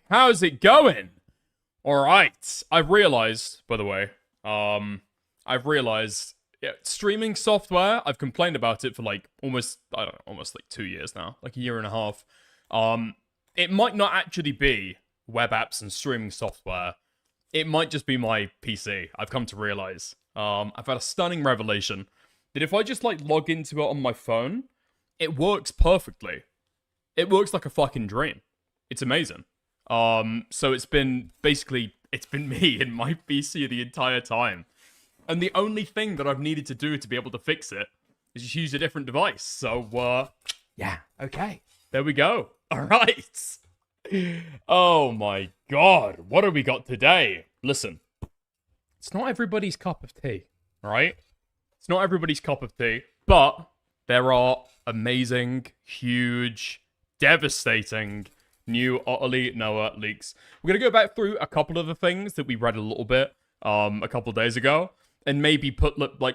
How's it going? Alright. I've realized, by the way, I've realized streaming software, I've complained about it for like almost, I don't know, almost like 2 years now, like a year and a half. It might not actually be web apps and streaming software. It might just be my PC. I've come to realize. I've had a stunning revelation that if I just like log into it on my phone, it works perfectly. It works like a fucking dream. It's amazing. So it's been me and my PC the entire time. And the only thing that I've needed to do to be able to fix it is just use a different device. So, yeah, okay. There we go. All right. Oh my god. What have we got today? Listen, it's not everybody's cup of tea, right? It's not everybody's cup of tea, but there are amazing, huge, devastating new otterly Noah leaks. We're going to go back through a couple of the things that we read a little bit a couple of days ago, and maybe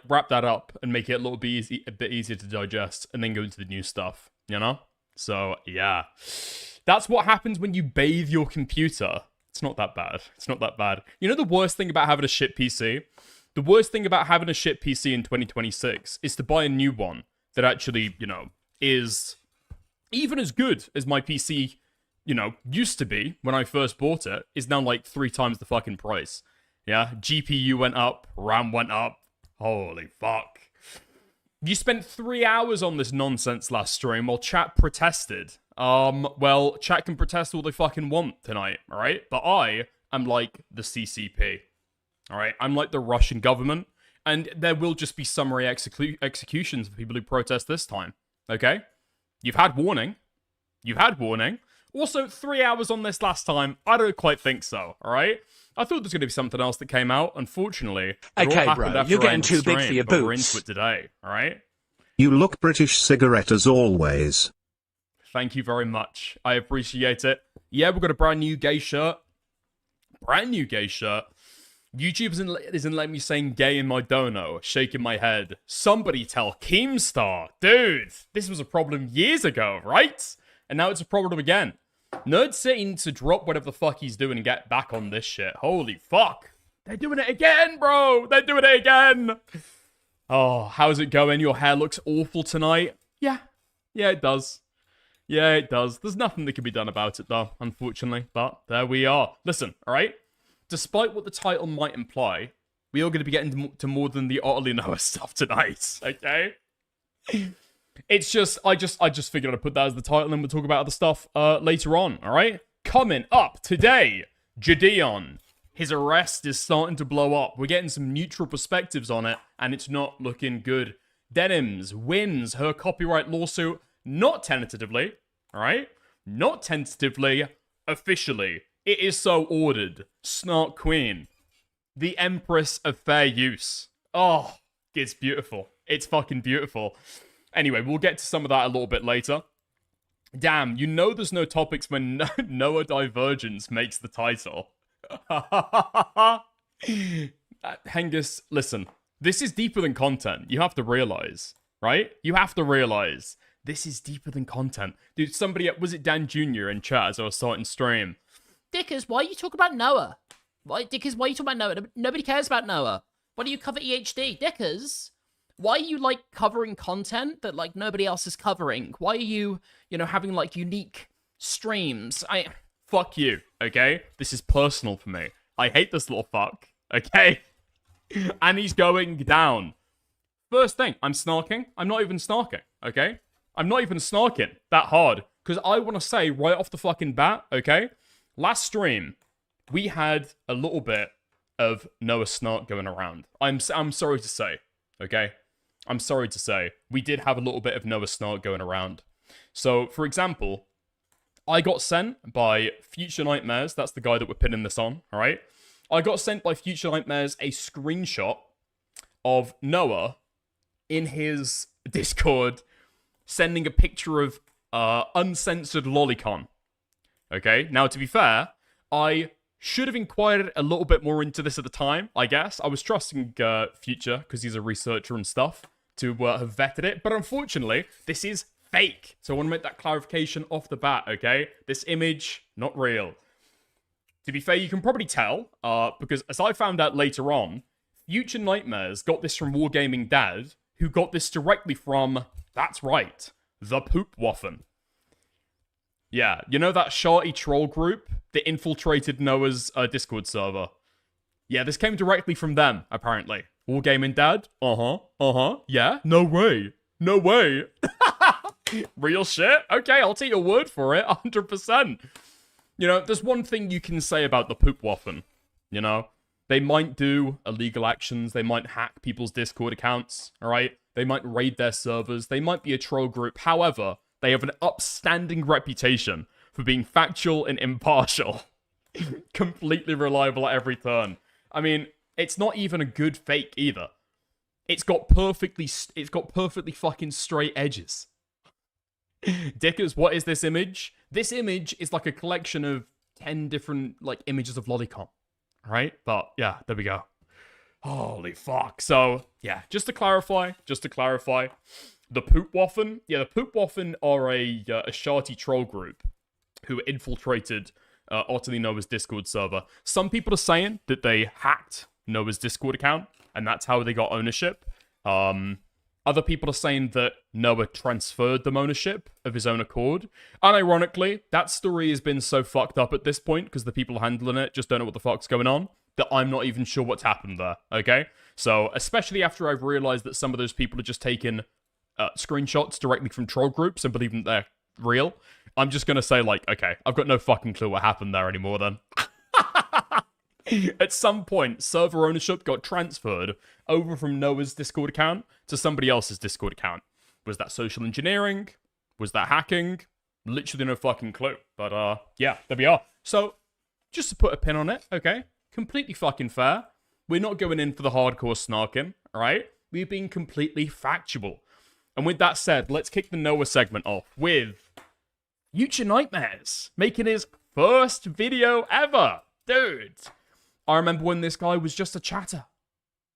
wrap that up and make it a little bit a bit easier to digest, and then go into the new stuff, you know? So, yeah. That's what happens when you bathe your computer. It's not that bad. It's not that bad. You know the worst thing about having a shit PC? The worst thing about having a shit PC in 2026 is to buy a new one that actually, you know, is even as good as my PC, you know, used to be when I first bought it, is now like 3 times the fucking price. Yeah, GPU went up, RAM went up. Holy fuck. You spent 3 hours on this nonsense last stream while chat protested. Well, chat can protest all they fucking want tonight, alright? But I am like the CCP, alright? I'm like the Russian government, and there will just be summary executions for people who protest this time, okay? You've had warning. You've had warning. Also, 3 hours on this last time, I don't quite think so, alright? I thought there was going to be something else that came out. Unfortunately, okay, bro, you're getting too big for your boots. We're into it today, alright? You look British cigarette as always. Thank you very much. I appreciate it. Yeah, we've got a brand new gay shirt. Brand new gay shirt. YouTube isn't letting me saying gay in my dono. Shaking my head. Somebody tell Keemstar. Dude, this was a problem years ago, right? And now it's a problem again. Nerd City to drop whatever the fuck he's doing and get back on this shit. Holy fuck. They're doing it again, bro. They're doing it again. Oh, how's it going? Your hair looks awful tonight. Yeah. Yeah, it does. Yeah, it does. There's nothing that can be done about it, though, unfortunately. But there we are. Listen, alright? Despite what the title might imply, we are going to be getting to more than the utterly Noah stuff tonight, okay? It's just, I just figured I'd put that as the title and we'll talk about other stuff later on, alright? Coming up today, Gideon. His arrest is starting to blow up. We're getting some neutral perspectives on it, and it's not looking good. Denims wins her copyright lawsuit, not tentatively, alright? Not tentatively, officially. It is so ordered. Snark Queen. The Empress of Fair Use. Oh, it's beautiful. It's fucking beautiful. Anyway, we'll get to some of that a little bit later. Damn, you know there's no topics when NOAHDIVERGENCE makes the title. Hengus, listen. This is deeper than content. You have to realize, right? You have to realize. This is deeper than content. Dude, somebody, was it Dan Jr. in chat as I was starting stream? Dickers, why you talk about Noah? Dickers, why you talk about Noah? Nobody cares about Noah. Why do you cover EHD? Dickers, why are you, like, covering content that, like, nobody else is covering? Why are you, you know, having, like, unique streams? Fuck you, okay? This is personal for me. I hate this little fuck, okay? And he's going down. First thing, I'm snarking. I'm not even snarking, okay? I'm not even snarking that hard. Because I want to say right off the fucking bat, okay? Last stream, we had a little bit of Noah snark going around. I'm sorry to say, okay? I'm sorry to say. We did have a little bit of Noah snark going around. So, for example, I got sent by Future Nightmares. That's the guy that we're pinning this on, alright? I got sent by Future Nightmares a screenshot of Noah in his Discord sending a picture of uncensored lolicon. Okay, now to be fair, I should have inquired a little bit more into this at the time, I guess. I was trusting Future, because he's a researcher and stuff, to have vetted it. But unfortunately, this is fake. So I want to make that clarification off the bat, okay? This image, not real. To be fair, you can probably tell, because as I found out later on, Future Nightmares got this from Wargaming Dad, who got this directly from, that's right, the Poop Waffen. Yeah, you know that sharty troll group that infiltrated Noah's Discord server? Yeah, this came directly from them, apparently. Wargaming Dad? Yeah, no way. No way. Real shit? Okay, I'll take your word for it, 100%. You know, there's one thing you can say about the Poop Waffen, you know? They might do illegal actions, they might hack people's Discord accounts, alright? They might raid their servers, they might be a troll group. However, they have an upstanding reputation for being factual and impartial. Completely reliable at every turn. I mean, it's not even a good fake either. It's got perfectly fucking straight edges. Dickers, what is this image? This image is like a collection of 10 different, like, images of Lolicon. Right? But, yeah, there we go. Holy fuck. So, yeah, just to clarify, the Poop Waffen, the Poop Waffen are a sharty troll group who infiltrated utterly Noah's Discord server. Some people are saying that they hacked Noah's Discord account, and that's how they got ownership. Other people are saying that Noah transferred them ownership of his own accord. And ironically, that story has been so fucked up at this point, because the people handling it just don't know what the fuck's going on, that I'm not even sure what's happened there, okay? So, especially after I've realized that some of those people are just taking screenshots directly from troll groups and believing they're real, I'm just gonna say, like, okay, I've got no fucking clue what happened there anymore then. At some point, server ownership got transferred over from Noah's Discord account to somebody else's Discord account. Was that social engineering? Was that hacking? Literally no fucking clue. But, yeah, there we are. So, just to put a pin on it, okay? Completely fucking fair. We're not going in for the hardcore snarking, alright? We're being completely factual. And with that said, let's kick the Noah segment off with Future Nightmares making his first video ever. Dude. I remember when this guy was just a chatter.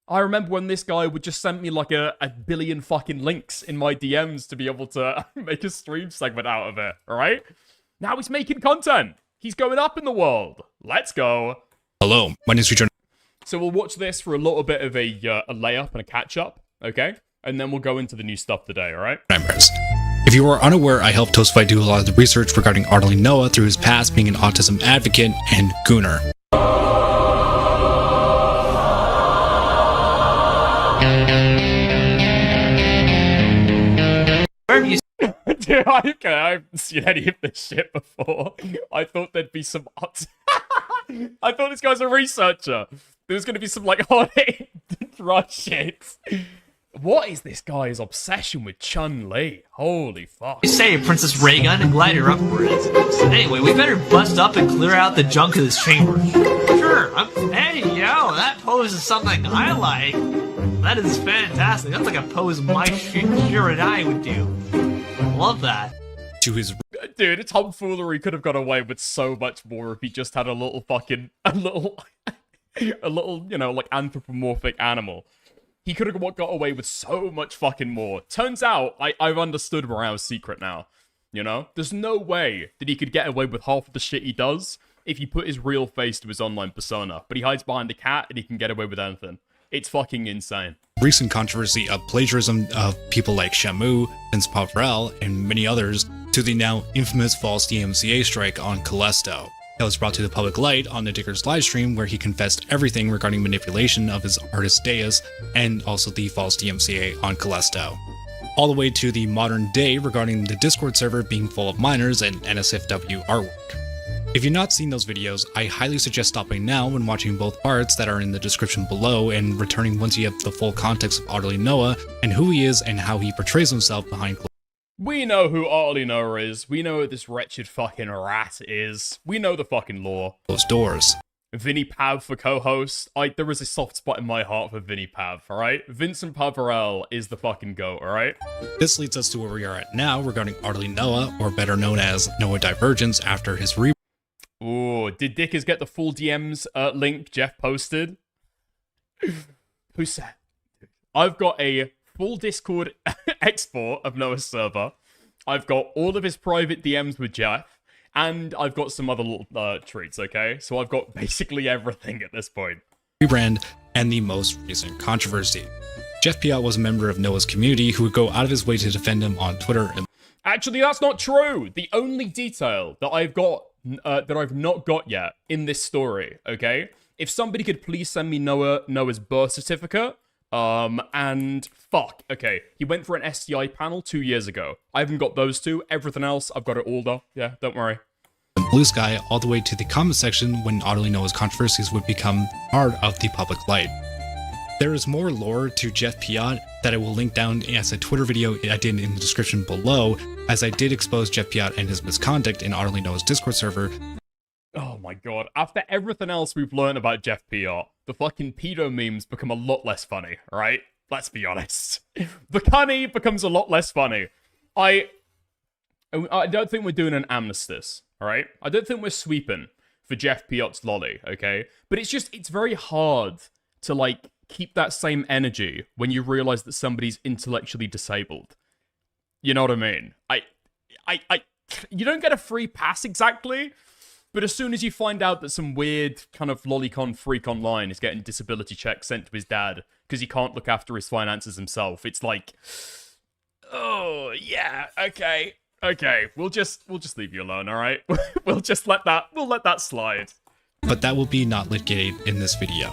I remember when this guy would just send me like a billion fucking links in my DMs to be able to make a stream segment out of it, alright? Now he's making content. He's going up in the world. Let's go. Hello, my name's Future. So we'll watch this for a little bit of a layup and a catch-up, okay? And then we'll go into the new stuff today, alright? Nightmares. If you are unaware, I helped Toastfight do a lot of the research regarding otterly Noah through his past being an autism advocate and gooner. Dude, I haven't seen any of this shit before. I thought there'd be some... I thought this guy's a researcher. There was going to be some, like, hot dry shit. What is this guy's obsession with Chun-Li? Holy fuck. You say, Princess Raygun, and glide her upwards. Anyway, we better bust up and clear out the junk of this chamber. Sure, hey, yo, that pose is something I like. That is fantastic. That's like a pose my Shiranai would do. Love that. To his Dude, tomfoolery could have got away with so much more if he just had a little fucking... a little, you know, like, anthropomorphic animal. He could have got away with so much fucking more. Turns out, I've understood Morale's secret now. You know? There's no way that he could get away with half of the shit he does if he put his real face to his online persona. But he hides behind a cat and he can get away with anything. It's fucking insane. Recent controversy of plagiarism of people like Shamu, Vince Pavarel, and many others, to the now infamous false DMCA strike on Callisto. That was brought to the public light on the Dicker's livestream, where he confessed everything regarding manipulation of his artist Deus, and also the false DMCA on Callisto. All the way to the modern day regarding the Discord server being full of minors and NSFW artwork. If you've not seen those videos, I highly suggest stopping now and watching both parts that are in the description below, and returning once you have the full context of utterly Noah, and who he is and how he portrays himself behind closed. We know who utterly Noah is. We know who this wretched fucking rat is. We know the fucking lore. Doors. Vinny Pav for co-host. There is a soft spot in my heart for Vinny Pav, alright? Vincent Pavarel is the fucking GOAT, alright? This leads us to where we are at now regarding utterly Noah, or better known as NOAHDIVERGENCE, after his Ooh, did Dickers get the full DMs link Jeff posted? Who said? I've got a full Discord export of Noah's server. I've got all of his private DMs with Jeff. And I've got some other little treats, okay? So I've got basically everything at this point. Rebrand, and the most recent controversy. Jeff Piot was a member of Noah's community who would go out of his way to defend him on Twitter. Actually, that's not true. The only detail that I've got, that I've not got yet in this story, okay? If somebody could please send me Noah's birth certificate, and fuck, okay, he went for an STI panel 2 years ago. I haven't got those two. Everything else, I've got it all though. Yeah, don't worry. Blue Sky all the way to the comment section when Otterly Noah's controversies would become part of the public light. There is more lore to Jeff Piot that I will link down as a Twitter video I did in the description below, as I did expose Jeff Piot and his misconduct in Otterly Noah's Discord server. Oh my god, after everything else we've learned about Jeff Piot, the fucking pedo memes become a lot less funny, right? Let's be honest. The cunny becomes a lot less funny. I don't think we're doing an amnestis, alright? I don't think we're sweeping for Jeff Piot's lolly, okay? But it's very hard to, like, keep that same energy when you realize that somebody's intellectually disabled. You know what I mean? You don't get a free pass exactly, but as soon as you find out that some weird kind of lolicon freak online is getting disability checks sent to his dad because he can't look after his finances himself, it's like, oh yeah, okay, we'll just leave you alone, all right? we'll let that slide. But that will be not litigated in this video.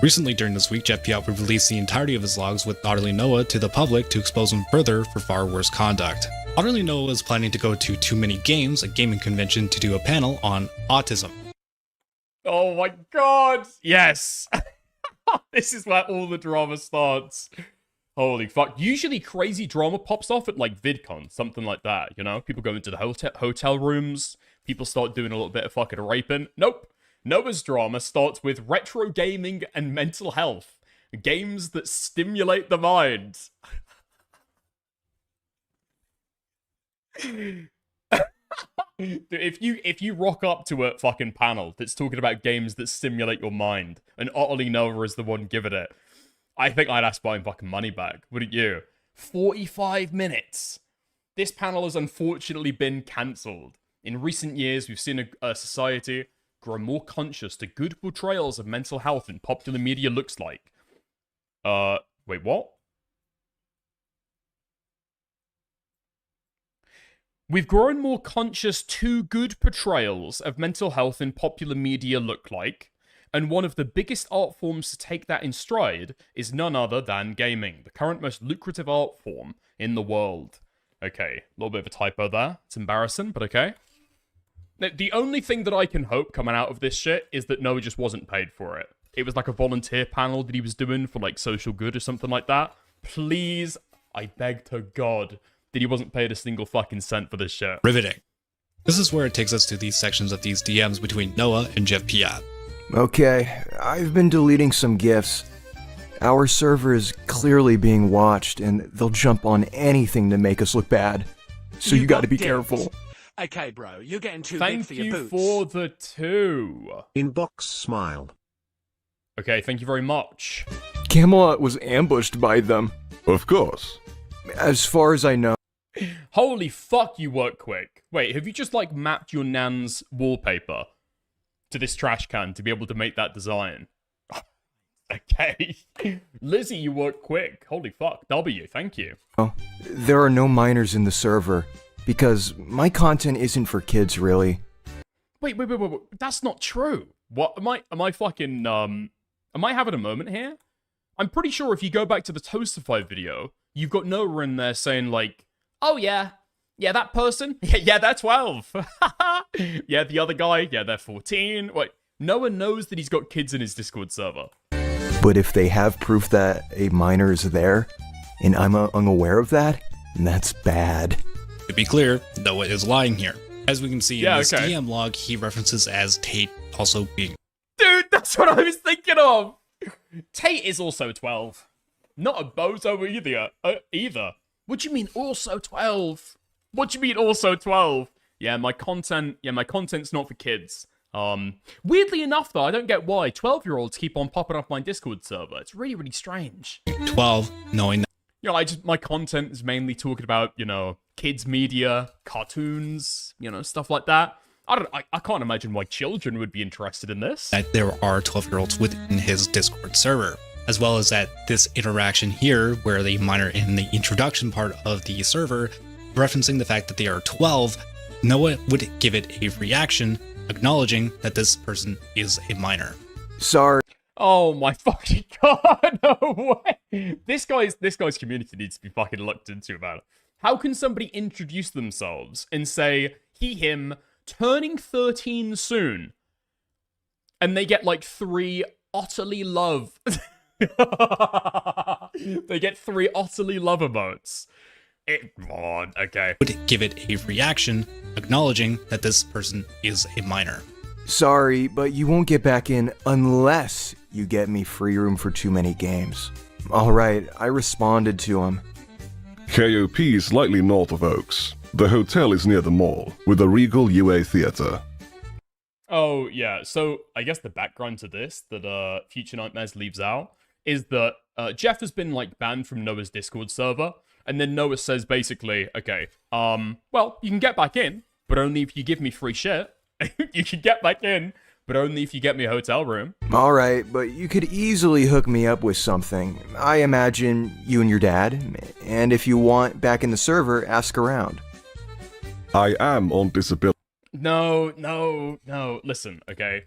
Recently during this week, Jeff Piot would release the entirety of his logs with Otterly Noah to the public to expose him further for far worse conduct. Otterly Noah was planning to go to Too Many Games, a gaming convention, to do a panel on autism. Oh my god, yes! This is where all the drama starts. Holy fuck. Usually crazy drama pops off at like VidCon, something like that, you know? People go into the hotel rooms, people start doing a little bit of fucking raping. Nope. Noah's drama starts with retro gaming and mental health. Games that stimulate the mind. Dude, if you rock up to a fucking panel that's talking about games that stimulate your mind, and Otterly Noah is the one giving it, I think I'd ask buying fucking money back, wouldn't you? 45 minutes. This panel has unfortunately been cancelled. In recent years, we've seen a society grow more conscious to good portrayals of mental health in popular media looks like. Wait, what? We've grown more conscious to good portrayals of mental health in popular media look like, and one of the biggest art forms to take that in stride is none other than gaming, the current most lucrative art form in the world. Okay, a little bit of a typo there. It's embarrassing, but okay. Now, the only thing that I can hope coming out of this shit is that Noah just wasn't paid for it. It was like a volunteer panel that he was doing for like social good or something like that. Please, I beg to God that he wasn't paid a single fucking cent for this shit. Riveting. This is where it takes us to these sections of these DMs between Noah and Jeff Piot. Okay, I've been deleting some GIFs. Our server is clearly being watched, and they'll jump on anything to make us look bad. So you gotta be careful. Okay, bro, you're getting too big for your boots. Thank you for the 2. Inbox smile. Okay, thank you very much. Camelot was ambushed by them. Of course. As far as I know. Holy fuck, you work quick. Wait, have you just like mapped your nan's wallpaper to this trash can to be able to make that design? Okay. Lizzie, you work quick. Holy fuck. W, thank you. Oh, there are no minors in the server, because my content isn't for kids, really. Wait. That's not true. What, am I fucking, am I having a moment here? I'm pretty sure if you go back to the Toastify video, you've got Noah in there saying like, oh yeah, that person, yeah, they're 12. Yeah, the other guy, yeah, they're 14. Wait, Noah knows that he's got kids in his Discord server. But if they have proof that a minor is there, and I'm unaware of that, that's bad. To be clear, Noah is lying here. As we can see in this okay. DM log, he references as Tate also being... Dude, that's what I was thinking of! Tate is also 12. Not a bozo either. What do you mean also 12? What do you mean also 12? Yeah, my content's not for kids. Weirdly enough though, I don't get why 12-year-olds keep on popping up my Discord server. It's really, really strange. 12, knowing that... You know, my content is mainly talking about, you know, kids media, cartoons, you know, stuff like that. I can't imagine why children would be interested in this. That there are 12-year-olds within his Discord server, as well as that this interaction here, where the minor in the introduction part of the server, referencing the fact that they are 12, Noah would give it a reaction, acknowledging that this person is a minor. Sorry. Oh my fucking god, no way! This guy's community needs to be fucking looked into, man. How can somebody introduce themselves and say, he, him, turning 13 soon, and they get like 3 utterly love. They get 3 utterly love emotes. Okay. Would give it a reaction, acknowledging that this person is a minor. Sorry, but you won't get back in unless you get me free room for too many games. Alright, I responded to him. KOP is slightly north of Oaks. The hotel is near the mall, with the Regal UA Theatre. Oh, yeah, so I guess the background to this that Future Nightmares leaves out is that Jeff has been, like, banned from Noah's Discord server, and then Noah says basically, okay, well, you can get back in, but only if you give me free shit. You can get back in, but only if you get me a hotel room. Alright, but you could easily hook me up with something. I imagine you and your dad, and if you want back in the server, ask around. I am on disability. No, listen, okay.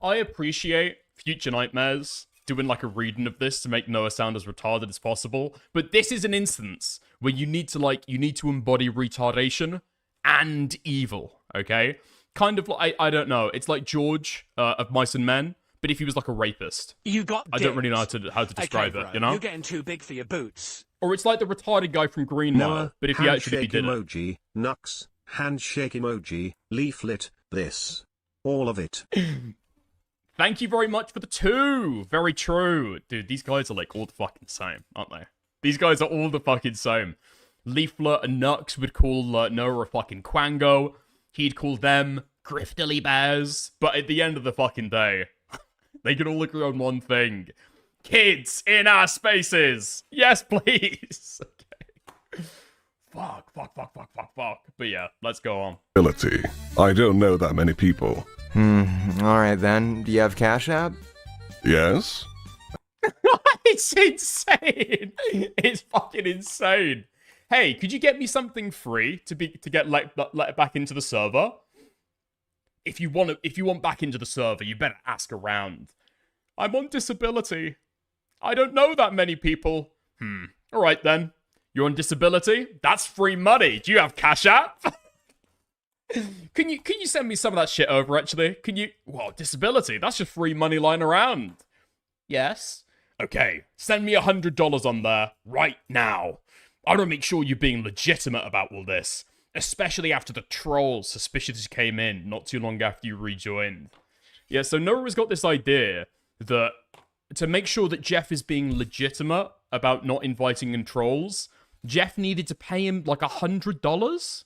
I appreciate Future Nightmares doing like a reading of this to make Noah sound as retarded as possible, but this is an instance where you need to embody retardation and evil, okay? Kind of like, I don't know, it's like George of Mice and Men, but if he was like a rapist. You got I don't really know how to describe okay, it, bro, you know? You're getting too big for your boots. Or it's like the retarded guy from Green Mile, Noah, but if he actually handshake did it. emoji, Nux, handshake emoji, leaflet, this. All of it. Thank you very much for the 2. Very true. Dude, these guys are like all the fucking same, aren't they? These guys are all the fucking same. Leaflet and Nux would call Noah a fucking Quango. He'd call them grifterly bears. But at the end of the fucking day, they can all agree on one thing. Kids in our spaces. Yes, please. Okay. Fuck. But yeah, let's go on. I don't know that many people. Alright then, do you have Cash App? Yes? It's insane. It's fucking insane. Hey, could you get me something free to get let back into the server? If you want back into the server, you better ask around. I'm on disability. I don't know that many people. All right then. You're on disability? That's free money. Do you have Cash App? Can you send me some of that shit over, actually? Can you... Well, disability, that's just free money lying around. Yes? Okay, send me $100 on there right now. I want to make sure you're being legitimate about all this. Especially after the trolls suspiciously came in not too long after you rejoined. Yeah, so Noah's got this idea that to make sure that Jeff is being legitimate about not inviting in trolls, Jeff needed to pay him like $100?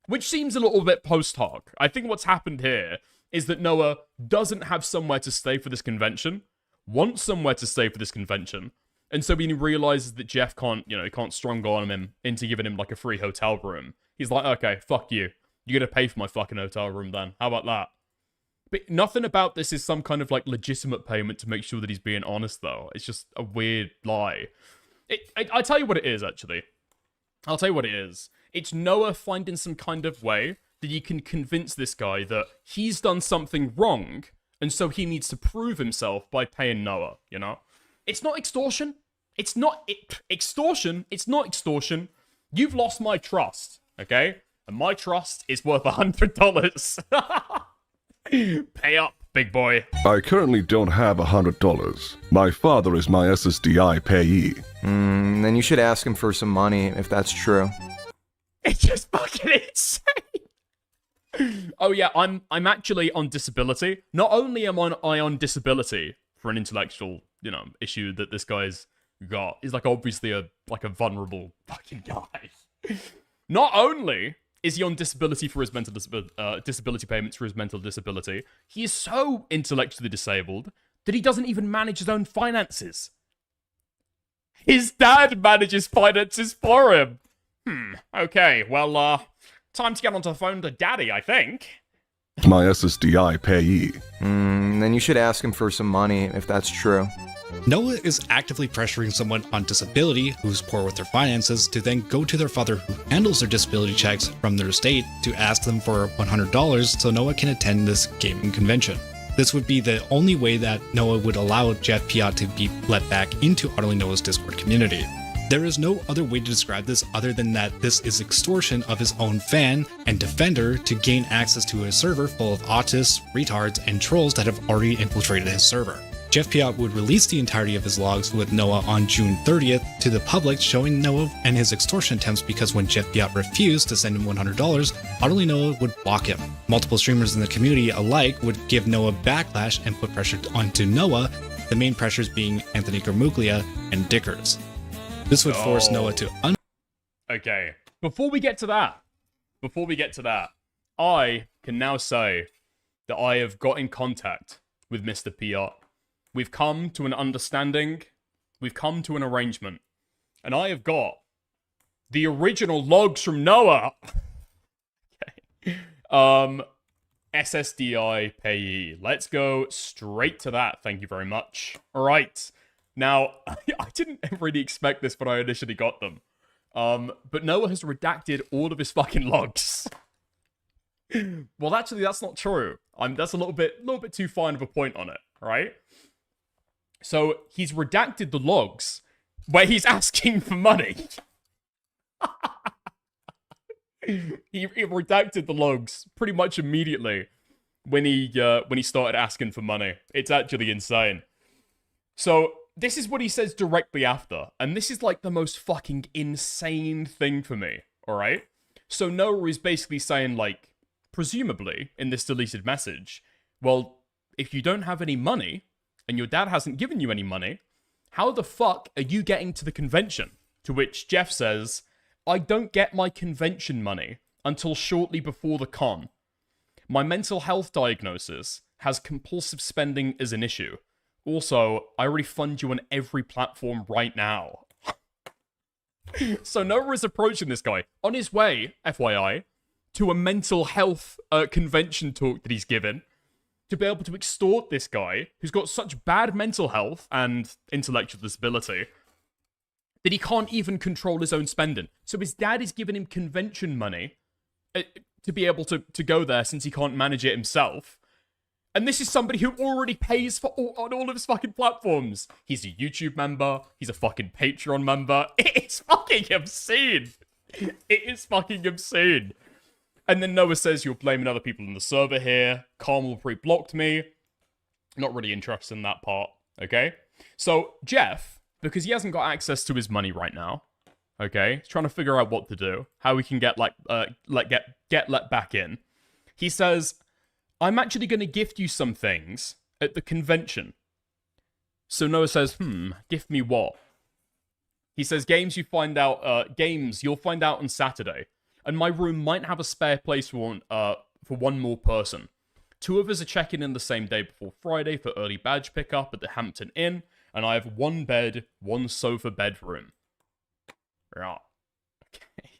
Which seems a little bit post hoc. I think what's happened here is that Noah doesn't have somewhere to stay for this convention, wants somewhere to stay for this convention, and so when he realizes that Jeff can't strong arm him into giving him like a free hotel room, he's like, okay, fuck you. You're gonna pay for my fucking hotel room then. How about that? But nothing about this is some kind of like legitimate payment to make sure that he's being honest, though. It's just a weird lie. I'll tell you what it is, actually. I'll tell you what it is. It's Noah finding some kind of way that you can convince this guy that he's done something wrong, and so he needs to prove himself by paying Noah, you know? It's not extortion. It's not extortion. It's not extortion. You've lost my trust, okay? And my trust is worth $100. Pay up, big boy. I currently don't have $100. My father is my SSDI payee. Then you should ask him for some money, if that's true. It's just fucking insane. Oh yeah, I'm actually on disability. Not only am I on disability for an intellectual, issue that this guy's got. He's like obviously a vulnerable fucking guy. Not only is he on disability for his mental disability payments for his mental disability, he is so intellectually disabled that he doesn't even manage his own finances. His dad manages finances for him. Okay, well, time to get onto the phone to Daddy, I think. My SSDI payee. Then you should ask him for some money if that's true. Noah is actively pressuring someone on disability who's poor with their finances to then go to their father who handles their disability checks from their estate to ask them for $100 so Noah can attend this gaming convention. This would be the only way that Noah would allow Jeff Piot to be let back into Otterly Noah's Discord community. There is no other way to describe this other than that this is extortion of his own fan and defender to gain access to a server full of autists, retards, and trolls that have already infiltrated his server. Jeff Piot would release the entirety of his logs with Noah on June 30th to the public, showing Noah and his extortion attempts because when Jeff Piot refused to send him $100, Otterly Noah would block him. Multiple streamers in the community alike would give Noah backlash and put pressure onto Noah, the main pressures being Anthony Gramuglia and Dickers. This would force Noah to Okay, before we get to that, I can now say that I have got in contact with Mr. Piot. We've come to an understanding, we've come to an arrangement, and I have got the original logs from Noah. Okay. SSDI payee. Let's go straight to that. Thank you very much. All right. Now, I didn't really expect this when I initially got them. But Noah has redacted all of his fucking logs. Well, actually, that's not true. That's a little bit too fine of a point on it, right? So he's redacted the logs where he's asking for money. He redacted the logs pretty much immediately when he started asking for money. It's actually insane. So this is what he says directly after, and this is like the most fucking insane thing for me. All right. So Noah is basically saying, like, presumably in this deleted message, well, if you don't have any money and your dad hasn't given you any money, how the fuck are you getting to the convention? To which Jeff says, I don't get my convention money until shortly before the con. My mental health diagnosis has compulsive spending as an issue. Also, I already fund you on every platform right now. So Noah is approaching this guy on his way, FYI, to a mental health convention talk that he's given to be able to extort this guy who's got such bad mental health and intellectual disability that he can't even control his own spending. So his dad is giving him convention money to be able to go there since he can't manage it himself. And this is somebody who already pays for on all of his fucking platforms. He's a YouTube member. He's a fucking Patreon member. It's fucking obscene. It is fucking obscene. And then Noah says, you're blaming other people in the server here. Carmel pre-blocked me. Not really interested in that part, okay? So Jeff, because he hasn't got access to his money right now, okay? He's trying to figure out what to do, how he can get let back in. He says, I'm actually going to gift you some things at the convention. So Noah says, gift me what? He says, games you'll find out on Saturday. And my room might have a spare place for one more person. 2 of us are checking in the same day before Friday for early badge pickup at the Hampton Inn. And I have 1 bed, 1 sofa bedroom. Right. Okay.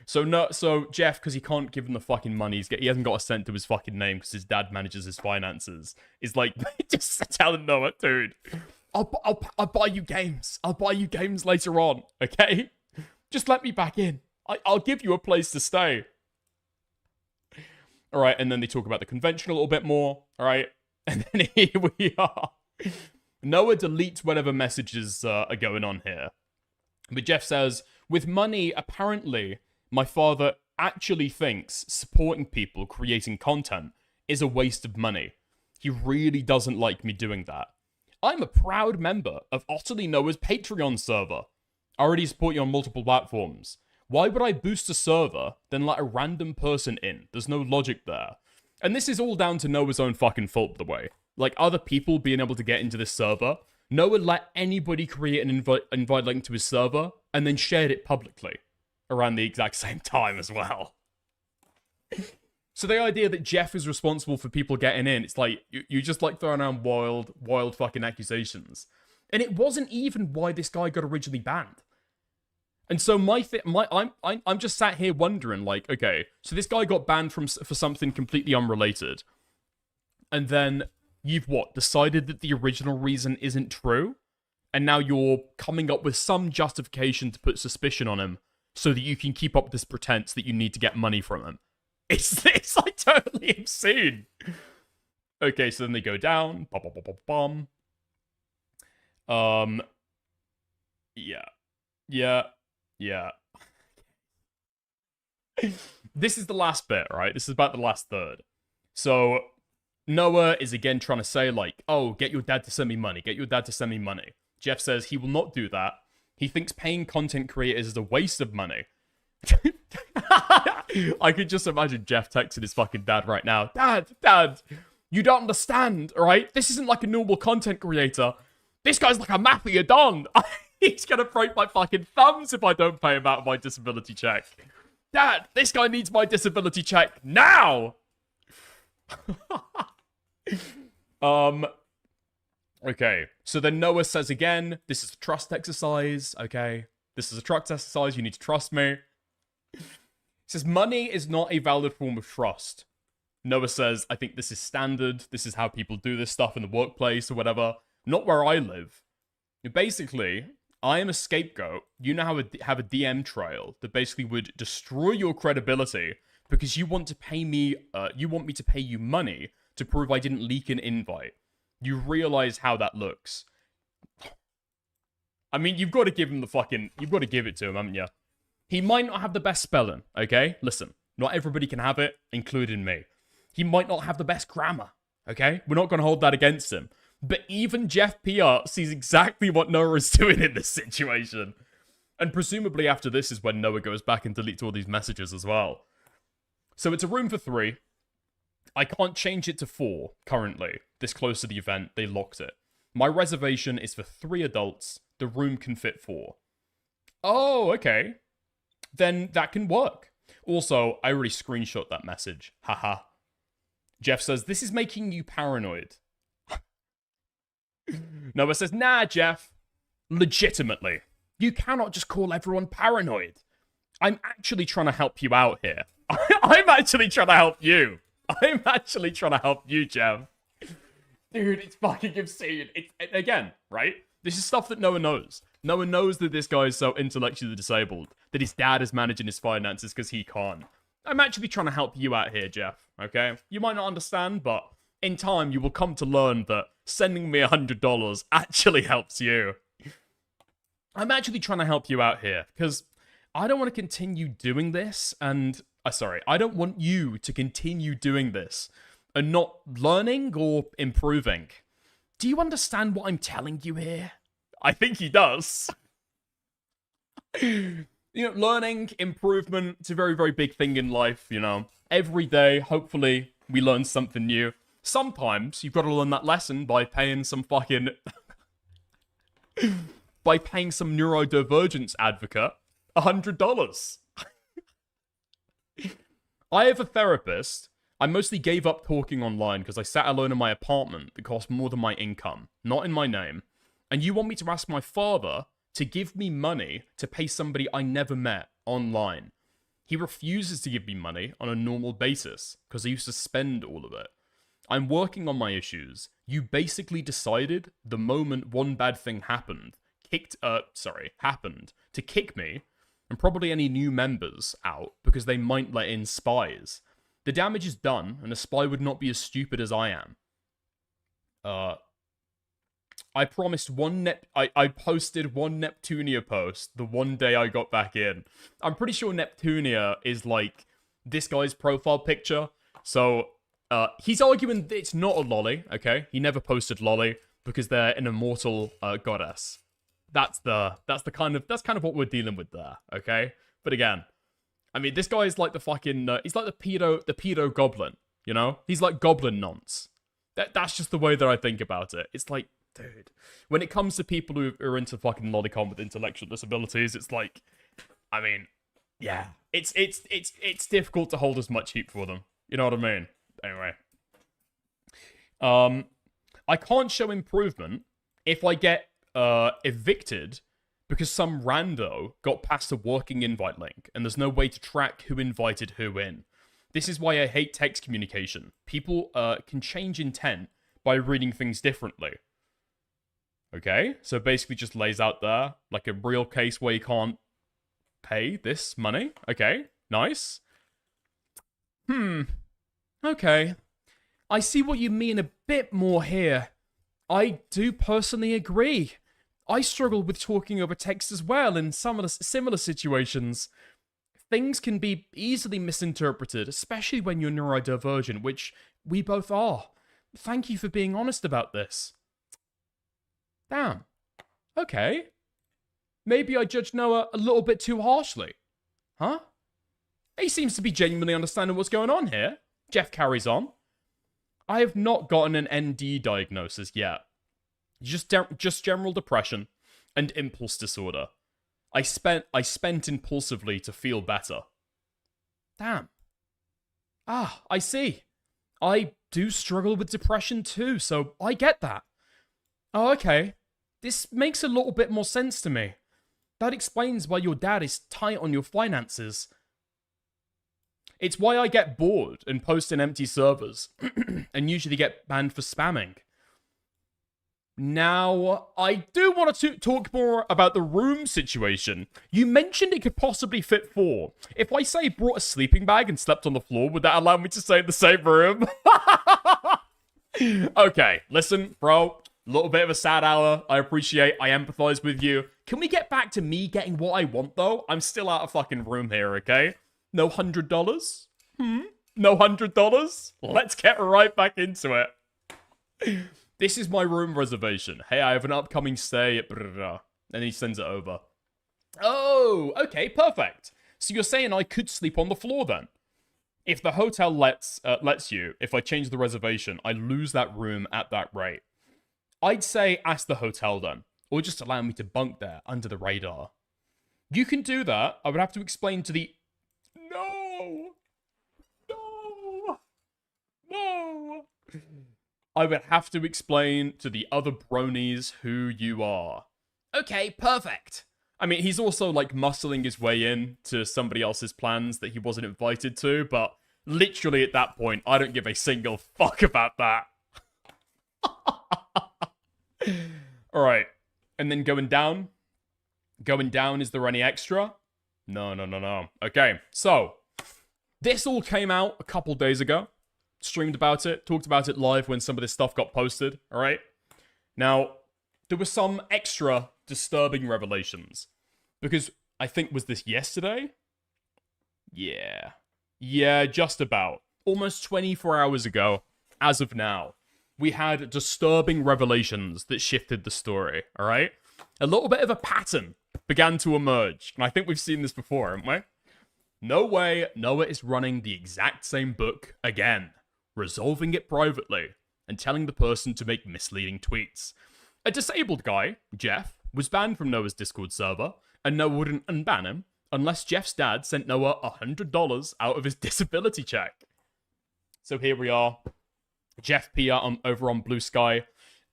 So Jeff, because he can't give him the fucking money, he hasn't got a cent to his fucking name because his dad manages his finances, is like, just telling Noah, dude, I'll buy you games. I'll buy you games later on, okay? Just let me back in. I'll give you a place to stay. All right, and then they talk about the convention a little bit more, all right? And then here we are. Noah deletes whatever messages are going on here. But Jeff says, with money, apparently, my father actually thinks supporting people creating content is a waste of money. He really doesn't like me doing that. I'm a proud member of Otterly Noah's Patreon server. I already support you on multiple platforms. Why would I boost a server, then let a random person in? There's no logic there. And this is all down to Noah's own fucking fault, by the way. Like, other people being able to get into this server, Noah let anybody create an invite link to his server, and then shared it publicly. Around the exact same time as well. So the idea that Jeff is responsible for people getting in, it's like, you just like throwing around wild fucking accusations. And it wasn't even why this guy got originally banned. And so I'm just sat here wondering, like, okay, so this guy got banned for something completely unrelated, and then you've decided that the original reason isn't true, and now you're coming up with some justification to put suspicion on him so that you can keep up this pretense that you need to get money from him. It's like totally insane. Okay, so then they go down. Yeah. This is the last bit, right? This is about the last third. So Noah is again trying to say, like, oh, get your dad to send me money. Get your dad to send me money. Jeff says he will not do that. He thinks paying content creators is a waste of money. I could just imagine Jeff texting his fucking dad right now. Dad, you don't understand, right? This isn't like a normal content creator. This guy's like a mafia don. He's gonna break my fucking thumbs if I don't pay him out of my disability check. Dad, this guy needs my disability check now! Okay, so then Noah says again, this is a trust exercise, okay? This is a trust exercise, you need to trust me. He says, money is not a valid form of trust. Noah says, I think this is standard. This is how people do this stuff in the workplace or whatever. Not where I live. Basically, I am a scapegoat. You now have a DM trail that basically would destroy your credibility because you want to pay me, you want me to pay you money to prove I didn't leak an invite. You realize how that looks. I mean, you've got to give him you've got to give it to him, haven't you? He might not have the best spelling, okay? Listen, not everybody can have it, including me. He might not have the best grammar, okay? We're not going to hold that against him. But even Jeff PR sees exactly what Noah is doing in this situation. And presumably after this is when Noah goes back and deletes all these messages as well. So it's a room for 3. I can't change it to 4 currently. This close to the event, they locked it. My reservation is for 3 adults. The room can fit 4. Oh, okay. Then that can work. Also, I already screenshot that message. Haha. Jeff says, this is making you paranoid. Noah says, nah, Jeff. Legitimately. You cannot just call everyone paranoid. I'm actually trying to help you out here. I'm actually trying to help you. I'm actually trying to help you, Jeff. Dude, it's fucking insane. Again, right? This is stuff that Noah knows. Noah knows that this guy is so intellectually disabled, that his dad is managing his finances because he can't. I'm actually trying to help you out here, Jeff, okay? You might not understand, but in time you will come to learn that sending me $100 actually helps you. I'm actually trying to help you out here, because I don't want to continue doing this, and... I don't want you to continue doing this and not learning or improving. Do you understand what I'm telling you here? I think he does. You know, learning, improvement, it's a very, very big thing in life, you know. Every day, hopefully, we learn something new. Sometimes, you've got to learn that lesson by paying some fucking... by paying some neurodivergence advocate $100. I have a therapist. I mostly gave up talking online because I sat alone in my apartment that cost more than my income, not in my name. And you want me to ask my father to give me money to pay somebody I never met online. He refuses to give me money on a normal basis because I used to spend all of it. I'm working on my issues. You basically decided the moment one bad thing happened to kick me and probably any new members out because they might let in spies. The damage is done, and a spy would not be as stupid as I am. I promised I posted one Neptunia post the one day I got back in. I'm pretty sure Neptunia is like this guy's profile picture. So he's arguing that it's not a lolly, okay? He never posted lolly because they're an immortal goddess. That's kind of what we're dealing with there, okay? But again, I mean, this guy is like the fucking he's like the pedo goblin, you know? He's like goblin nonce. That's just the way that I think about it. It's like, dude, when it comes to people who are into fucking lolicon with intellectual disabilities, it's like, I mean, yeah, it's difficult to hold as much heat for them. You know what I mean? Anyway, I can't show improvement if I get evicted because some rando got past a working invite link, and there's no way to track who invited who in. This is why I hate text communication. People can change intent by reading things differently. Okay, so basically just lays out there, like a real case where you can't pay this money. Okay, nice. Okay. I see what you mean a bit more here. I do personally agree. I struggle with talking over text as well in some of the similar situations. Things can be easily misinterpreted, especially when you're neurodivergent, which we both are. Thank you for being honest about this. Damn. Okay. Maybe I judged Noah a little bit too harshly. Huh? He seems to be genuinely understanding what's going on here. Jeff carries on. I have not gotten an ND diagnosis yet. Just general depression and impulse disorder. I spent impulsively to feel better. Damn. Ah, I see. I do struggle with depression too, so I get that. Oh, okay. This makes a little bit more sense to me. That explains why your dad is tight on your finances. It's why I get bored and post in empty servers, and usually get banned for spamming. Now, I do want to talk more about the room situation. You mentioned it could possibly fit 4. If I say brought a sleeping bag and slept on the floor, would that allow me to stay in the same room? Okay, listen, bro. A little bit of a sad hour. I appreciate, I empathize with you. Can we get back to me getting what I want, though? I'm still out of fucking room here, okay? No $100? No $100? Let's get right back into it. This is my room reservation. Hey, I have an upcoming stay at brrrr. And he sends it over. Oh, okay, perfect. So you're saying I could sleep on the floor then? If the hotel lets you, if I change the reservation, I lose that room at that rate. I'd say ask the hotel then. Or just allow me to bunk there under the radar. You can do that. I would have to explain to the... No! I would have to explain to the other bronies who you are. Okay, perfect. I mean, he's also, like, muscling his way in to somebody else's plans that he wasn't invited to, but literally at that point, I don't give a single fuck about that. Alright. And then going down. Going down, is there any extra? No. Okay, so. This all came out a couple days ago. Streamed about it. Talked about it live when some of this stuff got posted. Alright? Now, there were some extra disturbing revelations. Because I think, was this yesterday? Yeah. Yeah, just about. Almost 24 hours ago, as of now, we had disturbing revelations that shifted the story, alright? A little bit of a pattern began to emerge, and I think we've seen this before, haven't we? No way Noah is running the exact same book again, resolving it privately, and telling the person to make misleading tweets. A disabled guy, Jeff, was banned from Noah's Discord server, and Noah wouldn't unban him unless Jeff's dad sent Noah $100 out of his disability check. So here we are. Jeff P. over on Blue Sky.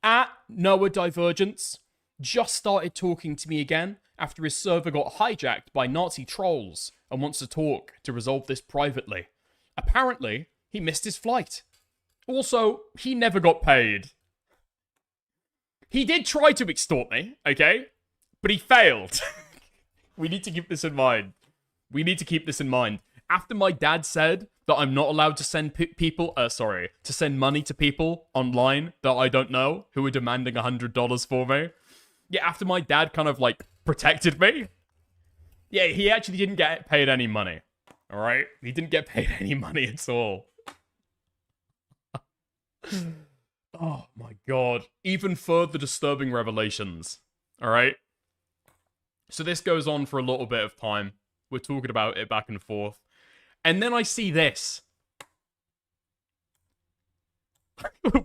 At NOAHDIVERGENCE. Just started talking to me again after his server got hijacked by Nazi trolls and wants to talk to resolve this privately. Apparently, he missed his flight. Also, he never got paid. He did try to extort me, okay? But he failed. We need to keep this in mind. We need to keep this in mind. After my dad said that I'm not allowed to send to send money to people online that I don't know who are demanding $100 for me. Yeah, after my dad kind of, like, protected me. Yeah, he actually didn't get paid any money. Alright? He didn't get paid any money at all. Oh my god. Even further disturbing revelations. Alright? So this goes on for a little bit of time. We're talking about it back and forth. And then I see this.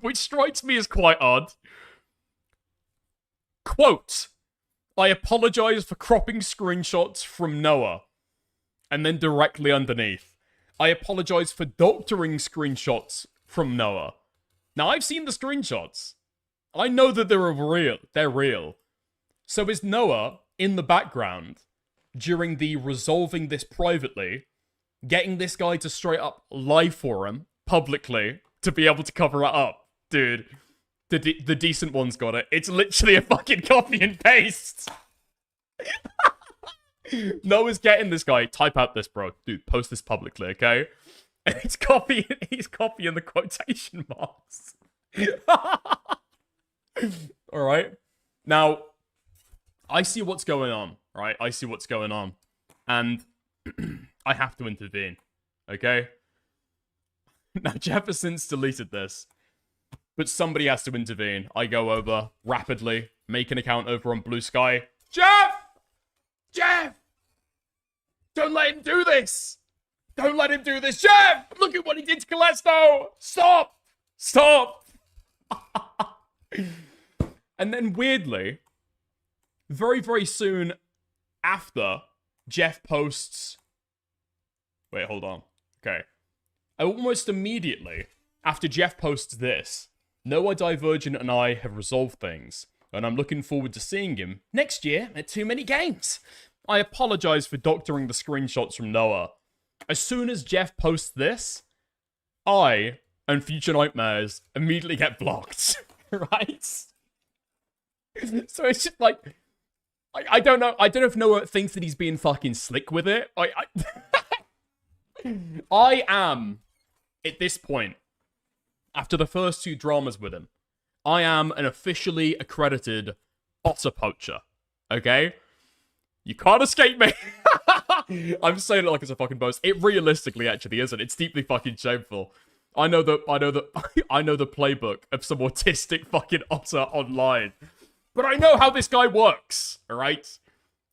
Which strikes me as quite odd. Quote, I apologize for cropping screenshots from Noah. And then directly underneath, I apologize for doctoring screenshots from Noah. Now, I've seen the screenshots. I know that they're real. They're real. So is Noah in the background during the resolving this privately, getting this guy to straight up lie for him publicly to be able to cover it up. Dude, the decent ones got it. It's literally a fucking copy and paste. Noah's getting this guy, type out this, bro. Dude, post this publicly, okay? And he's copying the quotation marks. Alright. Now, I see what's going on, right? I see what's going on. And I have to intervene, okay? Now, Jefferson's deleted this, but somebody has to intervene. I go over rapidly, make an account over on Blue Sky. Jeff! Jeff! Don't let him do this! Don't let him do this! Jeff! Look at what he did to Callisto! Stop! Stop! And then weirdly, very, very soon after Jeff posts... Wait, hold on. Okay. Almost immediately after Jeff posts this, Noah Divergent and I have resolved things, and I'm looking forward to seeing him next year at Too Many Games. I apologize for doctoring the screenshots from Noah. As soon as Jeff posts this, I and Future Nightmares immediately get blocked, right? So it's just like, I don't know if Noah thinks that he's being fucking slick with it. I am, at this point, after the first two dramas with him, I am an officially accredited otter poacher, okay? You can't escape me. I'm saying it like it's a fucking boast. It realistically actually isn't. It's deeply fucking shameful. I know the playbook of some autistic fucking otter online. But I know how this guy works, alright?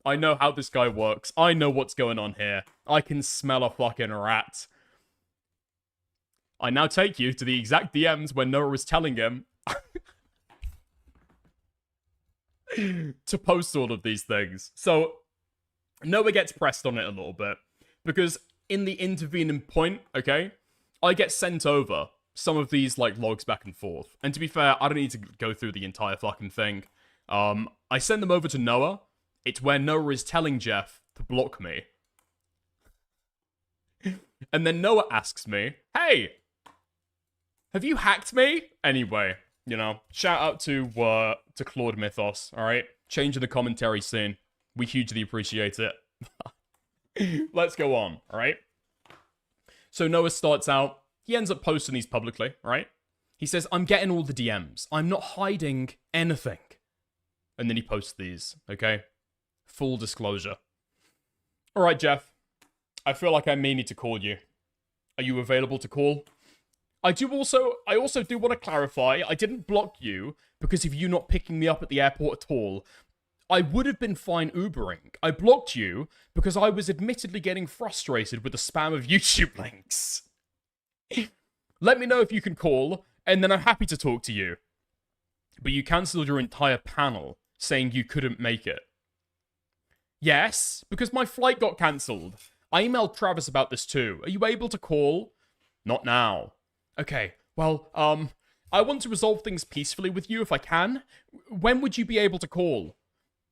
I know how this guy works. I know what's going on here. I can smell a fucking rat. I now take you to the exact DMs when Noah was telling him to post all of these things. So, Noah gets pressed on it a little bit. Because in the intervening point, okay, I get sent over some of these, like, logs back and forth. And to be fair, I don't need to go through the entire fucking thing. I send them over to Noah. It's where Noah is telling Jeff to block me. And then Noah asks me, hey, have you hacked me? Anyway, you know, shout out to Claude Mythos, alright? Changing the commentary scene. We hugely appreciate it. Let's go on, alright? So Noah starts out, he ends up posting these publicly, right? He says, I'm getting all the DMs. I'm not hiding anything. And then he posts these, okay? Full disclosure. Alright, Jeff. I feel like I may need to call you. Are you available to call? I also do want to clarify, I didn't block you because of you not picking me up at the airport at all. I would have been fine Ubering. I blocked you because I was admittedly getting frustrated with the spam of YouTube links. Let me know if you can call, and then I'm happy to talk to you. But you cancelled your entire panel, saying you couldn't make it. Yes, because my flight got cancelled. I emailed Travis about this too. Are you able to call? Not now. Okay, well, I want to resolve things peacefully with you if I can. When would you be able to call?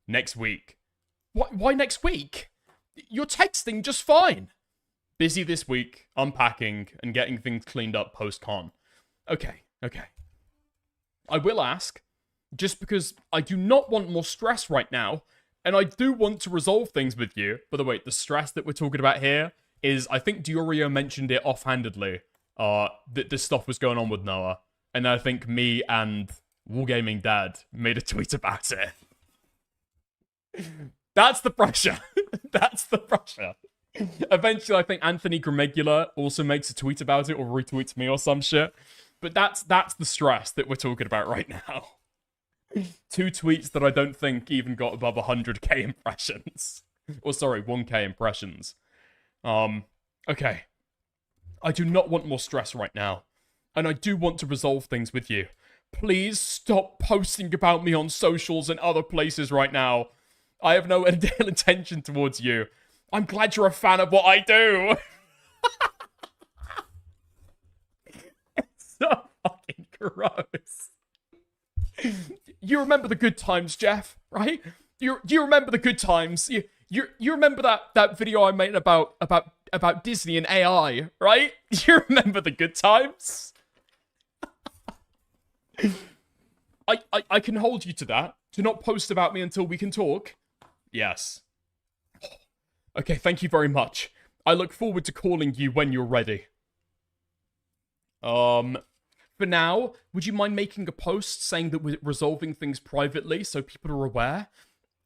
Next week. Why next week? You're texting just fine. Busy this week, unpacking, and getting things cleaned up post-con. Okay. I will ask, just because I do not want more stress right now, and I do want to resolve things with you. By the way, the stress that we're talking about here is, I think Diorio mentioned it offhandedly, that this stuff was going on with Noah, and I think me and Wargaming Dad made a tweet about it. That's the pressure. That's the pressure. Eventually, I think Anthony Gramegula also makes a tweet about it, or retweets me or some shit. But that's the stress that we're talking about right now. 2 tweets that I don't think even got above 100k impressions. Or sorry, 1k impressions. Okay. I do not want more stress right now. And I do want to resolve things with you. Please stop posting about me on socials and other places right now. I have no ill intention towards you. I'm glad you're a fan of what I do. It's so fucking gross. You remember the good times, Jeff, right? Do you remember the good times? You remember that video I made about Disney and AI, right? You remember the good times? I can hold you to that. To not post about me until we can talk. Yes. Okay, thank you very much. I look forward to calling you when you're ready. For now, would you mind making a post saying that we're resolving things privately so people are aware?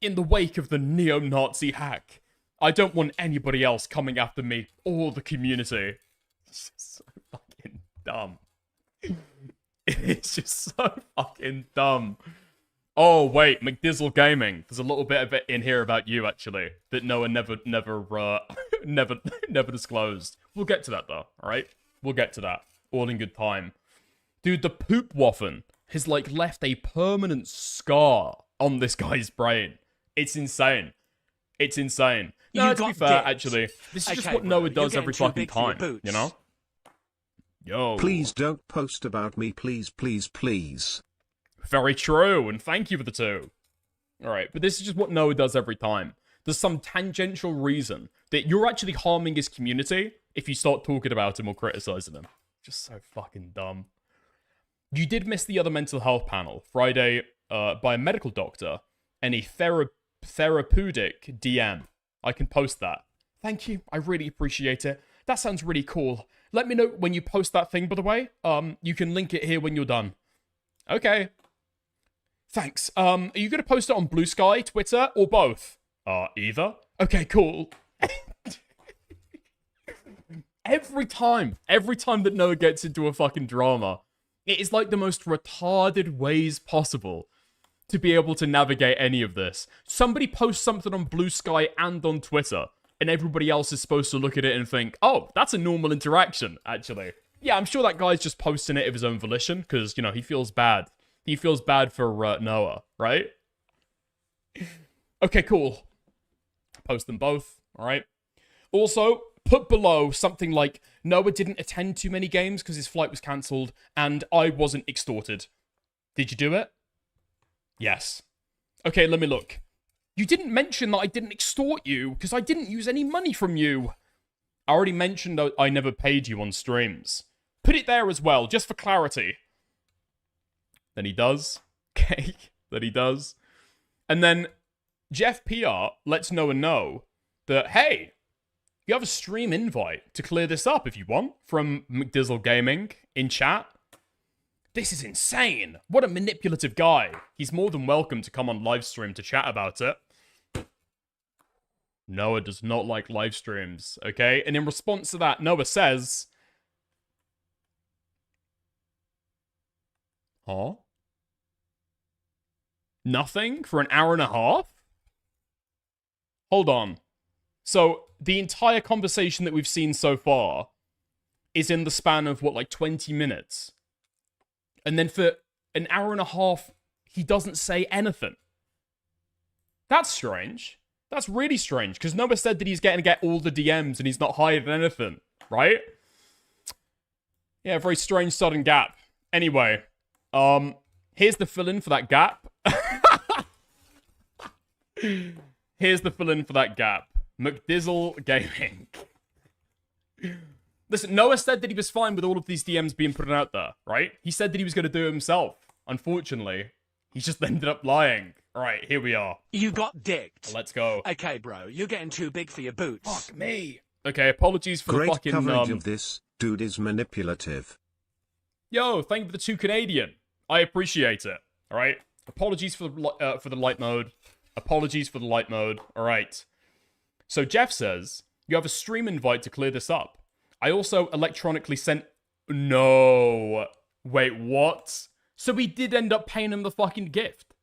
In the wake of the neo-Nazi hack, I don't want anybody else coming after me or the community. It's just so fucking dumb. It's just so fucking dumb. Oh, wait, McDizzle Gaming. There's a little bit of it in here about you, actually, that Noah never disclosed. We'll get to that, though, alright? We'll get to that. All in good time. Dude, the poop waffen has, like, left a permanent scar on this guy's brain. It's insane. It's insane. No, to be fair, actually, this is just what Noah does every fucking time, you know? Yo. Please don't post about me, please, please, please. Very true, and thank you for the 2. Alright, but this is just what Noah does every time. There's some tangential reason that you're actually harming his community if you start talking about him or criticizing him. Just so fucking dumb. You did miss the other mental health panel, Friday, by a medical doctor, and a therapeutic DM. I can post that. Thank you, I really appreciate it. That sounds really cool. Let me know when you post that thing, by the way. You can link it here when you're done. Okay. Thanks. Are you gonna post it on Blue Sky, Twitter, or both? Either. Okay, cool. Every time that Noah gets into a fucking drama, it is like the most retarded ways possible to be able to navigate any of this. Somebody posts something on Blue Sky and on Twitter, and everybody else is supposed to look at it and think, oh, that's a normal interaction, actually. Yeah, I'm sure that guy's just posting it of his own volition, because, you know, he feels bad. He feels bad for Noah, right? Okay, cool. Post them both, alright? Also, put below something like, Noah didn't attend too many games because his flight was cancelled, and I wasn't extorted. Did you do it? Yes. Okay, let me look. You didn't mention that I didn't extort you, because I didn't use any money from you. I already mentioned I never paid you on streams. Put it there as well, just for clarity. Then he does. Okay, then he does. And then Jeff PR lets Noah know that, hey, you have a stream invite to clear this up if you want, from McDizzle Gaming in chat. This is insane. What a manipulative guy. He's more than welcome to come on livestream to chat about it. Noah does not like live streams, okay? And in response to that, Noah says... Huh? Nothing for an hour and a half? Hold on. So, the entire conversation that we've seen so far is in the span of, what, like 20 minutes? And then for an hour and a half, he doesn't say anything. That's strange. That's really strange, because Noah said that he's going to get all the DMs and he's not hiding anything, right? Yeah, very strange sudden gap. Anyway, here's the fill-in for that gap. Here's the fill-in for that gap. McDizzle Gaming. Listen, Noah said that he was fine with all of these DMs being put out there, right? He said that he was going to do it himself. Unfortunately, he just ended up lying. Alright, here we are. You got dicked. Let's go. Okay, bro, you're getting too big for your boots. Fuck me. Okay, apologies for Great the fucking... coverage of this. Dude is manipulative. Yo, thank you for the 2 Canadian. I appreciate it. Alright? Apologies for the light mode. Apologies for the light mode. Alright. So Jeff says, you have a stream invite to clear this up. I also electronically sent... No. Wait, what? So we did end up paying him the fucking gift.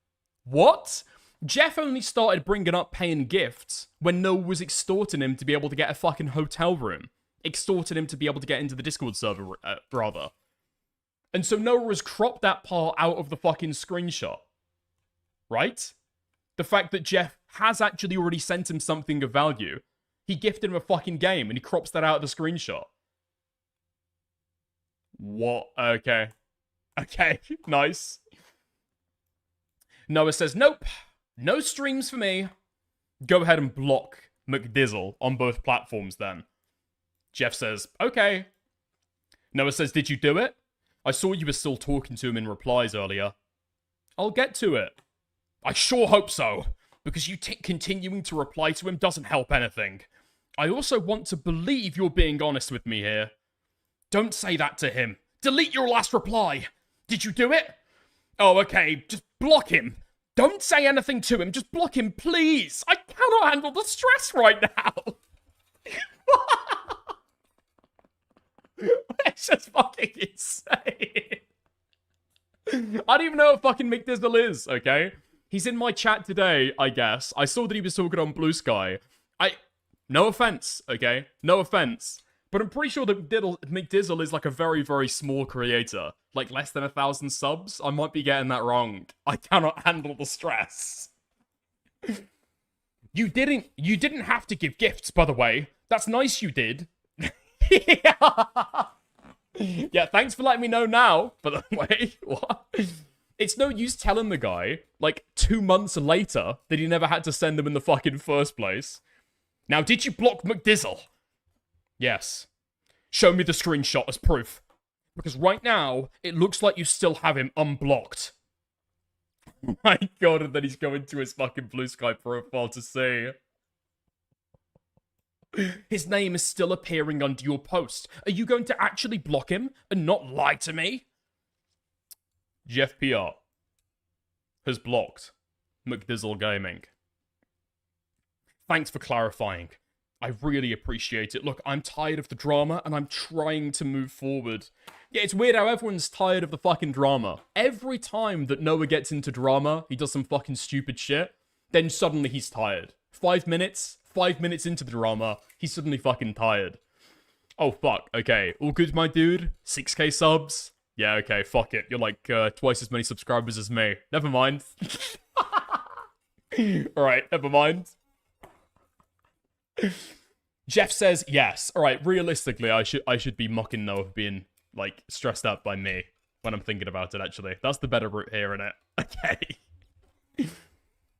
What? Jeff only started bringing up paying gifts when Noah was extorting him to be able to get a fucking hotel room. Extorting him to be able to get into the Discord server, rather. And so Noah has cropped that part out of the fucking screenshot. Right? The fact that Jeff has actually already sent him something of value. He gifted him a fucking game and he crops that out of the screenshot. What? Okay. Okay, nice. Noah says, nope. No streams for me. Go ahead and block McDizzle on both platforms then. Jeff says, okay. Noah says, did you do it? I saw you were still talking to him in replies earlier. I'll get to it. I sure hope so, because you continuing to reply to him doesn't help anything. I also want to believe you're being honest with me here. Don't say that to him. Delete your last reply. Did you do it? Oh, okay, just block him. Don't say anything to him, just block him, please. I cannot handle the stress right now. It's just fucking insane. I don't even know what fucking McDizzle is, okay? He's in my chat today, I guess. I saw that he was talking on Blue Sky. No offense, okay? No offense. But I'm pretty sure that McDizzle is like a very, very small creator. Like less than 1,000 subs. I might be getting that wrong. I cannot handle the stress. You didn't have to give gifts, by the way. That's nice you did. Yeah, thanks for letting me know now, by the way. What? It's no use telling the guy, like, 2 months later, that he never had to send them in the fucking first place. Now, did you block McDizzle? Yes. Show me the screenshot as proof. Because right now, it looks like you still have him unblocked. My god, and then he's going to his fucking Blue Sky profile to see. His name is still appearing under your post. Are you going to actually block him and not lie to me? Jeff PR has blocked McDizzle Gaming. Thanks for clarifying. I really appreciate it. Look, I'm tired of the drama, and I'm trying to move forward. Yeah, it's weird how everyone's tired of the fucking drama. Every time that Noah gets into drama, he does some fucking stupid shit, then suddenly he's tired. 5 minutes into the drama, he's suddenly fucking tired. Oh, fuck. Okay. All good, my dude? 6k subs? Yeah, okay, fuck it. You're like twice as many subscribers as me. Never mind. Alright, never mind. Jeff says yes. Alright, realistically, I should be mocking Noah for being, like, stressed out by me when I'm thinking about it, actually. That's the better route here, innit? Okay.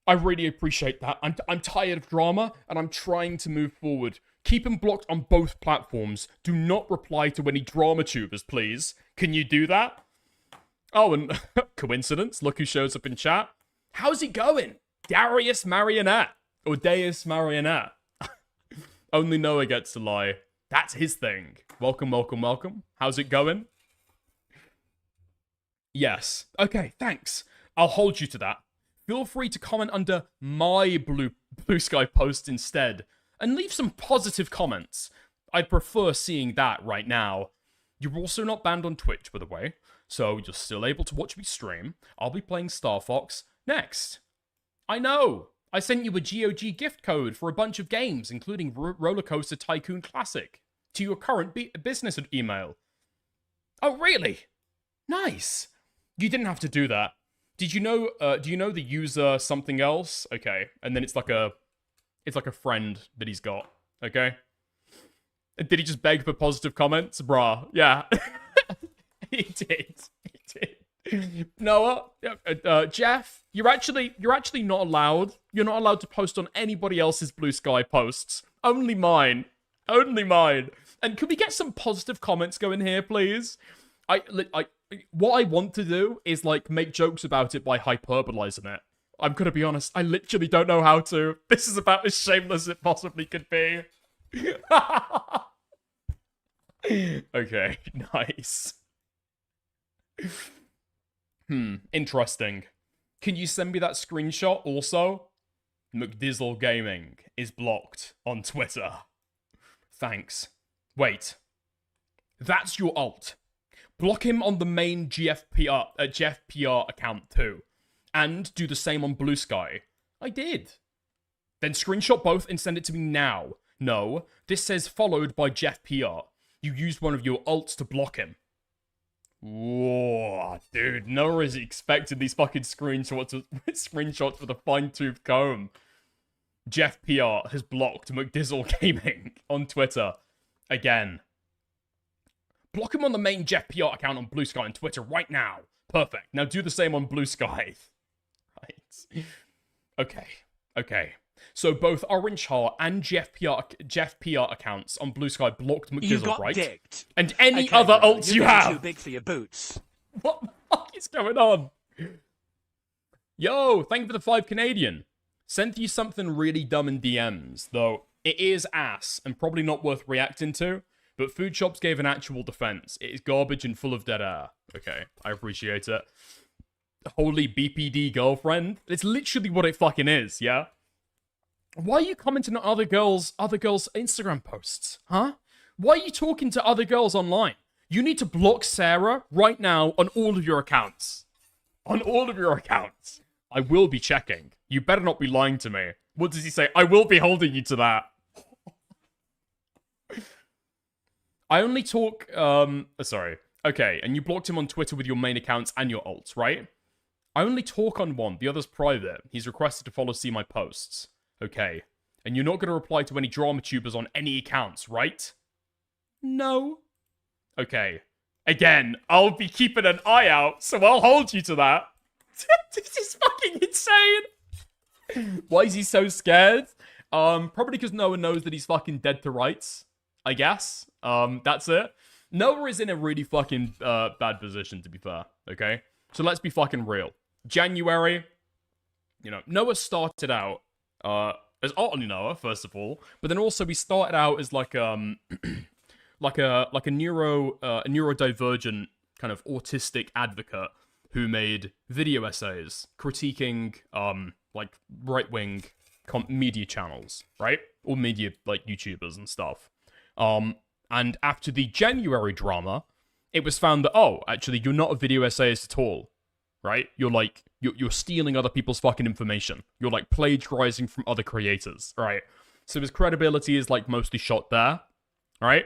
I really appreciate that. I'm tired of drama, and I'm trying to move forward. Keep him blocked on both platforms. Do not reply to any drama tubers, please. Can you do that? Oh, and coincidence? Look who shows up in chat. How's it going? Darius Marionette. Or Deus Marionette. Only Noah gets to lie. That's his thing. Welcome, welcome, welcome. How's it going? Yes. Okay, thanks. I'll hold you to that. Feel free to comment under my Blue Sky post instead, and leave some positive comments. I'd prefer seeing that right now. You're also not banned on Twitch, by the way, so you're still able to watch me stream. I'll be playing Star Fox next. I know! I sent you a GOG gift code for a bunch of games, including Roller Coaster Tycoon Classic, to your current business email. Oh, really? Nice! You didn't have to do that. Did you know, do you know the user something else? Okay, and then it's like a friend that he's got, okay? Did he just beg for positive comments? Bruh, yeah. He did. Noah, Jeff, you're actually not allowed. You're not allowed to post on anybody else's Blue Sky posts. Only mine. Only mine. And can we get some positive comments going here, please? What I want to do is, like, make jokes about it by hyperbolizing it. I'm gonna be honest, I literally don't know how to. This is about as shameless as it possibly could be. Okay, nice. Interesting. Can you send me that screenshot also? McDizzle Gaming is blocked on Twitter. Thanks. Wait. That's your alt. Block him on the main Jeff PR account too. And do the same on Blue Sky. I did. Then screenshot both and send it to me now. No, this says followed by Jeff PR. You used one of your alts to block him. Whoa, dude, Noah is expecting these fucking screenshots with a fine-tooth comb. Jeff PR has blocked McDizzle Gaming on Twitter. Again. Block him on the main Jeff PR account on Blue Sky and Twitter right now. Perfect. Now do the same on Blue Sky. Right. Okay. So both Orange Heart and Jeff PR accounts on Blue Sky blocked You McDizzle, got right? dicked. And any Okay, other bro, alts you're you getting have. too big for your boots. What the fuck is going on? Yo, thank you for the 5 Canadian. Sent you something really dumb in DMs, though it is ass and probably not worth reacting to, but Food Shops gave an actual defense. It is garbage and full of dead air. Okay, I appreciate it. Holy BPD girlfriend. It's literally what it fucking is, yeah? Why are you commenting on other girls' Instagram posts, huh? Why are you talking to other girls online? You need to block Sarah right now on all of your accounts. On all of your accounts. I will be checking. You better not be lying to me. What does he say? I will be holding you to that. I only talk, sorry. Okay, and you blocked him on Twitter with your main accounts and your alts, right? I only talk on one. The other's private. He's requested to follow see my posts. Okay. And you're not going to reply to any drama tubers on any accounts, right? No. Okay. Again, I'll be keeping an eye out, so I'll hold you to that. This is fucking insane. Why is he so scared? Probably because no one knows that he's fucking dead to rights, I guess. That's it. Noah is in a really fucking bad position, to be fair, okay? So let's be fucking real. January, you know, Noah started out as otterly Noah, first of all, but then also we started out as like a neurodivergent kind of autistic advocate who made video essays critiquing like right-wing media channels, right? Or media like YouTubers and stuff. And after the January drama, it was found that, oh, actually, you're not a video essayist at all, right? You're stealing other people's fucking information. You're like plagiarizing from other creators, right? So his credibility is like mostly shot there, right?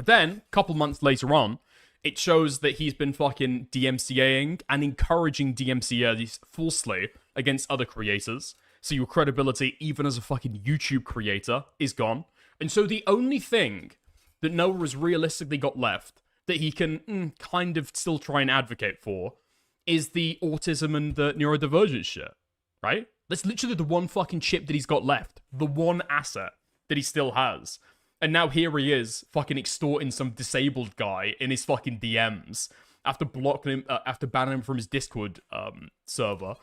Then, a couple months later on, it shows that he's been fucking DMCAing and encouraging DMCAs falsely against other creators. So your credibility, even as a fucking YouTube creator, is gone. And so the only thing that Noah has realistically got left that he can kind of still try and advocate for is the autism and the neurodivergence shit, right? That's literally the one fucking chip that he's got left. The one asset that he still has. And now here he is, fucking extorting some disabled guy in his fucking DMs after blocking him, after banning him from his Discord server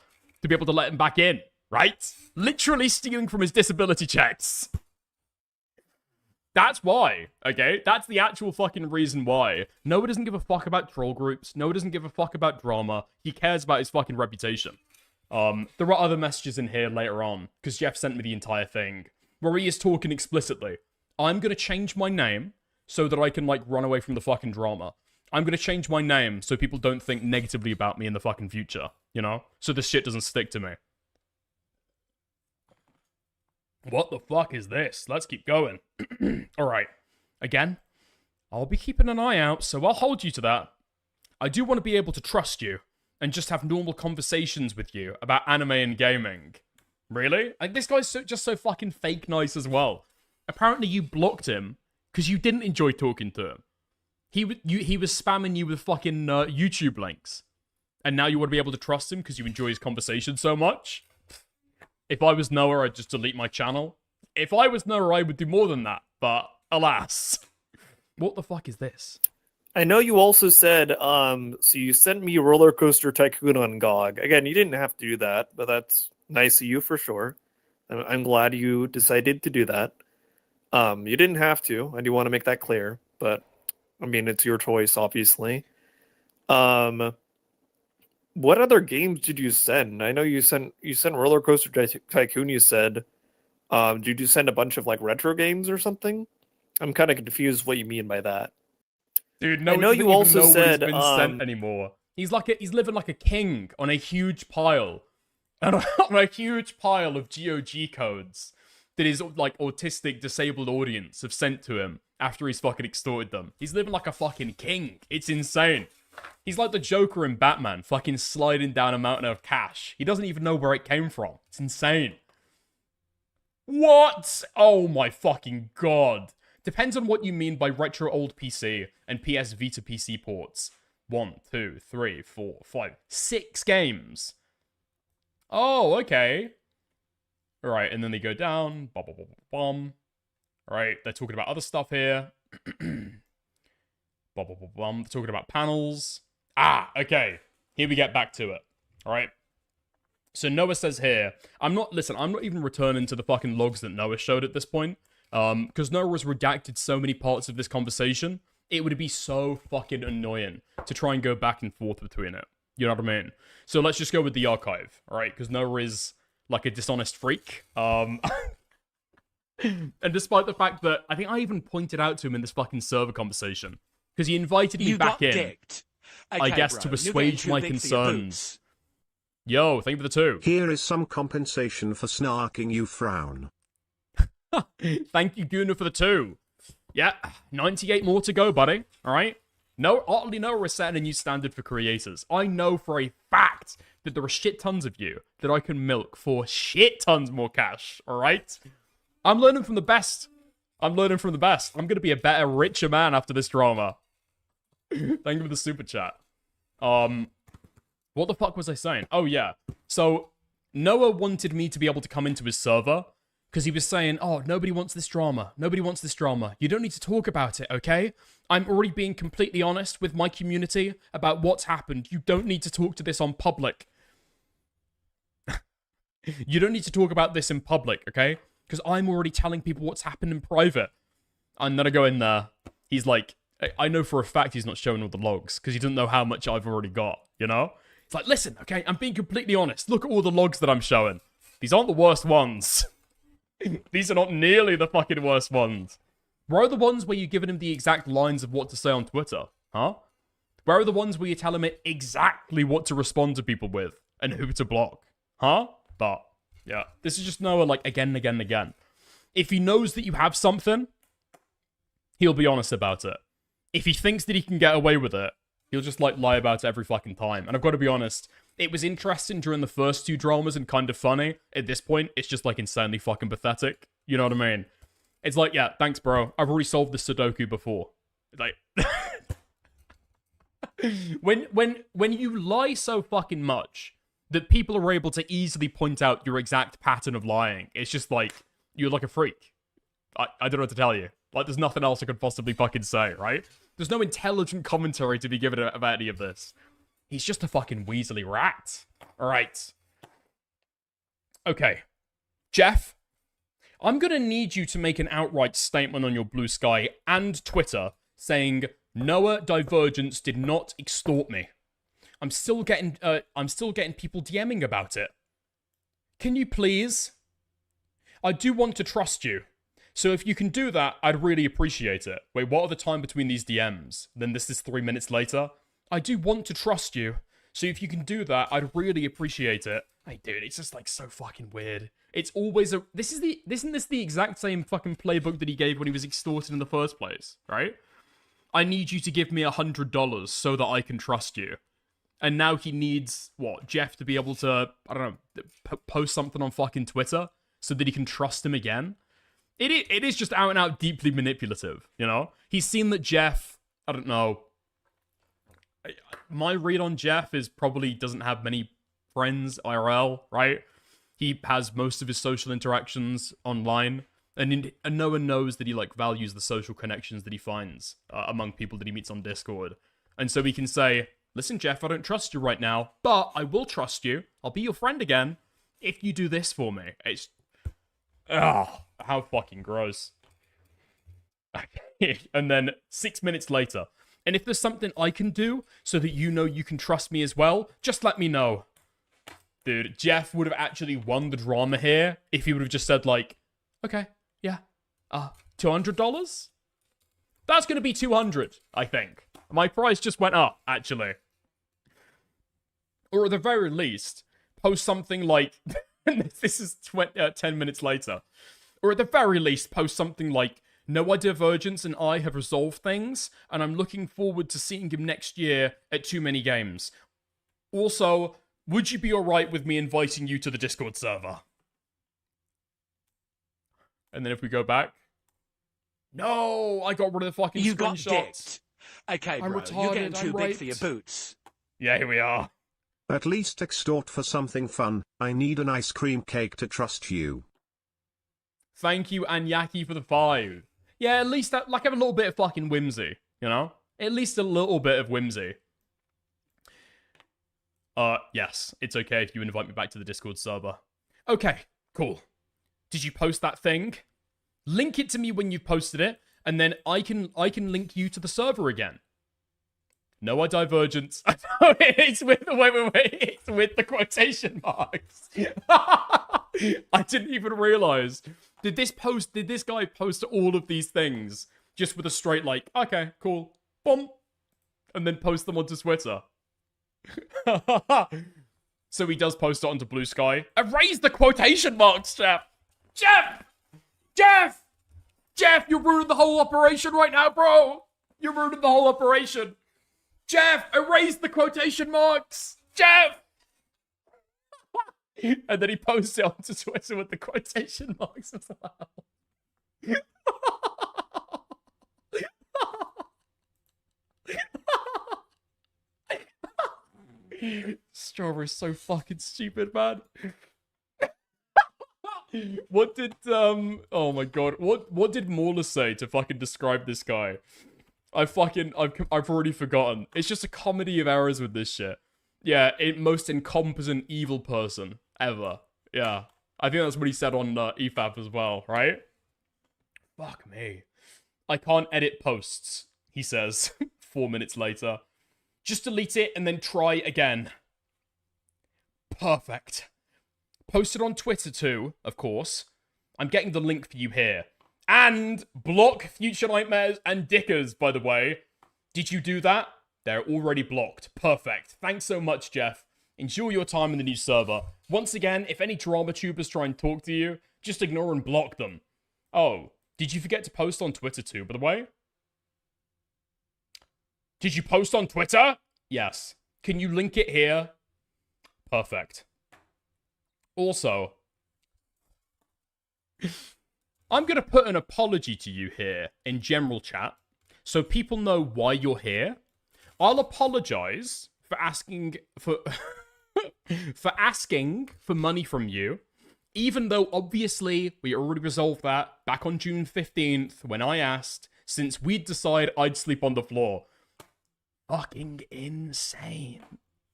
to be able to let him back in, right? Literally stealing from his disability checks. That's why, okay? That's the actual fucking reason why. Noah doesn't give a fuck about troll groups. Noah doesn't give a fuck about drama. He cares about his fucking reputation. There are other messages in here later on, because Jeff sent me the entire thing, where he is talking explicitly. I'm gonna change my name so that I can, like, run away from the fucking drama. I'm gonna change my name so people don't think negatively about me in the fucking future, you know? So this shit doesn't stick to me. What the fuck is this? Let's keep going. Alright. Again, I'll be keeping an eye out, so I'll hold you to that. I do want to be able to trust you and just have normal conversations with you about anime and gaming. Really? Like, this guy's just so fucking fake nice as well. Apparently you blocked him because you didn't enjoy talking to him. He was spamming you with fucking YouTube links. And now you want to be able to trust him because you enjoy his conversation so much? If I was Noah, I'd just delete my channel. If I was Noah, I would do more than that. But, alas. What the fuck is this? I know you also said, so you sent me Roller Coaster Tycoon on GOG. Again, you didn't have to do that, but that's nice of you for sure. I'm glad you decided to do that. You didn't have to. I do want to make that clear, but I mean, it's your choice, obviously. What other games did you send? I know you sent Roller Coaster Tycoon. You said, did you send a bunch of like retro games or something? I'm kind of confused what you mean by that. Dude, no, I know you also said been sent anymore. He's living like a king on a huge pile, and on a huge pile of GOG codes that his like autistic disabled audience have sent to him after he's fucking extorted them. He's living like a fucking king. It's insane. He's like the Joker in Batman, fucking sliding down a mountain of cash. He doesn't even know where it came from. It's insane. What? Oh my fucking god. Depends on what you mean by retro old PC and PS Vita PC ports. 1, 2, 3, 4, 5, 6 games. Oh, okay. Alright, and then they go down. Bum, bum, bum, bum. Alright, they're talking about other stuff here. Bum, bum, bum, bum. They're talking about panels. Ah, okay. Here we get back to it. Alright. So Noah says here, I'm not even returning to the fucking logs that Noah showed at this point. Because Noah has redacted so many parts of this conversation, it would be so fucking annoying to try and go back and forth between it. You know what I mean? So let's just go with the archive, alright? Because Noah is like a dishonest freak. And despite the fact that I think I even pointed out to him in this fucking server conversation, because he invited me back in, dicked. I guess, to assuage my concerns. Yo, thank you for the 2. Here is some compensation for snarking, you frown. Thank you, Guna, for the 2. Yeah, 98 more to go, buddy. Alright? No, utterly no, we're setting a new standard for creators. I know for a fact that there are shit tons of you that I can milk for shit tons more cash. Alright? I'm learning from the best. I'm learning from the best. I'm gonna be a better, richer man after this drama. Thank you for the super chat. What the fuck was I saying? Oh, yeah. So, Noah wanted me to be able to come into his server, because he was saying, oh, nobody wants this drama. Nobody wants this drama. You don't need to talk about it, okay? I'm already being completely honest with my community about what's happened. You don't need to talk to this on public. You don't need to talk about this in public, okay? Because I'm already telling people what's happened in private. And then I go in there. He's like, I know for a fact he's not showing all the logs, because he doesn't know how much I've already got, you know? It's like, listen, okay, I'm being completely honest. Look at all the logs that I'm showing. These aren't the worst ones. These are not nearly the fucking worst ones. Where are the ones where you're giving him the exact lines of what to say on Twitter? Huh? Where are the ones where you tell him exactly what to respond to people with and who to block? Huh? But, yeah. This is just Noah, like, again and again and again. If he knows that you have something, he'll be honest about it. If he thinks that he can get away with it, he'll just, like, lie about it every fucking time. And I've got to be honest, it was interesting during the first 2 dramas and kind of funny. At this point, it's just, like, insanely fucking pathetic. You know what I mean? It's like, yeah, thanks, bro. I've already solved this Sudoku before. Like, when you lie so fucking much that people are able to easily point out your exact pattern of lying, it's just like, you're like a freak. I don't know what to tell you. Like, there's nothing else I could possibly fucking say, right? There's no intelligent commentary to be given about any of this. He's just a fucking Weasley rat. Alright. Okay. Jeff, I'm gonna need you to make an outright statement on your Blue Sky and Twitter saying NOAHDIVERGENCE did not extort me. I'm still getting people DMing about it. Can you please? I do want to trust you. So if you can do that, I'd really appreciate it. Wait, what are the time between these DMs? Then this is 3 minutes later. I do want to trust you. So if you can do that, I'd really appreciate it. Hey, dude, it's just like so fucking weird. It's always isn't this the exact same fucking playbook that he gave when he was extorted in the first place, right? I need you to give me $100 so that I can trust you. And now he needs, what, Jeff to be able to, I don't know, post something on fucking Twitter so that he can trust him again? It is just out and out deeply manipulative, you know? He's seen that Jeff, I don't know, my read on Jeff is probably doesn't have many friends IRL, right? He has most of his social interactions online, and no one knows that he, like, values the social connections that he finds among people that he meets on Discord. And so he can say, listen, Jeff, I don't trust you right now, but I will trust you. I'll be your friend again if you do this for me. It's... oh, how fucking gross. And then 6 minutes later, and if there's something I can do so that you know you can trust me as well, just let me know. Dude, Jeff would have actually won the drama here if he would have just said, like, okay, yeah, $200? That's going to be 200, I think. My price just went up, actually. Or at the very least, post something like... this is 10 minutes later. Or at the very least, post something like, NOAHDIVERGENCE and I have resolved things, and I'm looking forward to seeing him next year at Too Many Games. Also, would you be alright with me inviting you to the Discord server? And then if we go back... no! I got rid of the fucking You got screenshots. dicked. Okay, I'm bro, retarded, you're getting too I'm big for your raped. boots. Yeah, here we are. At least extort for something fun. I need an ice cream cake to trust you. Thank you, Anyaki, for the 5. Yeah, at least that, like, have a little bit of fucking whimsy, you know? At least a little bit of whimsy. Yes, it's okay if you invite me back to the Discord server. Okay, cool. Did you post that thing? Link it to me when you've posted it, and then I can link you to the server again. Noah Divergence. It's with it's with the quotation marks. I didn't even realize. Did this guy post all of these things just with a straight like, okay, cool, boom, and then post them onto Twitter? So he does post it onto Blue Sky. Erase the quotation marks, Jeff! Jeff, you ruined the whole operation right now, bro! You're ruining the whole operation. Jeff, erase the quotation marks! Jeff! And then he posts it onto Twitter with the quotation marks as well. Strawberry's so fucking stupid, man. What did oh my god, what did Mauler say to fucking describe this guy? I've already forgotten. It's just a comedy of errors with this shit. Yeah, most incompetent evil person ever. Yeah, I think that's what he said on EFAP as well, right? Fuck me. I can't edit posts, he says 4 minutes later. Just delete it and then try again. Perfect. Posted on Twitter too, of course. I'm getting the link for you here. And block Future Nightmares and Dickers, by the way. Did you do that? They're already blocked. Perfect. Thanks so much, Jeff. Enjoy your time in the new server. Once again, if any drama tubers try and talk to you, just ignore and block them. Oh, did you forget to post on Twitter too, by the way? Did you post on Twitter? Yes. Can you link it here? Perfect. Also, I'm going to put an apology to you here in general chat so people know why you're here. I'll apologize for asking for asking for money from you, even though obviously we already resolved that back on June 15th when I asked, since we'd decided I'd sleep on the floor. Fucking insane.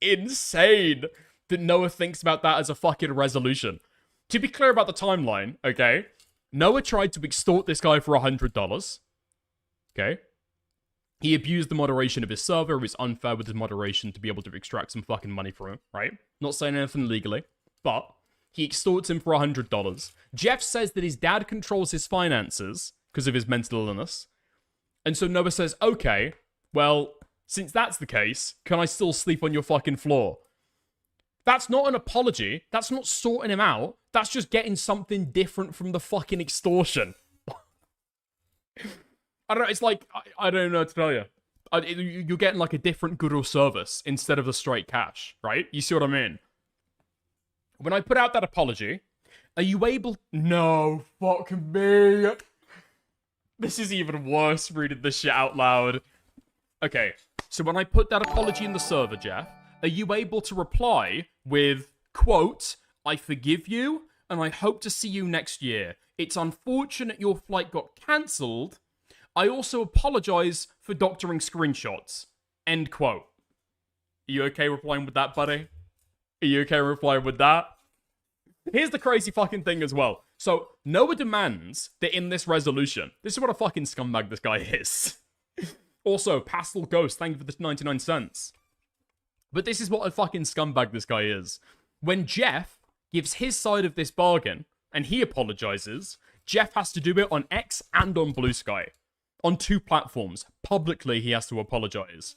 Insane that Noah thinks about that as a fucking resolution. To be clear about the timeline, okay? Noah tried to extort this guy for $100. Okay? He abused the moderation of his server. It was unfair with his moderation to be able to extract some fucking money from him, right? Not saying anything legally, but he extorts him for $100. Jeff says that his dad controls his finances because of his mental illness. And so Noah says, okay, well, since that's the case, can I still sleep on your fucking floor? That's not an apology. That's not sorting him out. That's just getting something different from the fucking extortion. I don't know. It's like, I don't know what to tell you. You're getting like a different good or service instead of the straight cash, right? You see what I mean? When I put out that apology, are you able... No, fuck me. This is even worse reading this shit out loud. Okay, so when I put that apology in the server, Jeff, are you able to reply with, quote, I forgive you, and I hope to see you next year. It's unfortunate your flight got cancelled. I also apologize for doctoring screenshots. End quote. Are you okay replying with that, buddy? Are you okay replying with that? Here's the crazy fucking thing as well. So, Noah demands that in this resolution, this is what a fucking scumbag this guy is. Also, Pastel Ghost, thank you for the 99 cents. But this is what a fucking scumbag this guy is. When Jeff gives his side of this bargain, and he apologizes, Jeff has to do it on X and on Blue Sky. On 2 platforms. Publicly, he has to apologize.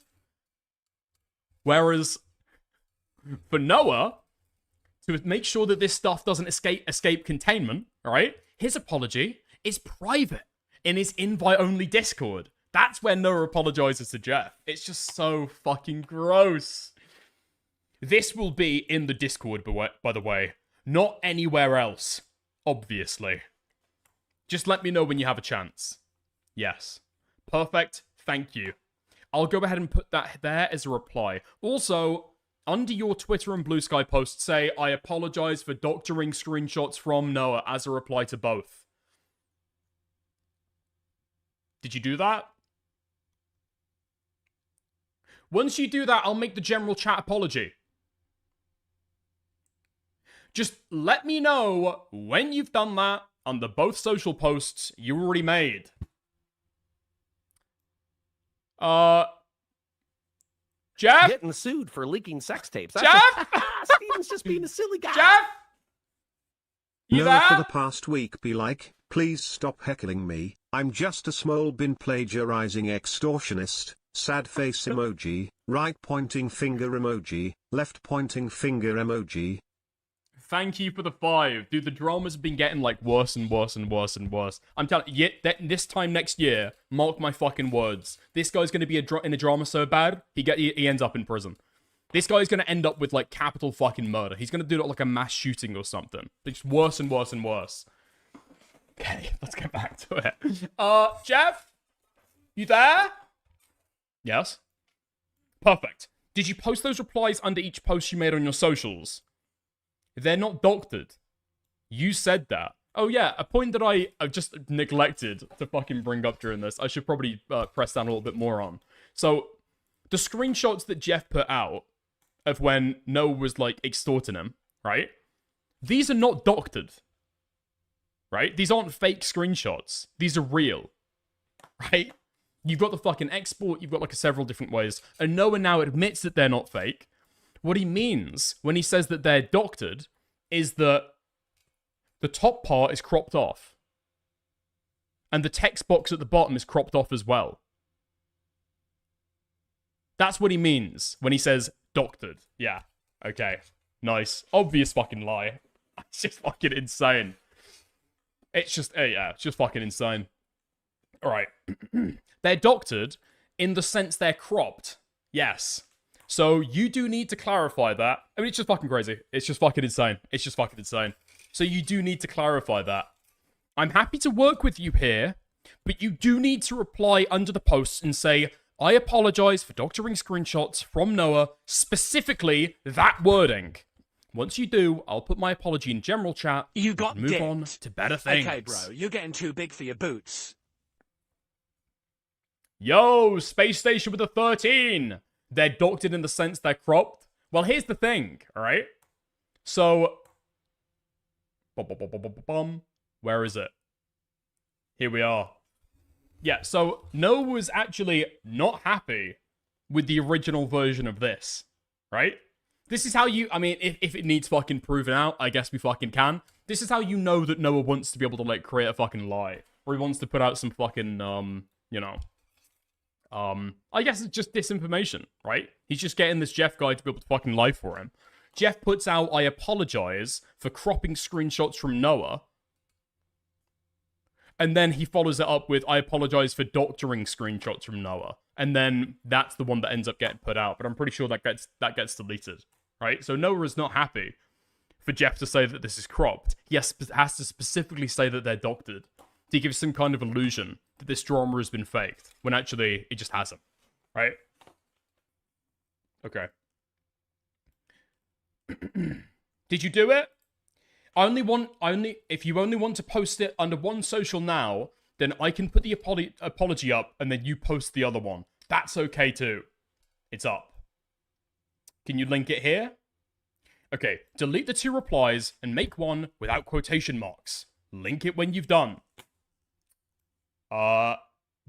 Whereas, for Noah, to make sure that this stuff doesn't escape containment, alright, his apology is private in his invite-only Discord. That's where Noah apologizes to Jeff. It's just so fucking gross. This will be in the Discord, by the way. Not anywhere else. Obviously. Just let me know when you have a chance. Yes. Perfect. Thank you. I'll go ahead and put that there as a reply. Also, under your Twitter and Blue Sky post, say, I apologize for doctoring screenshots from Noah as a reply to both. Did you do that? Once you do that, I'll make the general chat apology. Just let me know when you've done that under both social posts you already made. Jeff? Getting sued for leaking sex tapes. Jeff? Steven's just being a silly guy. Jeff? You Noah for there? the past week be like, please stop heckling me, I'm just a small bin plagiarizing extortionist, sad face emoji, right pointing finger emoji, left pointing finger emoji. Thank you for the 5. Dude, the dramas have been getting, like, worse and worse and worse and worse. I'm telling you, this time next year, mark my fucking words. This guy's gonna be in a drama so bad, he ends up in prison. This guy's gonna end up with, like, capital fucking murder. He's gonna do, like, a mass shooting or something. It's worse and worse and worse. Okay, let's get back to it. Jeff? You there? Yes? Perfect. Did you post those replies under each post you made on your socials? They're not doctored. You said that. Oh yeah, a point that I've just neglected to fucking bring up during this. I should probably press down a little bit more on. So, the screenshots that Jeff put out of when Noah was, like, extorting him, right? These are not doctored. Right? These aren't fake screenshots. These are real. Right? You've got the fucking export, you've got, like, several different ways. And Noah now admits that they're not fake. What he means when he says that they're doctored is that the top part is cropped off. And the text box at the bottom is cropped off as well. That's what he means when he says doctored. Yeah. Okay. Nice. Obvious fucking lie. It's just fucking insane. It's just, yeah, it's just fucking insane. Alright. They're doctored in the sense they're cropped. Yes. So you do need to clarify that. I mean, it's just fucking crazy. It's just fucking insane. It's just fucking insane. So you do need to clarify that. I'm happy to work with you here, but you do need to reply under the post and say, I apologize for doctoring screenshots from Noah, specifically that wording. Once you do, I'll put my apology in general chat You got and move on dicked. to better things. Okay, bro, you're getting too big for your boots. Yo, Space Station with a 13. They're doctored in the sense they're cropped. Well, here's the thing, alright? So, where is it? Here we are. Yeah, so Noah was actually not happy with the original version of this, right? This is how you, I mean, if it needs fucking proven out, I guess we fucking can. This is how you know that Noah wants to be able to, like, create a fucking lie. Or he wants to put out some fucking, you know, I guess it's just disinformation, right? He's just getting this Jeff guy to be able to fucking lie for him. Jeff puts out, I apologize for cropping screenshots from Noah. And then he follows it up with, I apologize for doctoring screenshots from Noah. And then that's the one that ends up getting put out. But I'm pretty sure that gets deleted, right? So Noah is not happy for Jeff to say that this is cropped. He has to specifically say that they're doctored to give some kind of illusion that this drama has been faked, when actually it just hasn't, right? Okay. Did you do it? If you only want to post it under one social now, then I can put the apology up and then you post the other one. That's okay too. It's up. Can you link it here? Okay, delete the 2 replies and make one without quotation marks. Link it when you've done.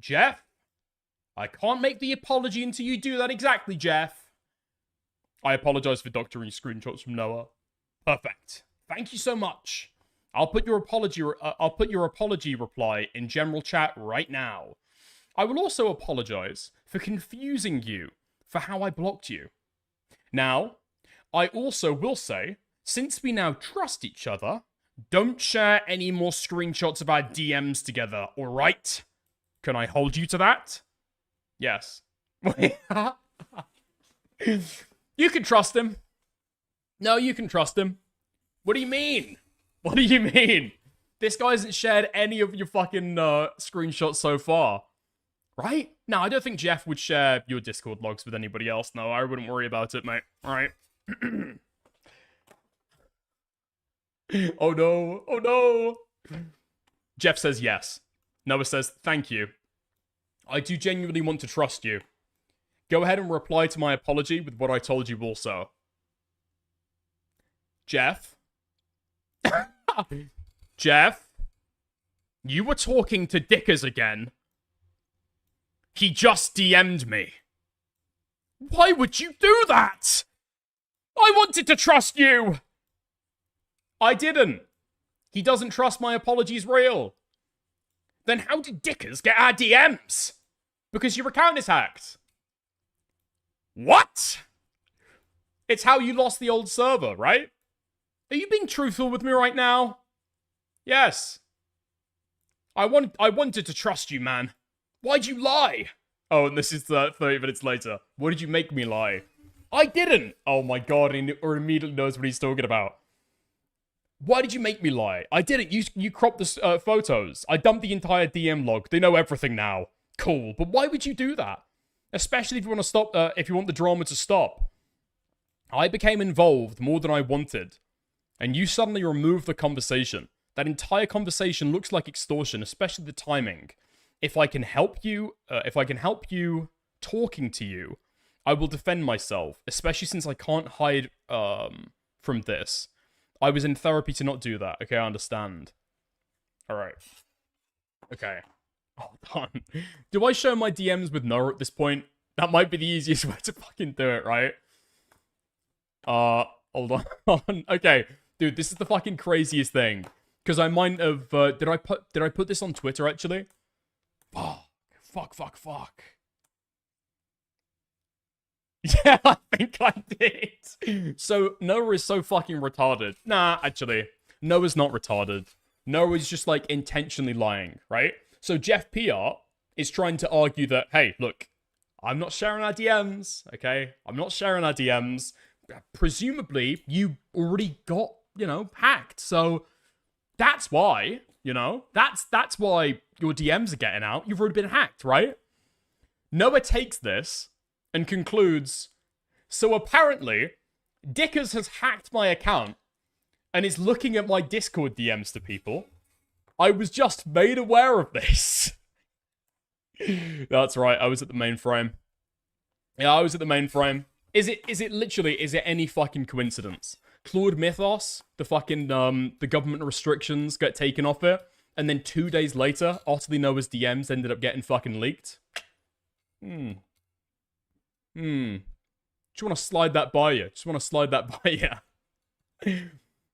Jeff? I can't make the apology until you do that exactly, Jeff. I apologize for doctoring screenshots from Noah. Perfect. Thank you so much. I'll put your apology reply in general chat right now. I will also apologize for confusing you for how I blocked you. Now, I also will say, since we now trust each other, don't share any more screenshots of our DMs together, alright? Can I hold you to that? Yes. You can trust him. No, you can trust him. What do you mean? What do you mean? This guy hasn't shared any of your fucking screenshots so far. Right? No, I don't think Jeff would share your Discord logs with anybody else. No, I wouldn't worry about it, mate. Alright. Oh no. Oh no. Jeff says yes. Noah says thank you. I do genuinely want to trust you. Go ahead and reply to my apology with what I told you also. Jeff? Jeff? You were talking to Dickers again. He just DM'd me. Why would you do that? I wanted to trust you. I didn't. He doesn't trust my apologies real. Then how did Dickers get our DMs? Because your account is hacked. What? It's how you lost the old server, right? Are you being truthful with me right now? Yes. I wanted to trust you, man. Why'd you lie? Oh, and this is 30 minutes later. What did you make me lie? I didn't. Oh my god, he immediately knows what he's talking about. Why did you make me lie? I didn't. You cropped the photos. I dumped the entire DM log. They know everything now. Cool. But why would you do that? Especially if you want to stop. If you want the drama to stop. I became involved more than I wanted, and you suddenly removed the conversation. That entire conversation looks like extortion, especially the timing. If I can help you, talking to you, I will defend myself. Especially since I can't hide from this. I was in therapy to not do that. Okay, I understand. Alright. Okay. Hold on. Do I show my DMs with Noah at this point? That might be the easiest way to fucking do it, right? Hold on. Okay. Dude, this is the fucking craziest thing. Because I might have, did I put this on Twitter, actually? Fuck. Yeah, I think I did. So, Noah is so fucking retarded. Nah, actually. Noah's not retarded. Noah is just, like, intentionally lying, right? So, Jeff PR is trying to argue that, hey, look, I'm not sharing our DMs, okay? I'm not sharing our DMs. Presumably, you already got, hacked. So, that's why, that's why your DMs are getting out. You've already been hacked, right? Noah takes this and concludes, so apparently, Dickers has hacked my account and is looking at my Discord DMs to people. I was just made aware of this. That's right, I was at the mainframe. Yeah, I was at the mainframe. Is it any fucking coincidence? Claude Mythos, the fucking, the government restrictions get taken off it, and then 2 days later, Otterly Noah's DMs ended up getting fucking leaked? Do you want to slide that by you?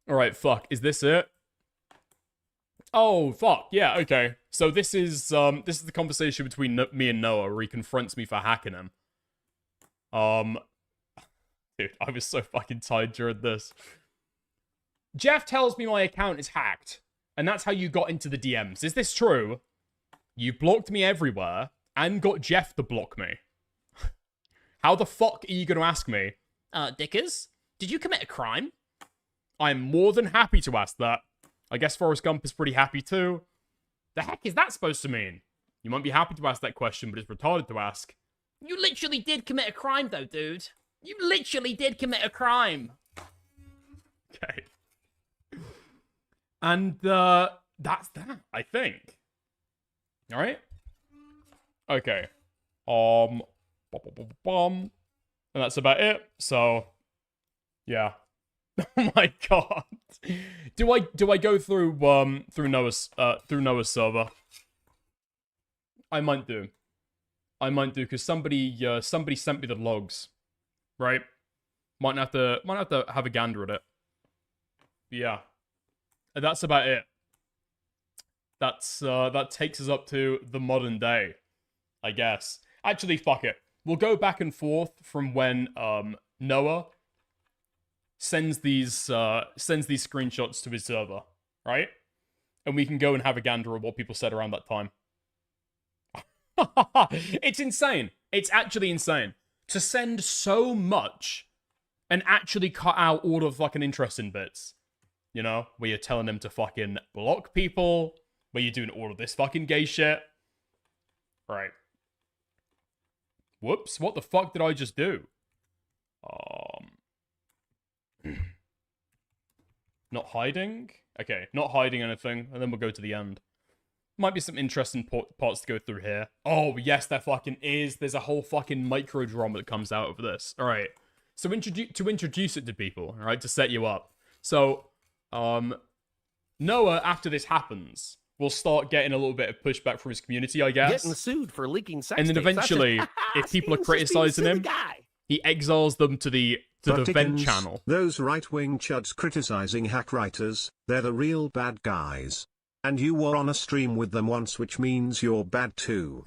Alright, fuck. Is this it? Oh, fuck. Yeah, okay. So this is the conversation between me and Noah where he confronts me for hacking him. Dude, I was so fucking tired during this. Jeff tells me my account is hacked, and that's how you got into the DMs. Is this true? You blocked me everywhere, and got Jeff to block me. How the fuck are you gonna ask me? Dickers, did you commit a crime? I'm more than happy to ask that. I guess Forrest Gump is pretty happy too. The heck is that supposed to mean? You might be happy to ask that question, but it's retarded to ask. You literally did commit a crime, though, dude. You literally did commit a crime. Okay. And, that's that, I think. Alright? Okay. And that's about it. So, yeah. Oh my god. Do I go through Noah's server? I might do because somebody sent me the logs, right? Might have to have a gander at it. Yeah, and that's about it. That takes us up to the modern day, I guess. Actually, fuck it. We'll go back and forth from when Noah sends these screenshots to his server, right? And we can go and have a gander at what people said around that time. It's insane. It's actually insane to send so much and actually cut out all of fucking interesting bits. You know, where you're telling them to fucking block people, where you're doing all of this fucking gay shit. Right. Whoops, what the fuck did I just do? Not hiding? Okay, not hiding anything, and then we'll go to the end. Might be some interesting parts to go through here. Oh, yes, there fucking is. There's a whole fucking micro drama that comes out of this. All right. So to introduce it to people, all right, to set you up. So, Noah, after this happens, will start getting a little bit of pushback from his community, I guess. Getting sued for leaking sex and then tapes. eventually, if people are criticizing him, he exiles them to the vent Dickens, channel. Those right-wing chuds criticizing hack writers, they're the real bad guys. And you were on a stream with them once, which means you're bad too.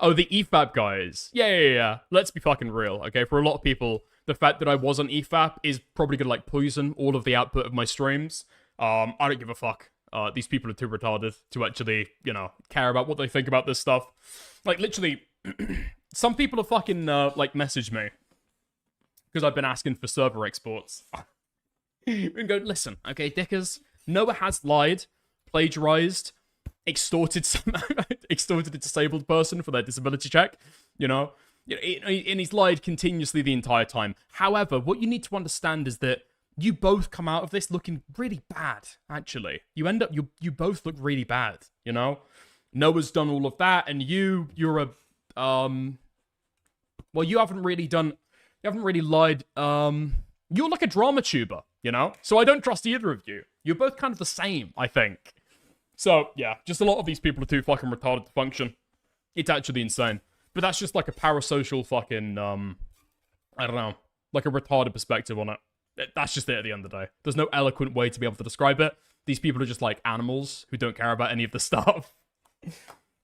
Oh, the EFAP guys. Yeah. Let's be fucking real, okay? For a lot of people, the fact that I was on EFAP is probably gonna, like, poison all of the output of my streams. I don't give a fuck. These people are too retarded to actually, you know, care about what they think about this stuff. Like, literally, some people have fucking, like, messaged me. Because I've been asking for server exports. And go, listen, okay, Dickers, Noah has lied, plagiarized, extorted a disabled person for their disability check, you know? And he's lied continuously the entire time. However, what you need to understand is that you both come out of this looking really bad, actually. You end up, you both look really bad, you know? Noah's done all of that, and you're a, well, you haven't really lied, you're like a drama tuber, you know? So I don't trust either of you. You're both kind of the same, I think. So, yeah, just a lot of these people are too fucking retarded to function. It's actually insane. But that's just like a parasocial fucking, I don't know, like a retarded perspective on it. That's just it at the end of the day. There's no eloquent way to be able to describe it. These people are just like animals who don't care about any of the stuff.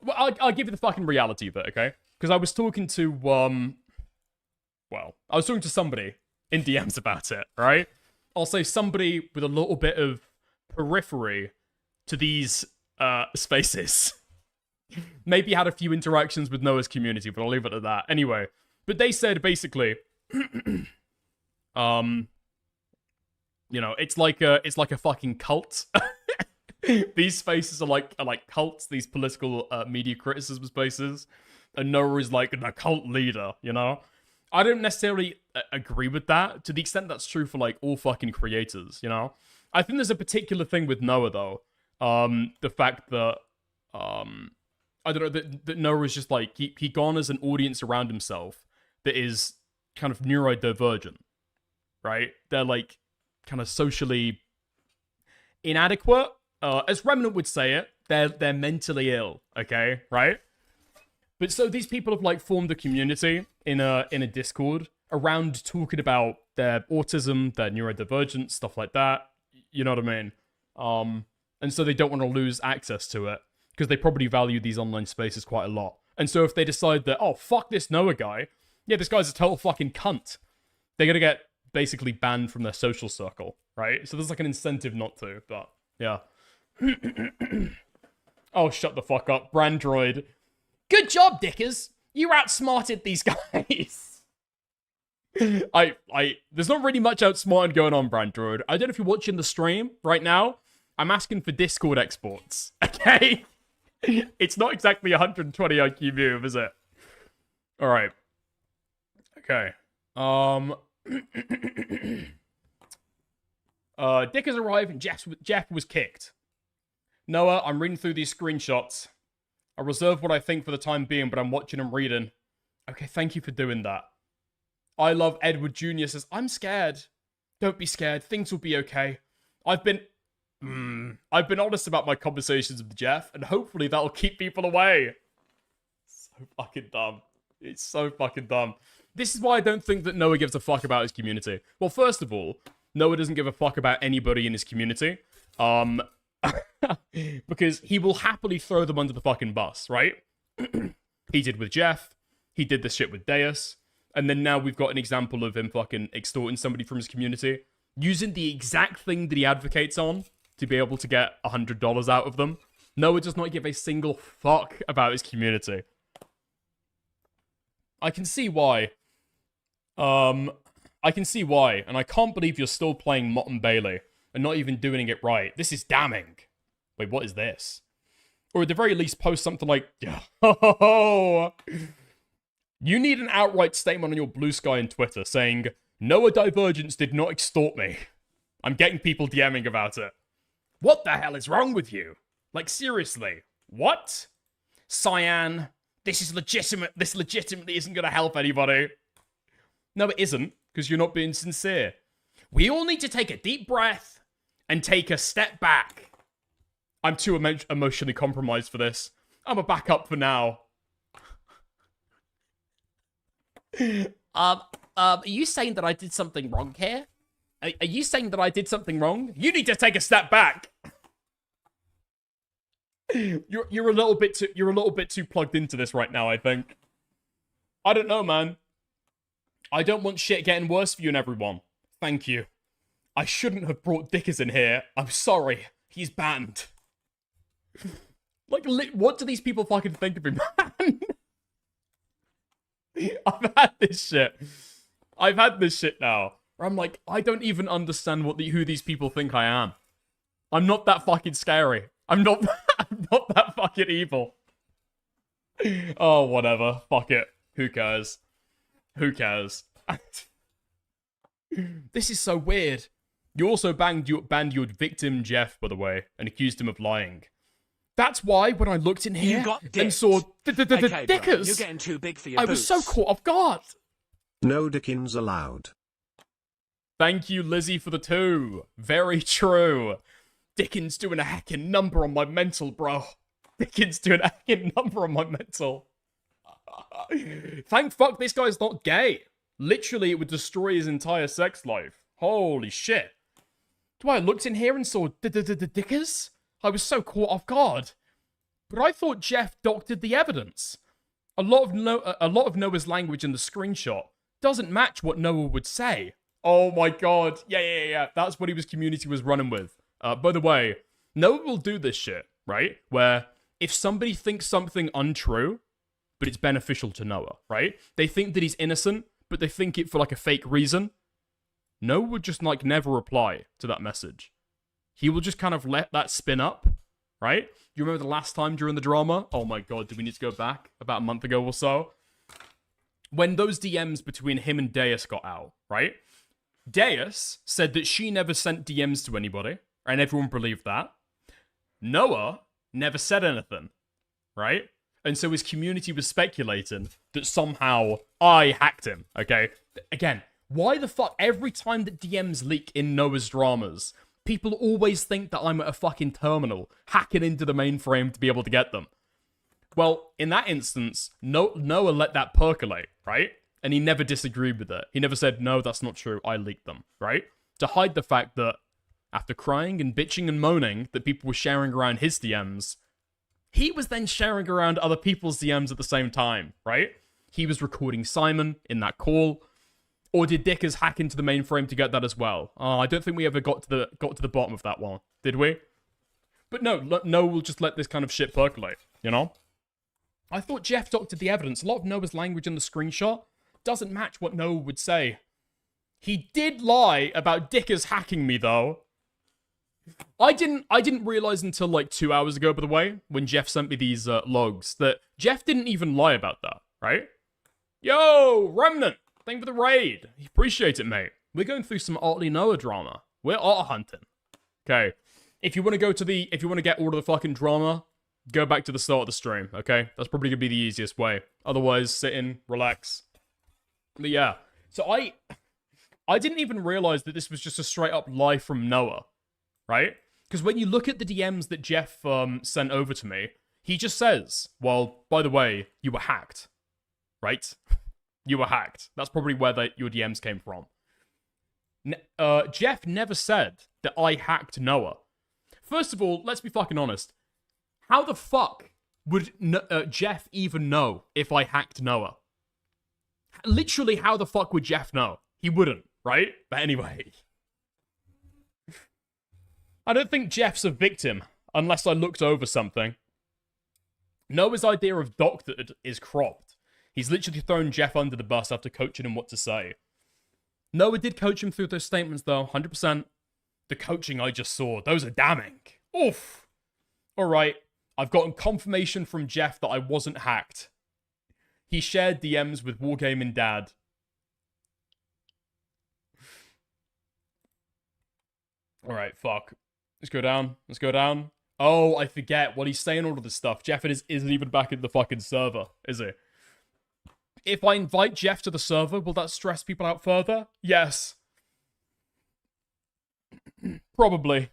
Well, I'll give you the fucking reality of it, okay? Because I was talking to, well, I was talking to somebody in DMs about it, right? I'll say somebody with a little bit of periphery to these spaces. Maybe had a few interactions with Noah's community, but I'll leave it at that. Anyway, but they said basically, you know, it's like a fucking cult. These spaces are like cults, these political media criticism spaces, and Noah is like the cult leader, you know? I don't necessarily agree with that, to the extent that's true for like all fucking creators, you know? I think there's a particular thing with Noah though. The fact that, I don't know, that Noah is just like, he garners an audience around himself that is kind of neurodivergent, right? They're like kind of socially inadequate. As Remnant would say it, they're mentally ill, okay, right? But so these people have like formed a community in a Discord around talking about their autism, their neurodivergence, stuff like that. You know what I mean? And so they don't want to lose access to it because they probably value these online spaces quite a lot. And so if they decide that, oh, fuck this Noah guy, yeah, this guy's a total fucking cunt, they're gonna get basically banned from their social circle, right? So there's like an incentive not to, but yeah. Oh, shut the fuck up, Brandroid. Good job, Dickers. You outsmarted these guys. There's not really much outsmarting going on, Brandroid. I don't know if you're watching the stream right now. I'm asking for Discord exports, okay? It's not exactly 120 IQ move, is it? All right. Okay. Dick has arrived and Jeff was kicked. Noah, I'm reading through these screenshots. I reserve what I think for the time being, but I'm watching and reading. Okay, thank you for doing that. I love Edward Jr. says, I'm scared. Don't be scared. Things will be okay. I've been honest about my conversations with Jeff, and hopefully that'll keep people away. So fucking dumb. It's so fucking dumb. This is why I don't think that Noah gives a fuck about his community. Well, first of all, Noah doesn't give a fuck about anybody in his community. Because he will happily throw them under the fucking bus, right? He did with Jeff. He did this shit with Deus. And then now we've got an example of him fucking extorting somebody from his community, using the exact thing that he advocates on to be able to get $100 out of them. Noah does not give a single fuck about his community. I can see why. I can see why, and I can't believe you're still playing Mott and Bailey and not even doing it right. This is damning. Wait, what is this? Or at the very least, post something like, oh, you need an outright statement on your Blue Sky and Twitter saying, NOAHDIVERGENCE did not extort me. I'm getting people DMing about it. What the hell is wrong with you? Like, seriously. What? Cyan, this is legitimate. This legitimately isn't going to help anybody. No, it isn't, because you're not being sincere. We all need to take a deep breath and take a step back. I'm too emotionally compromised for this. I'm a backup for now. Are you saying that I did something wrong here? Are you saying that I did something wrong? You need to take a step back. You're a little bit too plugged into this right now, I think. I don't know, man. I don't want shit getting worse for you and everyone. Thank you. I shouldn't have brought Dickers in here. I'm sorry. He's banned. Like, what do these people fucking think of him, man? I've had this shit. I've had this shit now. Where I'm like, I don't even understand who these people think I am. I'm not that fucking scary. I'm not that fucking evil. Oh, whatever. Fuck it. Who cares? Who cares? This is so weird. You also banned your victim, Jeff, by the way, and accused him of lying. That's why when I looked in here and saw the Dickers, you're getting too big for your I was so caught off guard. No Dickens allowed. Thank you, Lizzie, for the 2. Very true. Dickens doing a heckin' number on my mental, bro. Dickens doing a heckin' number on my mental. Thank fuck this guy's not gay. Literally, it would destroy his entire sex life. Holy shit. Do I looked in here and saw the Dickers? I was so caught off guard. But I thought Jeff doctored the evidence. A lot of Noah's language in the screenshot doesn't match what Noah would say. Oh my god. Yeah. That's what his community was running with. By the way, Noah will do this shit, right? Where if somebody thinks something untrue, but it's beneficial to Noah, right? They think that he's innocent, but they think it for like a fake reason. Noah would just like never reply to that message. He will just kind of let that spin up, right? You remember the last time during the drama? Oh my god, do we need to go back about a month ago or so? When those DMs between him and Deus got out, right? Deus said that she never sent DMs to anybody, and everyone believed that. Noah never said anything, right? And so his community was speculating that somehow I hacked him, okay? Again, why the fuck, every time that DMs leak in Noah's dramas, people always think that I'm at a fucking terminal, hacking into the mainframe to be able to get them. Well, in that instance, Noah let that percolate, right? And he never disagreed with it. He never said, no, that's not true, I leaked them, right? To hide the fact that after crying and bitching and moaning that people were sharing around his DMs, he was then sharing around other people's DMs at the same time, right? He was recording Simon in that call. Or did Dickers hack into the mainframe to get that as well? I don't think we ever got to the bottom of that one, did we? But no, we'll just let this kind of shit percolate, you know? I thought Jeff doctored the evidence. A lot of Noah's language in the screenshot doesn't match what Noah would say. He did lie about Dickers hacking me, though. I didn't realize until like 2 hours ago, by the way, when Jeff sent me these logs, that Jeff didn't even lie about that, right? Yo, Remnant! Thank you for the raid. Appreciate it, mate. We're going through some otterly Noah drama. We're otter hunting. Okay. If you want to get all of the fucking drama, go back to the start of the stream, okay? That's probably gonna be the easiest way. Otherwise, sit in, relax. But yeah. So I didn't even realize that this was just a straight up lie from Noah. Right? Because when you look at the DMs that Jeff sent over to me, he just says, well, by the way, you were hacked. Right? You were hacked. That's probably where your DMs came from. Jeff never said that I hacked Noah. First of all, let's be fucking honest. How the fuck would Jeff even know if I hacked Noah? Literally, how the fuck would Jeff know? He wouldn't, right? But anyway. I don't think Jeff's a victim, unless I looked over something. Noah's idea of doctored is cropped. He's literally thrown Jeff under the bus after coaching him what to say. Noah did coach him through those statements, though, 100%. The coaching I just saw, those are damning. Oof. Alright, I've gotten confirmation from Jeff that I wasn't hacked. He shared DMs with Wargaming Dad. Alright, fuck. Let's go down. Let's go down. Oh, I forget. What he's saying all of this stuff. Jeff isn't even back in the fucking server, is he? If I invite Jeff to the server, will that stress people out further? Yes. Probably.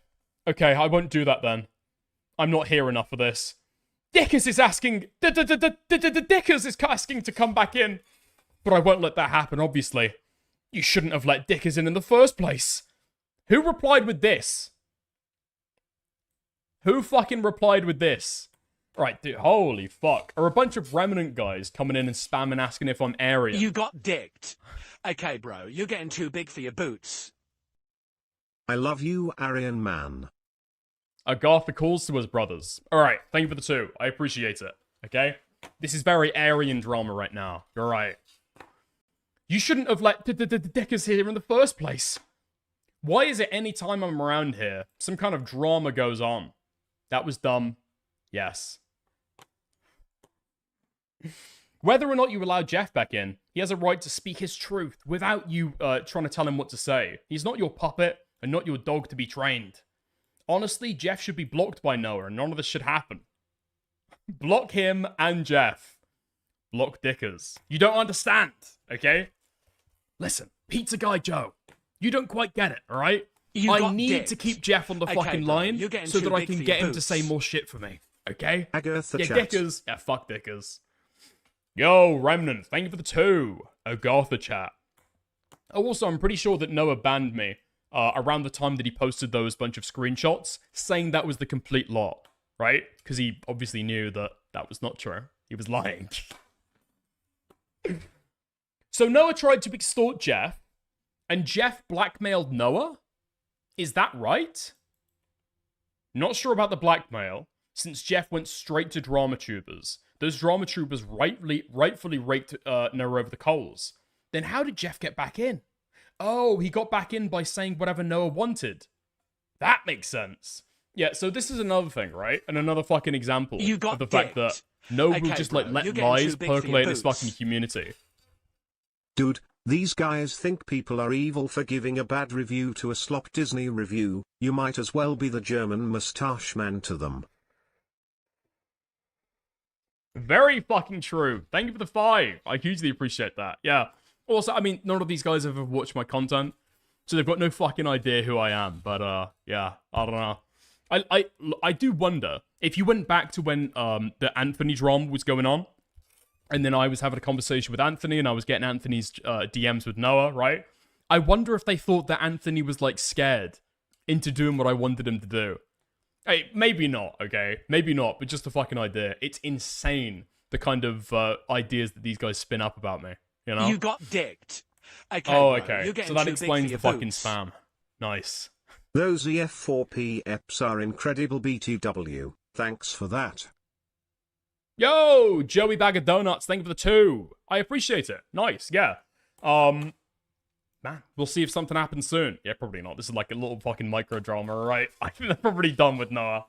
Okay, I won't do that then. I'm not here enough for this. Dickers is asking... Dickers is asking to come back in. But I won't let that happen, obviously. You shouldn't have let Dickers in the first place. Who replied with this? Who fucking replied with this? Right, dude, holy fuck. Are a bunch of Remnant guys coming in and spamming asking if I'm Aryan? You got dicked. Okay, bro, you're getting too big for your boots. I love you, Aryan man. Agartha calls to us brothers. Alright, thank you for the 2. I appreciate it. Okay? This is very Aryan drama right now. You're right. You shouldn't have let Dickers here in the first place. Why is it any time I'm around here, some kind of drama goes on? That was dumb. Yes. Whether or not you allow Jeff back in, he has a right to speak his truth without you trying to tell him what to say. He's not your puppet and not your dog to be trained. Honestly, Jeff should be blocked by Noah and none of this should happen. Block him and Jeff. Block Dickers. You don't understand, okay? Listen, Pizza Guy Joe, you don't quite get it, alright? I need to keep Jeff on the fucking line so that I can get him to say more shit for me. Okay? Agatha Yeah, chat. Dickers. Yeah, fuck Dickers. Yo, Remnant, thank you for the 2. Agartha chat. Oh, also, I'm pretty sure that Noah banned me around the time that he posted those bunch of screenshots saying that was the complete lot, right? Because he obviously knew that that was not true. He was lying. So Noah tried to extort Jeff, and Jeff blackmailed Noah? Is that right? Not sure about the blackmail, since Jeff went straight to drama tubers. Those drama tubers rightfully raked Noah over the coals. Then how did Jeff get back in? Oh, he got back in by saying whatever Noah wanted. That makes sense. Yeah, so this is another thing, right? And another fucking example of the fact that Noah will just let lies percolate this fucking community. Dude, these guys think people are evil for giving a bad review to a slop Disney review. You might as well be the German mustache man to them. Very fucking true. Thank you for the 5. I hugely appreciate that. Yeah. Also, I mean, none of these guys have ever watched my content, so they've got no fucking idea who I am. But, yeah, I don't know. I do wonder, if you went back to when the Anthony drama was going on, and then I was having a conversation with Anthony, and I was getting Anthony's DMs with Noah, right? I wonder if they thought that Anthony was, like, scared into doing what I wanted him to do. Hey, maybe not, okay? Maybe not, but just a fucking idea. It's insane, the kind of ideas that these guys spin up about me, you know? You got dicked. Okay, oh, bro, okay. you're getting So that too big explains for the your fucking boots. spam. Nice. Those EF4P EPs are incredible BTW. Thanks for that. Yo, Joey Bag of Donuts, thank you for the 2. I appreciate it. Nice, yeah. Man, we'll see if something happens soon. Yeah, probably not. This is like a little fucking micro drama, right? I think they're probably done with Noah.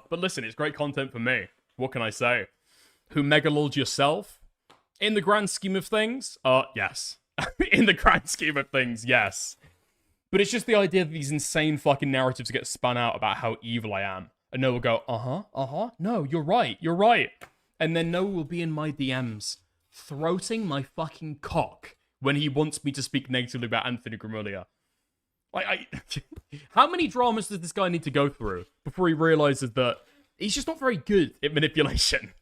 But listen, it's great content for me. What can I say? Who megaloled yourself? In the grand scheme of things, yes. In the grand scheme of things, yes. But it's just the idea that these insane fucking narratives get spun out about how evil I am. And Noah will go, no, you're right. And then Noah will be in my DMs, throating my fucking cock when he wants me to speak negatively about Anthony Gramiglia. How many dramas does this guy need to go through before he realizes that he's just not very good at manipulation?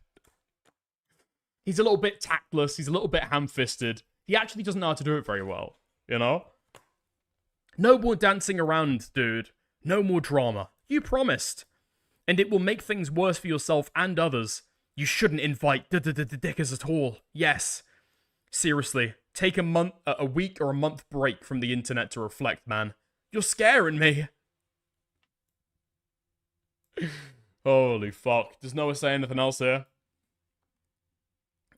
He's a little bit tactless, he's a little bit ham-fisted. He actually doesn't know how to do it very well, you know? No more dancing around, dude. No more drama. You promised. And it will make things worse for yourself and others. You shouldn't invite dickers at all. Yes. Seriously, take a week or a month break from the internet to reflect, man. You're scaring me. Holy fuck. Does Noah say anything else here?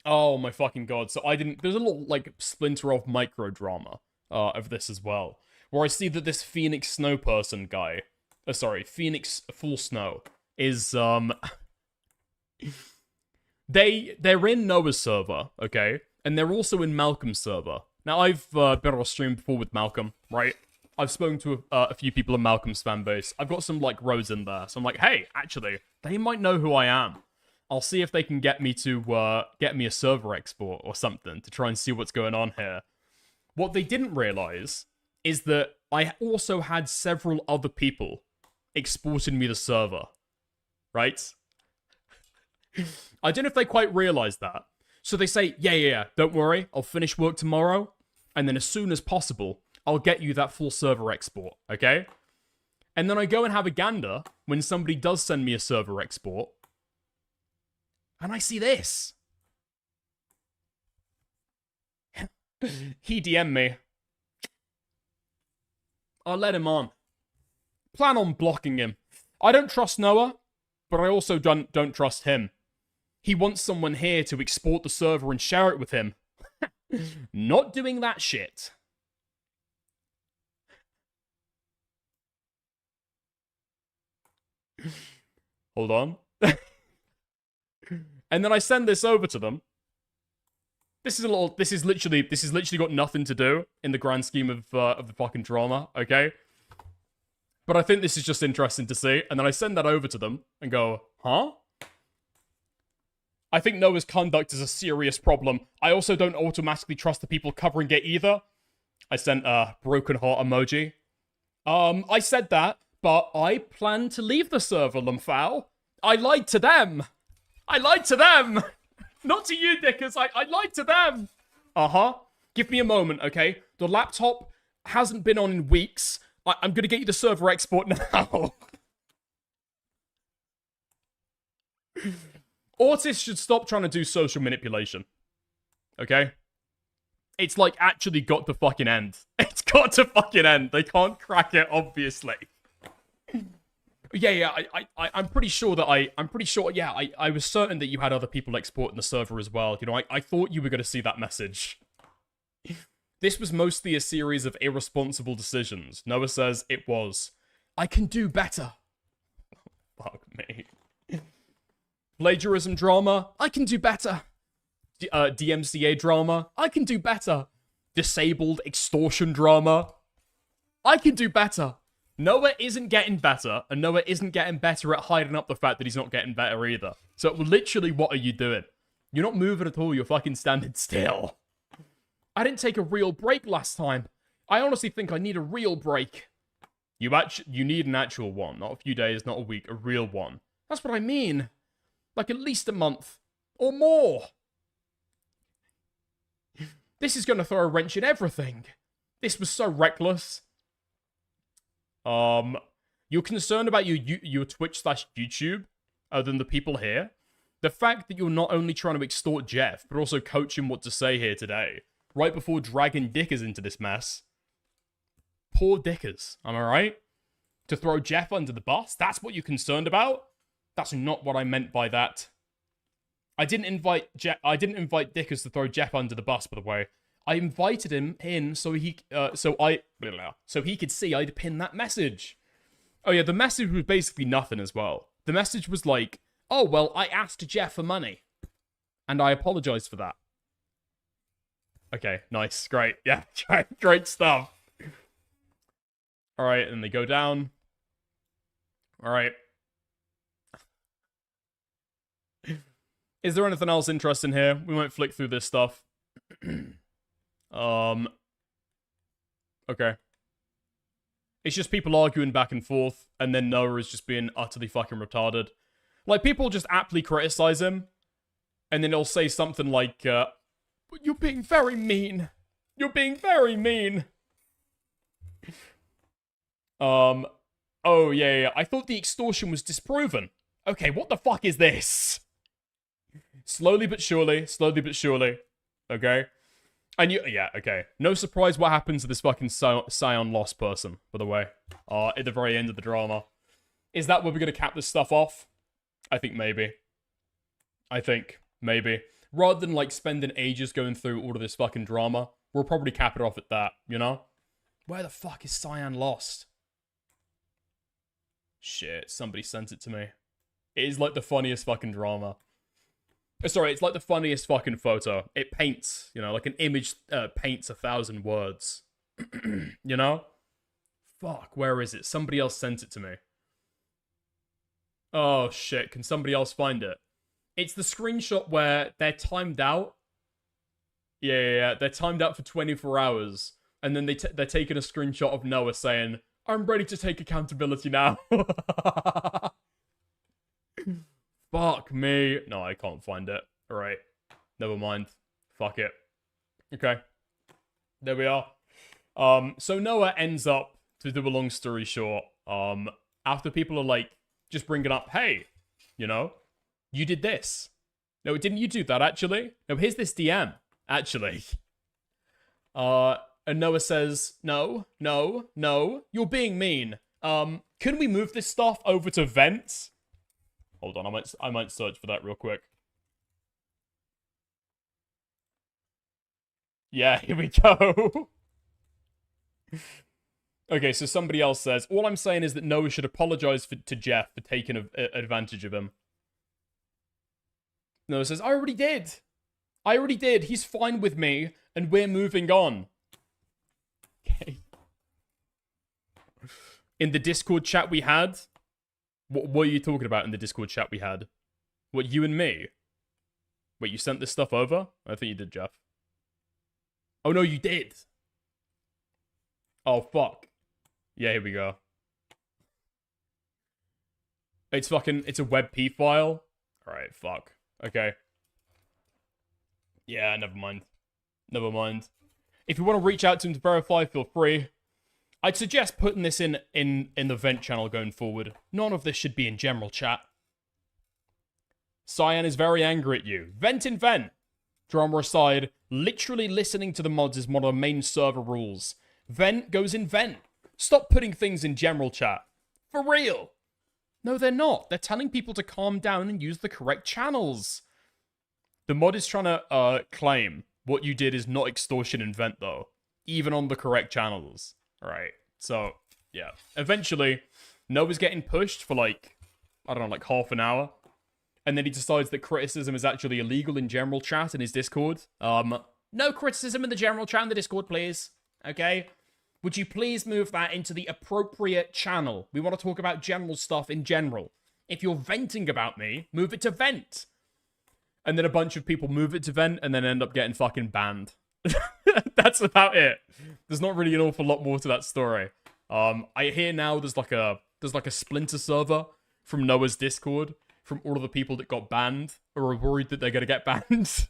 Oh my fucking god. So there's a little, like, splinter of micro drama of this as well. Where I see that this Phoenix Snow person guy, Phoenix Full Snow, is, they're in Noah's server, okay? And they're also in Malcolm's server. Now, I've been on a stream before with Malcolm, right? I've spoken to a few people in Malcolm's fan base. I've got some, like, rows in there. So I'm like, hey, actually, they might know who I am. I'll see if they can get me to, get me a server export or something to try and see what's going on here. What they didn't realize is that I also had several other people exporting me the server. Right? I don't know if they quite realized that. So they say, yeah, don't worry, I'll finish work tomorrow, and then as soon as possible, I'll get you that full server export, okay? And then I go and have a gander when somebody does send me a server export, and I see this. He DM'd me. I'll let him on. Plan on blocking him. I don't trust Noah, but I also don't trust him. He wants someone here to export the server and share it with him. Not doing that shit. Hold on. And then I send this over to them. This is literally got nothing to do in the grand scheme of the fucking drama, okay? But I think this is just interesting to see. And then I send that over to them and go, huh? I think Noah's conduct is a serious problem. I also don't automatically trust the people covering it either. I sent a broken heart emoji. I said that, but I plan to leave the server, Lumphao. I lied to them. I lied to them. Not to you, Dickers. I lied to them. Uh-huh. Give me a moment, okay? The laptop hasn't been on in weeks. I'm gonna get you the server export now. Autists should stop trying to do social manipulation. Okay? It's like actually got to fucking end. It's got to fucking end. They can't crack it, obviously. Yeah, I'm pretty sure that I was certain that you had other people exporting the server as well. You know, I thought you were going to see that message. This was mostly a series of irresponsible decisions. Noah says it was. I can do better. Fuck me. Plagiarism drama, I can do better. DMCA drama, I can do better. Disabled extortion drama, I can do better. Noah isn't getting better, and Noah isn't getting better at hiding up the fact that he's not getting better either. So literally, what are you doing? You're not moving at all, you're fucking standing still. I didn't take a real break last time. I honestly think I need a real break. You need an actual one, not a few days, not a week, a real one. That's what I mean. Like at least a month. Or more. This is going to throw a wrench in everything. This was so reckless. You're concerned about your Twitch/YouTube, other than the people here. The fact that you're not only trying to extort Jeff, but also coach him what to say here today, right before dragging Dickers into this mess. Poor Dickers, am I right? To throw Jeff under the bus? That's what you're concerned about? That's not what I meant by that. I didn't invite Dickers to throw Jeff under the bus, by the way. I invited him in so he could see I'd pin that message. Oh yeah, the message was basically nothing as well. The message was like, oh well, I asked Jeff for money, and I apologize for that. Okay, nice, great, yeah, great stuff. All right, and they go down. All right. Is there anything else interesting here? We won't flick through this stuff. Okay. It's just people arguing back and forth, and then Noah is just being utterly fucking retarded. Like, people just aptly criticize him, and then he'll say something like, you're being very mean. You're being very mean. Oh, yeah, I thought the extortion was disproven. Okay, what the fuck is this? Slowly but surely, okay? And yeah, okay. No surprise what happens to this fucking Scion Lost person, by the way, at the very end of the drama. Is that where we're gonna cap this stuff off? I think maybe. Rather than, like, spending ages going through all of this fucking drama, we'll probably cap it off at that, you know? Where the fuck is Cyan Lost? Shit, somebody sent it to me. It is, like, the funniest fucking drama. Sorry, it's like the funniest fucking photo. It paints, you know, like an image paints 1,000 words. You know? Fuck, where is it? Somebody else sent it to me. Oh shit, can somebody else find it? It's the screenshot where they're timed out. Yeah. They're timed out for 24 hours. And then they're taking a screenshot of Noah saying, I'm ready to take accountability now. Fuck me. No, I can't find it. Alright. Never mind. Fuck it. Okay. There we are. So Noah ends up, to do a long story short, after people are like, just bringing up, hey, you know, you did this. No, didn't you do that, actually? No, here's this DM, actually. And Noah says, no, you're being mean. Can we move this stuff over to vents? Hold on, I might search for that real quick. Yeah, here we go. Okay, so somebody else says, all I'm saying is that Noah should apologize to Jeff for taking advantage of him. Noah says, I already did. He's fine with me, and we're moving on. Okay. In the Discord chat we had, what are you talking about in the Discord chat we had? What, you and me? Wait, you sent this stuff over? I think you did, Jeff. Oh, no, you did. Oh, fuck. Yeah, here we go. It's a WebP file. Alright, fuck. Okay. Yeah, never mind. If you want to reach out to him to verify, feel free. I'd suggest putting this in the vent channel going forward. None of this should be in general chat. Cyan is very angry at you. Vent in vent. Drama aside, literally listening to the mods is one of the main server rules. Vent goes in vent. Stop putting things in general chat. For real. No, they're not. They're telling people to calm down and use the correct channels. The mod is trying to claim what you did is not extortion in vent, though. Even on the correct channels. Alright. So, yeah. Eventually, Noah's getting pushed for like, I don't know, like half an hour. And then he decides that criticism is actually illegal in general chat in his Discord. No criticism in the general chat in the Discord, please. Okay? Would you please move that into the appropriate channel? We want to talk about general stuff in general. If you're venting about me, move it to vent. And then a bunch of people move it to vent and then end up getting fucking banned. That's about it. There's not really an awful lot more to that story. I hear now there's like a splinter server from Noah's Discord from all of the people that got banned or are worried that they're gonna get banned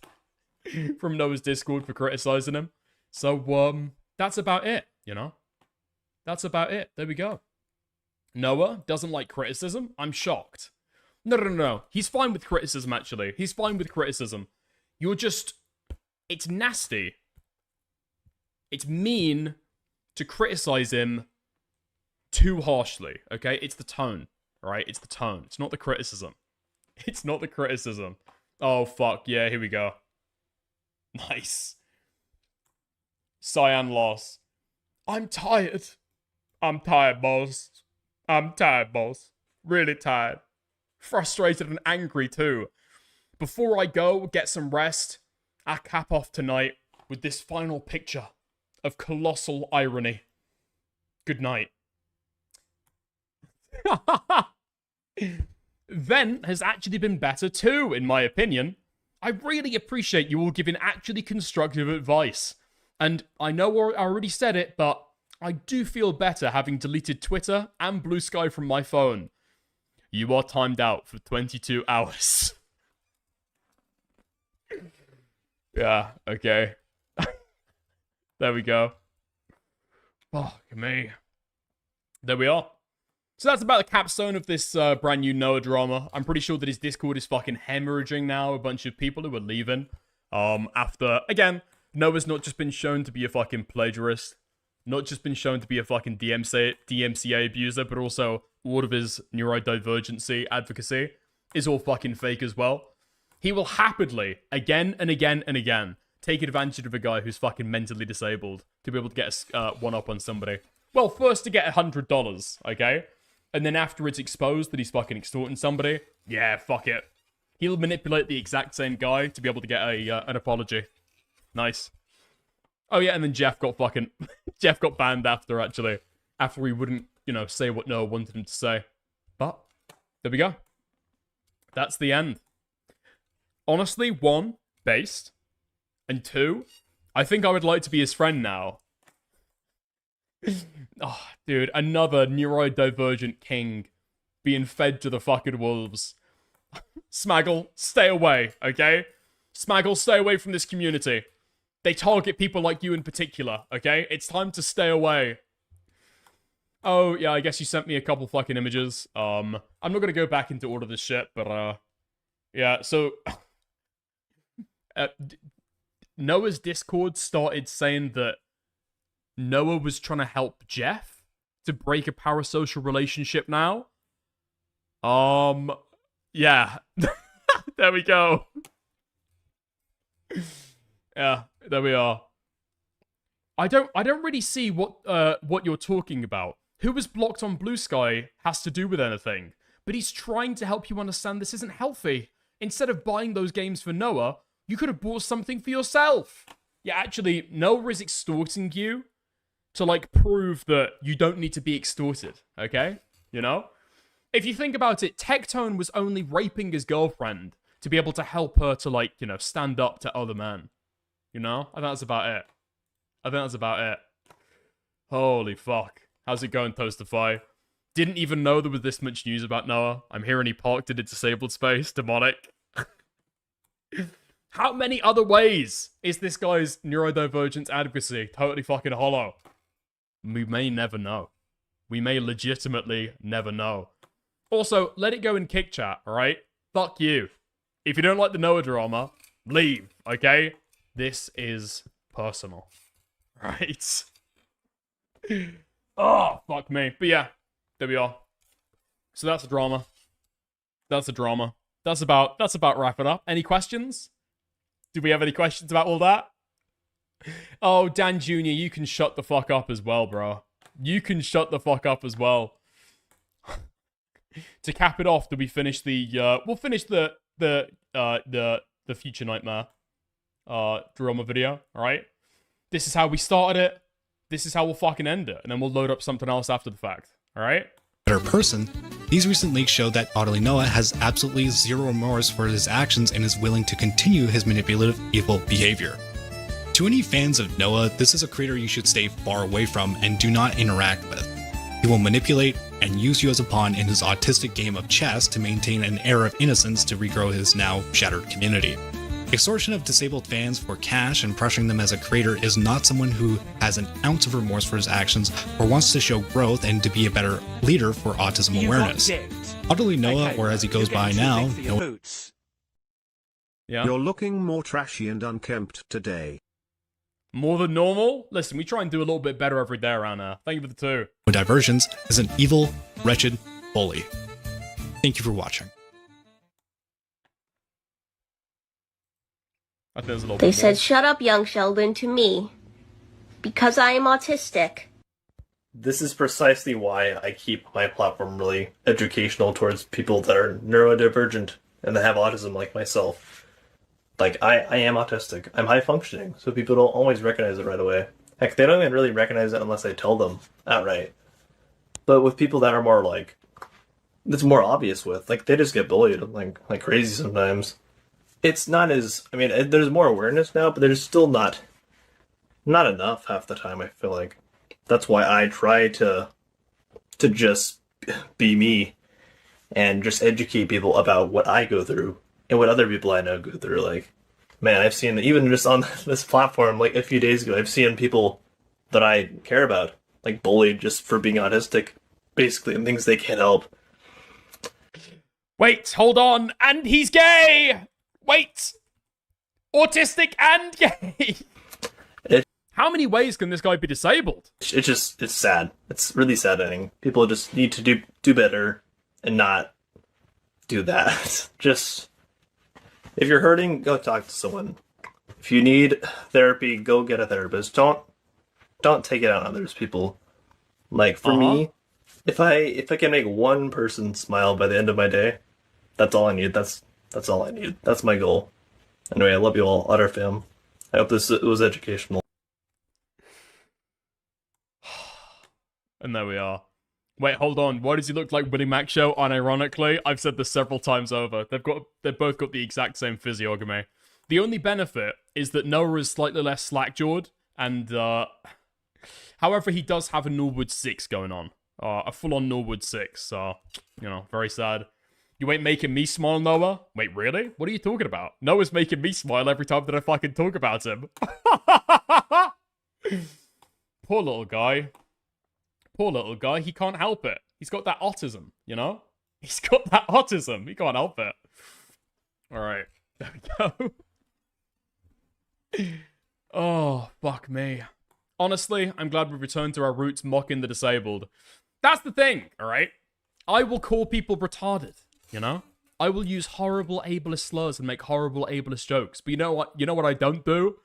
from Noah's Discord for criticizing him. So that's about it. You know? That's about it. There we go. Noah doesn't like criticism? I'm shocked. No. He's fine with criticism, actually. He's fine with criticism. You're just... It's nasty. It's mean to criticize him too harshly, okay? It's the tone, right? It's the tone. It's not the criticism. It's not the criticism. Oh, fuck. Yeah, here we go. Nice. Cyan loss. I'm tired. I'm tired, boss. Really tired. Frustrated and angry, too. Before I go get some rest, I cap off tonight with this final picture of colossal irony. Good night. Vent has actually been better, too, in my opinion. I really appreciate you all giving actually constructive advice. And I know I already said it, but I do feel better having deleted Twitter and Blue Sky from my phone. You are timed out for 22 hours. Yeah, okay. There we go. Fuck me. There we are. So that's about the capstone of this brand new Noah drama. I'm pretty sure that his Discord is fucking hemorrhaging now. A bunch of people who are leaving. After, again... Noah's not just been shown to be a fucking plagiarist, not just been shown to be a fucking DMCA abuser, but also all of his neurodivergency advocacy is all fucking fake as well. He will happily, again and again and again, take advantage of a guy who's fucking mentally disabled to be able to get a one-up on somebody. Well, first to get $100, okay? And then after it's exposed that he's fucking extorting somebody, yeah, fuck it. He'll manipulate the exact same guy to be able to get an apology. Nice. Oh yeah, and then Jeff got banned after, actually. after he wouldn't, you know, say what Noah wanted him to say. But there we go. That's the end. Honestly, 1, based, and 2, I think I would like to be his friend now. Oh, dude, another neurodivergent king being fed to the fucking wolves. Smaggle, stay away, okay? Smaggle, stay away from this community. They target people like you in particular, okay? It's time to stay away. Oh, yeah, I guess you sent me a couple fucking images. I'm not gonna go back into all of this shit, but, yeah, so... Noah's Discord started saying that Noah was trying to help Jeff to break a parasocial relationship now. Yeah. There we go. Yeah, there we are. I don't really see what you're talking about. Who was blocked on Blue Sky has to do with anything. But he's trying to help you understand this isn't healthy. Instead of buying those games for Noah, you could have bought something for yourself. Yeah, actually, Noah is extorting you to, like, prove that you don't need to be extorted, okay? You know? If you think about it, Tectone was only raping his girlfriend to be able to help her to, like, you know, stand up to other men. You know? I think that's about it. I think that's about it. Holy fuck. How's it going, Toastify? Didn't even know there was this much news about Noah. I'm hearing he parked in a disabled space. Demonic. How many other ways is this guy's neurodivergence advocacy totally fucking hollow? We may never know. We may legitimately never know. Also, let it go in kick chat, alright? Fuck you. If you don't like the Noah drama, leave, okay? This is personal. Right? Oh, fuck me. But yeah, there we are. So that's the drama. That's the drama. That's about wrapping up. Any questions? Do we have any questions about all that? Oh, Dan Jr., you can shut the fuck up as well, bro. You can shut the fuck up as well. To cap it off, do we finish the we'll finish the Future Nightmare drama video, alright? This is how we started it. This is how we'll fucking end it. And then we'll load up something else after the fact, alright? Better person, these recent leaks show that otterly Noah has absolutely zero remorse for his actions and is willing to continue his manipulative, evil behavior. To any fans of Noah, this is a creator you should stay far away from and do not interact with. He will manipulate and use you as a pawn in his autistic game of chess to maintain an air of innocence to regrow his now shattered community. Extortion of disabled fans for cash and pressuring them as a creator is not someone who has an ounce of remorse for his actions or wants to show growth and to be a better leader for autism awareness. Utterly Noah, or as he goes by now, Noah. Yeah. You're looking more trashy and unkempt today. More than normal? Listen, we try and do a little bit better every day around here. Thank you for the 2. Divergence is an evil, wretched bully. Thank you for watching. I think there's a little They bit said, more. "Shut up, young Sheldon," to me. Because I am autistic. This is precisely why I keep my platform really educational towards people that are neurodivergent and that have autism like myself. Like, I am autistic. I'm high functioning, so people don't always recognize it right away. Heck, they don't even really recognize it unless I tell them outright. But with people that are more like, it's more obvious with, like, they just get bullied like crazy sometimes. It's not as, I mean, there's more awareness now, but there's still not enough half the time, I feel like. That's why I try to just be me and just educate people about what I go through and what other people I know go through. Like, man, I've seen, even just on this platform, like a few days ago, I've seen people that I care about, like, bullied just for being autistic, basically, and things they can't help. Wait, hold on, and he's gay! Wait! Autistic and gay! How many ways can this guy be disabled? It's sad. It's really saddening. People just need to do better and not do that. Just, if you're hurting, go talk to someone. If you need therapy, go get a therapist. Don't take it out on others, people. Like, for me, if I can make one person smile by the end of my day, that's all I need. That's all I need. That's my goal. Anyway, I love you all, Otter fam. I hope this was educational. And there we are. Wait, hold on. Why does he look like Willie Mac Show? Unironically, I've said this several times over. They've both got the exact same physiognomy. The only benefit is that Noah is slightly less slack-jawed, and however, he does have a Norwood 6 going on. A full-on Norwood 6, so, you know, very sad. You ain't making me smile, Noah? Wait, really? What are you talking about? Noah's making me smile every time that I fucking talk about him. Poor little guy. Poor little guy, he can't help it. He's got that autism, you know? He's got that autism. He can't help it. Alright, there we go. Oh, fuck me. Honestly, I'm glad we returned to our roots mocking the disabled. That's the thing, alright? I will call people retarded, you know? I will use horrible ableist slurs and make horrible ableist jokes. But you know what? You know what I don't do?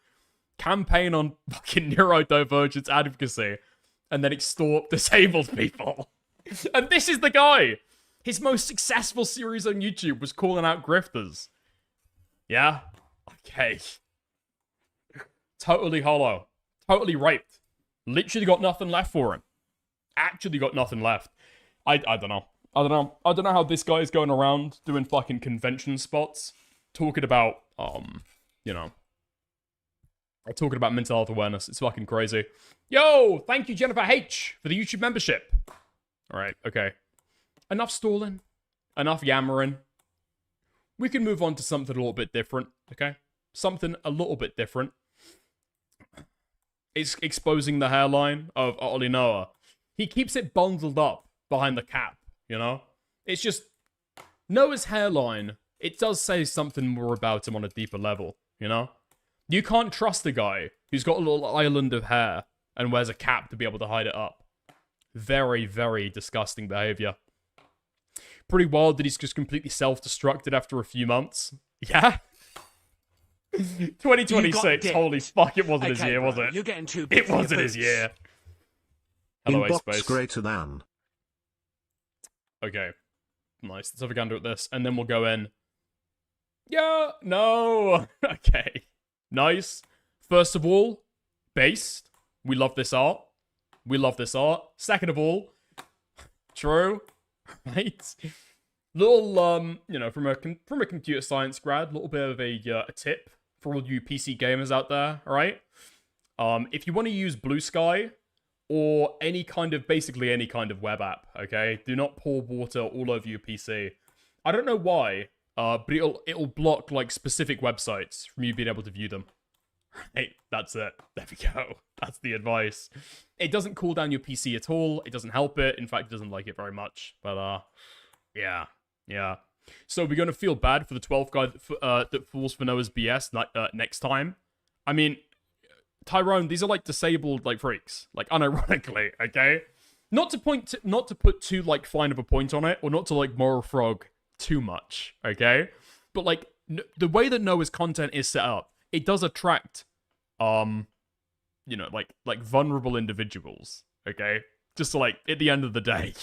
Campaign on fucking neurodivergence advocacy and then extort disabled people. And this is the guy. His most successful series on YouTube was calling out grifters. Yeah? Okay. Totally hollow. Totally raped. Literally got nothing left for him. Actually got nothing left. I don't know. I don't know how this guy is going around doing fucking convention spots, talking about, you know, talking about mental health awareness. It's fucking crazy. Yo, thank you, Jennifer H, for the YouTube membership. All right, okay. Enough stalling. Enough yammering. We can move on to something a little bit different, okay? Something a little bit different. It's exposing the hairline of otterly Noah. He keeps it bundled up behind the cap, you know? It's just... Noah's hairline, it does say something more about him on a deeper level, you know? You can't trust a guy who's got a little island of hair and wears a cap to be able to hide it up. Very, very disgusting behavior. Pretty wild that he's just completely self-destructed after a few months. Yeah? 2026, holy fuck, it wasn't his year, was it? You're getting too big. It wasn't his year. Hello, Inbox Space. greater than. Okay. Nice. Let's have a gander at this, and then we'll go in. Yeah, no. Okay. Nice. First of all, based. We love this art. We love this art. Second of all, true. Right? Little, you know, from a computer science grad, little bit of a tip for all you PC gamers out there, alright? If you want to use Blue Sky, or basically any kind of web app, okay? Do not pour water all over your PC. I don't know why, but it'll block, like, specific websites from you being able to view them. Hey, that's it. There we go. That's the advice. It doesn't cool down your PC at all. It doesn't help it. In fact, it doesn't like it very much. But, yeah. Yeah. So we're going to feel bad for the 12th guy that falls for Noah's BS next time. I mean, Tyrone, these are like disabled like freaks. Like, unironically, okay? Not to put too like fine of a point on it, or not to like moral frog too much, okay? But like the way that Noah's content is set up, it does attract you know, like vulnerable individuals, okay? Just to, like, at the end of the day.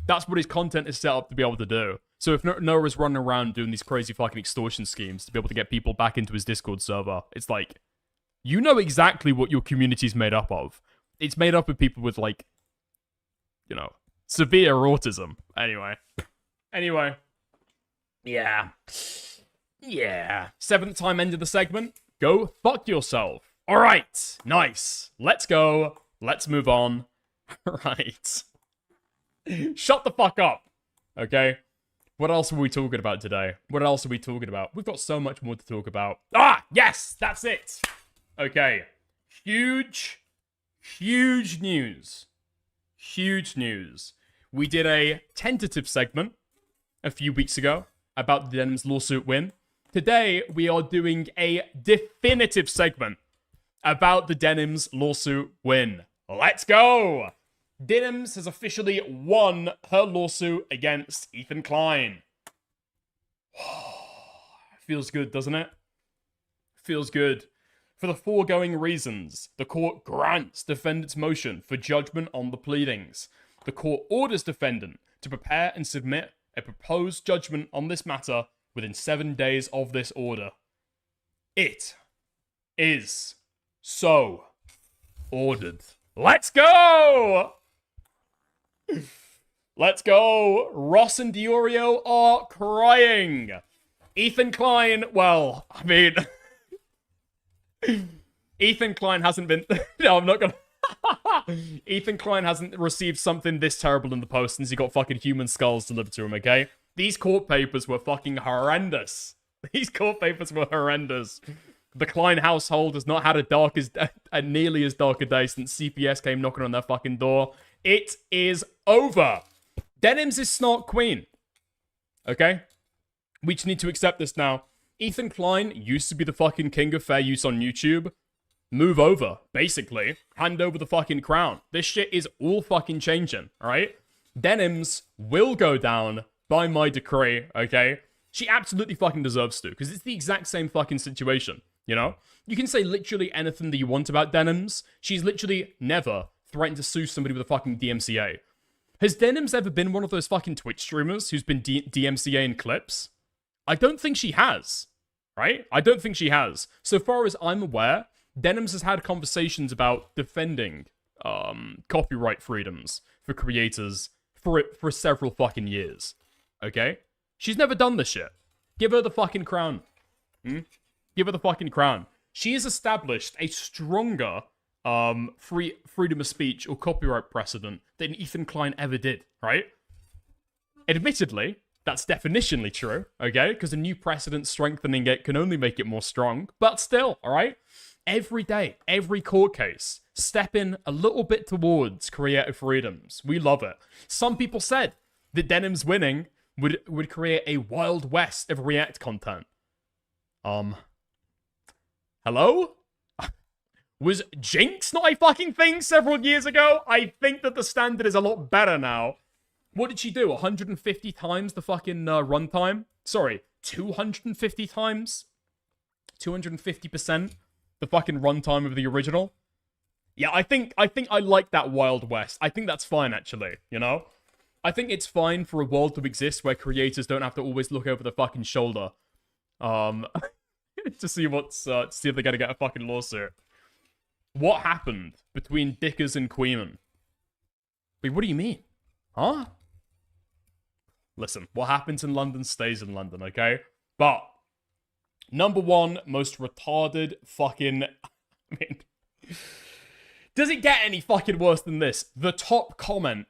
That's what his content is set up to be able to do. So if Noah is running around doing these crazy fucking extortion schemes to be able to get people back into his Discord server, it's like, you know exactly what your community's made up of. It's made up of people with, like, you know, severe autism. Anyway. Yeah. Yeah. 7th time end of the segment. Go fuck yourself. Alright. Nice. Let's go. Let's move on. Right. Shut the fuck up. Okay? What else are we talking about today? What else are we talking about? We've got so much more to talk about. Ah! Yes! That's it! Okay. Huge news. Huge news. We did a tentative segment a few weeks ago about the Denim's lawsuit win. Today, we are doing a definitive segment about the Denim's lawsuit win. Let's go! Denims has officially won her lawsuit against Ethan Klein. Feels good, doesn't it? Feels good. For the foregoing reasons, the court grants defendant's motion for judgment on the pleadings. The court orders defendant to prepare and submit a proposed judgment on this matter within 7 days of this order. It is so ordered. Let's go! Let's go. Ross and Diorio are crying. Ethan Klein, well, I mean... Ethan Klein hasn't been... No, I'm not gonna... Ethan Klein hasn't received something this terrible in the post since he got fucking human skulls delivered to him, okay? These court papers were fucking horrendous. These court papers were horrendous. The Klein household has not had a nearly as dark a day since CPS came knocking on their fucking door. It is over. Denims is Snark Queen. Okay? We just need to accept this now. Ethan Klein used to be the fucking king of fair use on YouTube. Move over, basically. Hand over the fucking crown. This shit is all fucking changing, alright? Denims will go down by my decree, okay? She absolutely fucking deserves to, because it's the exact same fucking situation, you know? You can say literally anything that you want about Denims. She's literally never threatened to sue somebody with a fucking DMCA. Has Denims ever been one of those fucking Twitch streamers who's been DMCA-ing clips? I don't think she has, right? I don't think she has. So far as I'm aware, Denims has had conversations about defending copyright freedoms for creators for several fucking years. Okay? She's never done this shit. Give her the fucking crown. Give her the fucking crown. She has established a stronger freedom of speech or copyright precedent than Ethan Klein ever did, right? Admittedly, that's definitionally true, okay? Because a new precedent strengthening it can only make it more strong. But still, alright? Every day, every court case, stepping a little bit towards creative freedoms. We love it. Some people said that Denims winning would create a wild west of React content. Hello? Was Jinx not a fucking thing several years ago? I think that the standard is a lot better now. What did she do? 150 times the fucking runtime? Sorry, 250 times? 250% the fucking runtime of the original? Yeah, I think I like that Wild West. I think that's fine, actually, you know? I think it's fine for a world to exist where creators don't have to always look over the fucking shoulder. To see what's, to see if they're gonna get a fucking lawsuit. What happened between Dickers and Queeman? Wait, what do you mean? Huh? Listen, what happens in London stays in London, okay? But, number one, most retarded fucking... I mean... Does it get any fucking worse than this? The top comment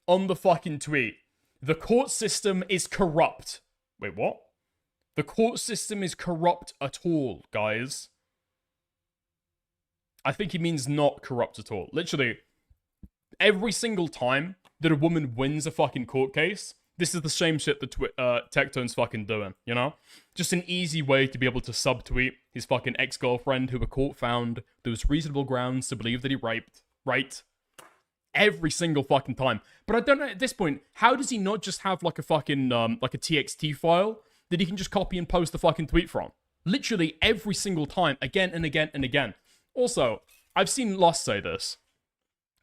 on the fucking tweet. The court system is corrupt. Wait, what? The court system is corrupt at all, guys. I think he means not corrupt at all. Literally, every single time that a woman wins a fucking court case, this is the same shit that Tectone's fucking doing, you know? Just an easy way to be able to subtweet his fucking ex-girlfriend who a court found there was reasonable grounds to believe that he raped, right? Every single fucking time. But I don't know, at this point, how does he not just have like a fucking, like a TXT file that he can just copy and post the fucking tweet from? Literally every single time, again and again and again. Also, I've seen Lost say this.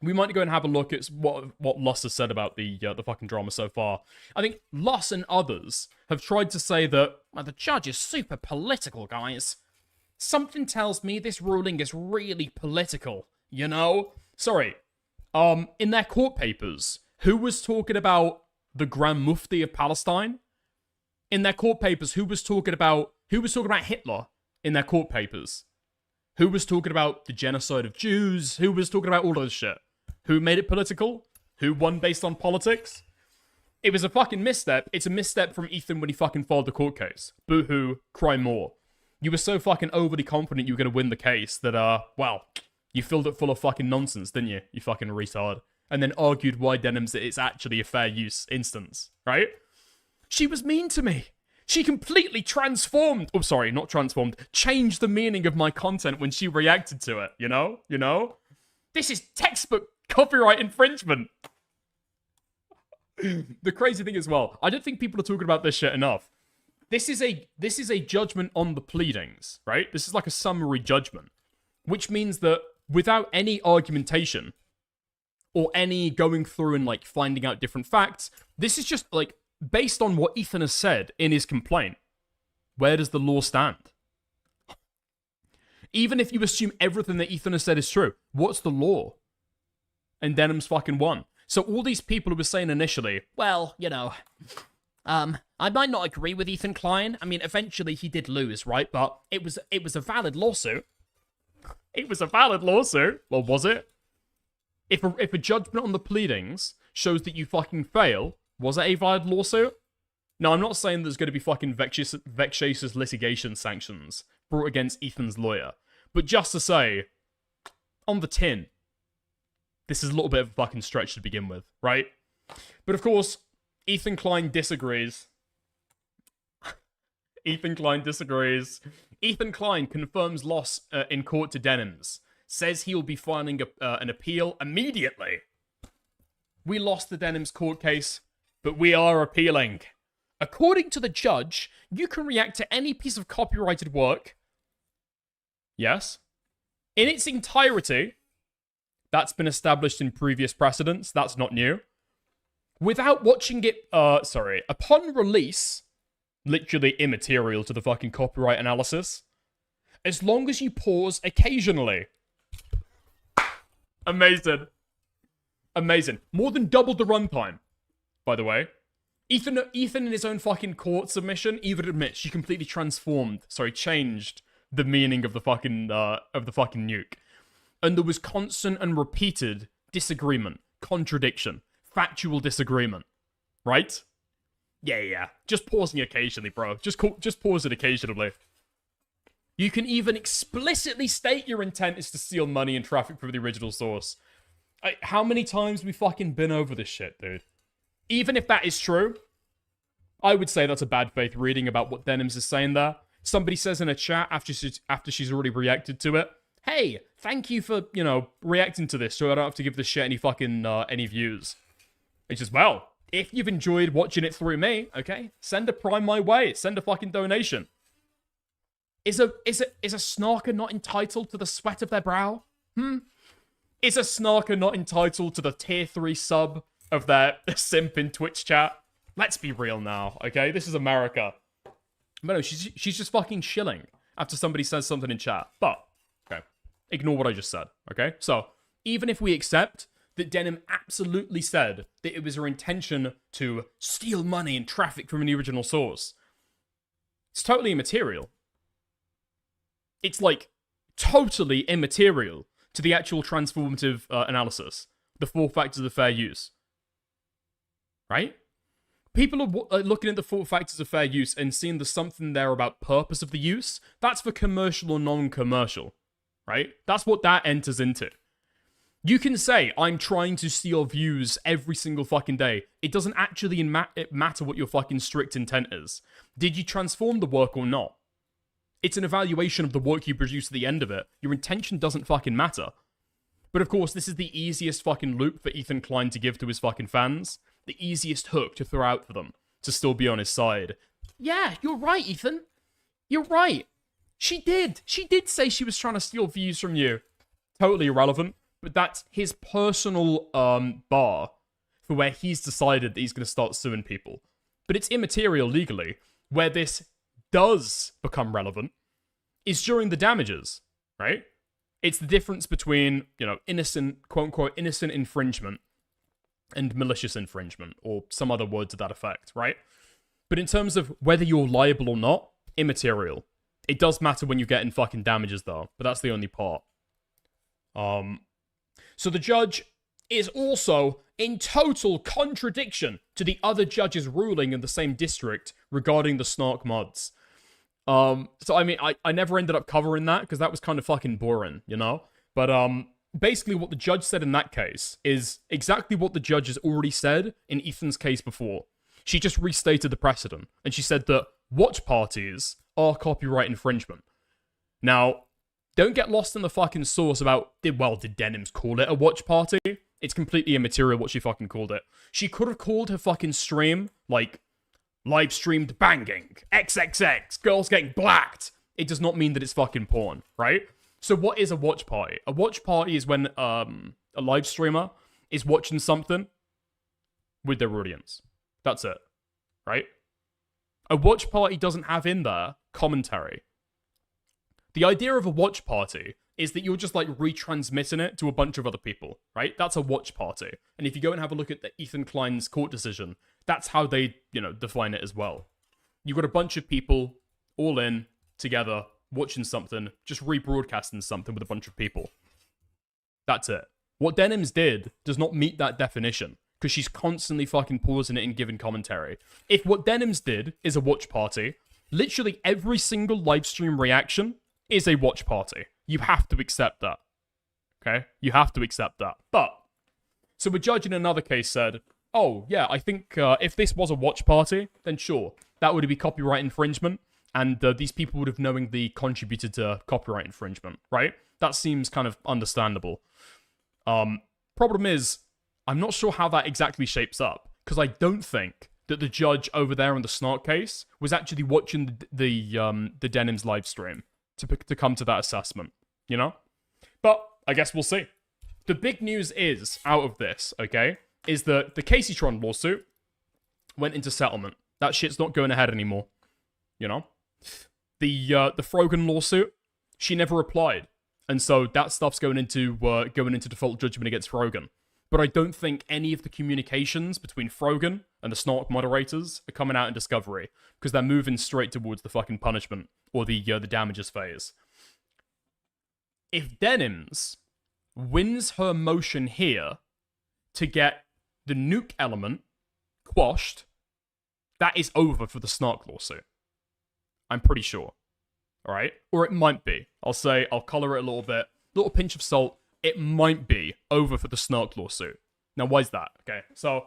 We might go and have a look at what Lost has said about the fucking drama so far. I think Lost and others have tried to say that the judge is super political, guys. Something tells me this ruling is really political, you know? Sorry. In their court papers, who was talking about the Grand Mufti of Palestine? In their court papers, who was talking about Hitler in their court papers? Who was talking about the genocide of Jews? Who was talking about all of this shit? Who made it political? Who won based on politics? It was a fucking misstep. It's a misstep from Ethan when he fucking filed the court case. Boo-hoo, cry more. You were so fucking overly confident you were going to win the case that, well, you filled it full of fucking nonsense, didn't you? You fucking retard. And then argued why Denims it's actually a fair use instance, right? She was mean to me. She completely transformed, oh sorry, not transformed, changed the meaning of my content when she reacted to it, you know? You know? This is textbook copyright infringement. The crazy thing as well, I don't think people are talking about this shit enough. This is a judgment on the pleadings, right? This is like a summary judgment, which means that without any argumentation or any going through and like finding out different facts, this is just like based on what Ethan has said in his complaint. Where does the law stand? Even if you assume everything that Ethan has said is true, what's the law? And Denim's fucking won. So all these people who were saying initially, well, you know, I might not agree with Ethan Klein. I mean, eventually he did lose, right? But it was a valid lawsuit. It was a valid lawsuit. Well, was it? If a judgment on the pleadings shows that you fucking fail, was it a valid lawsuit? No, I'm not saying there's going to be fucking vexatious litigation sanctions brought against Ethan's lawyer. But just to say, on the tin, this is a little bit of a fucking stretch to begin with, right? But of course, Ethan Klein disagrees. Ethan Klein disagrees. Ethan Klein confirms loss in court to Denims. Says he will be filing an appeal immediately. We lost the Denims court case, but we are appealing. According to the judge, you can react to any piece of copyrighted work. Yes. In its entirety. That's been established in previous precedents. That's not new. Without watching it, upon release, literally immaterial to the fucking copyright analysis, as long as you pause occasionally. Amazing. Amazing. More than doubled the runtime, by the way. Ethan in his own fucking court submission even admits she completely changed the meaning of the fucking nuke. And there was constant and repeated disagreement, contradiction, factual disagreement. Right? Yeah. Just pausing occasionally, bro. Just pause it occasionally. You can even explicitly state your intent is to steal money and traffic from the original source. How many times have we fucking been over this shit, dude? Even if that is true, I would say that's a bad faith reading about what Denims is saying there. Somebody says in a chat after she's already reacted to it, hey, thank you for, reacting to this so I don't have to give this shit any fucking, any views. It's just, well, if you've enjoyed watching it through me, okay, send a prime my way. Send a fucking donation. Is a snarker not entitled to the sweat of their brow? Is a snarker not entitled to the tier 3 sub of their simp in Twitch chat? Let's be real now, okay? This is America. But no, she's just fucking shilling after somebody says something in chat. But, okay, ignore what I just said, okay? So, even if we accept that Denim absolutely said that it was her intention to steal money and traffic from the original source, it's totally immaterial. It's, totally immaterial to the actual transformative analysis. The 4 factors of fair use. Right? People are looking at the 4 factors of fair use and seeing there's something there about purpose of the use. That's for commercial or non-commercial. Right? That's what that enters into. You can say, I'm trying to steal views every single fucking day. It doesn't actually matter what your fucking strict intent is. Did you transform the work or not? It's an evaluation of the work you produce at the end of it. Your intention doesn't fucking matter. But of course, this is the easiest fucking loop for Ethan Klein to give to his fucking fans. The easiest hook to throw out for them to still be on his side. Yeah, you're right, Ethan. You're right. She did. She did say she was trying to steal views from you. Totally irrelevant. But that's his personal bar for where he's decided that he's going to start suing people. But it's immaterial legally. Where this does become relevant is during the damages, right? It's the difference between, innocent, quote-unquote, innocent infringement and malicious infringement, or some other word to that effect, right? But in terms of whether you're liable or not, immaterial. It does matter when you get in fucking damages, though, but that's the only part. So the judge is also in total contradiction to the other judge's ruling in the same district regarding the Snark mods. So, I mean, I never ended up covering that because that was kind of fucking boring, But, basically what the judge said in that case is exactly what the judge has already said in Ethan's case before. She just restated the precedent, and she said that watch parties are copyright infringement. Now, don't get lost in the fucking source about, did Denims call it a watch party? It's completely immaterial what she fucking called it. She could have called her fucking stream, live streamed banging, XXX, girls getting blacked. It does not mean that it's fucking porn, right? So what is a watch party? A watch party is when a live streamer is watching something with their audience. That's it, right? A watch party doesn't have in there commentary. The idea of a watch party is that you're just like retransmitting it to a bunch of other people, right? That's a watch party. And if you go and have a look at the Ethan Klein's court decision, that's how they, define it as well. You've got a bunch of people all in together watching something, just rebroadcasting something with a bunch of people. That's it. What Denims did does not meet that definition because she's constantly fucking pausing it and giving commentary. If what Denims did is a watch party, literally every single live stream reaction is a watch party. You have to accept that. Okay? You have to accept that. But, so a judge in another case said, oh, yeah, I think if this was a watch party, then sure, that would be copyright infringement, and these people would have knowingly contributed to copyright infringement, right? That seems kind of understandable. Problem is, I'm not sure how that exactly shapes up, because I don't think that the judge over there in the Snark case was actually watching the Denims live stream to come to that assessment, But I guess we'll see. The big news is, out of this, okay, is that the Casey Tron lawsuit went into settlement. That shit's not going ahead anymore, The Frogan lawsuit, she never applied. And so that stuff's going into default judgment against Frogan. But I don't think any of the communications between Frogan and the Snark moderators are coming out in discovery, because they're moving straight towards the fucking punishment, or the damages phase. If Denims wins her motion here to get the nuke element quashed, that is over for the Snark lawsuit. I'm pretty sure. Alright? Or it might be. I'll color it a little bit. Little pinch of salt. It might be over for the Snark lawsuit. Now, why is that? Okay, so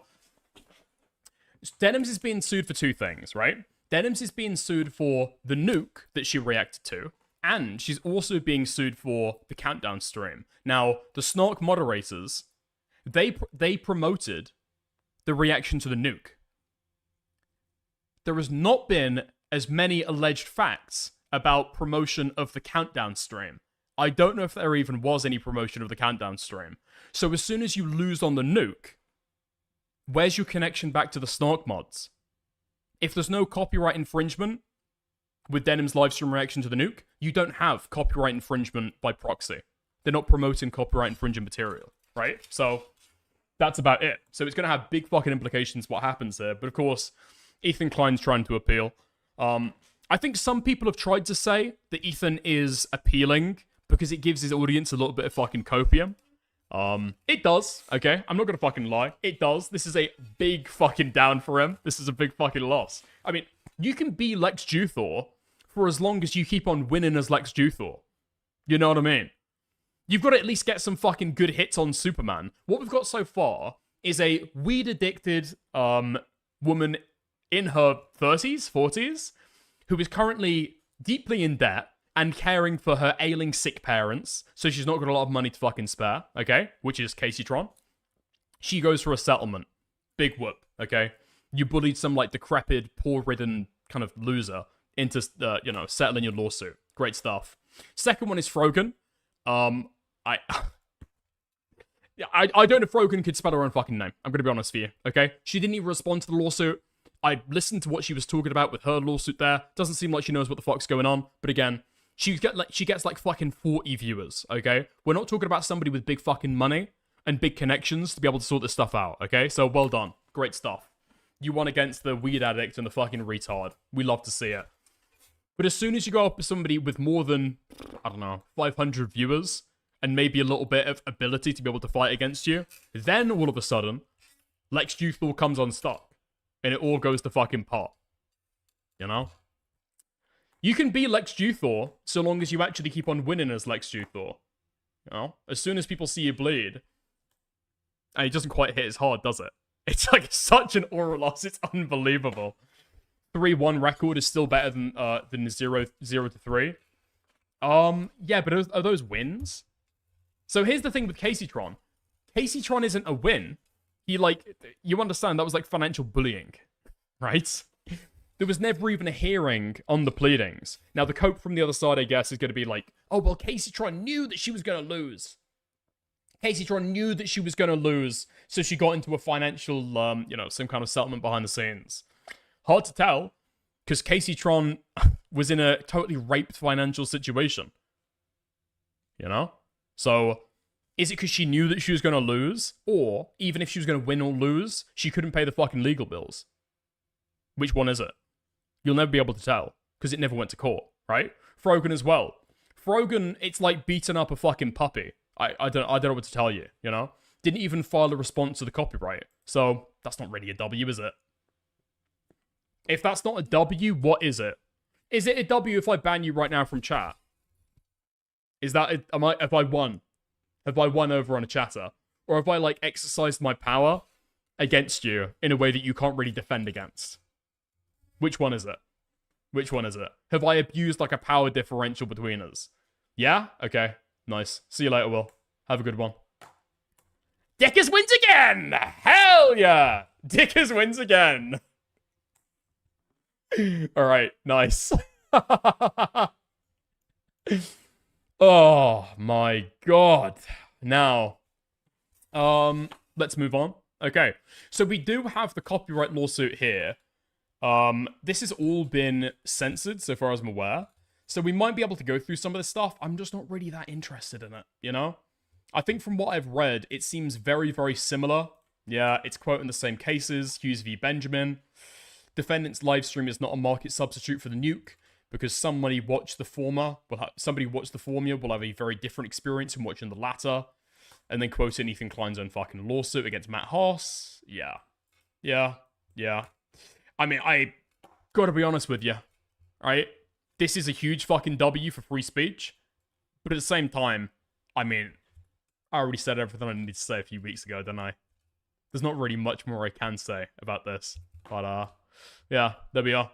Denims is being sued for two things, right? Denims is being sued for the nuke that she reacted to, and she's also being sued for the countdown stream. Now, the Snark moderators, they promoted the reaction to the nuke. There has not been as many alleged facts about promotion of the countdown stream. I don't know if there even was any promotion of the countdown stream. So as soon as you lose on the nuke, where's your connection back to the Snark mods? If there's no copyright infringement with Denim's livestream reaction to the nuke, you don't have copyright infringement by proxy. They're not promoting copyright infringing material, right? So that's about it. So it's going to have big fucking implications what happens there. But of course, Ethan Klein's trying to appeal. I think some people have tried to say that Ethan is appealing because it gives his audience a little bit of fucking copium. It does, okay? I'm not gonna fucking lie. It does. This is a big fucking down for him. This is a big fucking loss. I mean, you can be Lex Luthor for as long as you keep on winning as Lex Luthor. You know what I mean? You've got to at least get some fucking good hits on Superman. What we've got so far is a weed-addicted woman in her 30s, 40s, who is currently deeply in debt and caring for her ailing sick parents, so she's not got a lot of money to fucking spare, okay? Which is Casey Tron. She goes for a settlement. Big whoop, okay? You bullied some, like, decrepit, poor-ridden kind of loser into, settling your lawsuit. Great stuff. Second one is Frogan. I don't know if Frogan could spell her own fucking name. I'm gonna be honest with you, okay? She didn't even respond to the lawsuit. I listened to what she was talking about with her lawsuit there. Doesn't seem like she knows what the fuck's going on. But again, she gets like fucking 40 viewers, okay? We're not talking about somebody with big fucking money and big connections to be able to sort this stuff out, okay? So well done. Great stuff. You won against the weed addict and the fucking retard. We love to see it. But as soon as you go up with somebody with more than, 500 viewers and maybe a little bit of ability to be able to fight against you, then all of a sudden, Lex Luthor comes on stock. And it all goes to fucking pot. You know? You can be Lex Luthor so long as you actually keep on winning as Lex Luthor. You know? As soon as people see you bleed, and it doesn't quite hit as hard, does it? It's like such an aura loss, it's unbelievable. 3-1 record is still better than 0-3. Yeah, but are those wins? So here's the thing with Casey Tron. Casey Tron isn't a win. You understand, that was like financial bullying, right? There was never even a hearing on the pleadings. Now, the cope from the other side, I guess, is going to be like, oh, well, Casey Tron knew that she was going to lose. Casey Tron knew that she was going to lose, so she got into a financial, some kind of settlement behind the scenes. Hard to tell. Because Casey Tron was in a totally raped financial situation. You know? So, is it because she knew that she was going to lose? Or, even if she was going to win or lose, she couldn't pay the fucking legal bills? Which one is it? You'll never be able to tell. Because it never went to court, right? Frogan as well. Frogan, it's like beating up a fucking puppy. I don't know what to tell you, you know? Didn't even file a response to the copyright. So, that's not really a W, is it? If that's not a W, what is it? Is it a W if I ban you right now from chat? Is that it? Have I won? Have I won over on a chatter? Or have I, like, exercised my power against you in a way that you can't really defend against? Which one is it? Which one is it? Have I abused, like, a power differential between us? Yeah? Okay. Nice. See you later, Will. Have a good one. Dickers wins again! Hell yeah! Dickers wins again! Alright, nice. Oh my god. Now, let's move on. Okay, so we do have the copyright lawsuit here. This has all been censored so far as I'm aware. So we might be able to go through some of this stuff. I'm just not really that interested in it, you know? I think from what I've read, it seems very, very similar. Yeah, it's quoting the same cases, Hughes v. Benjamin. Defendant's live stream is not a market substitute for the nuke, because somebody watched the former will have a very different experience from watching the latter. And then quoting Ethan Klein's own fucking lawsuit against Matt Haas. Yeah. I mean, I gotta be honest with you, right? This is a huge fucking W for free speech. But at the same time, I mean, I already said everything I needed to say a few weeks ago, didn't I? There's not really much more I can say about this. But, yeah, there we are.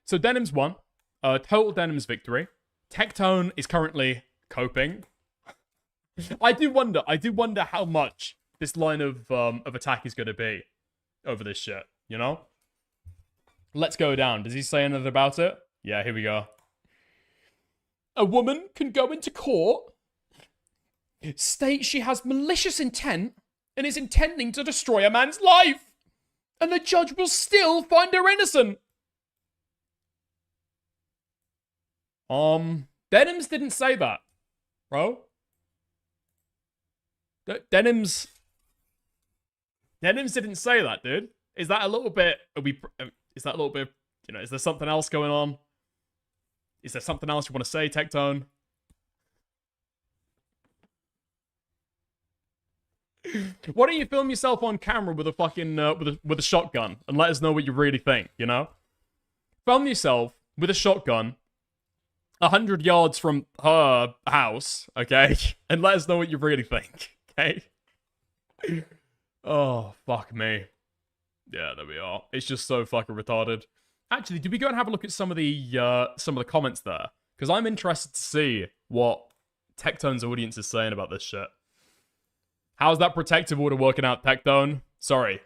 So Denim's won. Total Denim's victory. Tectone is currently coping. I do wonder how much this line of attack is going to be over this shit, you know? Let's go down. Does he say anything about it? Yeah, here we go. A woman can go into court, state she has malicious intent, and is intending to destroy a man's life, and the judge will still find her innocent. Denims didn't say that, bro. Denims didn't say that, dude. Is that a little bit? Is that a little bit? You know, is there something else going on? Is there something else you want to say, Tectone? Why don't you film yourself on camera with a fucking with a shotgun and let us know what you really think? You know, film yourself with a shotgun 100 yards from her house, okay, and let us know what you really think, okay? Oh, fuck me. Yeah, there we are. It's just so fucking retarded. Actually, did we go and have a look at some of the comments there? Because I'm interested to see what Tectone's audience is saying about this shit. How's that protective order working out, Tectone? Sorry.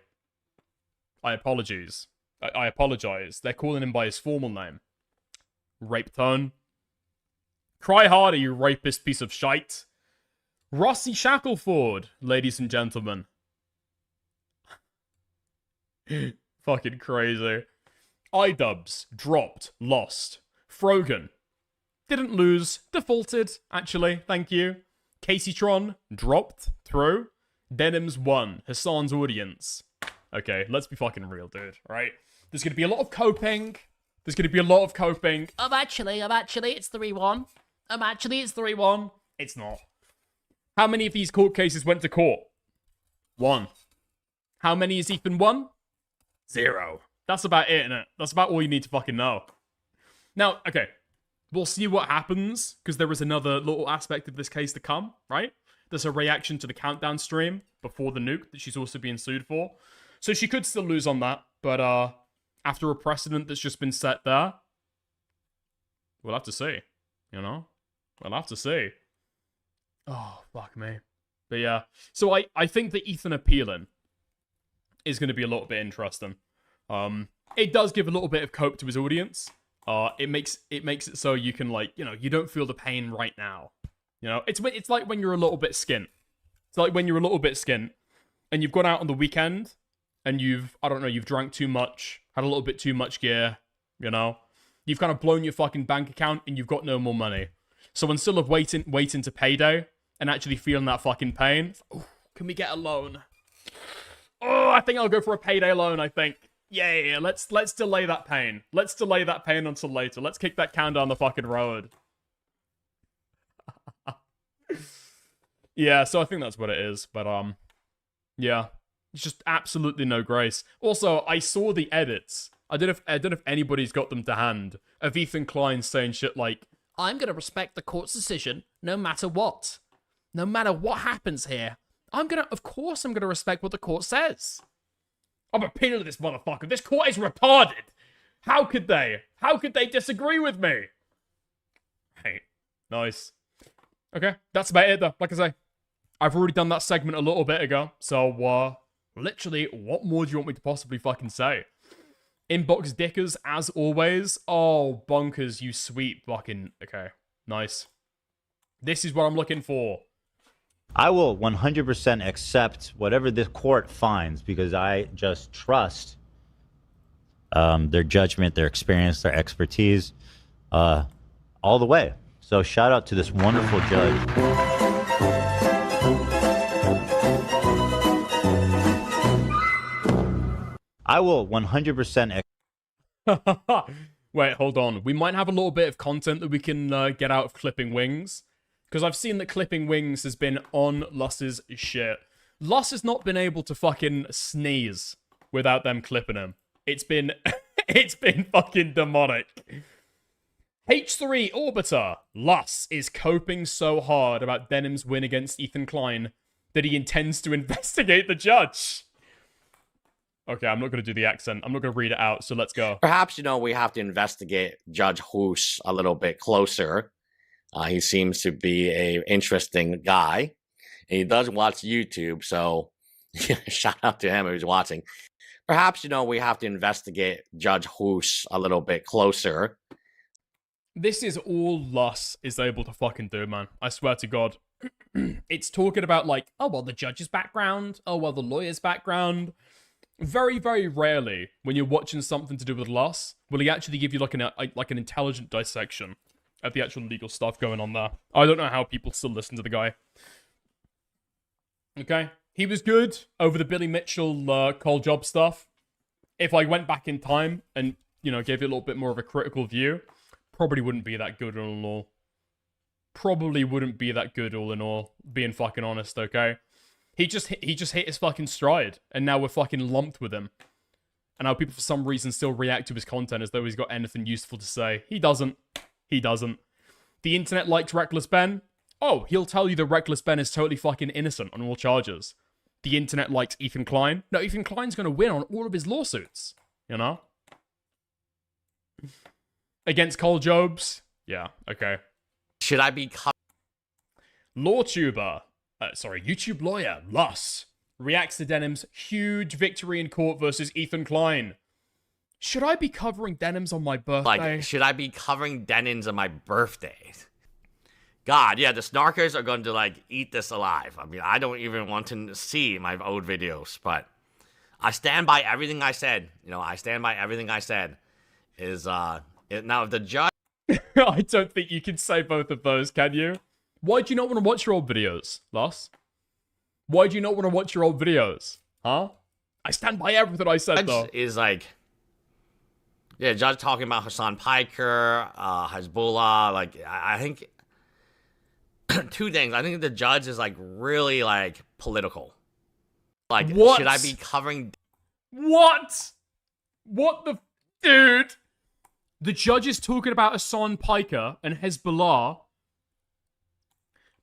I apologize. I apologize. They're calling him by his formal name. Rape tone. Cry harder, you rapist piece of shite. Rossi Shackleford, ladies and gentlemen. Fucking crazy. iDubbbz, dropped, lost. Frogan, didn't lose, defaulted, actually, thank you. Casey Tron, dropped, through. Denims won, Hassan's audience. Okay, let's be fucking real, dude, right? There's gonna be a lot of coping. Actually, it's 3-1. It's 3-1. It's not. How many of these court cases went to court? 1. How many has Ethan won? 0. That's about it, innit? That's about all you need to fucking know. Now, okay. We'll see what happens, because there is another little aspect of this case to come, right? There's a reaction to the countdown stream before the nuke that she's also being sued for. So she could still lose on that, but after a precedent that's just been set there, we'll have to see, you know? We'll have to see. Oh, fuck me. But yeah, so I think that Ethan appealing is going to be a little bit interesting. It does give a little bit of cope to his audience. It makes it so you can, like, you know, you don't feel the pain right now. You know, it's like when you're a little bit skint. It's like when you're a little bit skint and you've gone out on the weekend and you've drank too much, had a little bit too much gear, you know? You've kind of blown your fucking bank account and you've got no more money. So instead of waiting to payday and actually feeling that fucking pain, can we get a loan? Oh, I think I'll go for a payday loan, I think. Yeah, let's delay that pain. Let's delay that pain until later. Let's kick that can down the fucking road. Yeah, so I think that's what it is. But, yeah. It's just absolutely no grace. Also, I saw the edits. I don't know if anybody's got them to hand, of Ethan Klein saying shit like, I'm going to respect the court's decision no matter what. No matter what happens here. Of course I'm going to respect what the court says. I'm appealing to this motherfucker. This court is retarded. How could they? How could they disagree with me? Hey, nice. Okay, that's about it though. Like I say, I've already done that segment a little bit ago. So, literally, what more do you want me to possibly fucking say? Inbox dickers, as always. Oh, bonkers, you sweet fucking... Okay, nice. This is what I'm looking for. I will 100% accept whatever this court finds because I just trust their judgment, their experience, their expertise, all the way. So shout out to this wonderful judge. I will 100%. Wait, hold on. We might have a little bit of content that we can get out of Clipping Wings. Because I've seen that Clipping Wings has been on Luss's shit. Luss has not been able to fucking sneeze without them clipping him. It's been... it's been fucking demonic. H3 Orbiter. Luss is coping so hard about Denim's win against Ethan Klein that he intends to investigate the judge. Okay, I'm not going to do the accent. I'm not going to read it out, so let's go. Perhaps, we have to investigate Judge Hoosh a little bit closer. He seems to be a interesting guy. And he does watch YouTube, so shout out to him who's watching. Perhaps, we have to investigate Judge Hoosh a little bit closer. This is all Luss is able to fucking do, man. I swear to God. It's talking about, like, oh, well, the judge's background. Oh, well, the lawyer's background. Very, very rarely, when you're watching something to do with Luss, will he actually give you, like, an intelligent dissection of the actual legal stuff going on there. I don't know how people still listen to the guy. Okay? He was good over the Billy Mitchell, Cole Job stuff. If I went back in time and, gave it a little bit more of a critical view, probably wouldn't be that good all in all. Probably wouldn't be that good all in all, being fucking honest, okay? He just hit his fucking stride, and now we're fucking lumped with him. And now people for some reason still react to his content as though he's got anything useful to say. He doesn't. He doesn't. The internet likes Reckless Ben. Oh, he'll tell you that Reckless Ben is totally fucking innocent on all charges. The internet likes Ethan Klein. No, Ethan Klein's going to win on all of his lawsuits. Against Cole Jobs? Yeah, okay. Should I be... YouTube lawyer, Luss, reacts to Denim's huge victory in court versus Ethan Klein. Should I be covering denims on my birthday? Should I be covering denims on my birthday? God, yeah, the snarkers are going to, eat this alive. I mean, I don't even want to see my old videos, but I stand by everything I said. I stand by everything I said. Now, if the judge... I don't think you can say both of those, can you? Why do you not want to watch your old videos, Luss? Why do you not want to watch your old videos? Huh? I stand by everything I said, though. Is yeah, judge talking about Hassan Piker, Hezbollah. I think two things. I think the judge is really political. What? Should I be covering? What? What the dude? The judge is talking about Hassan Piker and Hezbollah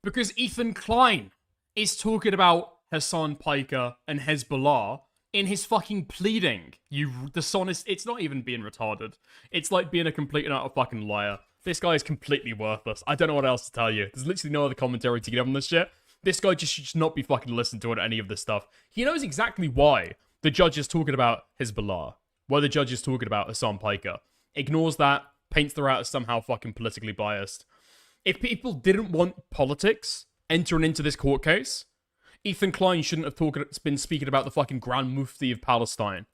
because Ethan Klein is talking about Hassan Piker and Hezbollah in his fucking pleading. You dishonest... It's not even being retarded. It's like being a complete and utter fucking liar. This guy is completely worthless. I don't know what else to tell you. There's literally no other commentary to get on this shit. This guy just should not be fucking listened to on any of this stuff. He knows exactly why the judge is talking about Hezbollah. Why the judge is talking about Hassan Piker. Ignores that. Paints the route as somehow fucking politically biased. If people didn't want politics entering into this court case, Ethan Klein shouldn't have been speaking about the fucking Grand Mufti of Palestine.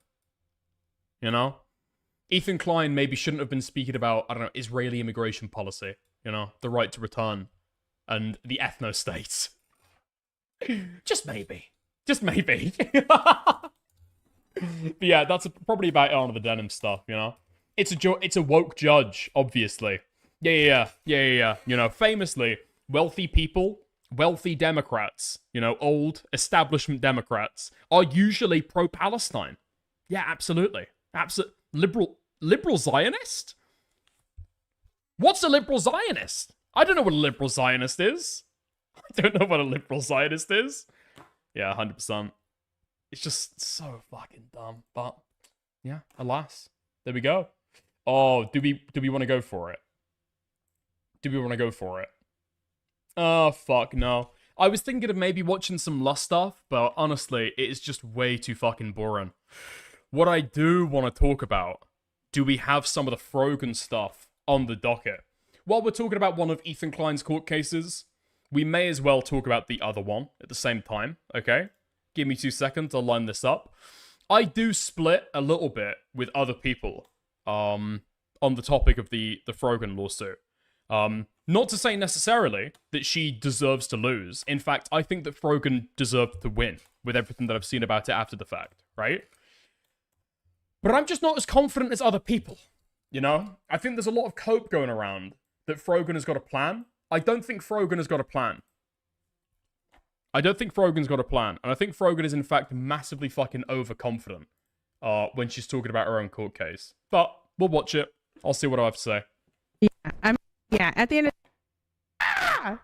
Ethan Klein maybe shouldn't have been speaking about, I don't know, Israeli immigration policy, you know, the right to return, and the ethno-state. Just maybe. Just maybe. But yeah, that's probably about it on the denim stuff, you know? It's a woke judge, obviously. Yeah. You know, famously, wealthy people, wealthy Democrats, you know, old establishment Democrats, are usually pro-Palestine. Yeah, absolutely. Liberal Zionist? What's a liberal Zionist? I don't know what a liberal Zionist is. I don't know what a liberal Zionist is. Yeah, 100%. It's just so fucking dumb. But yeah, alas, there we go. Oh, do we want to go for it? Do we want to go for it? Oh, fuck, no. I was thinking of maybe watching some Lust stuff, but honestly, it is just way too fucking boring. What I do want to talk about, do we have some of the Frogan stuff on the docket? While we're talking about one of Ethan Klein's court cases, we may as well talk about the other one at the same time, okay? Give me 2 seconds, I'll line this up. I do split a little bit with other people on the topic of the Frogan lawsuit. Not to say necessarily that she deserves to lose. In fact, I think that Frogan deserved to win with everything that I've seen about it after the fact, right? But I'm just not as confident as other people, you know? I think there's a lot of cope going around that Frogan has got a plan. I don't think Frogan has got a plan. I don't think Frogan's got a plan. And I think Frogan is, in fact, massively fucking overconfident when she's talking about her own court case. But we'll watch it. I'll see what I have to say. Yeah, at the end of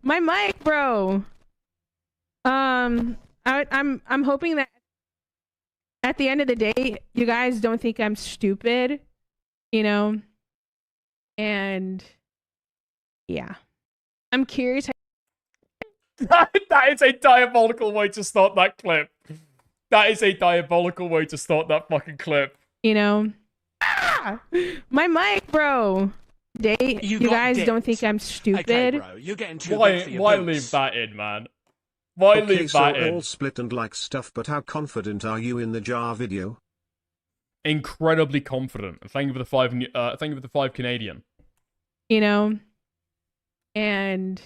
my mic, bro. I'm hoping that at the end of the day, you guys don't think I'm stupid, you know? And yeah. I'm curious. That is a diabolical way to start that clip. That is a diabolical way to start that fucking clip. You know? My mic, bro. You guys don't think I'm stupid. Okay, bro, you're getting too big for your Why boots. leave that in, man? Why Okay, leave so that in? all split and like stuff, but how confident are you in the jar video? Incredibly confident. Thank you for the five Canadian. You know? And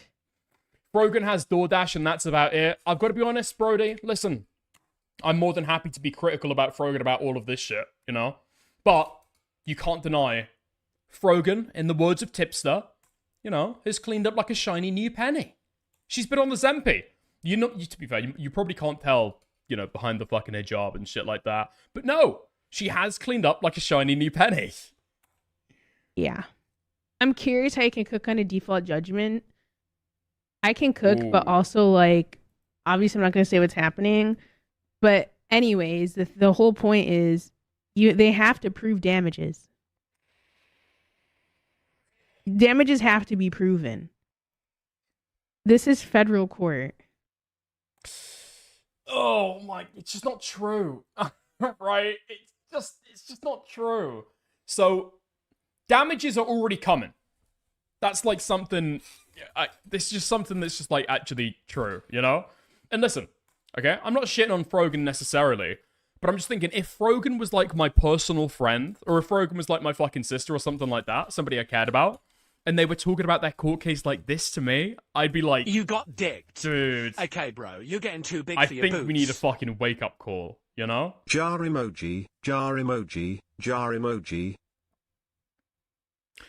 Frogan has DoorDash, and that's about it. I've got to be honest, Brody. Listen, I'm more than happy to be critical about Frogan about all of this shit, you know? But you can't deny Frogan, in the words of Tipster, you know, has cleaned up like a shiny new penny. She's been on the Zempi. To be fair, you probably can't tell, you know, behind the fucking hijab and shit like that. But no, she has cleaned up like a shiny new penny. yeah. I'm curious how you can cook on a default judgment. I can cook, but also, like, obviously I'm not going to say what's happening. But anyways, the whole point is they have to prove damages. Damages have to be proven. This is federal court. Oh my, it's just not true. Right? It's just not true. So, damages are already coming. That's like something, this is just something that's just like actually true, you know? And listen, okay, I'm not shitting on Frogan necessarily, but I'm just thinking, if Frogan was like my personal friend, or if Frogan was like my fucking sister or something like that, somebody I cared about, and they were talking about their court case like this to me, I'd be like, You got dicked. Dude. Okay, bro, you're getting too big I for your boots. think we need a fucking wake-up call, you know? Jar emoji, jar emoji, jar emoji.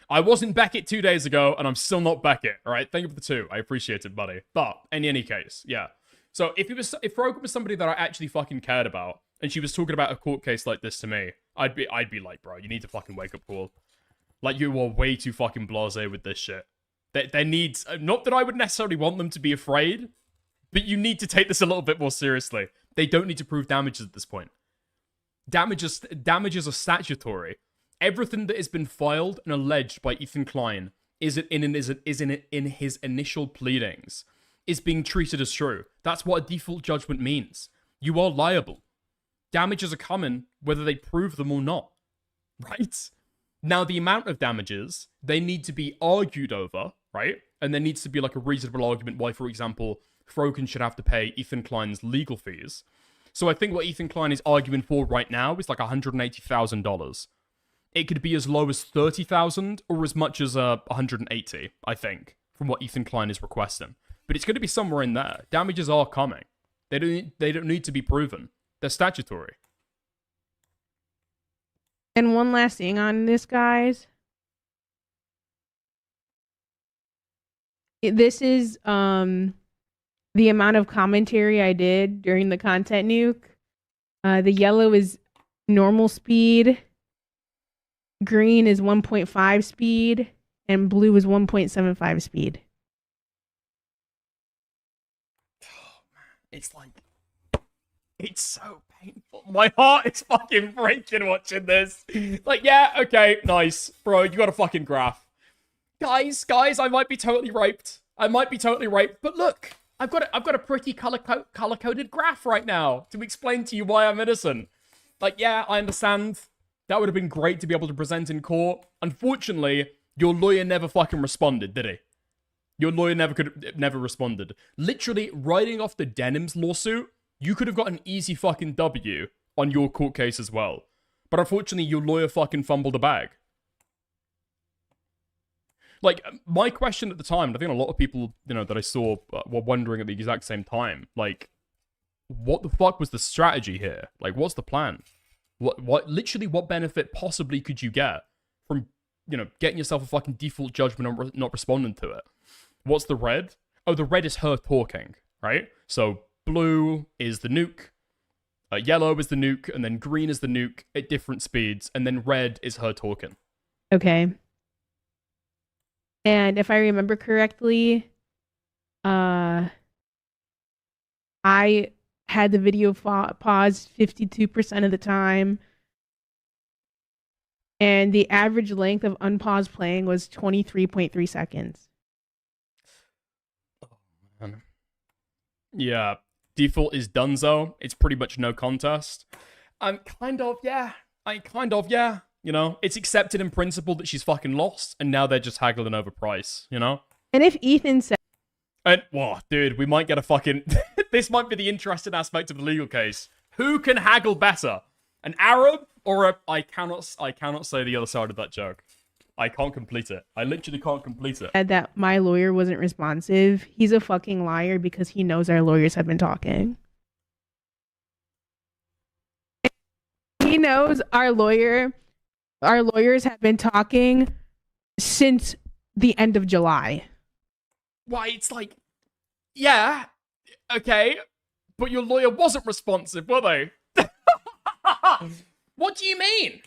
I wasn't Beckett 2 days ago, and I'm still not Beckett, alright? Thank you for the 2. I appreciate it, buddy. But, in any case, yeah. So, if Frogan was somebody that I actually fucking cared about, and she was talking about a court case like this to me, I'd be like, bro, you need to fucking wake up call. Like, you are way too fucking blasé with this shit. There needs... Not that I would necessarily want them to be afraid, but you need to take this a little bit more seriously. They don't need to prove damages at this point. Damages are statutory. Everything that has been filed and alleged by Ethan Klein is in his initial pleadings is being treated as true. That's what a default judgment means. You are liable. Damages are coming whether they prove them or not. Right? Now, the amount of damages, they need to be argued over, right? And there needs to be like a reasonable argument why, for example, Frogan should have to pay Ethan Klein's legal fees. So I think what Ethan Klein is arguing for right now is like $180,000. it could be as low as 30,000 or as much as 180, I think, from what Ethan Klein is requesting. But it's going to be somewhere in there. Damages are coming. They don't need to be proven. They're statutory. And one last thing on this, guys. This is the amount of commentary I did during the content nuke. The yellow is normal speed, green is 1.5 speed, and blue is 1.75 speed. It's like, it's so painful. My heart is fucking breaking watching this. Like, yeah, okay, nice. Bro, you got a fucking graph. Guys, I might be totally raped. But look, I've got a pretty color-coded graph right now to explain to you why I'm innocent. Like, yeah, I understand. That would have been great to be able to present in court. Unfortunately, your lawyer never fucking responded, did he? Your lawyer never responded. Literally, writing off the Denims lawsuit, you could have got an easy fucking W on your court case as well. But unfortunately, your lawyer fucking fumbled the bag. Like, my question at the time, and I think a lot of people, that I saw were wondering at the exact same time, like, what the fuck was the strategy here? Like, what's the plan? Literally, what benefit possibly could you get from, getting yourself a fucking default judgment and not responding to it? What's the red? Oh, the red is her talking, right? So, blue is the nuke, yellow is the nuke, and then green is the nuke at different speeds, and then red is her talking. Okay. And if I remember correctly, I had the video paused 52% of the time. And the average length of unpaused playing was 23.3 seconds. Oh, man. Yeah. Default is donezo. It's pretty much no contest. Kind of, yeah. It's accepted in principle that she's fucking lost, and now they're just haggling over price, And if Ethan said... And, dude, we might get a fucking... This might be the interesting aspect of the legal case. Who can haggle better? An Arab or a... I cannot say the other side of that joke. I can't complete it. I literally can't complete it. That my lawyer wasn't responsive. He's a fucking liar because he knows our lawyers have been talking. He knows our lawyers have been talking since the end of July. Why, it's like, yeah, okay, but your lawyer wasn't responsive, were they? What do you mean?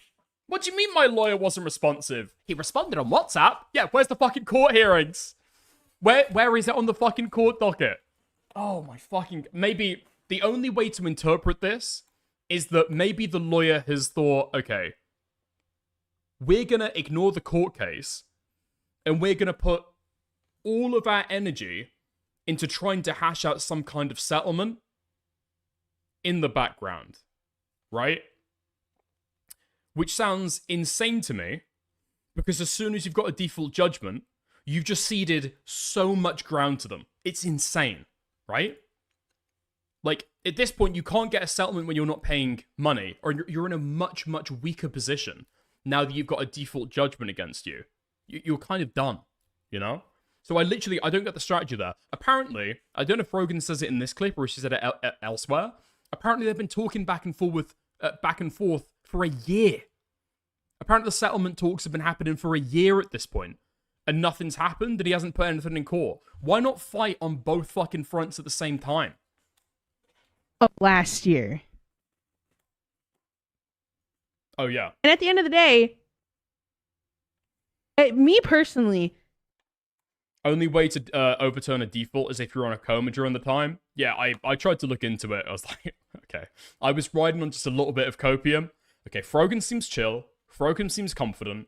What do you mean my lawyer wasn't responsive? He responded on WhatsApp? Yeah, where's the fucking court hearings? Where is it on the fucking court docket? Oh my fucking... Maybe the only way to interpret this is that maybe the lawyer has thought, okay, we're gonna ignore the court case, and we're gonna put all of our energy into trying to hash out some kind of settlement in the background, right? Which sounds insane to me, because as soon as you've got a default judgment, you've just ceded so much ground to them. It's insane, right? Like, at this point, you can't get a settlement when you're not paying money, or you're in a much, much weaker position now that you've got a default judgment against you. You're kind of done, So I don't get the strategy there. Apparently, I don't know if Rogan says it in this clip or if she said it elsewhere. Apparently, they've been talking back and forth for a year. Apparently, the settlement talks have been happening for a year at this point, and nothing's happened, and he hasn't put anything in court. Why not fight on both fucking fronts at the same time? Of last year. Oh, yeah. And at the end of the day, me personally... Only way to overturn a default is if you're on a coma during the time. Yeah, I tried to look into it. I was like, okay. I was riding on just a little bit of copium. Okay, Frogan seems chill. Frogan seems confident.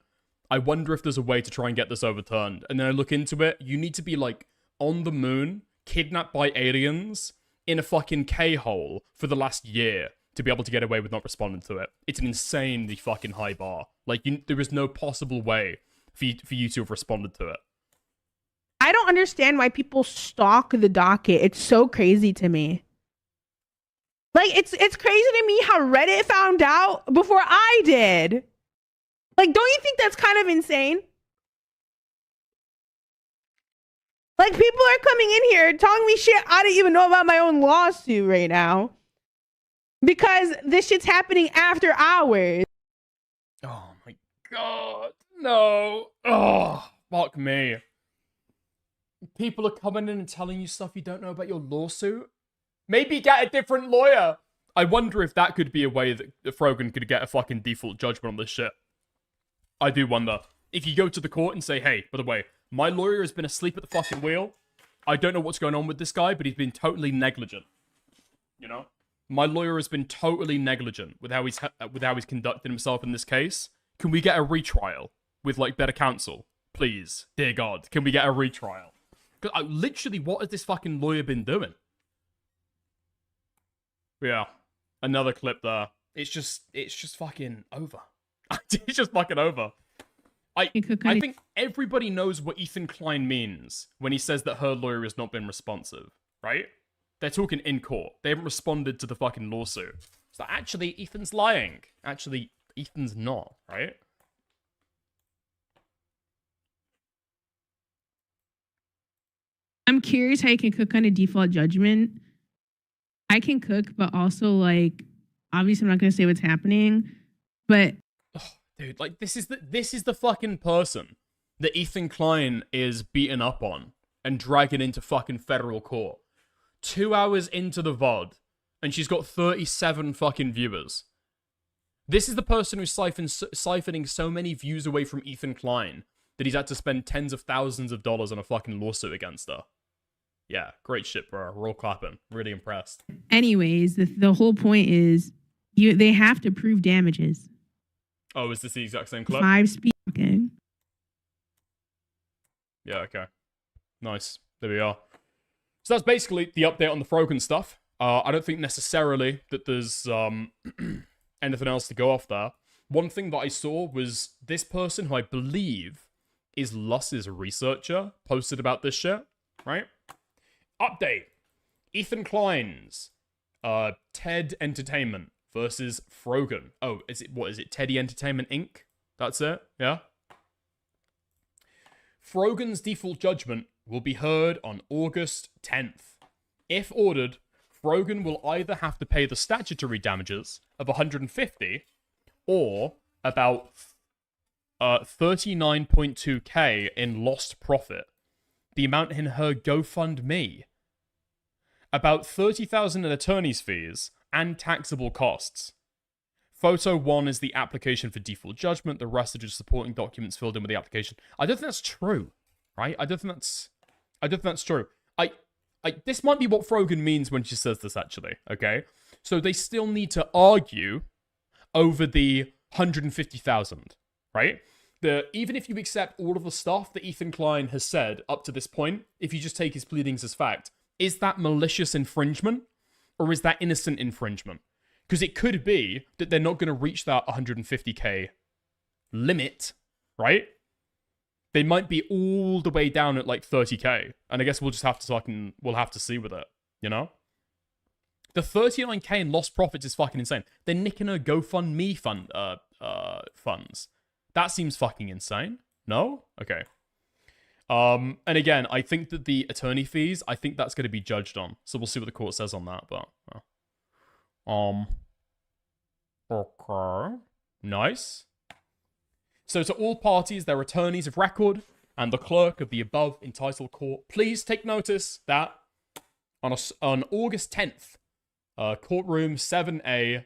I wonder if there's a way to try and get this overturned. And then I look into it. You need to be, like, on the moon, kidnapped by aliens, in a fucking K-hole for the last year to be able to get away with not responding to it. It's an insanely fucking high bar. Like, there is no possible way for you to have responded to it. I don't understand why people stalk the docket. It's so crazy to me. Like, it's crazy to me how Reddit found out before I did. Like, don't you think that's kind of insane? Like, people are coming in here telling me shit I didn't even know about my own lawsuit right now. Because this shit's happening after hours. Oh my god. No. Oh, fuck me. People are coming in and telling you stuff you don't know about your lawsuit. Maybe get a different lawyer. I wonder if that could be a way that Frogan could get a fucking default judgment on this shit. I do wonder. If you go to the court and say, hey, by the way, my lawyer has been asleep at the fucking wheel. I don't know what's going on with this guy, but he's been totally negligent. You know? My lawyer has been totally negligent with how he's conducted himself in this case. Can we get a retrial with, like, better counsel? Please. Dear God. Can we get a retrial? Because literally, what has this fucking lawyer been doing? Yeah. Another clip there. It's just fucking over. It's just fucking over. I think everybody knows what Ethan Klein means when he says that her lawyer has not been responsive, right? They're talking in court. They haven't responded to the fucking lawsuit. So actually, Ethan's lying. Actually, Ethan's not, right? I'm curious how you can cook on a default judgment. I can cook, but also, like, obviously I'm not going to say what's happening, but... Dude, like, this is the fucking person that Ethan Klein is beating up on and dragging into fucking federal court. 2 hours into the VOD, and she's got 37 fucking viewers. This is the person who's siphoning so many views away from Ethan Klein that he's had to spend tens of thousands of dollars on a fucking lawsuit against her. Yeah, great shit, bro. We're all clapping. Really impressed. Anyways, the whole point is they have to prove damages. Oh, is this the exact same clip? 5 speed. Okay. Yeah, okay. Nice. There we are. So that's basically the update on the Frogan stuff. I don't think necessarily that there's anything else to go off there. One thing that I saw was this person, who I believe is Luss's researcher, posted about this shit, right? Update. Ethan Klein's TED Entertainment versus Frogan. Oh, what is it? Teddy Entertainment Inc.? That's it? Yeah? Frogan's default judgment will be heard on August 10th. If ordered, Frogan will either have to pay the statutory damages of $150 or about 39.2k in lost profit, the amount in her GoFundMe, about $30,000 in attorney's fees, and taxable costs. Photo 1 is the application for default judgment. The rest are just supporting documents filled in with the application. I don't think that's true, right? I don't think that's true. This might be what Frogan means when she says this, actually, okay? So they still need to argue over the 150,000, right? Even if you accept all of the stuff that Ethan Klein has said up to this point, if you just take his pleadings as fact, is that malicious infringement? Or is that innocent infringement? Because it could be that they're not going to reach that 150k limit, right? They might be all the way down at like 30k, and I guess we'll just have to we'll have to see with it, you know? The 39k in lost profits is fucking insane. They're nicking her GoFundMe funds. That seems fucking insane. No? Okay. And again, I think that the attorney fees, I think that's going to be judged on. So we'll see what the court says on that, but... Okay. Nice. So to all parties, their attorneys of record, and the clerk of the above entitled court, please take notice that on August 10th, courtroom 7A,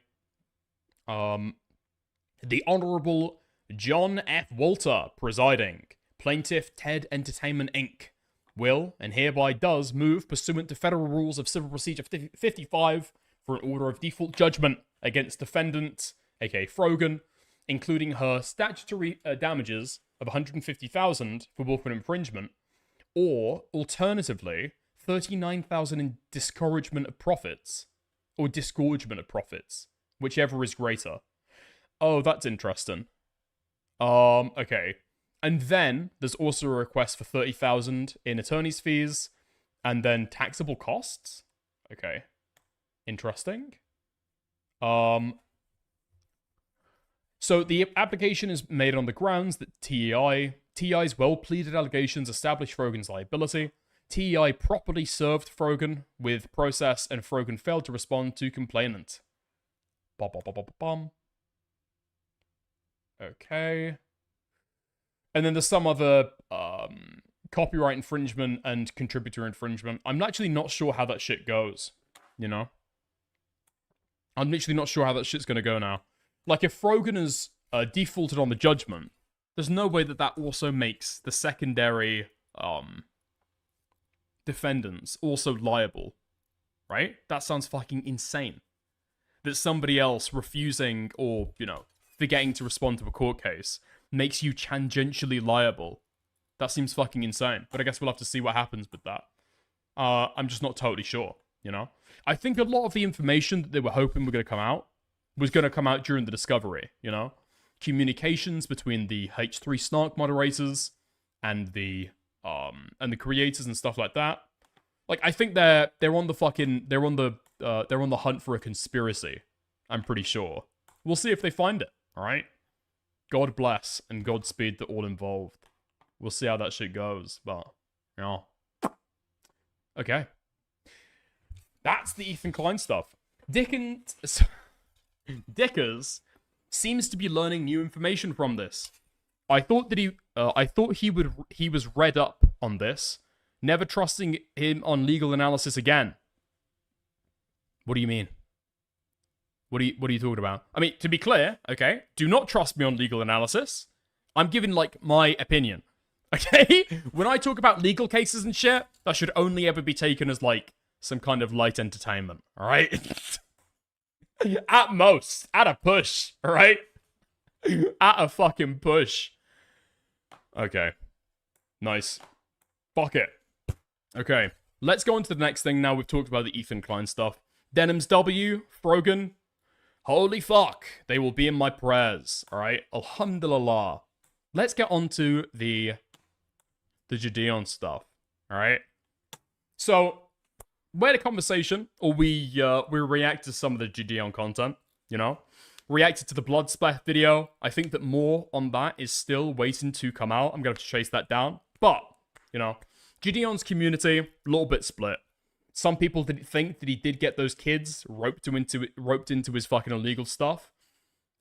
the Honorable John F. Walter presiding, Plaintiff Ted Entertainment Inc. will, and hereby does, move pursuant to Federal Rules of Civil Procedure 55 for an order of default judgment against defendant, aka Frogan, including her statutory damages of $150,000 for willful infringement, or alternatively, $39,000 in discouragement of profits, or disgorgement of profits, whichever is greater. Oh, that's interesting. Okay. And then there's also a request for $30,000 in attorney's fees, and then taxable costs. Okay, interesting. So the application is made on the grounds that TEI's well-pleaded allegations establish Frogan's liability. TEI properly served Frogan with process, and Frogan failed to respond to complainant. Bum. Okay. And then there's some other copyright infringement and contributor infringement. I'm actually not sure how that shit goes, you know? I'm literally not sure how that shit's gonna go now. Like, if Frogan has defaulted on the judgment, there's no way that that also makes the secondary defendants also liable, right? That sounds fucking insane. That somebody else refusing or, you know, forgetting to respond to a court case makes you tangentially liable. That seems fucking insane. But I guess we'll have to see what happens with that. I'm just not totally sure, you know? I think a lot of the information that they were hoping were going to come out was going to come out during the discovery, you know? Communications between the H3 Snark moderators and the creators and stuff like that. Like, I think they're on the hunt for a conspiracy. I'm pretty sure. We'll see if they find it, alright? God bless and Godspeed to all involved. We'll see how that shit goes, but, you know. Okay. That's the Ethan Klein stuff. Dickers seems to be learning new information from this. I thought he was read up on this, never trusting him on legal analysis again. What do you mean? What are you talking about? I mean, to be clear, okay, do not trust me on legal analysis. I'm giving, like, my opinion. Okay? When I talk about legal cases and shit, that should only ever be taken as, like, some kind of light entertainment, alright? At most. At a push, alright? At a fucking push. Okay. Nice. Fuck it. Okay. Let's go on to the next thing now we've talked about the Ethan Klein stuff. Denim's W, Frogan. Holy fuck. They will be in my prayers, alright? Alhamdulillah. Let's get on to the Gideon stuff, alright? So, we had a conversation, or we react to some of the Gideon content, you know? Reacted to the blood splash video. I think that more on that is still waiting to come out. I'm going to have to chase that down. But, you know, Gideon's community, a little bit split. Some people didn't think that he did get those kids roped into his fucking illegal stuff.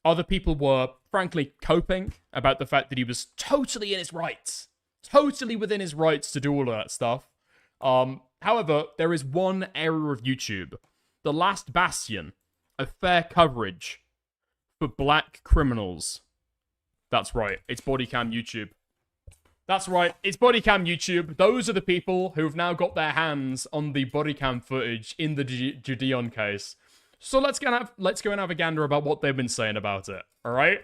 Other people were, frankly, coping about the fact that he was totally in his rights. Totally within his rights to do all of that stuff. However, there is one area of YouTube, the last bastion of fair coverage for black criminals. That's right, it's bodycam YouTube. That's right, it's bodycam YouTube. Those are the people who've now got their hands on the bodycam footage in the Gideon case. So let's go and have a gander about what they've been saying about it, alright?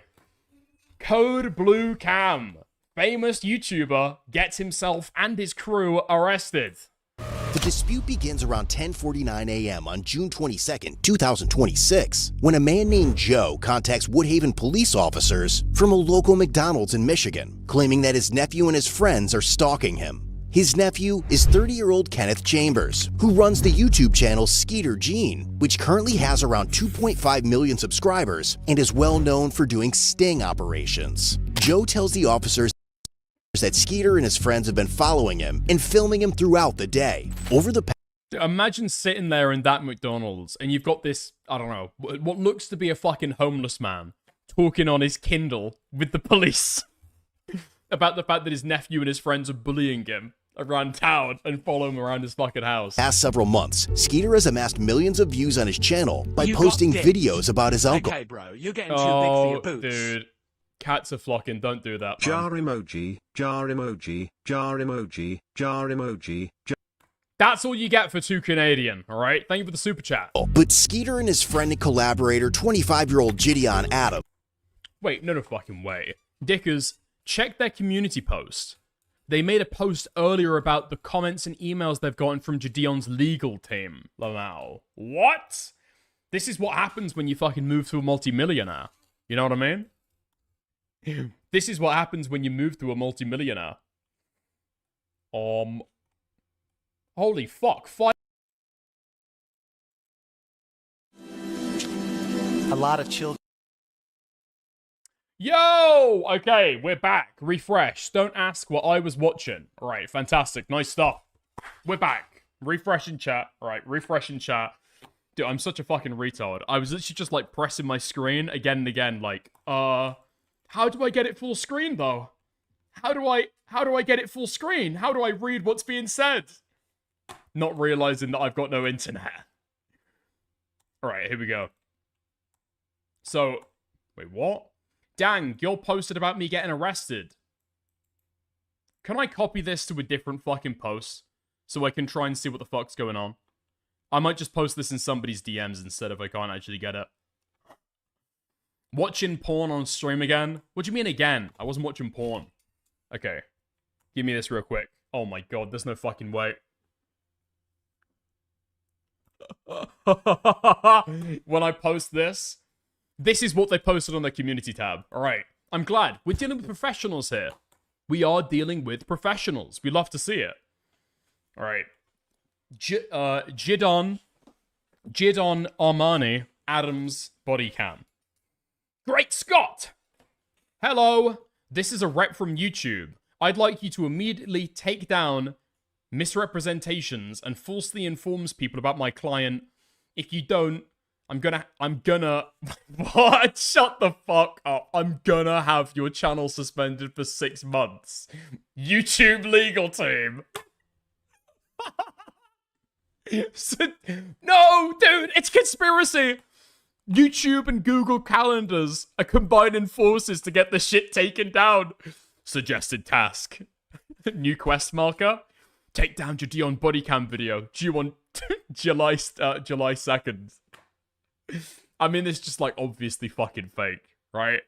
Code Blue Cam. Famous YouTuber gets himself and his crew arrested. The dispute begins around 10:49 a.m. on June 22nd, 2026, when a man named Joe contacts Woodhaven police officers from a local McDonald's in Michigan, claiming that his nephew and his friends are stalking him. His nephew is 30-year-old Kenneth Chambers, who runs the YouTube channel Skeeter Gene, which currently has around 2.5 million subscribers and is well known for doing sting operations. Joe tells the officers that Skeeter and his friends have been following him and filming him throughout the day. Over the past... Imagine sitting there in that McDonald's and you've got this, I don't know, what looks to be a fucking homeless man talking on his Kindle with the police about the fact that his nephew and his friends are bullying him around town and follow him around his fucking house. Past several months, Skeeter has amassed millions of views on his channel by posting videos about his uncle. Okay, bro, you're getting too big for your boots. Dude. Cats are flocking, don't do that, man. Jar emoji, jar emoji, jar emoji, jar emoji, jar... That's all you get for 2 Canadian, alright? Thank you for the super chat. But Skeeter and his friend and collaborator, 25-year-old Gideon Adam... Wait, no fucking way. Dickers, check their community post. They made a post earlier about the comments and emails they've gotten from Gideon's legal team. Lamau. What? This is what happens when you fucking move to a multimillionaire. You know what I mean? This is what happens when you move to a multimillionaire. Holy fuck. A lot of children. Yo! Okay, we're back. Refresh. Don't ask what I was watching. Alright, fantastic. Nice stuff. We're back. Refreshing chat. Alright, refreshing chat. Dude, I'm such a fucking retard. I was literally just, like, pressing my screen again and again, like, how do I get it full screen, though? How do I get it full screen? How do I read what's being said? Not realizing that I've got no internet. Alright, here we go. So, wait, what? Dang, you're posted about me getting arrested. Can I copy this to a different fucking post? So I can try and see what the fuck's going on? I might just post this in somebody's DMs instead if I can't actually get it. Watching porn on stream again? What do you mean again? I wasn't watching porn. Okay. Give me this real quick. Oh my god, there's no fucking way. When I post this, this is what they posted on their community tab. Alright. I'm glad. We're dealing with professionals here. We are dealing with professionals. We love to see it. Alright. Jidon Armani Adams body cam. Great Scott! Hello. This is a rep from YouTube. I'd like you to immediately take down misrepresentations and falsely informs people about my client. If you don't, I'm gonna what? Shut the fuck up. I'm gonna have your channel suspended for 6 months. YouTube legal team. No, dude, it's conspiracy. YouTube and Google calendars are combining forces to get the shit taken down. Suggested task. New quest marker. Take down Gideon bodycam video due on July 2nd. I mean, it's just, like, obviously fucking fake, right?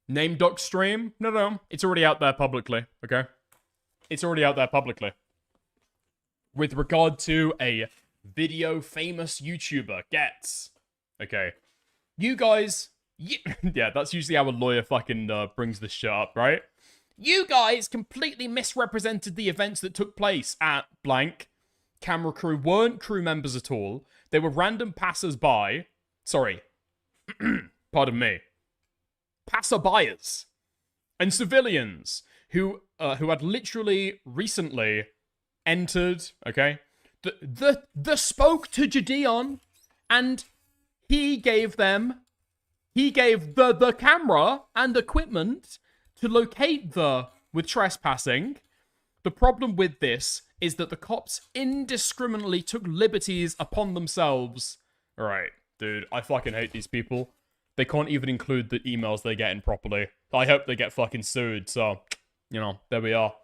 Name doc stream? No. It's already out there publicly, okay? It's already out there publicly. With regard to a video famous YouTuber gets. Okay. You guys... yeah, that's usually how a lawyer fucking brings this shit up, right? You guys completely misrepresented the events that took place at blank. Camera crew weren't crew members at all. They were random passers-by. Sorry. Pardon me. Passerbyers. And civilians who had literally recently entered, okay? The spoke to Gideon, and he gave the camera and equipment to locate with trespassing. The problem with this is that the cops indiscriminately took liberties upon themselves. Alright, dude, I fucking hate these people. They can't even include the emails they're getting properly. I hope they get fucking sued, so, you know, there we are.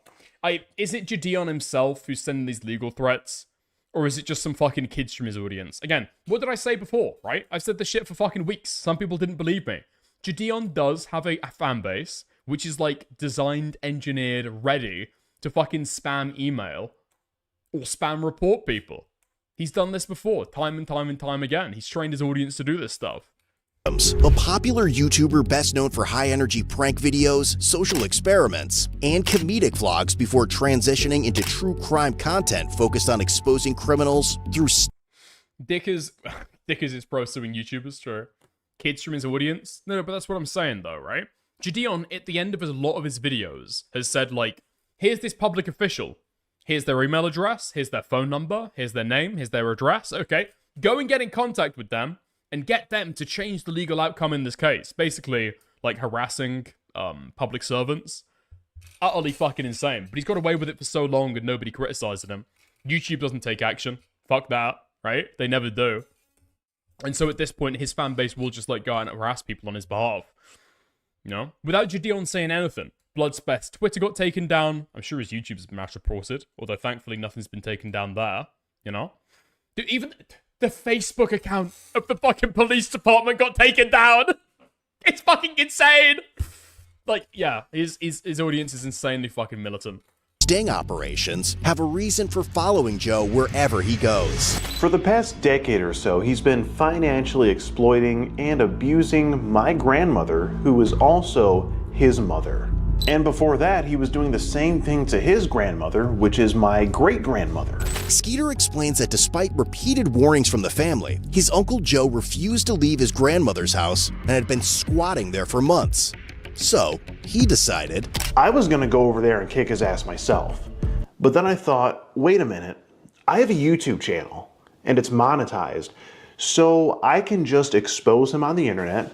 Is it Gideon himself who's sending these legal threats? Or is it just some fucking kids from his audience? Again, what did I say before, right? I've said this shit for fucking weeks. Some people didn't believe me. Gideon does have a fan base, which is, like, designed, engineered, ready to fucking spam email or spam report people. He's done this before, time and time and time again. He's trained his audience to do this stuff. A popular YouTuber best known for high-energy prank videos, social experiments, and comedic vlogs before transitioning into true crime content focused on exposing criminals through... Dickers is pro-suing YouTubers, true. Kids from his audience? No, but that's what I'm saying, though, right? Gideon, at the end of a lot of his videos, has said, like, here's this public official. Here's their email address. Here's their phone number. Here's their name. Here's their address. Okay. Go and get in contact with them and get them to change the legal outcome in this case. Basically, like, harassing public servants. Utterly fucking insane. But he's got away with it for so long and nobody criticizing him. YouTube doesn't take action. Fuck that, right? They never do. And so at this point, his fan base will just, like, go out and harass people on his behalf. You know? Without Gideon saying anything. Bloodspeth's Twitter got taken down. I'm sure his YouTube's been mass reported. Although, thankfully, nothing's been taken down there. You know? Dude, even the Facebook account of the fucking police department got taken down. It's fucking insane. Like, yeah, his audience is insanely fucking militant. Sting operations have a reason for following Joe wherever he goes. For the past decade or so, he's been financially exploiting and abusing my grandmother, who is also his mother. And before that, he was doing the same thing to his grandmother, which is my great-grandmother. Skeeter explains that despite repeated warnings from the family, his Uncle Joe refused to leave his grandmother's house and had been squatting there for months. So, he decided, I was gonna go over there and kick his ass myself. But then I thought, wait a minute, I have a YouTube channel, and it's monetized, so I can just expose him on the internet.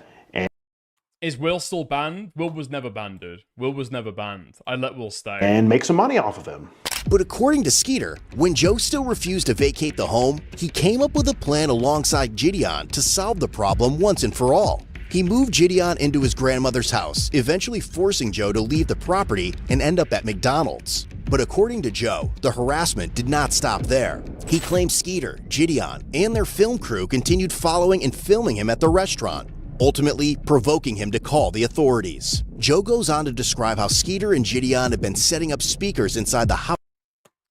Is Will still banned? Will was never banned, dude. Will was never banned. I let Will stay. And make some money off of him. But according to Skeeter, when Joe still refused to vacate the home, he came up with a plan alongside Gideon to solve the problem once and for all. He moved Gideon into his grandmother's house, eventually forcing Joe to leave the property and end up at McDonald's. But according to Joe, the harassment did not stop there. He claimed Skeeter, Gideon, and their film crew continued following and filming him at the restaurant, ultimately provoking him to call the authorities. Joe goes on to describe how Skeeter and Gideon had been setting up speakers inside the house.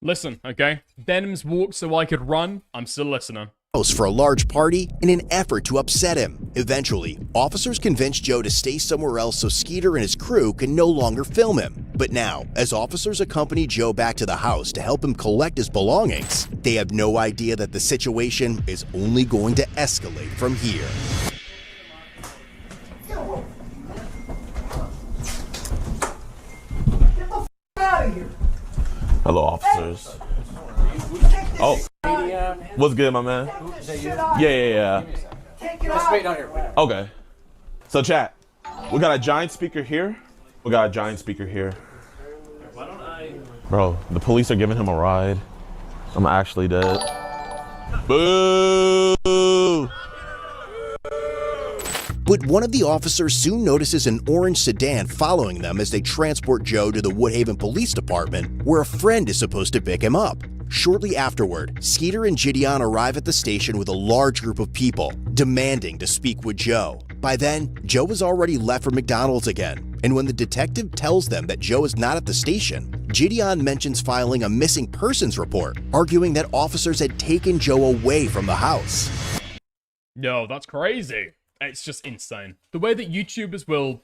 Listen, okay? Denim's walked so I could run. I'm still listening. For a large party in an effort to upset him. Eventually, officers convinced Joe to stay somewhere else so Skeeter and his crew can no longer film him. But now, as officers accompany Joe back to the house to help him collect his belongings, they have no idea that the situation is only going to escalate from here. Hello, officers. Oh, what's good, my man? Yeah. Just wait down here. Okay. So, chat, we got a giant speaker here. We got a giant speaker here. Bro, the police are giving him a ride. I'm actually dead. Boo! But one of the officers soon notices an orange sedan following them as they transport Joe to the Woodhaven Police Department, where a friend is supposed to pick him up. Shortly afterward, Skeeter and Gideon arrive at the station with a large group of people, demanding to speak with Joe. By then, Joe has already left for McDonald's again, and when the detective tells them that Joe is not at the station, Gideon mentions filing a missing persons report, arguing that officers had taken Joe away from the house. Yo, that's crazy. It's just insane. The way that YouTubers will...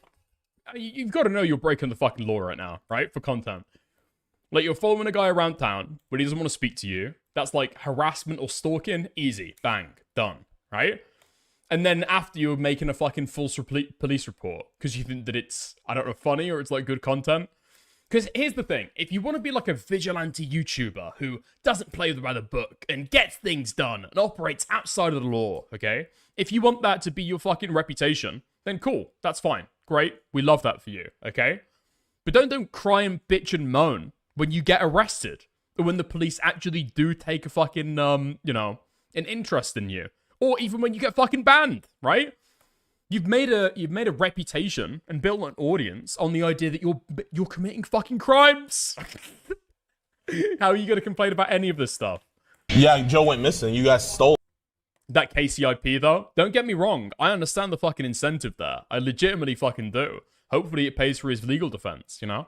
You've got to know you're breaking the fucking law right now, right? For content. Like, you're following a guy around town, but he doesn't want to speak to you. That's like harassment or stalking. Easy. Bang. Done. Right? And then after you're making a fucking false police report because you think that it's, I don't know, funny or it's like good content. Because here's the thing. If you want to be like a vigilante YouTuber who doesn't play by the book and gets things done and operates outside of the law, okay? If you want that to be your fucking reputation, then cool. That's fine. Great. We love that for you, okay? But don't cry and bitch and moan when you get arrested or when the police actually do take a fucking, you know, an interest in you. Or even when you get fucking banned, right? You've made a reputation and built an audience on the idea that you're committing fucking crimes. How are you going to complain about any of this stuff? Yeah, Joe went missing. You guys stole that KCIP, though. Don't get me wrong. I understand the fucking incentive there. I legitimately fucking do. Hopefully it pays for his legal defense, you know?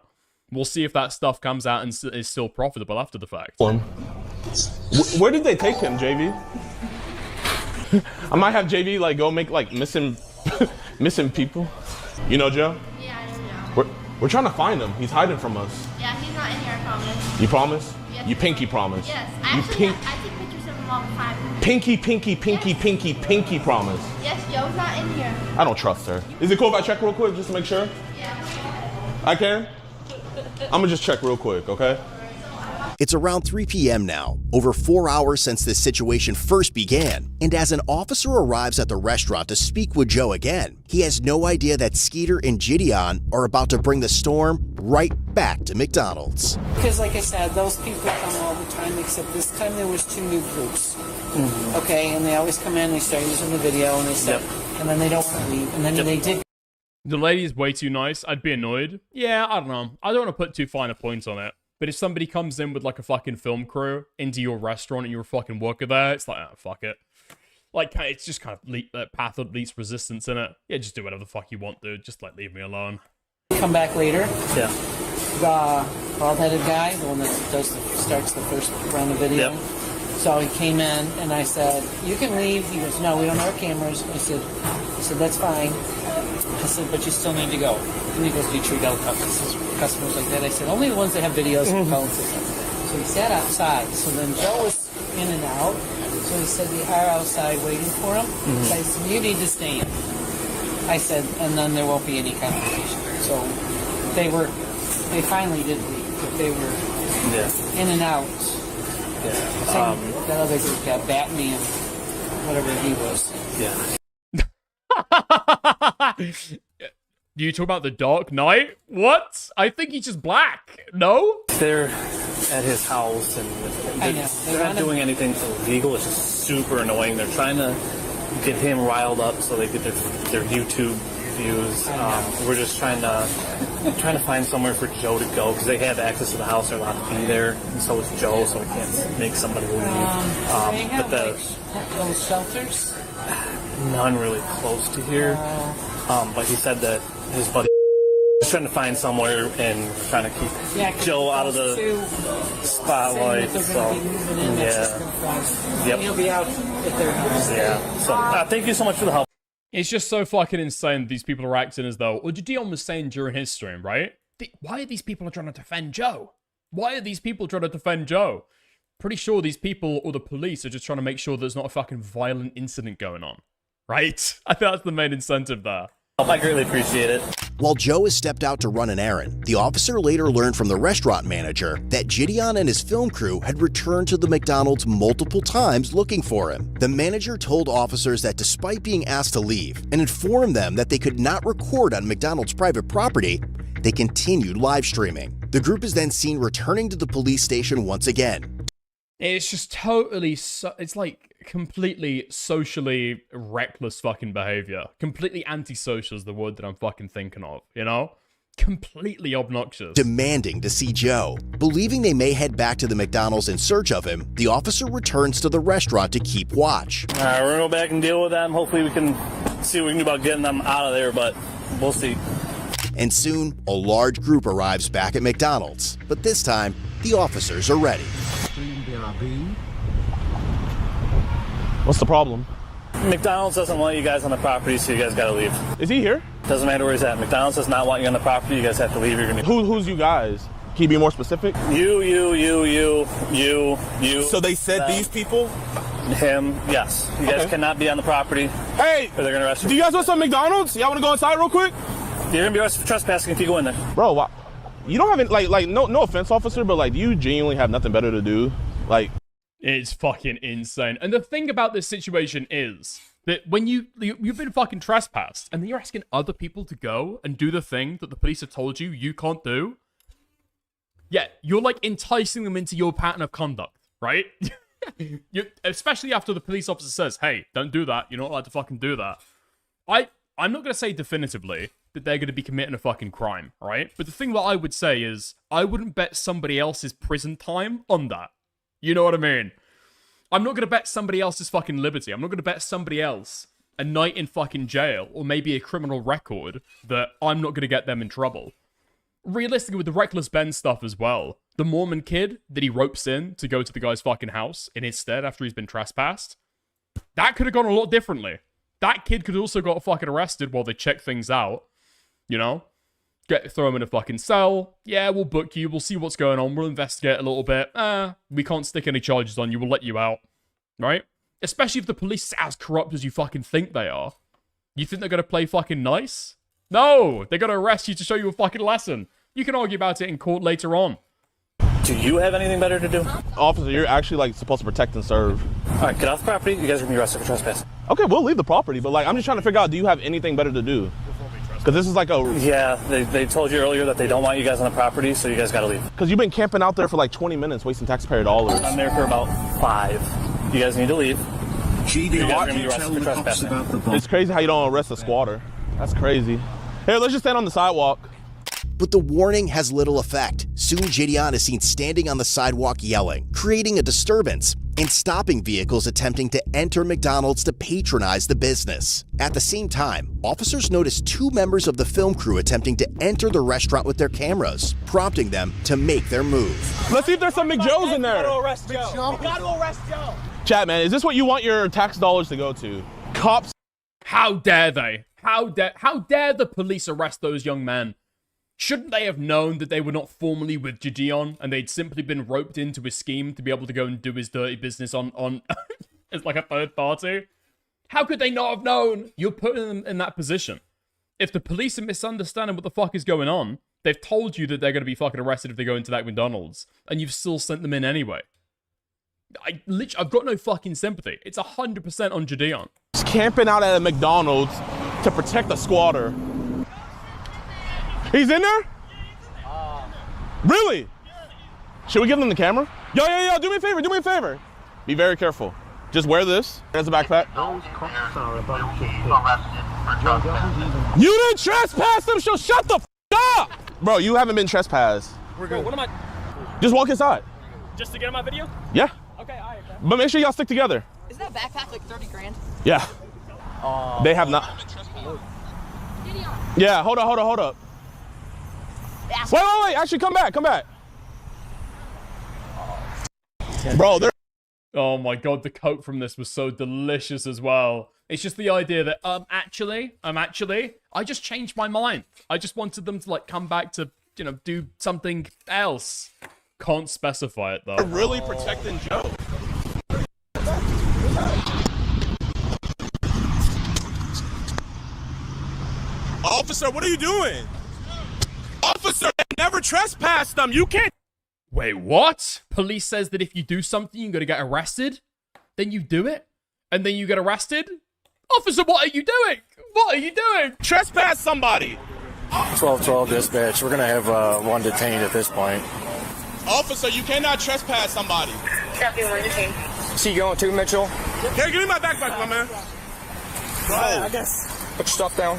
We'll see if that stuff comes out and is still profitable after the fact. Where did they take him, JV? I might have JV like go make like missing people. You know Joe? Yeah, I know Joe. We're trying to find him. He's hiding from us. Yeah, he's not in here, I promise. You promise? Yes. You pinky promise? Yes. I take pictures of him all the time. Pinky promise. Yes, Joe's not in here. I don't trust her. Is it cool if I check real quick just to make sure? Yeah. I can? I'm gonna just check real quick, okay? It's around 3 p.m. now, over 4 hours since this situation first began, and as an officer arrives at the restaurant to speak with Joe again, he has no idea that Skeeter and Gideon are about to bring the storm right back to McDonald's. Because like I said, those people come all the time, except this time there was 2 new groups. Okay, and they always come in, they start using the video, and they say, and then they don't want to leave, and then they did. The lady is way too nice. I'd be annoyed. Yeah, I don't know. I don't want to put too fine a point on it. But if somebody comes in with like a fucking film crew into your restaurant and you're a fucking worker there, it's like, oh, fuck it. Like, it's just kind of path of least resistance in it. Yeah, just do whatever the fuck you want, dude. Just like leave me alone. Come back later. Yeah. The bald-headed guy, the one that starts the first round of video. Yep. So he came in and I said, "You can leave." He goes, "No, we don't have our cameras." I said, "That's fine." I said, "But you still need to go." And he goes, "Do you treat helicopters?" customers like that. I said, only the ones that have videos and phone systems. So he sat outside. So then Joe was in and out. So he said, we are outside waiting for him. So I said, you need to stay in. I said, and then there won't be any conversation. So they finally did leave, but they were in and out. That other group got Batman, whatever he was. Do you talk about the Dark Knight? What? I think he's just black. No? They're at his house and they're not doing anything illegal. It's just super annoying. They're trying to get him riled up so they get their YouTube views. We're just trying to find somewhere for Joe to go because they have access to the house. They're allowed to be there, and so is Joe. So we can't make somebody leave. They have but those shelters. none really close to here. But he said that his buddy is trying to find somewhere and trying to keep Joe out of the spotlight. So Yep. He'll be out at their house. Yeah. So thank you so much for the help. It's just so fucking insane that these people are acting as though, or Dion was saying during his stream, right? Why are these people trying to defend Joe? Why are these people trying to defend Joe? Pretty sure these people or the police are just trying to make sure there's not a fucking violent incident going on, right? I think that's the main incentive there. I greatly appreciate it. While Joe has stepped out to run an errand, the officer later learned from the restaurant manager that Gideon and his film crew had returned to the McDonald's multiple times looking for him. The manager told officers that despite being asked to leave and informed them that they could not record on McDonald's private property, they continued live streaming. The group is then seen returning to the police station once again. It's just totally, it's like completely socially reckless fucking behavior. Completely antisocial is the word that I'm fucking thinking of, you know? Completely obnoxious. Demanding to see Joe. Believing they may head back to the McDonald's in search of him, the officer returns to the restaurant to keep watch. All right, we're gonna go back and deal with them. Hopefully we can see what we can do about getting them out of there, but we'll see. And soon, a large group arrives back at McDonald's. But this time, the officers are ready. What's the problem? McDonald's doesn't want you guys on the property, so you guys gotta leave. Is he here? Doesn't matter where he's at. McDonald's does not want you on the property. You guys have to leave. You're gonna. Who's you guys? Can you be more specific? You. So they said them. these people? Him, yes. You guys cannot be on the property. Hey! Or they're gonna arrest you. Do you guys want some McDonald's? Y'all wanna go inside real quick? You're gonna be arrested for trespassing if you go in there. Bro, why? You don't have any, no offense, officer, but like, do you genuinely have nothing better to do? Like, it's fucking insane. And the thing about this situation is that when you've been fucking trespassed and then you're asking other people to go and do the thing that the police have told you can't do, yeah, you're like enticing them into your pattern of conduct, right? Especially after the police officer says, hey, don't do that. You're not allowed to fucking do that. I'm not going to say definitively that they're going to be committing a fucking crime, right? But the thing that I would say is I wouldn't bet somebody else's prison time on that. You know what I mean? I'm not going to bet somebody else's fucking liberty. I'm not going to bet somebody else a night in fucking jail or maybe a criminal record that I'm not going to get them in trouble. Realistically, with the Reckless Ben stuff as well, the Mormon kid that he ropes in to go to the guy's fucking house in his stead after he's been trespassed, that could have gone a lot differently. That kid could also got fucking arrested while they check things out, you know? Throw him in a fucking cell. Yeah, we'll book you. We'll see what's going on. We'll investigate a little bit. We can't stick any charges on you. We'll let you out. Right? Especially if the police are as corrupt as you fucking think they are. You think they're going to play fucking nice? No! They're going to arrest you to show you a fucking lesson. You can argue about it in court later on. Do you have anything better to do? Officer, you're actually like supposed to protect and serve. All right, get off the property. You guys are gonna be arrested for trespassing. Okay, we'll leave the property, but like, I'm just trying to figure out, do you have anything better to do? Because this is like a... Yeah, they told you earlier that they don't want you guys on the property, so you guys gotta leave. Because you've been camping out there for like 20 minutes, wasting taxpayer dollars. I'm there for about 5. You guys need to leave. You guys are gonna be arrested for trespassing. It's crazy how you don't arrest a squatter. That's crazy. Here, let's just stand on the sidewalk. But the warning has little effect. Soon Gideon is seen standing on the sidewalk yelling, creating a disturbance, and stopping vehicles attempting to enter McDonald's to patronize the business. At the same time, officers notice 2 members of the film crew attempting to enter the restaurant with their cameras, prompting them to make their move. Let's see if there's some McJoes in there. We gotta arrest Joe. We gotta arrest Joe. Chat, man, is this what you want your tax dollars to go to? Cops. How dare they? How dare the police arrest those young men? Shouldn't they have known that they were not formally with Gideon and they'd simply been roped into his scheme to be able to go and do his dirty business on as like a third party? How could they not have known? You're putting them in that position. If the police are misunderstanding what the fuck is going on, they've told you that they're going to be fucking arrested if they go into that McDonald's, and you've still sent them in anyway. I've got no fucking sympathy. It's 100% on Gideon. He's camping out at a McDonald's to protect the squatter. He's in there? Really? Should we give them the camera? Yo, do me a favor. Be very careful. Just wear this. There's a backpack. You didn't trespass them, so shut the f up! Bro, you haven't been trespassed. We're good. What am I? Just walk inside. Just to get on my video? Yeah. Okay, alright. But make sure y'all stick together. Is that backpack like 30 grand? Yeah. They have not. Yeah, hold up. Wait. Actually, come back. Bro, they're... Oh my god, the coke from this was so delicious as well. It's just the idea that, actually, I just changed my mind. I just wanted them to, like, come back to, you know, do something else. Can't specify it, though. They're really protecting Joe. Officer, what are you doing? Officer, they never trespassed them. You can't... Wait, what? Police says that if you do something, you're gonna get arrested? Then you do it? And then you get arrested? Officer, what are you doing? Trespass somebody. 1212 dispatch. We're gonna have one detained at this point. Officer, you cannot trespass somebody. Copy, one detained. See you going too, Mitchell? Here, give me my backpack, my man. Bro. I guess. Put your stuff down.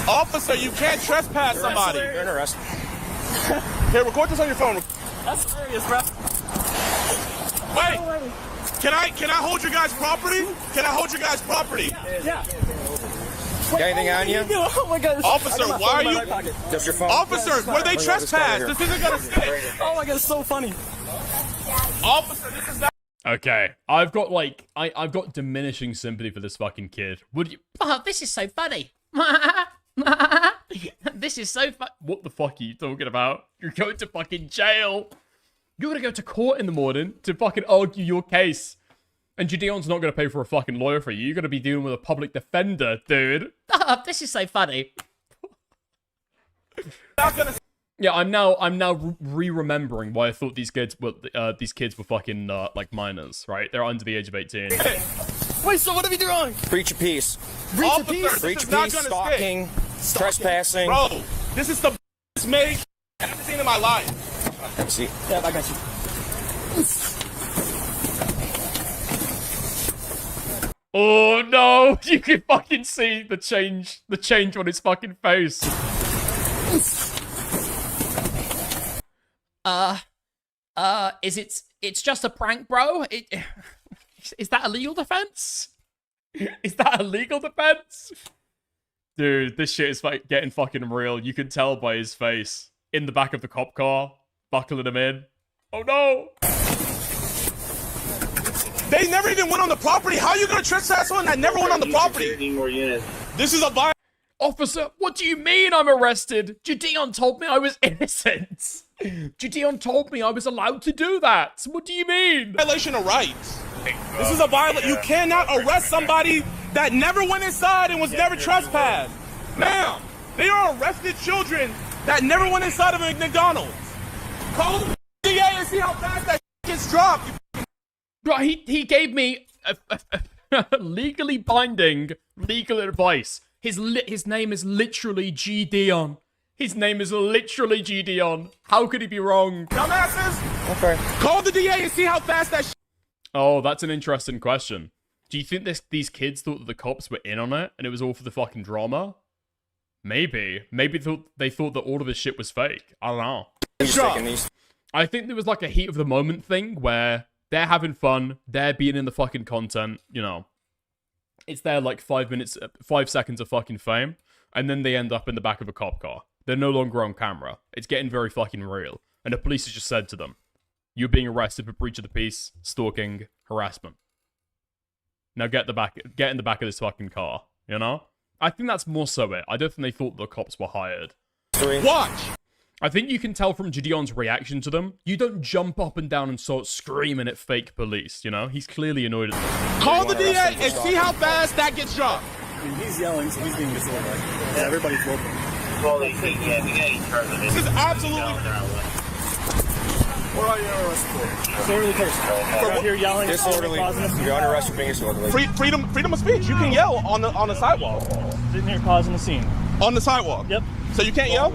Officer, you can't trespass somebody. You're under arrest. Here, record this on your phone. That's serious, bro. Wait. Can I hold your guys' property? Yeah. Got anything on you? Oh my god. Officer, why are you... Just your phone. Officer, where they trespass? This isn't gonna stick. Oh my god, it's so funny. Officer, this is not... Okay, I've got diminishing sympathy for this fucking kid. Would you... Oh, this is so funny. This is so fun. What the fuck are you talking about? You're going to fucking jail. You're gonna go to court in the morning to fucking argue your case. And Gideon's not gonna pay for a fucking lawyer for you. You're gonna be dealing with a public defender, dude. Oh, this is so funny. Yeah, I'm now re-remembering why I thought these kids were fucking like minors, right? They're under the age of 18. Wait, so what are we doing? Breach of peace. Breach of peace? Breach of peace, stalking, trespassing. Bro, this is the best made I've ever seen in my life. Have a seat. Yeah, I got you. Oh no! You can fucking see the change on his fucking face. It's just a prank, bro. Is that a legal defense? Is that a legal defense? Dude, this shit is getting fucking real. You can tell by his face. In the back of the cop car, buckling him in. Oh no! They never even went on the property. How are you gonna trespass someone that never went on the property? This is a violation. Officer, what do you mean I'm arrested? Gideon told me I was innocent. Gideon told me I was allowed to do that. What do you mean? Violation of rights. This is a violation. You cannot arrest somebody that never went inside and was never trespassed. Ma'am, they are arrested children that never went inside of a McDonald's. Call the DA and see how fast that gets dropped. Bro, he gave me legally binding legal advice. His name is literally Gideon. His name is literally Gideon. How could he be wrong? Dumbasses. Okay. Call the DA and see how fast that. Oh, that's an interesting question. Do you think these kids thought that the cops were in on it and it was all for the fucking drama? Maybe. Maybe they thought that all of this shit was fake. I don't know. I think there was like a heat of the moment thing where they're having fun, they're being in the fucking content, you know. It's their like 5 seconds of fucking fame, and then they end up in the back of a cop car. They're no longer on camera. It's getting very fucking real. And the police has just said to them, you're being arrested for breach of the peace, stalking, harassment. Now get in the back of this fucking car, you know? I think that's more so it. I don't think they thought the cops were hired. Watch! I think you can tell from Gideon's reaction to them. You don't jump up and down and start screaming at fake police, you know? He's clearly annoyed at them. Call the DA and see how fast that gets dropped. I mean, he's yelling, so he's being disorderly. Yeah, everybody's looking. Well, we got each other. This is absolutely... What are you arrested for? Disorderly person. You're out here yelling. Disorderly. You're under arrest for being disorderly. Freedom of speech. You can yell on the sidewalk. Sitting here causing a scene. On the sidewalk? Yep. So you can't yell?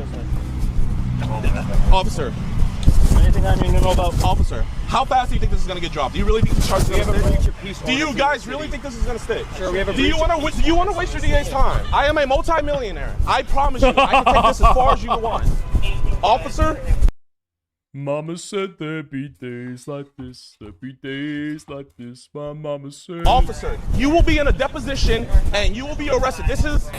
Officer. Anything I need to know about? Officer, how fast do you think this is going to get dropped? Do you really think the charge is going to stick? Do you guys really think this is going to stick? Sure, we have a do you want to waste your DA's time? I am a multi-millionaire. I promise you, I can take this as far as you want. Officer? Mama said there'd be days like this. There'd be days like this. My mama said. Officer, you will be in a deposition and you will be arrested. This is...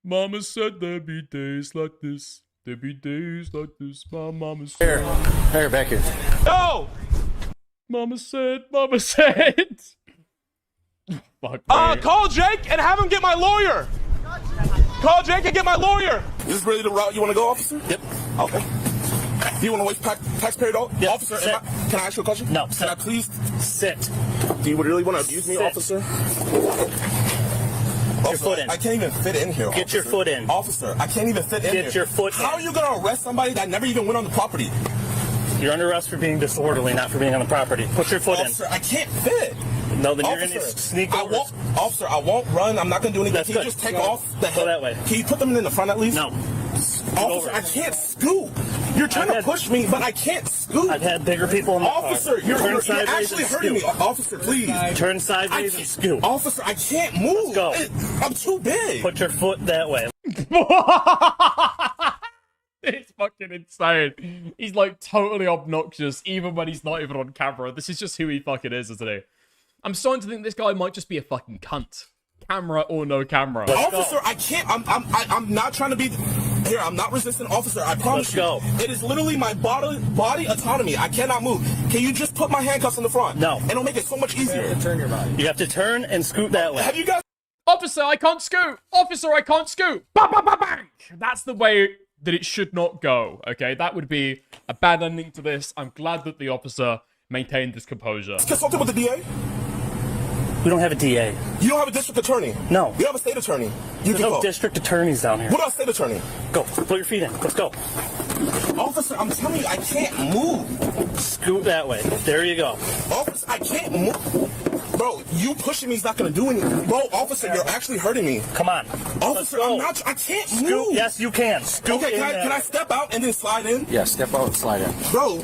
Mama said there'd be days like this. There'd be days like this. My mama said. Here, back here. No! Mama said. Mama said. Fuck me. Call Jake and have him get my lawyer. Call Jake and get my lawyer. Is this really the route you want to go, officer? Yep. Okay. Do you want to waste taxpayer dollars? Yep. Officer, can I ask you a question? No. Can I please sit? Do you really want to abuse me, officer? Get your foot in. I can't even fit in here. Get your foot in. Officer, I can't even fit in here. Get your foot in. How are you going to arrest somebody that never even went on the property? You're under arrest for being disorderly, not for being on the property. Put your foot Officer, I can't fit. No, then you're Officer, going to sneak over. Officer, I won't run. I'm not going to do anything. That's Can you good. just take off the head? Go that way. Can you put them in the front at least? No. Officer, I can't scoot. You're trying to push me, but I can't scoot. I've had bigger people in the Officer, car. you're sideways actually and hurting me. scoot. Officer, please. Turn sideways and scoot. Officer, I can't move. Let's go. I'm too big. Put your foot that way. It's fucking insane. He's like totally obnoxious even when he's not even on camera. This is just who he fucking is, isn't he? I'm starting to think this guy might just be a fucking cunt. Camera or no camera. Officer, I can't. I'm not trying to be. Here, I'm not resistant, officer. I promise you. It is literally my body autonomy. I cannot move. Can you just put my handcuffs in the front? No. It'll make it so much easier. Turn your body. You have to turn and scoot that way. Have you guys? Officer, I can't scoot. Officer, I can't scoot. Bang, bang, bang, bang. That's the way that it should not go. Okay, that would be a bad ending to this. I'm glad that the officer maintained his composure. Consulted with the DA. We don't have a DA. You don't have a district attorney? No. You have a state attorney. There's no district attorneys down here. What about state attorney? Go. Put your feet in. Let's go. Officer, I'm telling you, I can't move. Scoot that way. There you go. Officer, I can't move. Bro, you pushing me is not going to do anything. Bro, officer, you're actually hurting me. Come on. Officer, I'm not. I can't Scoot. move. Yes, you can. Scoot okay, can I step out and then slide in? Yeah, step out and slide in. Bro,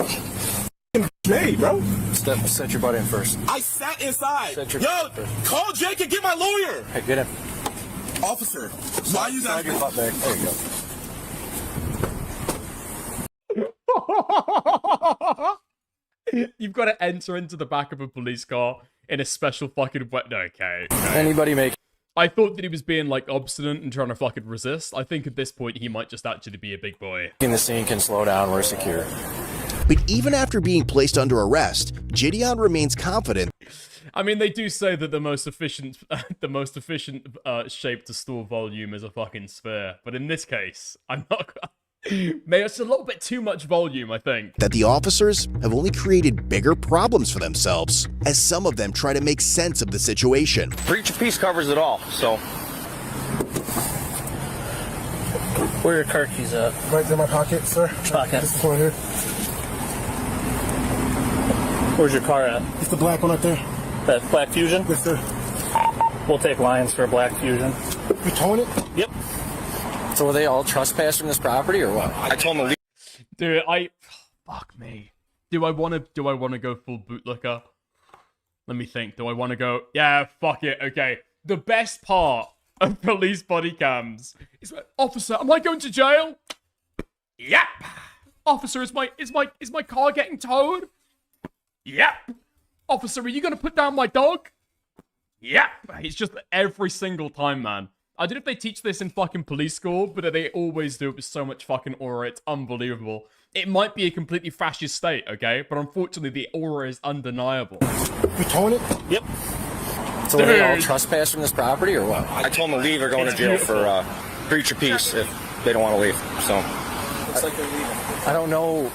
hey, bro. Set your butt in first. I sat inside. Yo, call Jake and get my lawyer. Hey, get him. Officer, why you guys... Slide your butt back. There you go. You've got to enter into the back of a police car in a special fucking way. No, okay. Anybody make... I thought that he was being like obstinate and trying to fucking resist. I think at this point he might just actually be a big boy. In the scene can slow down. We're secure. But even after being placed under arrest, Gideon remains confident. I mean, they do say that the most efficient shape to store volume is a fucking sphere, but in this case, I'm not. Maybe it's a little bit too much volume, I think. That the officers have only created bigger problems for themselves, as some of them try to make sense of the situation. Breach of peace covers it all, so... Where are your car keys at? Right in my pocket, sir. Pocket. This is one here. Where's your car at? It's the black one right there. That Black Fusion? Yes, sir. We'll take Lions for a Black Fusion. You towing it? Yep. So are they all trespass from this property or what? I told them to leave. Dude, fuck me. Do I want to go full bootlicker? Let me think. Do I want to go? Yeah, fuck it. Okay. The best part of police body cams is, officer, am I going to jail? Yep. Officer, is my car getting towed? Yep. Officer, are you going to put down my dog? Yep. It's just every single time, man. I don't know if they teach this in fucking police school, but they always do it with so much fucking aura. It's unbelievable. It might be a completely fascist state, okay? But unfortunately, the aura is undeniable. You towing it? Yep. So are they all trespass from this property or what? I told them to leave or going to jail for breach of peace if they don't want to leave, so... Looks like they're leaving. I don't know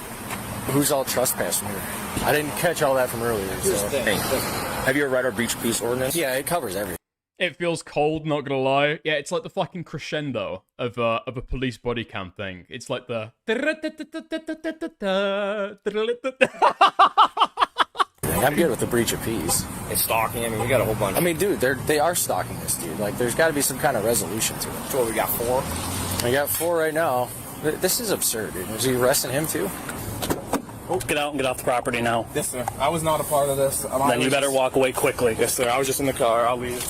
who's all trespassing here. I didn't catch all that from earlier. Here's So. the thing. Have you ever read our breach of peace ordinance? Yeah, it covers everything. It feels cold, not gonna lie. Yeah, it's like the fucking crescendo of a police body cam thing. It's like the... I'm good with the breach of peace. It's stalking. I mean, we got a whole bunch. I mean, dude, they are stalking this dude. Like, there's got to be some kind of resolution to it. So what, we got 4? We got 4 right now. This is absurd, dude. Is he arresting him too? Oh, get out and get off the property now. Yes, sir. I was not a part of this. Then you better walk away quickly. Yes, sir. I was just in the car. I'll leave.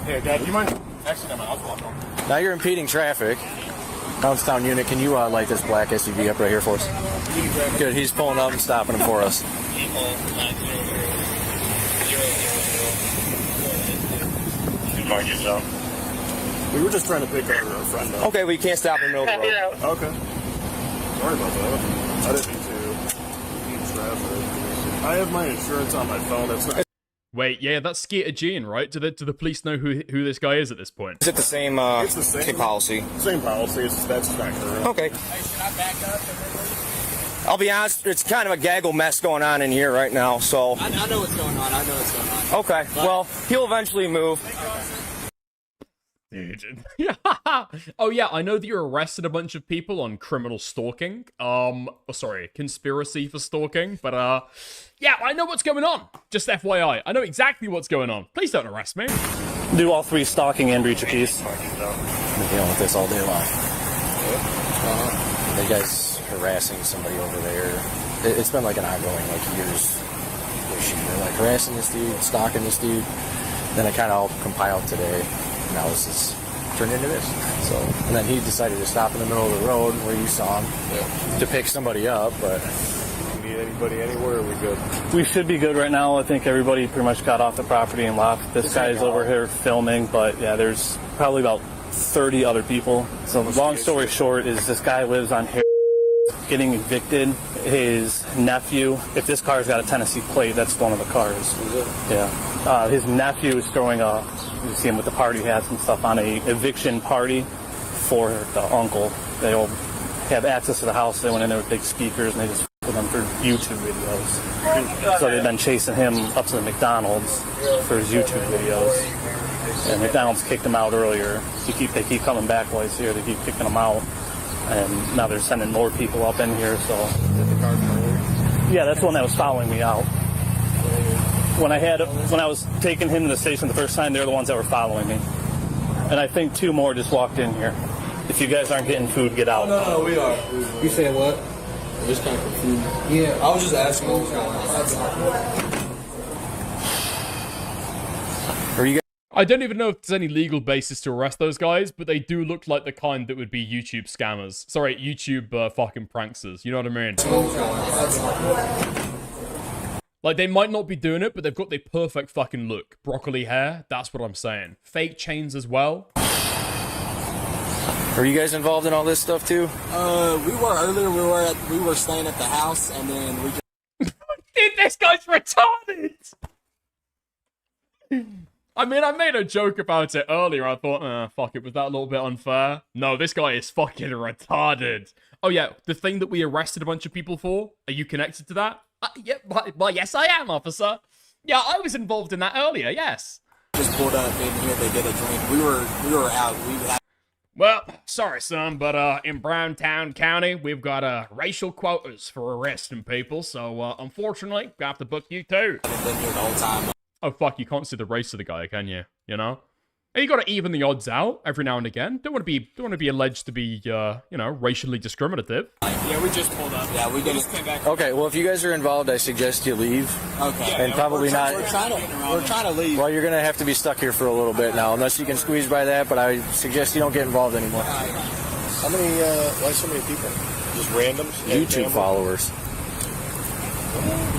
Hey, Dad, do you mind? Actually, never mind. I'll walk home. Now you're impeding traffic. Poundstown unit, can you light this black SUV up right here for us? Good, he's pulling up and stopping him for us. Mind yourself. We were just trying to pick our friend up. Okay, we can't stop in the middle of the road. Okay. Sorry about that. I didn't mean to impede traffic. I have my insurance on my phone. That's not... Wait, yeah, that's Skeeter Jean, right? Do the police know who this guy is at this point? Is it the same, it's the same policy? Same policy. That's not correct. Okay. Should I back up? I'll be honest, it's kind of a gaggle mess going on in here right now, so... I know what's going on. Okay, well, he'll eventually move. Dude. Oh yeah, I know that you arrested a bunch of people on criminal stalking. Conspiracy for stalking. But yeah, I know what's going on. Just FYI, I know exactly what's going on. Please don't arrest me. Do all 3 stalking and breach of peace. I've been dealing with this all day long. The guy's harassing somebody over there. It's been like an ongoing, years issue. They're harassing this dude, stalking this dude. Then I kind of all compiled today. Now this is turned into this. So, and then he decided to stop in the middle of the road where you saw him to pick somebody up. But need anybody anywhere? Are we good? We should be good right now. I think everybody pretty much got off the property and left. This guy's over here filming, but yeah, there's probably about 30 other people. So the long story short is this guy lives on here, getting evicted. His nephew, if this car's got a Tennessee plate, that's one of the cars. Yeah. His nephew is throwing you see him with the party hats and stuff, on a eviction party for the uncle. They all have access to the house. They went in there with big speakers and they just with them for YouTube videos. So they've been chasing him up to the McDonald's for his YouTube videos. And McDonald's kicked him out earlier. They keep coming back while he's here. They keep kicking him out. And now they're sending more people up in here, so... Yeah, that's the one that was following me out. When I was taking him to the station the first time, they're the ones that were following me. And I think 2 more just walked in here. If you guys aren't getting food, get out. No, we are. You saying what? I'm just kind of confused. Yeah, I was just asking what was going on. Are you guys... I don't even know if there's any legal basis to arrest those guys, but they do look like the kind that would be YouTube scammers. Sorry, YouTube fucking pranksters. You know what I mean? Like, they might not be doing it, but they've got the perfect fucking look. Broccoli hair, that's what I'm saying. Fake chains as well. Are you guys involved in all this stuff too? We were earlier. We were staying at the house, and then we just... Dude, this guy's retarded! I mean, I made a joke about it earlier. I thought, fuck it, was that a little bit unfair? No, this guy is fucking retarded. Oh yeah, the thing that we arrested a bunch of people for, are you connected to that? Yeah, well, yes I am, officer. Yeah, I was involved in that earlier, yes. Just pulled up in here to get a drink. We were out. Well, sorry, son, but in Browntown County, we've got racial quotas for arresting people, so unfortunately, we have to book you too. I've been here the whole time. Oh fuck, you can't see the race of the guy, can you? You know? And you gotta even the odds out every now and again. Don't want to be alleged to be, racially discriminative. Yeah, we just pulled up. Yeah, we just came back. Okay, well, if you guys are involved, I suggest you leave. Okay. And probably not... We're trying to leave. Well, you're going to have to be stuck here for a little bit now, unless you can squeeze by that, but I suggest you don't get involved anymore. How many, why so many people? Just randoms? YouTube followers.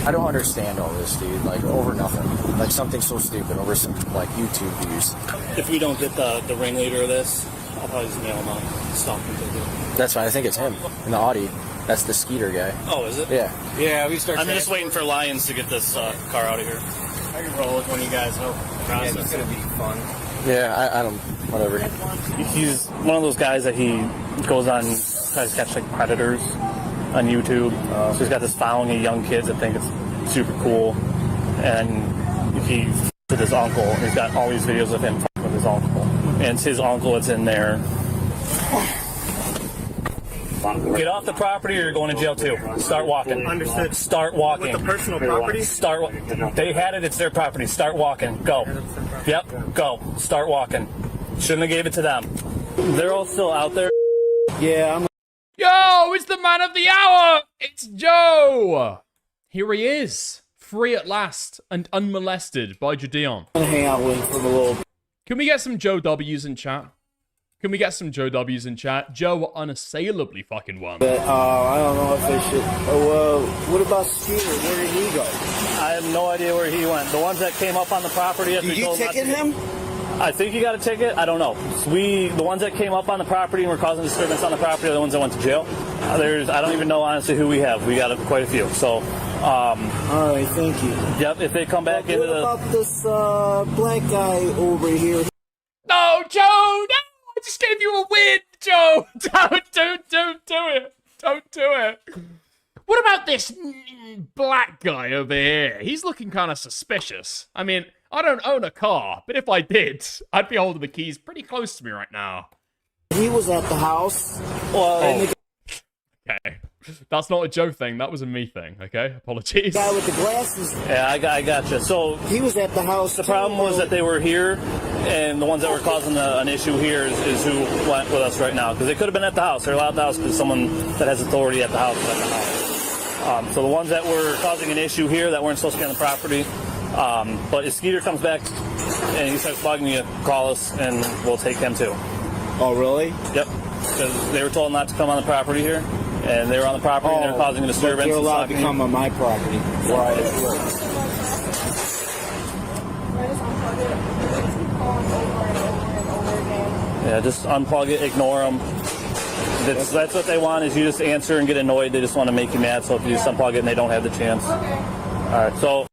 I don't understand all this, dude. Over nothing. Something so stupid, over some, YouTube views. If we don't get the ringleader of this, I'll probably just mail him a stalking ticket. That's fine. I think it's him in the Audi. That's the Skeeter guy. Oh, is it? Yeah. Yeah, we start. I'm just waiting for Lions to get this car out of here. I can roll with one of you guys. No process. Yeah, it's gonna be fun. Yeah, I don't. Whatever. He's one of those guys that he goes on tries to catch like predators on YouTube. So he's got this following of young kids that think it's super cool, and he's with his uncle. He's got all these videos of him fucking with his uncle, and it's his uncle that's in there. Get off the property or you're going to jail too. Start walking. Understood. Start walking. With the personal property? They had it, it's their property. Start walking. Go. Yep, go. Start walking. Shouldn't have gave it to them. They're all still out there. Yeah, I'm... Yo, it's the man of the hour! It's Joe! Here he is, free at last and unmolested by Gideon. I'm gonna hang out with him for a little... Can we get some Joe W's in chat? Can we get some Joe W's in chat? Joe unassailably fucking won. But, I don't know if they should... what about Skeeter? Where did he go? I have no idea where he went. The ones that came up on the property... Did you ticket him? I think you got a ticket. I don't know. The ones that came up on the property and were causing disturbance on the property are the ones that went to jail. I don't even know honestly who we have. We got quite a few. So, all right, thank you. Yep. If they come back into the... What about this black guy over here? No, Joe! No! I just gave you a win, Joe! Don't do it! Don't do it! What about this black guy over here? He's looking kind of suspicious. I mean, I don't own a car, but if I did, I'd be holding the keys pretty close to me right now. He was at the house. Well, okay. That's not a Joe thing. That was a me thing, okay? Apologies. The guy with the glasses. Yeah, I gotcha. So he was at the house. The problem was that they were here, and the ones that were causing an issue here is who went with us right now. Because they could have been at the house. They're allowed at the house because someone that has authority at the house is at the house. So the ones that were causing an issue here that weren't supposed to be on the property. But if Skeeter comes back and he starts bugging you, call us and we'll take him too. Oh, really? Yep. Because they were told not to come on the property here. And they were on the property and they're causing a disturbance. They're allowed to come on my property. Right. Yeah, just unplug it, ignore them. That's what they want, is you just answer and get annoyed. They just want to make you mad. So if you just unplug it and they don't have the chance. All right, so...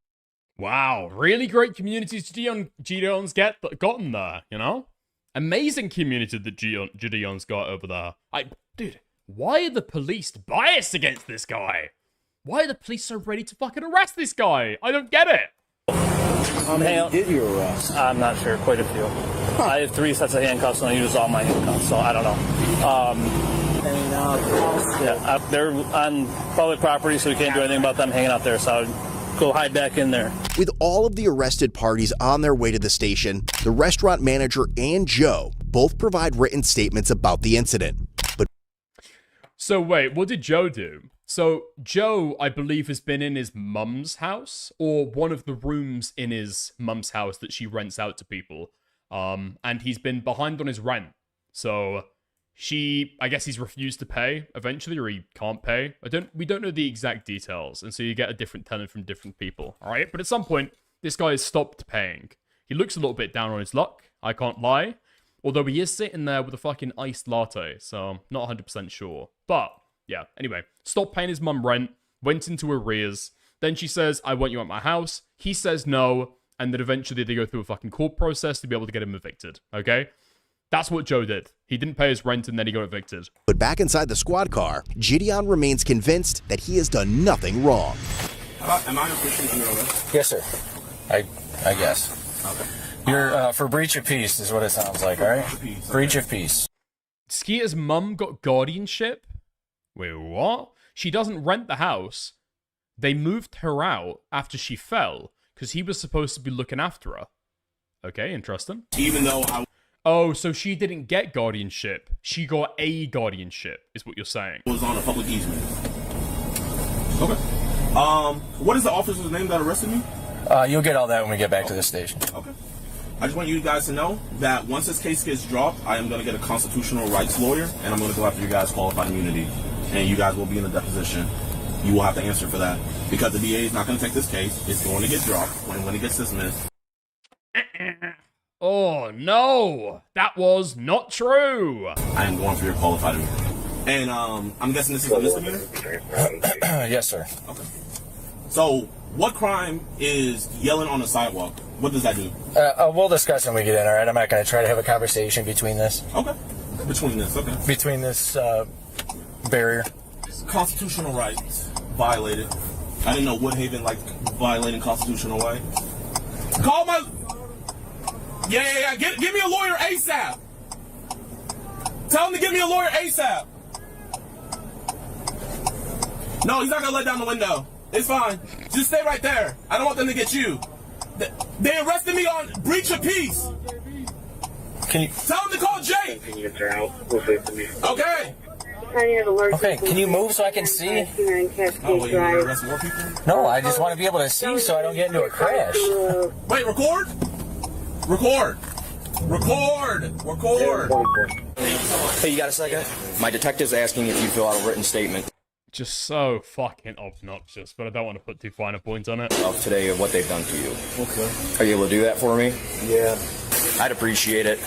Wow, really great communities Gideon's gotten there, you know? Amazing community that Gideon's got over there. Dude, why are the police biased against this guy? Why are the police so ready to fucking arrest this guy? I don't get it. How many did you arrest? I'm not sure, quite a few. I have 3 sets of handcuffs and I use all my handcuffs, so I don't know. Yeah, they're on public property, so we can't do anything about them hanging out there, so I would go hide back in there. With all of the arrested parties on their way to the station, the restaurant manager and Joe both provide written statements about the incident. So wait, what did Joe do? So Joe, I believe, has been in his mum's house, or one of the rooms in his mum's house that she rents out to people. And he's been behind on his rent. So I guess he's refused to pay eventually, or he can't pay. We don't know the exact details, and so you get a different tenant from different people. All right, but at some point, this guy has stopped paying. He looks a little bit down on his luck. I can't lie. Although he is sitting there with a fucking iced latte, so I'm not 100% sure. But, yeah, anyway, stopped paying his mum rent, went into arrears. Then she says, I want you at my house. He says no, and then eventually they go through a fucking court process to be able to get him evicted, okay? That's what Joe did. He didn't pay his rent and then he got evicted. But back inside the squad car, Gideon remains convinced that he has done nothing wrong. Am I officially under arrest? Yes, sir. I guess. Okay. You're for breach of peace is what it sounds like, all right? Breach of peace. Skeeter's mum got guardianship? Wait, what? She doesn't rent the house. They moved her out after she fell because he was supposed to be looking after her. Okay, interesting. Even though Oh, so she didn't get guardianship. She got a guardianship, is what you're saying. was on a public easement. Okay. What is the officer's name that arrested me? You'll get all that when we get back to the station. Okay. I just want you guys to know that once this case gets dropped, I am going to get a constitutional rights lawyer, and I'm going to go after you guys' qualified immunity, and you guys will be in a deposition. You will have to answer for that, because the DA is not going to take this case. It's going to get dropped when it gets dismissed. Oh, no. That was not true. I am going for your qualified immunity. And I'm guessing this is a misdemeanor? Yes, sir. Okay. So, what crime is yelling on the sidewalk? What does that do? We'll discuss when we get in, all right? I'm not going to try to have a conversation between this. Okay. Between this, okay. Between this barrier. Constitutional rights violated. I didn't know Woodhaven like violating constitutional rights. Call my. Yeah. Give me a lawyer ASAP. Tell him to give me a lawyer ASAP. No, he's not gonna let down the window. It's fine. Just stay right there. I don't want them to get you. They arrested me on breach of peace. Can you tell them to call Jake? Okay. Okay, can you move so I can see? Oh, wait, you want to arrest more people? No, I just want to be able to see so I don't get into a crash. Wait, record? Record. Hey, you got a second? My detective's asking if you fill out a written statement. Just so fucking obnoxious, but I don't want to put too fine a point on it. Of today of what they've done to you. Okay. Are you able to do that for me? Yeah. I'd appreciate it.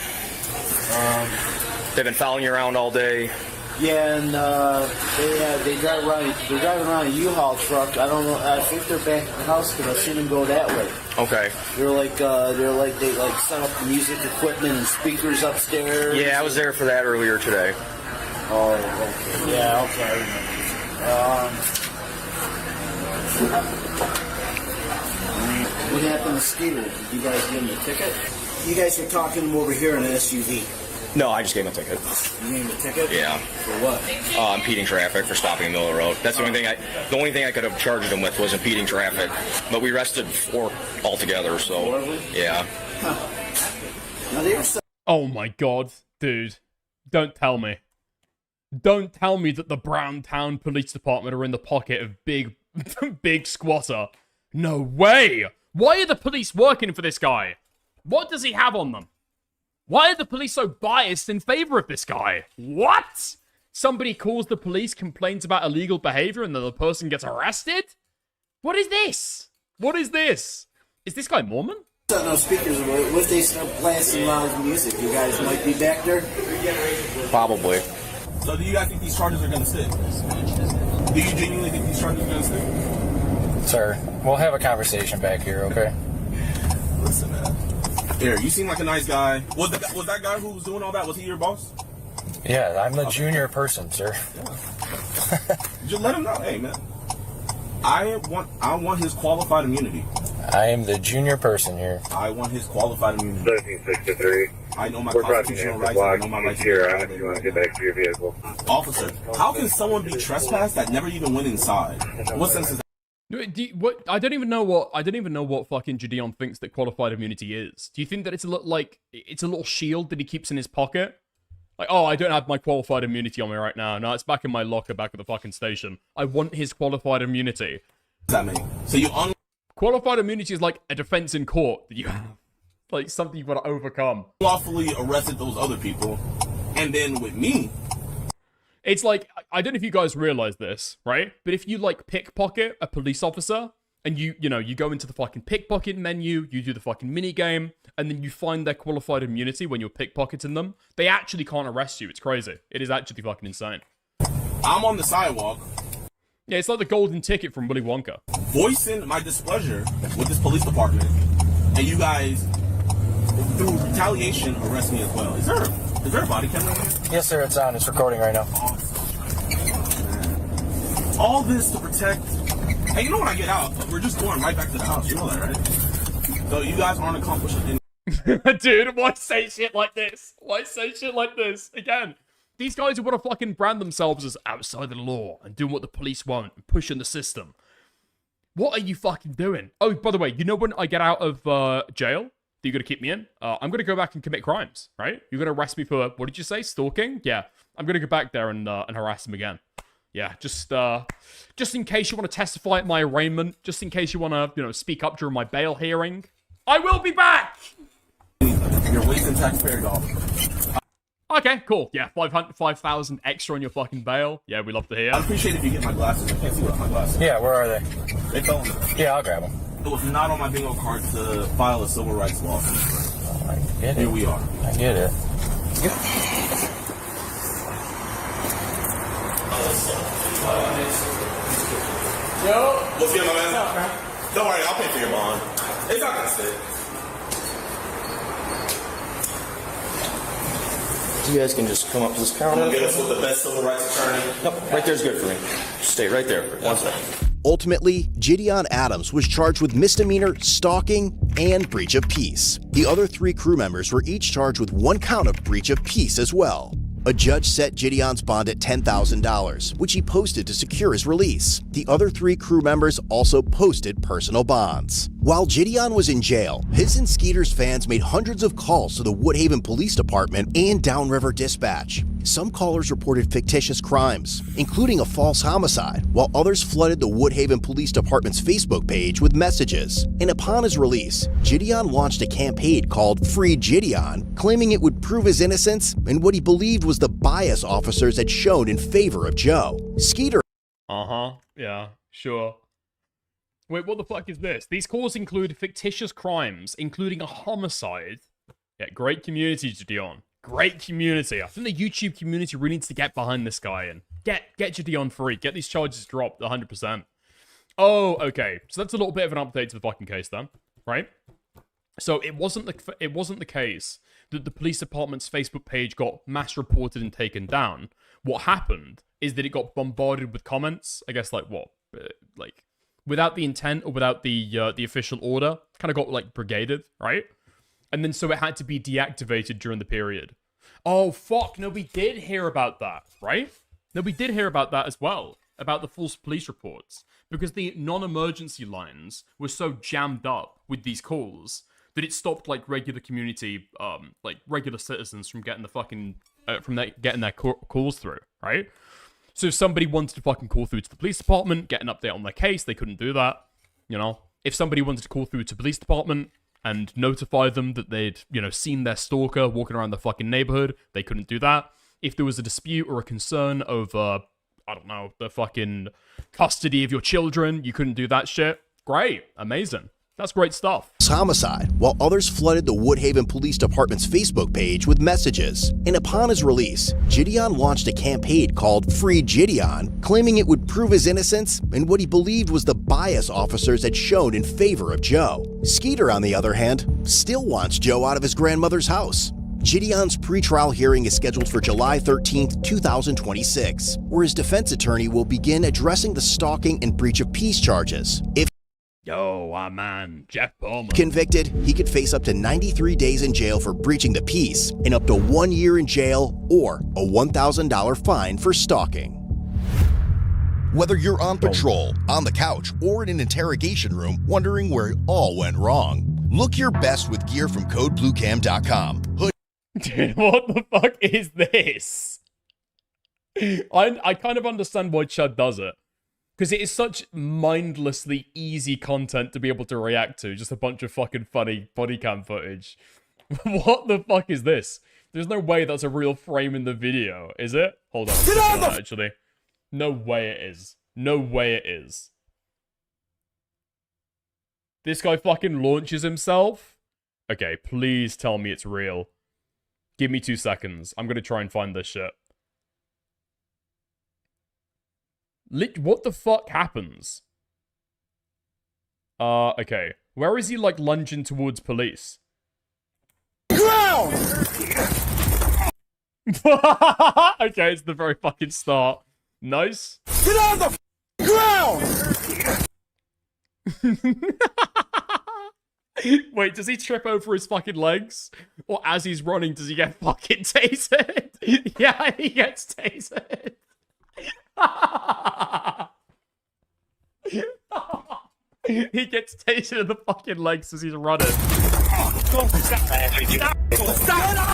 They've been following you around all day. Yeah, and they drive around. They're driving around a U-Haul truck. I don't know. I think they're back at the house because I've seen them go that way. Okay. They set up the music equipment and speakers upstairs. Yeah, I was there for that earlier today. Oh, okay. Yeah, okay. I remember. What happened to Skeeter? Did you guys give him a ticket? You guys were talking him over here in an SUV. No, I just gave him a ticket. You gave him a ticket? Yeah. For what? Impeding traffic for stopping in the middle of the road. That's the only thing I could have charged him with was impeding traffic. But we arrested 4 altogether, so yeah. Now they were Oh my god, dude. Don't tell me. Don't tell me that the Browntown Police Department are in the pocket of big squatter. No way! Why are the police working for this guy? What does he have on them? Why are the police so biased in favor of this guy? What? Somebody calls the police, complains about illegal behavior, and then the person gets arrested? What is this? What is this? Is this guy Mormon? No speakers. What if they start blasting loud music? You guys might be back there? Probably. So do you guys think these charges are going to stick? Do you genuinely think these charges are going to stick? Sir, we'll have a conversation back here, okay? Listen, man. Here, you seem like a nice guy. Was that guy who was doing all that, was he your boss? Yeah, I'm the junior person, sir. Yeah. Just let him know. Hey, man. I want his qualified immunity. I am the junior person here. I want his qualified immunity. 1363. I know my constitutional rights. I know my rights. Here, if you want to get back to your vehicle. Officer, how can someone be trespassed that never even went inside? What sense is that? What? I don't even know what fucking Gideon thinks that qualified immunity is. Do you think that it's a little shield that he keeps in his pocket? Like, oh, I don't have my qualified immunity on me right now. No, it's back in my locker back at the fucking station. I want his qualified immunity. What does that mean? So you qualified immunity is like a defense in court that you have. Like something you've got to overcome. Lawfully arrested those other people, and then with me. It's like, I don't know if you guys realize this, right? But if you, like, pickpocket a police officer, and you go into the fucking pickpocket menu, you do the fucking mini game, and then you find their qualified immunity when you're pickpocketing them, they actually can't arrest you. It's crazy. It is actually fucking insane. I'm on the sidewalk. Yeah, it's like the golden ticket from Willy Wonka. Voicing my displeasure with this police department, and you guys, through retaliation, arrest me as well. Is there a body camera here? Yes, sir, it's on. It's recording right now. All this to protect. Hey, you know when I get out, we're just going right back to the house. You know that, right? So you guys aren't accomplishing anything. Dude, why say shit like this? Why say shit like this? Again, these guys who want to fucking brand themselves as outside the law and doing what the police want and pushing the system. What are you fucking doing? Oh, by the way, you know when I get out of jail? That you're going to keep me in? I'm going to go back and commit crimes, right? You're going to arrest me for, what did you say, stalking? Yeah, I'm going to go back there and harass him again. Yeah, just in case you want to testify at my arraignment, just in case you want to, speak up during my bail hearing. I will be back! You're wasting taxpayer dollars. Okay, cool. Yeah, 5,000 extra on your fucking bail. Yeah, we love to hear. I'd appreciate it if you get my glasses. I can't see without my glasses. Yeah, where are they? They fell in there. Yeah, I'll grab them. It was not on my bingo card to file a civil rights lawsuit. Oh, I get it. Here we are. I get it. Yo, what's good, my man? Don't worry, I'll pay for your bond. It's not gonna stick. you guys can just come up to this counter. Get us with the best civil rights attorney. Nope, right there's good for me. Just stay right there for 1 second. Ultimately, Gideon Adams was charged with misdemeanor, stalking, and breach of peace. The other 3 crew members were each charged with 1 count of breach of peace as well. A judge set Gideon's bond at $10,000, which he posted to secure his release. The other 3 crew members also posted personal bonds. While Gideon was in jail, his and Skeeter's fans made hundreds of calls to the Woodhaven Police Department and Downriver Dispatch. Some callers reported fictitious crimes, including a false homicide, while others flooded the Woodhaven Police Department's Facebook page with messages. And upon his release, Gideon launched a campaign called Free Gideon, claiming it would prove his innocence and what he believed was the bias officers had shown in favor of Joe. Skeeter. Yeah, sure. Wait, what the fuck is this? These calls include fictitious crimes, including a homicide. Yeah, great community, Gideon. Great community. I think the YouTube community really needs to get behind this guy and get Gideon free. Get these charges dropped 100%. Oh, okay. So that's a little bit of an update to the fucking case then, right? So it wasn't the case that the police department's Facebook page got mass reported and taken down. What happened is that it got bombarded with comments. I guess like what, like without the intent or without the official order. Kind of got like brigaded, right? And then so it had to be deactivated during the period. Oh, fuck. No, we did hear about that, right? No, we did hear about that as well. About the false police reports. Because the non-emergency lines were so jammed up with these calls that it stopped, like, regular community, like, regular citizens from getting the fucking, getting their calls through, right? So if somebody wanted to fucking call through to the police department, get an update on their case, they couldn't do that, you know? If somebody wanted to call through to police department and notify them that they'd, you know, seen their stalker walking around the fucking neighborhood, they couldn't do that. If there was a dispute or a concern over, I don't know, the fucking custody of your children, you couldn't do that shit. Great. Amazing. That's great stuff. Homicide, while others flooded the Woodhaven Police Department's Facebook page with messages. And upon his release, Gideon launched a campaign called Free Gideon, claiming it would prove his innocence and what he believed was the bias officers had shown in favor of Joe. Skeeter, on the other hand, still wants Joe out of his grandmother's house. Gideon's pretrial hearing is scheduled for July 13th, 2026, where his defense attorney will begin addressing the stalking and breach of peace charges. If Yo, man, Jeff Bowman. convicted, he could face up to 93 days in jail for breaching the peace and up to 1 year in jail or a $1,000 fine for stalking. Whether you're on patrol, on the couch, or in an interrogation room wondering where it all went wrong, look your best with gear from CodeBlueCam.com. Dude, what the fuck is this? I kind of understand why Chud does it. Because it is such mindlessly easy content to be able to react to. Just a bunch of fucking funny body cam footage. What the fuck is this? There's no way that's a real frame in the video, is it? Hold on. Get out of the- actually. No way it is. No way it is. This guy fucking launches himself? Okay, please tell me it's real. Give me 2 seconds. I'm gonna try and find this shit. What the fuck happens? Okay. Where is he, like, lunging towards police? Ground! Okay, it's the very fucking start. Nice. Get out of the ground! Wait, does he trip over his fucking legs? Or as he's running, does he get fucking tasered? Yeah, he gets tasered. He gets tasered in the fucking legs as he's running.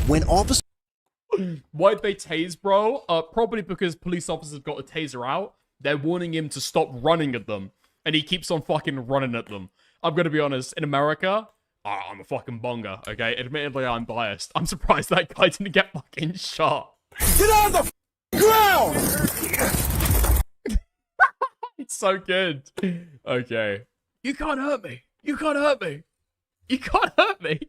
When officers Why'd they tase, bro? Probably because police officers have got a taser out. They're warning him to stop running at them. And he keeps on fucking running at them. I'm gonna be honest, in America, I'm a fucking bonga, okay? Admittedly, I'm biased. I'm surprised that guy didn't get fucking shot. Get out of the ground! It's so good. Okay. You can't hurt me. You can't hurt me. You can't hurt me.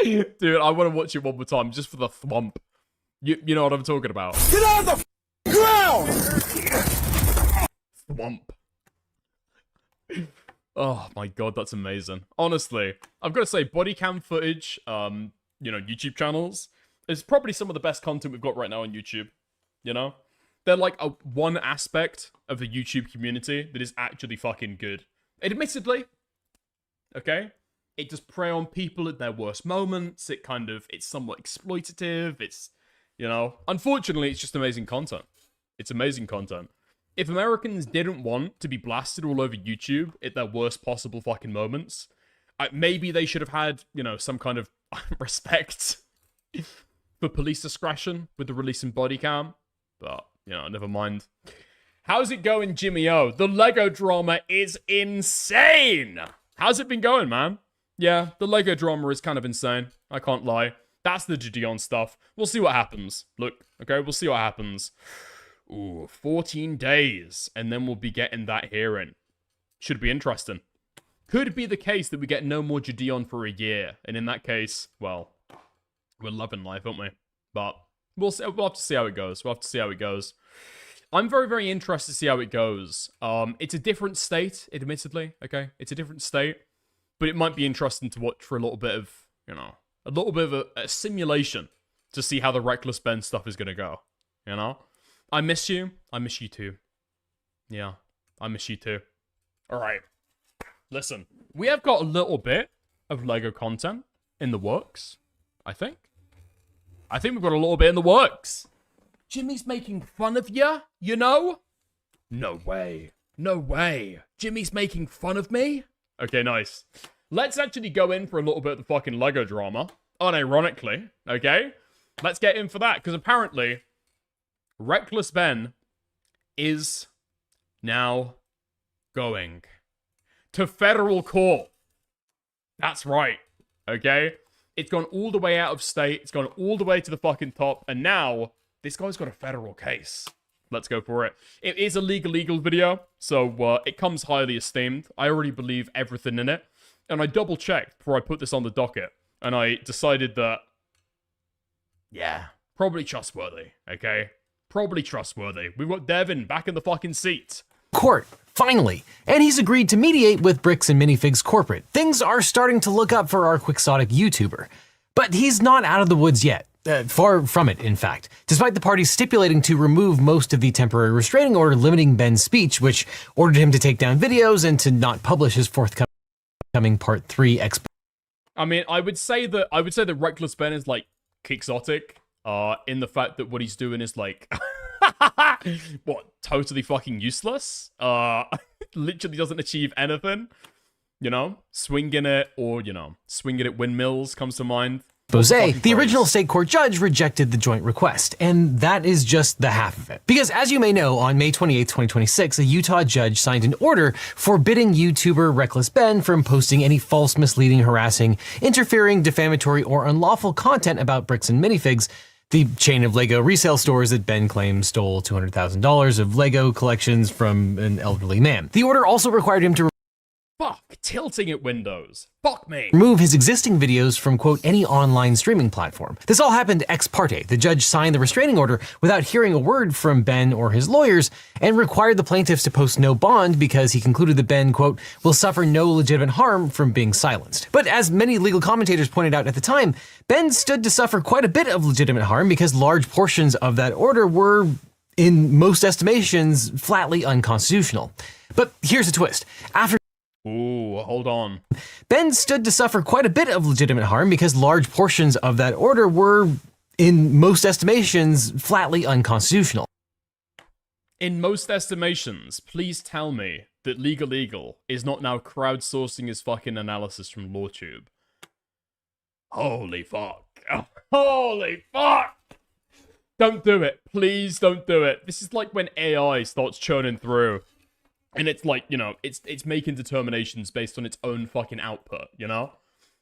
Dude, I want to watch it one more time just for the thwomp. You know what I'm talking about. Get out of the ground! Thwomp. Oh my god, that's amazing. Honestly, I've got to say, body cam footage, you know, YouTube channels, It's probably some of the best content we've got right now on YouTube. You know? They're like one aspect of the YouTube community that is actually fucking good. Admittedly, okay? It does prey on people at their worst moments. It's somewhat exploitative. It's, you know, unfortunately, it's just amazing content. It's amazing content. If Americans didn't want to be blasted all over YouTube at their worst possible fucking moments, maybe they should have had, you know, some kind of respect for police discretion with the release in body cam. But, you know, never mind. How's it going, Jimmy O? The Lego drama is insane! How's it been going, man? Yeah, the Lego drama is kind of insane. I can't lie. That's the Gideon stuff. We'll see what happens. Look, okay, we'll see what happens. Ooh, 14 days, and then we'll be getting that hearing. Should be interesting. Could be the case that we get no more Gideon for a year, and in that case, well, we're loving life, aren't we? But we'll have to see how it goes. We'll have to see how it goes. I'm very, very interested to see how it goes. It's a different state, admittedly, okay? It's a different state, but it might be interesting to watch for a little bit of, you know, a little bit of a simulation to see how the Reckless Ben stuff is going to go, you know? I miss you. I miss you too. Yeah, I miss you too. All right. Listen, we have got a little bit of Lego content in the works, I think. I think we've got a little bit in the works. Jimmy's making fun of you, you know? No way. No way. Jimmy's making fun of me? Okay, nice. Let's actually go in for a little bit of the fucking Lego drama. Unironically, okay? Let's get in for that, because apparently Reckless Ben is now going to federal court. That's right, okay? It's gone all the way out of state. It's gone all the way to the fucking top. And now, this guy's got a federal case. Let's go for it. It is a legal video, so it comes highly esteemed. I already believe everything in it. And I double-checked before I put this on the docket. And I decided that, yeah, probably trustworthy, okay? Probably trustworthy. We've got Devin back in the fucking seat. Court, finally. And he's agreed to mediate with Bricks and Minifigs Corporate. Things are starting to look up for our quixotic YouTuber. But he's not out of the woods yet. Far from it, in fact. Despite the parties stipulating to remove most of the temporary restraining order limiting Ben's speech, which ordered him to take down videos and to not publish his forthcoming Part 3 expo. I mean, I would say that Reckless Ben is like quixotic, in the fact that what he's doing is like what, totally fucking useless? Literally doesn't achieve anything. You know? Swinging it, or, you know, swinging at windmills comes to mind. The original state court judge rejected the joint request, and that is just the half of it. Because as you may know, on May 28, 2026, a Utah judge signed an order forbidding YouTuber Reckless Ben from posting any false, misleading, harassing, interfering, defamatory, or unlawful content about Bricks and Minifigs, the chain of Lego resale stores that Ben claims stole $200,000 of Lego collections from an elderly man. The order also required him to Fuck, tilting at Windows. Fuck me. remove his existing videos from, quote, any online streaming platform. This all happened ex parte. The judge signed the restraining order without hearing a word from Ben or his lawyers and required the plaintiffs to post no bond because he concluded that Ben, quote, will suffer no legitimate harm from being silenced. But as many legal commentators pointed out at the time, Ben stood to suffer quite a bit of legitimate harm because large portions of that order were, in most estimations, flatly unconstitutional. But here's the twist. After Ooh, hold on. Ben stood to suffer quite a bit of legitimate harm because large portions of that order were, in most estimations, flatly unconstitutional. In most estimations, please tell me that Legal Eagle is not now crowdsourcing his fucking analysis from LawTube. Holy fuck. Holy fuck! Don't do it. Please don't do it. This is like when AI starts churning through. And it's like, you know, it's making determinations based on its own fucking output, you know?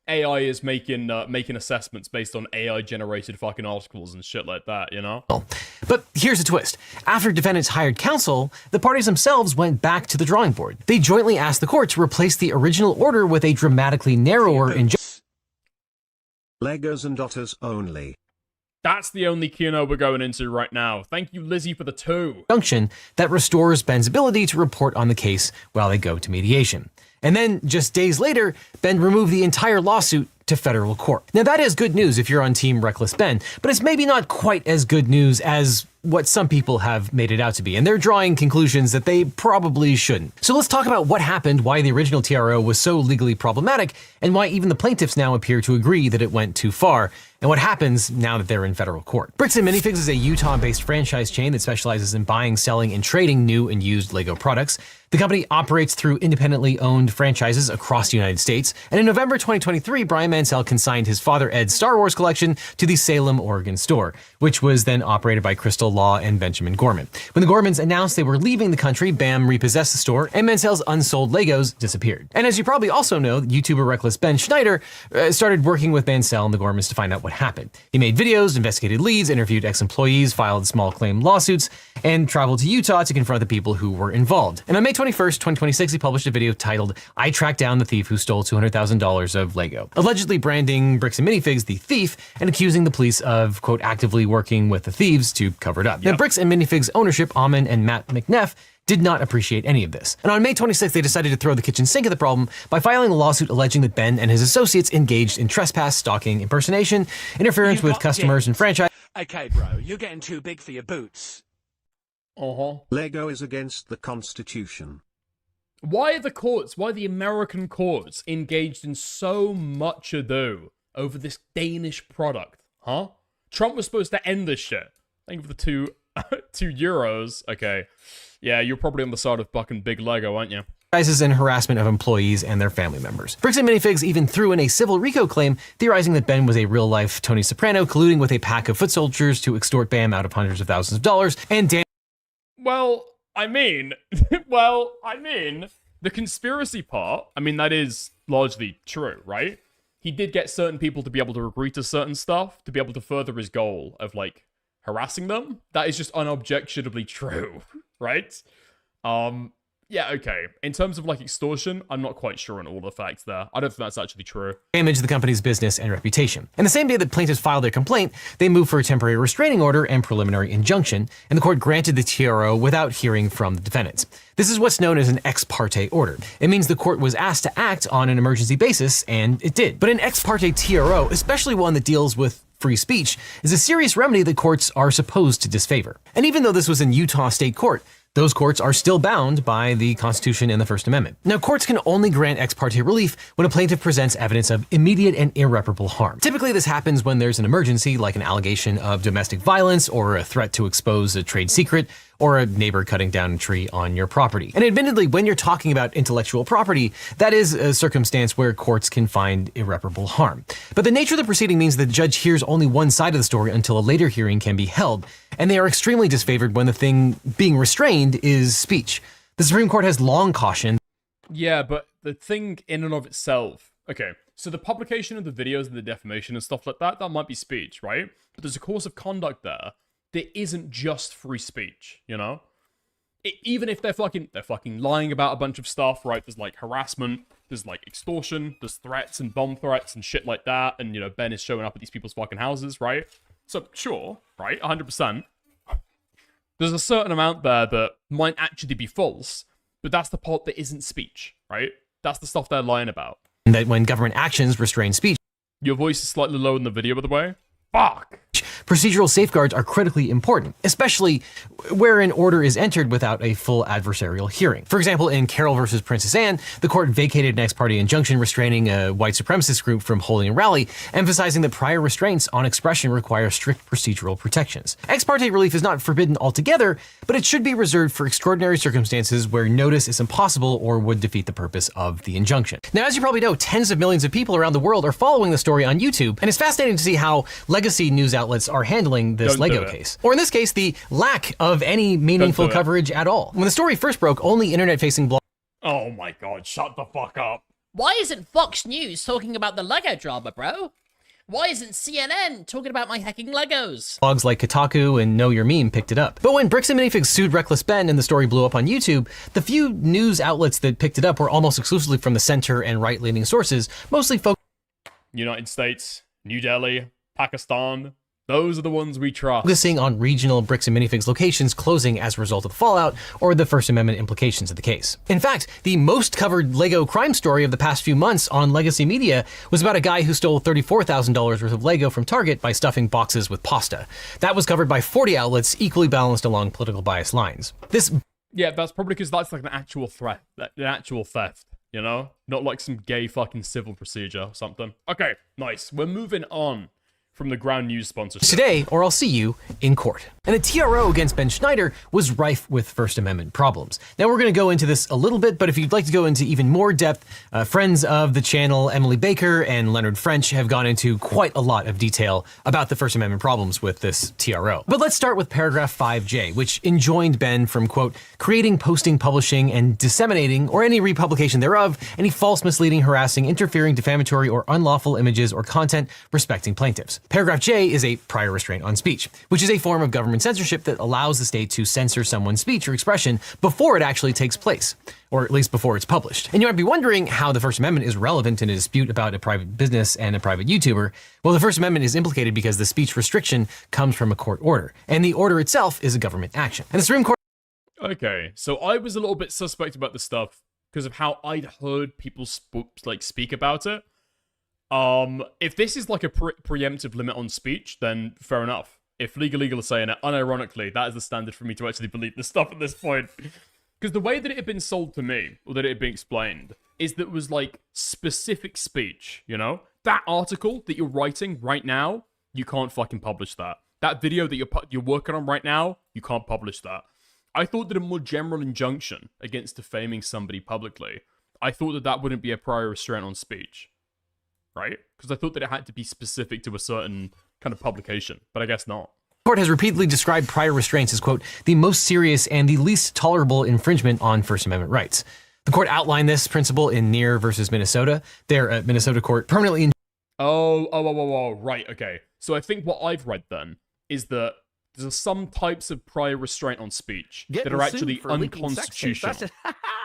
AI is making assessments based on AI-generated fucking articles and shit like that, you know? But here's the twist. After defendants hired counsel, the parties themselves went back to the drawing board. They jointly asked the court to replace the original order with a dramatically narrower Legos and otters only. That's the only Kino we're going into right now. Thank you, Lizzie, for the 2. injunction that restores Ben's ability to report on the case while they go to mediation. And then, just days later, Ben removed the entire lawsuit to federal court. Now that is good news if you're on Team Reckless Ben, but it's maybe not quite as good news as what some people have made it out to be, and they're drawing conclusions that they probably shouldn't. So let's talk about what happened, why the original TRO was so legally problematic, and why even the plaintiffs now appear to agree that it went too far, and what happens now that they're in federal court. Bricks and Minifigs is a Utah-based franchise chain that specializes in buying, selling, and trading new and used LEGO products. The company operates through independently owned franchises across the United States, and in November 2023, Brian Mansell consigned his Father Ed's Star Wars collection to the Salem, Oregon store, which was then operated by Crystal Law and Benjamin Gorman. When the Gormans announced they were leaving the country, BAM repossessed the store, and Mansell's unsold Legos disappeared. And as you probably also know, YouTuber Reckless Ben Schneider started working with Mansell and the Gormans to find out what happened. He made videos, investigated leads, interviewed ex-employees, filed small claim lawsuits, and traveled to Utah to confront the people who were involved. And on May 21st, 2026, he published a video titled, "I Tracked Down the Thief Who Stole $200,000 of Lego," allegedly branding Bricks and Minifigs the thief and accusing the police of, quote, actively working with the thieves to cover it up. Now, Bricks and Minifigs ownership, Amen and Matt McNeff, did not appreciate any of this. And on May 26th, they decided to throw the kitchen sink at the problem by filing a lawsuit alleging that Ben and his associates engaged in trespass, stalking, impersonation, interference with customers and franchise. Okay, bro, you're getting too big for your boots. Lego is against the Constitution. Why are the courts, why are the American courts engaged in so much ado over this Danish product, huh? Trump was supposed to end this shit. Thank you for the two euros. Okay. Yeah, you're probably on the side of fucking big Lego, aren't you? And harassment of employees and their family members. Bricks and Minifigs even threw in a civil RICO claim, theorizing that Ben was a real-life Tony Soprano, colluding with a pack of foot soldiers to extort BAM out of hundreds of thousands of dollars, and Well, I mean, the conspiracy part, I mean, that is largely true, right? He did get certain people to be able to agree to certain stuff, to be able to further his goal of, like, harassing them. That is just unobjectionably true, right? Yeah, okay. In terms of, like, extortion, I'm not quite sure on all the facts there. I don't think that's actually true. Damage the company's business and reputation. And the same day that plaintiffs filed their complaint, they moved for a temporary restraining order and preliminary injunction, and the court granted the TRO without hearing from the defendants. This is what's known as an ex parte order. It means the court was asked to act on an emergency basis, and it did. But an ex parte TRO, especially one that deals with free speech, is a serious remedy that courts are supposed to disfavor. And even though this was in Utah State Court, those courts are still bound by the Constitution and the First Amendment. Now, courts can only grant ex parte relief when a plaintiff presents evidence of immediate and irreparable harm. Typically, this happens when there's an emergency, like an allegation of domestic violence or a threat to expose a trade secret, or a neighbor cutting down a tree on your property. And admittedly, when you're talking about intellectual property, that is a circumstance where courts can find irreparable harm. But the nature of the proceeding means that the judge hears only one side of the story until a later hearing can be held, and they are extremely disfavored when the thing being restrained is speech. The Supreme Court has long cautioned. Yeah, but the thing in and of itself, okay, so the publication of the videos and the defamation and stuff like that might be speech, right? But there's a course of conduct there that isn't just free speech, you know? Even if they're fucking lying about a bunch of stuff, right? There's like harassment, there's like extortion, there's threats and bomb threats and shit like that, and you know, Ben is showing up at these people's fucking houses, right? So sure, right, 100%. There's a certain amount there that might actually be false, but that's the part that isn't speech, right? That's the stuff they're lying about. That when government actions restrain speech. Your voice is slightly low in the video, by the way. Fuck! Procedural safeguards are critically important, especially where an order is entered without a full adversarial hearing. For example, in Carroll versus Princess Anne, the court vacated an ex parte injunction restraining a white supremacist group from holding a rally, emphasizing that prior restraints on expression require strict procedural protections. Ex parte relief is not forbidden altogether, but it should be reserved for extraordinary circumstances where notice is impossible or would defeat the purpose of the injunction. Now, as you probably know, tens of millions of people around the world are following the story on YouTube, and it's fascinating to see how legacy news outlets are handling this Lego case. Or in this case, the lack of any meaningful coverage at all. When the story first broke, only internet-facing blogs. Oh my god, shut the fuck up. Why isn't Fox News talking about the Lego drama, bro? Why isn't CNN talking about my hacking Legos? Blogs like Kotaku and Know Your Meme picked it up. But when Bricks and Minifigs sued Reckless Ben and the story blew up on YouTube, the few news outlets that picked it up were almost exclusively from the center and right-leaning sources, mostly focused. United States, New Delhi, Pakistan, Those are the ones we trust. Focusing on regional bricks and minifigs locations closing as a result of the fallout or the First Amendment implications of the case. In fact, the most covered Lego crime story of the past few months on legacy media was about a guy who stole $34,000 worth of Lego from Target by stuffing boxes with pasta. That was covered by 40 outlets equally balanced along political bias lines. Yeah, that's probably because that's like an actual threat, an actual theft, you know? Not like some gay fucking civil procedure or something. Okay, nice. We're moving on from the ground news sponsorship. Today, or I'll see you in court. And the TRO against Ben Schneider was rife with First Amendment problems. Now we're going to go into this a little bit, but if you'd like to go into even more depth, friends of the channel, Emily Baker and Leonard French, have gone into quite a lot of detail about the First Amendment problems with this TRO. But let's start with paragraph 5J, which enjoined Ben from, quote, creating, posting, publishing, and disseminating, or any republication thereof, any false, misleading, harassing, interfering, defamatory, or unlawful images or content respecting plaintiffs. Paragraph J is a prior restraint on speech, which is a form of government censorship that allows the state to censor someone's speech or expression before it actually takes place, or at least before it's published. And you might be wondering how the First Amendment is relevant in a dispute about a private business and a private YouTuber. Well, the First Amendment is implicated because the speech restriction comes from a court order, and the order itself is a government action. And the Supreme Court... Okay, so I was a little bit suspect about this stuff because of how I'd heard people speak about it. If this is like a preemptive limit on speech, then fair enough. If Legal is saying it, unironically, that is the standard for me to actually believe this stuff at this point. Because the way that it had been sold to me, or that it had been explained, is that it was like specific speech, you know? That article that you're writing right now, you can't fucking publish that. That video that you're working on right now, you can't publish that. I thought that a more general injunction against defaming somebody publicly, I thought that that wouldn't be a prior restraint on speech. Right? Because I thought that it had to be specific to a certain kind of publication, but I guess not. The court has repeatedly described prior restraints as, quote, the most serious and the least tolerable infringement on First Amendment rights. The court outlined this principle in Neer versus Minnesota. Their Minnesota court permanently... Right, okay. So I think what I've read then is that there's some types of prior restraint on speech that are actually unconstitutional.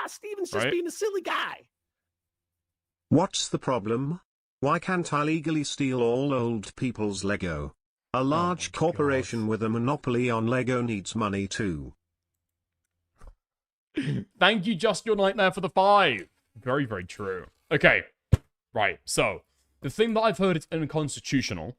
Steven's just being a silly guy. What's the problem? Why can't I legally steal all old people's Lego? A large corporation with a monopoly on Lego needs money too. Thank you, Just Your Nightmare, for the 5. Very, very true. Okay, right, so the thing that I've heard is unconstitutional,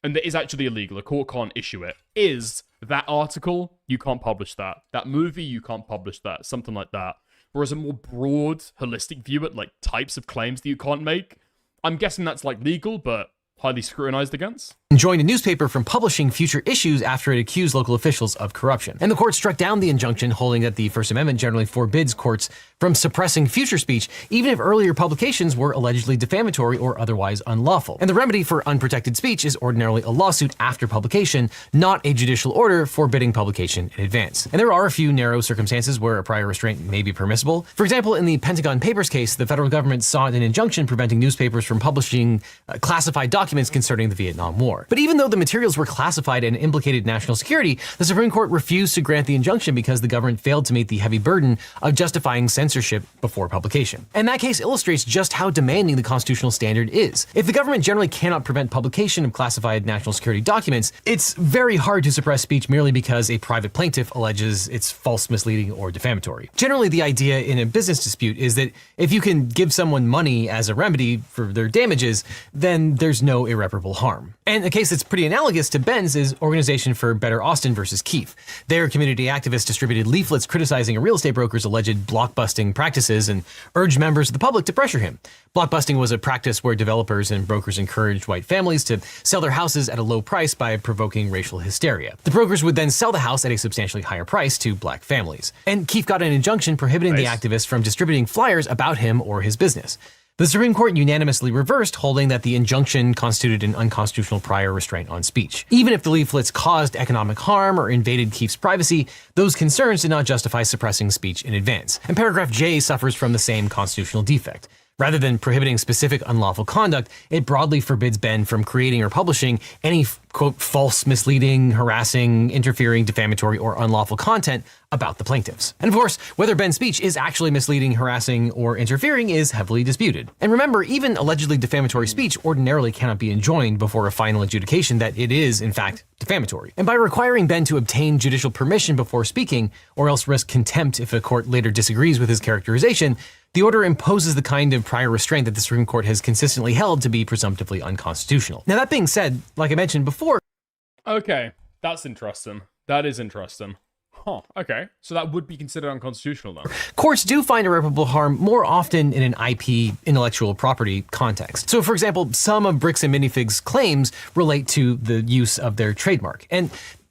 and that is actually illegal, a court can't issue it, is that article, you can't publish that. That movie, you can't publish that. Something like that. Whereas a more broad, holistic view at like types of claims that you can't make, I'm guessing that's like legal, but highly scrutinized against. Enjoined a newspaper from publishing future issues after it accused local officials of corruption. And the court struck down the injunction, holding that the First Amendment generally forbids courts from suppressing future speech, even if earlier publications were allegedly defamatory or otherwise unlawful. And the remedy for unprotected speech is ordinarily a lawsuit after publication, not a judicial order forbidding publication in advance. And there are a few narrow circumstances where a prior restraint may be permissible. For example, in the Pentagon Papers case, the federal government sought an injunction preventing newspapers from publishing classified documents concerning the Vietnam War. But even though the materials were classified and implicated national security, the Supreme Court refused to grant the injunction because the government failed to meet the heavy burden of justifying censorship before publication. And that case illustrates just how demanding the constitutional standard is. If the government generally cannot prevent publication of classified national security documents, it's very hard to suppress speech merely because a private plaintiff alleges it's false, misleading, or defamatory. Generally, the idea in a business dispute is that if you can give someone money as a remedy for their damages, then there's no irreparable harm. And a case that's pretty analogous to Ben's is Organization for Better Austin versus Keefe. Their community activists distributed leaflets criticizing a real estate broker's alleged blockbusting practices and urged members of the public to pressure him. Blockbusting was a practice where developers and brokers encouraged white families to sell their houses at a low price by provoking racial hysteria. The brokers would then sell the house at a substantially higher price to black families. And Keefe got an injunction prohibiting the activists from distributing flyers about him or his business. The Supreme Court unanimously reversed, holding that the injunction constituted an unconstitutional prior restraint on speech. Even if the leaflets caused economic harm or invaded Keefe's privacy, those concerns did not justify suppressing speech in advance. And paragraph J suffers from the same constitutional defect. Rather than prohibiting specific unlawful conduct, it broadly forbids Ben from creating or publishing any, quote, false, misleading, harassing, interfering, defamatory, or unlawful content about the plaintiffs. And of course, whether Ben's speech is actually misleading, harassing, or interfering is heavily disputed. And remember, even allegedly defamatory speech ordinarily cannot be enjoined before a final adjudication that it is, in fact, defamatory. And by requiring Ben to obtain judicial permission before speaking, or else risk contempt if a court later disagrees with his characterization, the order imposes the kind of prior restraint that the Supreme Court has consistently held to be presumptively unconstitutional. Now, that being said, like I mentioned before... Okay, that's interesting. That is interesting. Huh, okay. So that would be considered unconstitutional then. Courts do find irreparable harm more often in an IP, intellectual property, context. So for example, some of Bricks and Minifig's claims relate to the use of their trademark. And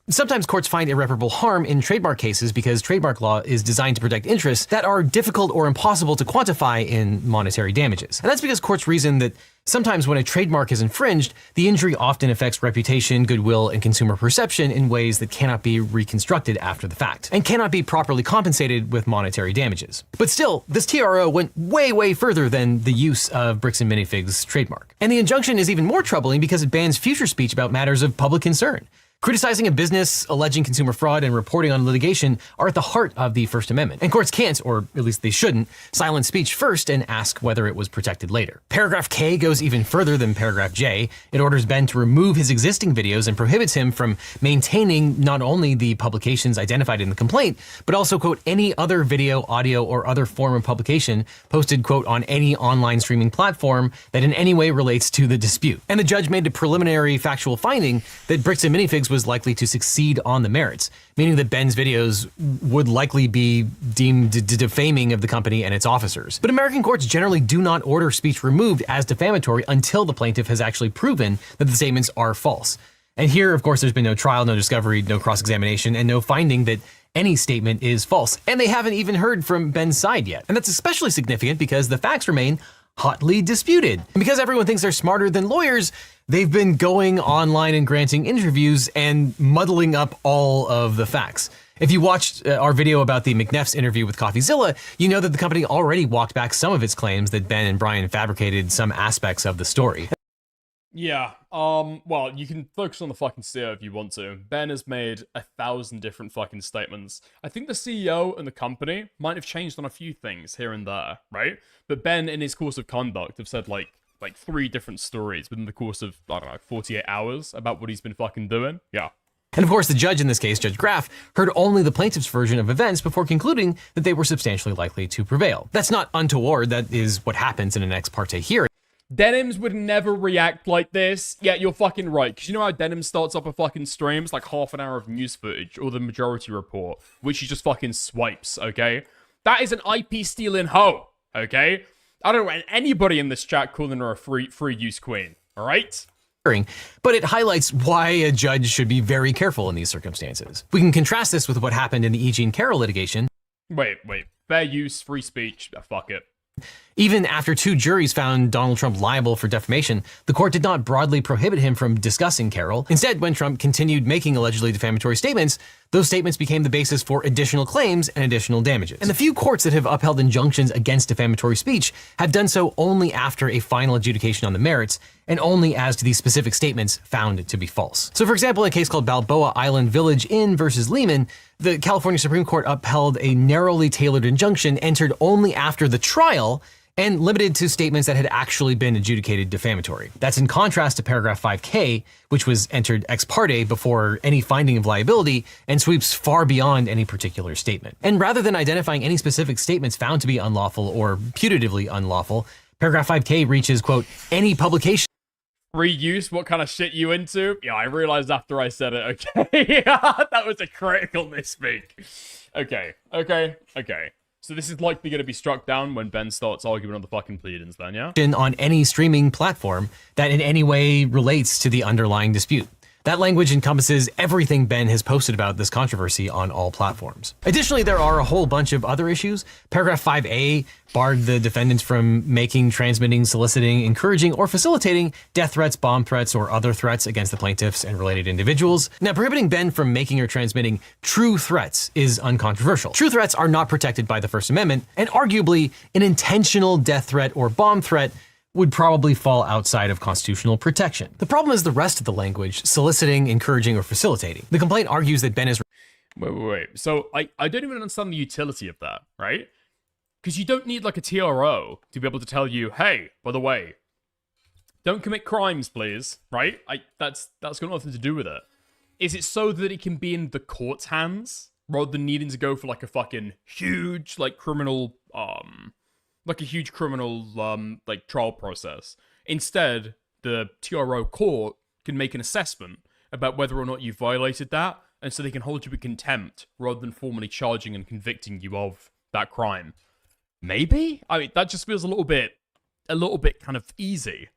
sometimes courts find irreparable harm in trademark cases because trademark law is designed to protect interests that are difficult or impossible to quantify in monetary damages. And that's because courts reason that sometimes when a trademark is infringed, the injury often affects reputation, goodwill, and consumer perception in ways that cannot be reconstructed after the fact, and cannot be properly compensated with monetary damages. But still, this TRO went way, way further than the use of Bricks and Minifig's trademark. And the injunction is even more troubling because it bans future speech about matters of public concern. Criticizing a business, alleging consumer fraud, and reporting on litigation are at the heart of the First Amendment. And courts can't, or at least they shouldn't, silence speech first and ask whether it was protected later. Paragraph K goes even further than paragraph J. It orders Ben to remove his existing videos and prohibits him from maintaining not only the publications identified in the complaint, but also, quote, any other video, audio, or other form of publication posted, quote, on any online streaming platform that in any way relates to the dispute. And the judge made a preliminary factual finding that Bricks and Minifigs was likely to succeed on the merits, meaning that Ben's videos would likely be deemed defaming of the company and its officers. But American courts generally do not order speech removed as defamatory until the plaintiff has actually proven that the statements are false. And here, of course, there's been no trial, no discovery, no cross-examination, and no finding that any statement is false. And they haven't even heard from Ben's side yet. And that's especially significant because the facts remain hotly disputed. And because everyone thinks they're smarter than lawyers, they've been going online and granting interviews and muddling up all of the facts. If you watched our video about the McNeff's interview with CoffeeZilla, you know that the company already walked back some of its claims that Ben and Brian fabricated some aspects of the story. Yeah, well, you can focus on the fucking CEO if you want to. Ben has made 1,000 different fucking statements. I think the CEO and the company might have changed on a few things here and there, right? But Ben, in his course of conduct, have said like 3 different stories within the course of, I don't know, 48 hours about what he's been fucking doing. Yeah. And of course, the judge in this case, Judge Graff, heard only the plaintiff's version of events before concluding that they were substantially likely to prevail. That's not untoward, that is what happens in an ex parte hearing. Denims would never react like this. Yeah, you're fucking right. Because you know how Denim starts up a fucking stream? It's like half an hour of news footage, or the Majority Report, which he just fucking swipes, okay? That is an IP stealing hoe, okay? I don't want anybody in this chat calling her a free use queen, alright? But it highlights why a judge should be very careful in these circumstances. We can contrast this with what happened in the E. Jean Carroll litigation. Wait. Fair use, free speech, fuck it. Even after 2 juries found Donald Trump liable for defamation, the court did not broadly prohibit him from discussing Carroll. Instead, when Trump continued making allegedly defamatory statements, those statements became the basis for additional claims and additional damages. And the few courts that have upheld injunctions against defamatory speech have done so only after a final adjudication on the merits, and only as to these specific statements found to be false. So for example, in a case called Balboa Island Village Inn versus Lehman, the California Supreme Court upheld a narrowly tailored injunction entered only after the trial and limited to statements that had actually been adjudicated defamatory. That's in contrast to paragraph 5K, which was entered ex parte before any finding of liability and sweeps far beyond any particular statement. And rather than identifying any specific statements found to be unlawful or putatively unlawful, paragraph 5K reaches, quote, any publication. Reuse, what kind of shit you into? Yeah, I realized after I said it, okay. That was a critical misspeak. Okay. So this is likely going to be struck down when Ben starts arguing on the fucking pleadings then, yeah? On any streaming platform that in any way relates to the underlying dispute. That language encompasses everything Ben has posted about this controversy on all platforms. Additionally, there are a whole bunch of other issues. Paragraph 5A barred the defendants from making, transmitting, soliciting, encouraging, or facilitating death threats, bomb threats, or other threats against the plaintiffs and related individuals. Now, prohibiting Ben from making or transmitting true threats is uncontroversial. True threats are not protected by the First Amendment, and arguably an intentional death threat or bomb threat would probably fall outside of constitutional protection. The problem is the rest of the language, soliciting, encouraging, or facilitating. The complaint argues that Ben is... Wait. So I don't even understand the utility of that, right? Because you don't need like a TRO to be able to tell you, hey, by the way, don't commit crimes, please, right? That's got nothing to do with it. Is it so that it can be in the court's hands rather than needing to go for like a fucking huge like criminal like trial process? Instead, the TRO court can make an assessment about whether or not you violated that, and so they can hold you in contempt rather than formally charging and convicting you of that crime. Maybe? I mean, that just feels a little bit kind of easy.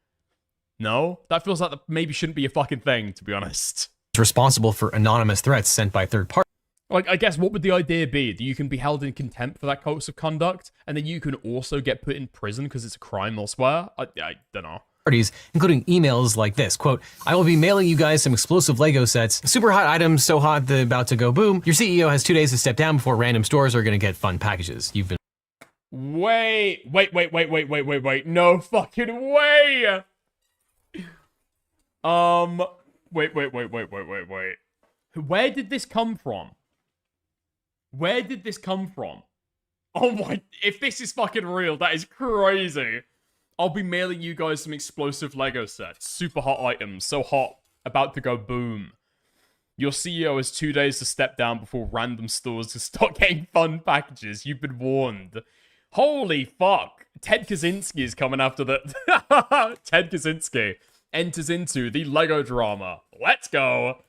No? That feels like that maybe shouldn't be a fucking thing, to be honest. Responsible for anonymous threats sent by third parties. Like, I guess what would the idea be? That you can be held in contempt for that course of conduct, and then you can also get put in prison because it's a crime elsewhere? I don't know. Including emails like this, quote, I will be mailing you guys some explosive Lego sets, super hot items, so hot they're about to go boom. Your CEO has 2 days to step down before random stores are going to get fun packages. You've been... Wait. No fucking way! Wait. Where did this come from? Oh my, if this is fucking real, that is crazy. I'll be mailing you guys some explosive Lego sets. Super hot items, so hot, about to go boom. Your CEO has 2 days to step down before random stores to start getting fun packages. You've been warned. Holy fuck. Ted Kaczynski is coming after the... Ted Kaczynski enters into the Lego drama. Let's go.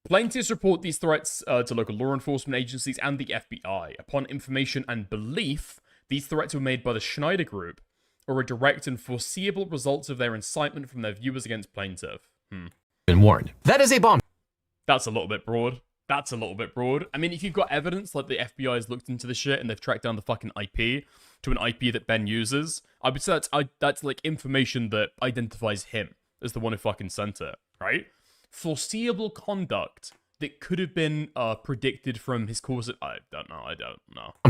Plaintiffs report these threats to local law enforcement agencies and the FBI. Upon information and belief, these threats were made by the Schneider Group, or a direct and foreseeable result of their incitement from their viewers against plaintiff. Been warned. That is a bomb. That's a little bit broad. I mean, if you've got evidence, like the FBI has looked into the shit and they've tracked down the fucking IP to an IP that Ben uses, I would say that's like information that identifies him as the one who fucking sent it, right? Foreseeable conduct that could have been predicted from his course of... I don't know.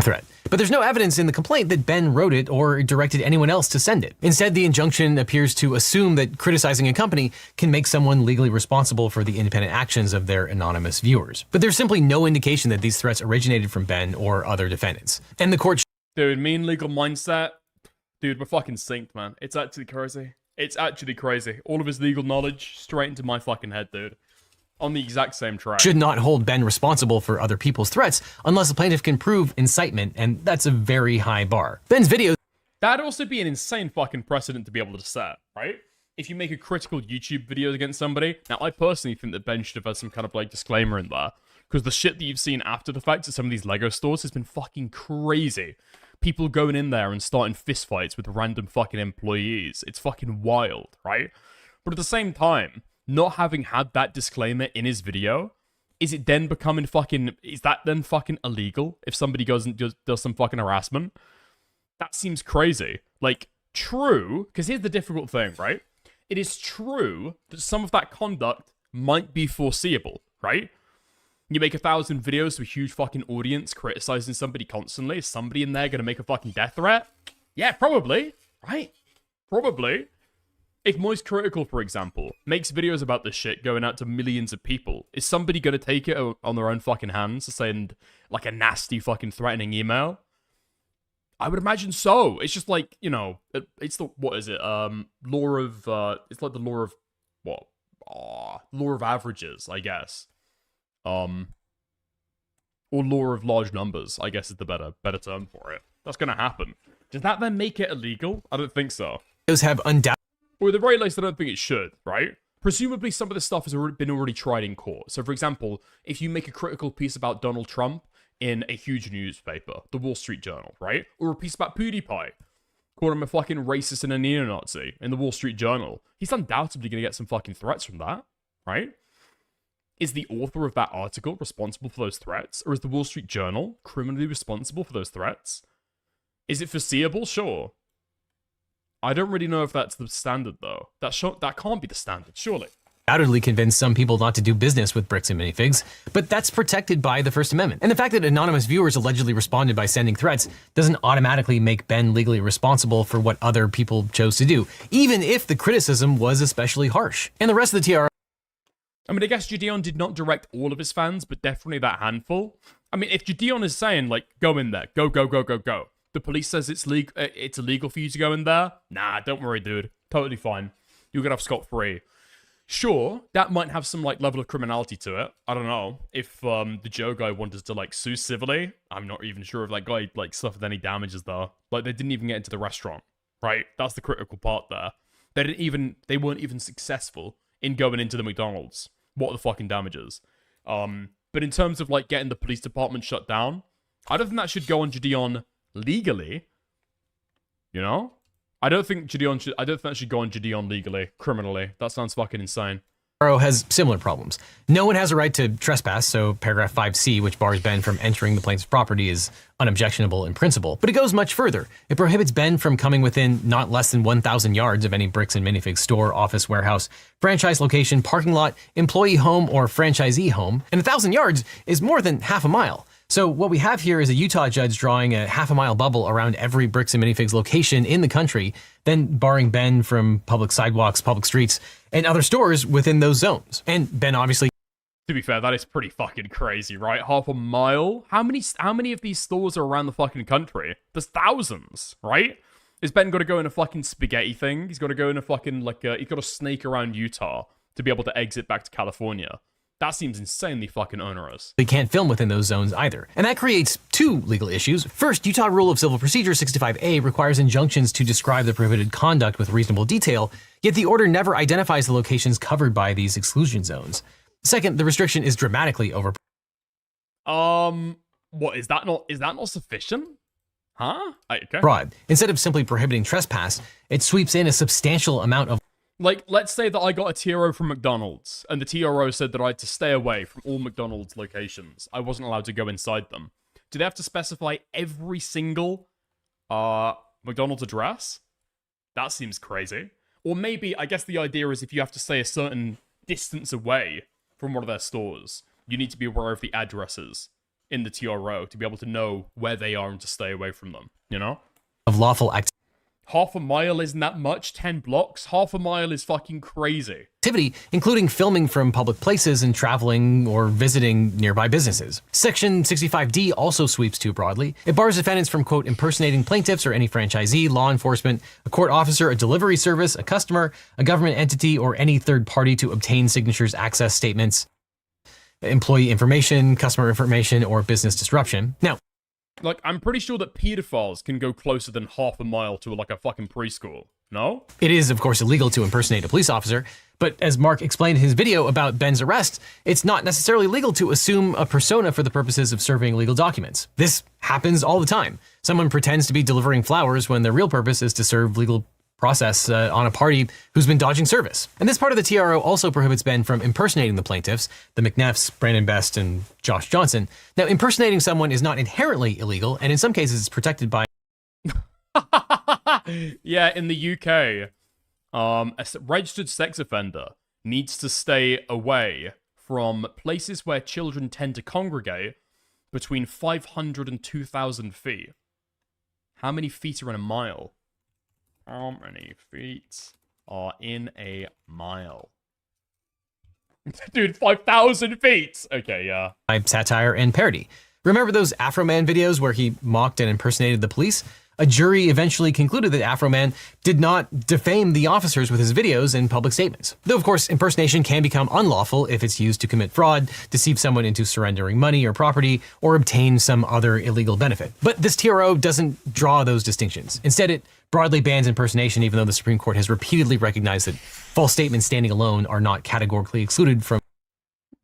Threat. But there's no evidence in the complaint that Ben wrote it or directed anyone else to send it. Instead, the injunction appears to assume that criticizing a company can make someone legally responsible for the independent actions of their anonymous viewers. But there's simply no indication that these threats originated from Ben or other defendants. And the court... Dude, mean legal mindset. Dude, we're fucking synced, man. It's actually crazy. All of his legal knowledge straight into my fucking head, dude. On the exact same track. Should not hold Ben responsible for other people's threats unless the plaintiff can prove incitement, and that's a very high bar. Ben's video... That'd also be an insane fucking precedent to be able to set, right? If you make a critical YouTube video against somebody... Now, I personally think that Ben should have had some kind of, like, disclaimer in there. Because the shit that you've seen after the fact at some of these Lego stores has been fucking crazy. People going in there and starting fistfights with random fucking employees. It's fucking wild, right? But at the same time... Not having had that disclaimer in his video, is that then fucking illegal if somebody goes and does some fucking harassment? That seems crazy. Like, true, because here's the difficult thing, right? It is true that some of that conduct might be foreseeable, right? You make 1,000 videos to a huge fucking audience criticizing somebody constantly. Is somebody in there gonna make a fucking death threat? Yeah, probably, right? Probably. If Moist Critical, for example, makes videos about this shit going out to millions of people, is somebody gonna take it on their own fucking hands to send, like, a nasty fucking threatening email? I would imagine so. It's just like, you know, it's the, what is it? Law of, it's like the law of, what? Law of averages, I guess. Or law of large numbers, I guess is the better term for it. That's gonna happen. Does that then make it illegal? I don't think so. Those have undoubtedly... Or at the very least, I don't think it should, right? Presumably, some of this stuff has been already tried in court. So, for example, if you make a critical piece about Donald Trump in a huge newspaper, the Wall Street Journal, right? Or a piece about PewDiePie, call him a fucking racist and a neo-Nazi in the Wall Street Journal, he's undoubtedly going to get some fucking threats from that, right? Is the author of that article responsible for those threats? Or is the Wall Street Journal criminally responsible for those threats? Is it foreseeable? Sure. I don't really know if that's the standard, though. That can't be the standard, surely. undoubtedly convince some people not to do business with bricks and minifigs, but that's protected by the First Amendment. And the fact that anonymous viewers allegedly responded by sending threats doesn't automatically make Ben legally responsible for what other people chose to do, even if the criticism was especially harsh. And the rest of the TRO... I mean, I guess Gideon did not direct all of his fans, but definitely that handful. I mean, if Gideon is saying, like, go in there, go, go, go, go, go. The police says it's illegal for you to go in there. Nah, don't worry, dude. Totally fine. You're gonna have scot-free. Sure, that might have some, like, level of criminality to it. I don't know. If the Joe guy wanted to, like, sue civilly, I'm not even sure if that guy, like, suffered any damages, though. Like, they didn't even get into the restaurant, right? That's the critical part there. They weren't even successful in going into the McDonald's. What are the fucking damages? But in terms of, like, getting the police department shut down, I don't think that should go on Gideon legally. You know? I don't think that should go on Gideon legally, criminally. That sounds fucking insane. Has similar problems. No one has a right to trespass, so paragraph 5C, which bars Ben from entering the plaintiff's property, is unobjectionable in principle. But it goes much further. It prohibits Ben from coming within not less than 1,000 yards of any bricks and minifigs store, office, warehouse, franchise location, parking lot, employee home, or franchisee home. And 1,000 yards is more than half a mile. So what we have here is a Utah judge drawing a half-a-mile bubble around every bricks and minifigs location in the country, then barring Ben from public sidewalks, public streets, and other stores within those zones. And Ben obviously... To be fair, that is pretty fucking crazy, right? Half a mile? How many of these stores are around the fucking country? There's thousands, right? Is Ben got to go in a fucking spaghetti thing? He's got to go in a fucking, like, he's got to snake around Utah to be able to exit back to California. That seems insanely fucking onerous. They can't film within those zones either. And that creates two legal issues. First, Utah Rule of Civil Procedure 65A requires injunctions to describe the prohibited conduct with reasonable detail, yet the order never identifies the locations covered by these exclusion zones. Second, the restriction is dramatically over... What, is that not sufficient? Huh? Okay. Broad. Instead of simply prohibiting trespass, it sweeps in a substantial amount of... Like, let's say that I got a TRO from McDonald's, and the TRO said that I had to stay away from all McDonald's locations. I wasn't allowed to go inside them. Do they have to specify every single McDonald's address? That seems crazy. Or maybe, I guess the idea is if you have to stay a certain distance away from one of their stores, you need to be aware of the addresses in the TRO to be able to know where they are and to stay away from them, you know? Of lawful activity. Half a mile isn't that much. 10 blocks? Half a mile is fucking crazy. Activity, including filming from public places and traveling or visiting nearby businesses. Section 65D also sweeps too broadly. It bars defendants from, quote, impersonating plaintiffs or any franchisee, law enforcement, a court officer, a delivery service, a customer, a government entity, or any third party to obtain signatures, access statements, employee information, customer information, or business disruption. Now, like, I'm pretty sure that pedophiles can go closer than half a mile to, like, a fucking preschool. No? It is, of course, illegal to impersonate a police officer, but as Mark explained in his video about Ben's arrest, it's not necessarily legal to assume a persona for the purposes of serving legal documents. This happens all the time. Someone pretends to be delivering flowers when their real purpose is to serve legal process on a party who's been dodging service. And this part of the TRO also prohibits Ben from impersonating the plaintiffs, the McNeffs, Brandon Best, and Josh Johnson. Now, impersonating someone is not inherently illegal, and in some cases it's protected by... Yeah, in the UK, a registered sex offender needs to stay away from places where children tend to congregate between 500 and 2,000 feet. How many feet are in a mile? How many feet are in a mile? Dude, 5,000 feet! Okay, yeah. Satire and parody. Remember those Afro Man videos where he mocked and impersonated the police? A jury eventually concluded that Afro Man did not defame the officers with his videos and public statements. Though, of course, impersonation can become unlawful if it's used to commit fraud, deceive someone into surrendering money or property, or obtain some other illegal benefit. But this TRO doesn't draw those distinctions. Instead, it broadly bans impersonation, even though the Supreme Court has repeatedly recognized that false statements standing alone are not categorically excluded from...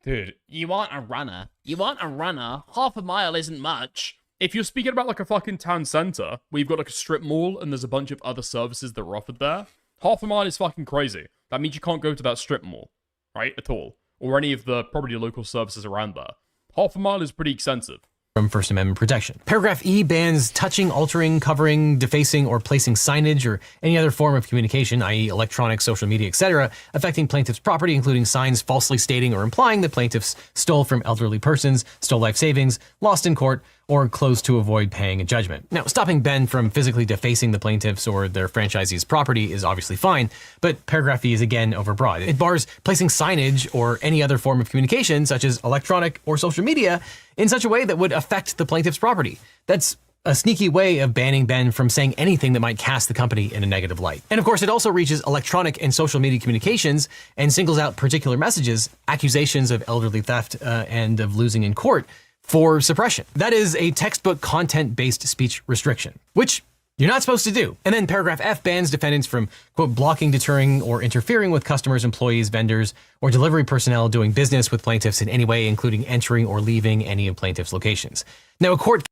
Dude, You want a runner? You want a runner? Half a mile isn't much. if you're speaking about like a fucking town center, where you've got like a strip mall and there's a bunch of other services that are offered there, half a mile is fucking crazy. That means you can't go to that strip mall, right, at all. Or any of the probably local services around there. Half a mile is pretty extensive. from First Amendment protection. Paragraph E bans touching, altering, covering, defacing, or placing signage or any other form of communication, i.e. electronic, social media, etc., affecting plaintiff's property, including signs falsely stating or implying that plaintiffs stole from elderly persons, stole life savings, lost in court, or closed to avoid paying a judgment. Now, stopping Ben from physically defacing the plaintiffs or their franchisee's property is obviously fine, but paragraph E is again overbroad. It bars placing signage or any other form of communication, such as electronic or social media, in such a way that would affect the plaintiff's property. That's a sneaky way of banning Ben from saying anything that might cast the company in a negative light. And of course, it also reaches electronic and social media communications and singles out particular messages, accusations of elderly theft and of losing in court, for suppression. That is a textbook content-based speech restriction, which you're not supposed to do. And then paragraph F bans defendants from, quote, blocking, deterring, or interfering with customers, employees, vendors, or delivery personnel doing business with plaintiffs in any way, including entering or leaving any of plaintiffs' locations. Now, a court...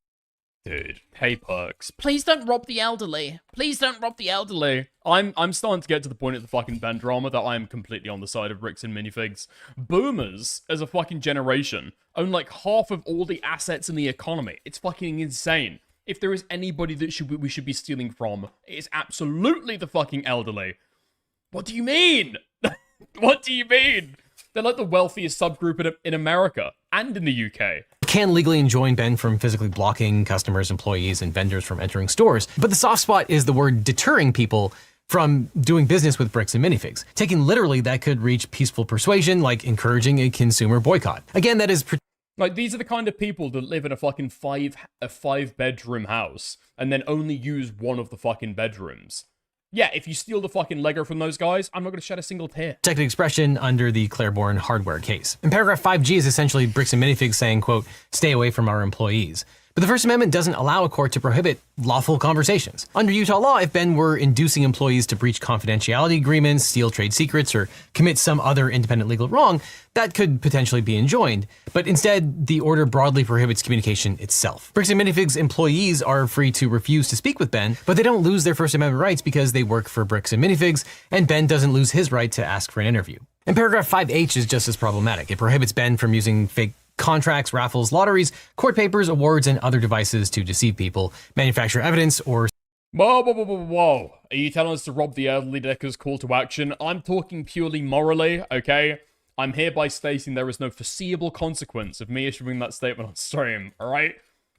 Dude, hey perks. Please don't rob the elderly. Please don't rob the elderly. I'm starting to get to the point of the fucking Ben drama that I am completely on the side of bricks and minifigs. Boomers, as a fucking generation, own like half of all the assets in the economy. It's fucking insane. If there is anybody that we should be stealing from, it is absolutely the fucking elderly. What do you mean? What do you mean? They're like the wealthiest subgroup in America and in the UK. Can legally enjoin Ben from physically blocking customers, employees, and vendors from entering stores. But the soft spot is the word deterring people from doing business with bricks and minifigs. Taken literally, that could reach peaceful persuasion, like encouraging a consumer boycott. Again, that is... Like, these are the kind of people that live in a fucking five-bedroom house and then only use one of the fucking bedrooms. Yeah, if you steal the fucking Lego from those guys, I'm not going to shed a single tear. Protected expression under the Claiborne hardware case. And paragraph 5G is essentially bricks and minifigs saying, quote, stay away from our employees. But the First Amendment doesn't allow a court to prohibit lawful conversations. Under Utah law, if Ben were inducing employees to breach confidentiality agreements, steal trade secrets, or commit some other independent legal wrong, that could potentially be enjoined. But instead, the order broadly prohibits communication itself. Bricks and Minifigs employees are free to refuse to speak with Ben, but they don't lose their First Amendment rights because they work for Bricks and Minifigs, and Ben doesn't lose his right to ask for an interview. And paragraph 5H is just as problematic. It prohibits Ben from using fake contracts, raffles, lotteries, court papers, awards, and other devices to deceive people, manufacture evidence, or... Whoa. Are you telling us to rob the elderly Decker's call to action? I'm talking purely morally, okay? I'm hereby stating there is no foreseeable consequence of me issuing that statement on stream, alright?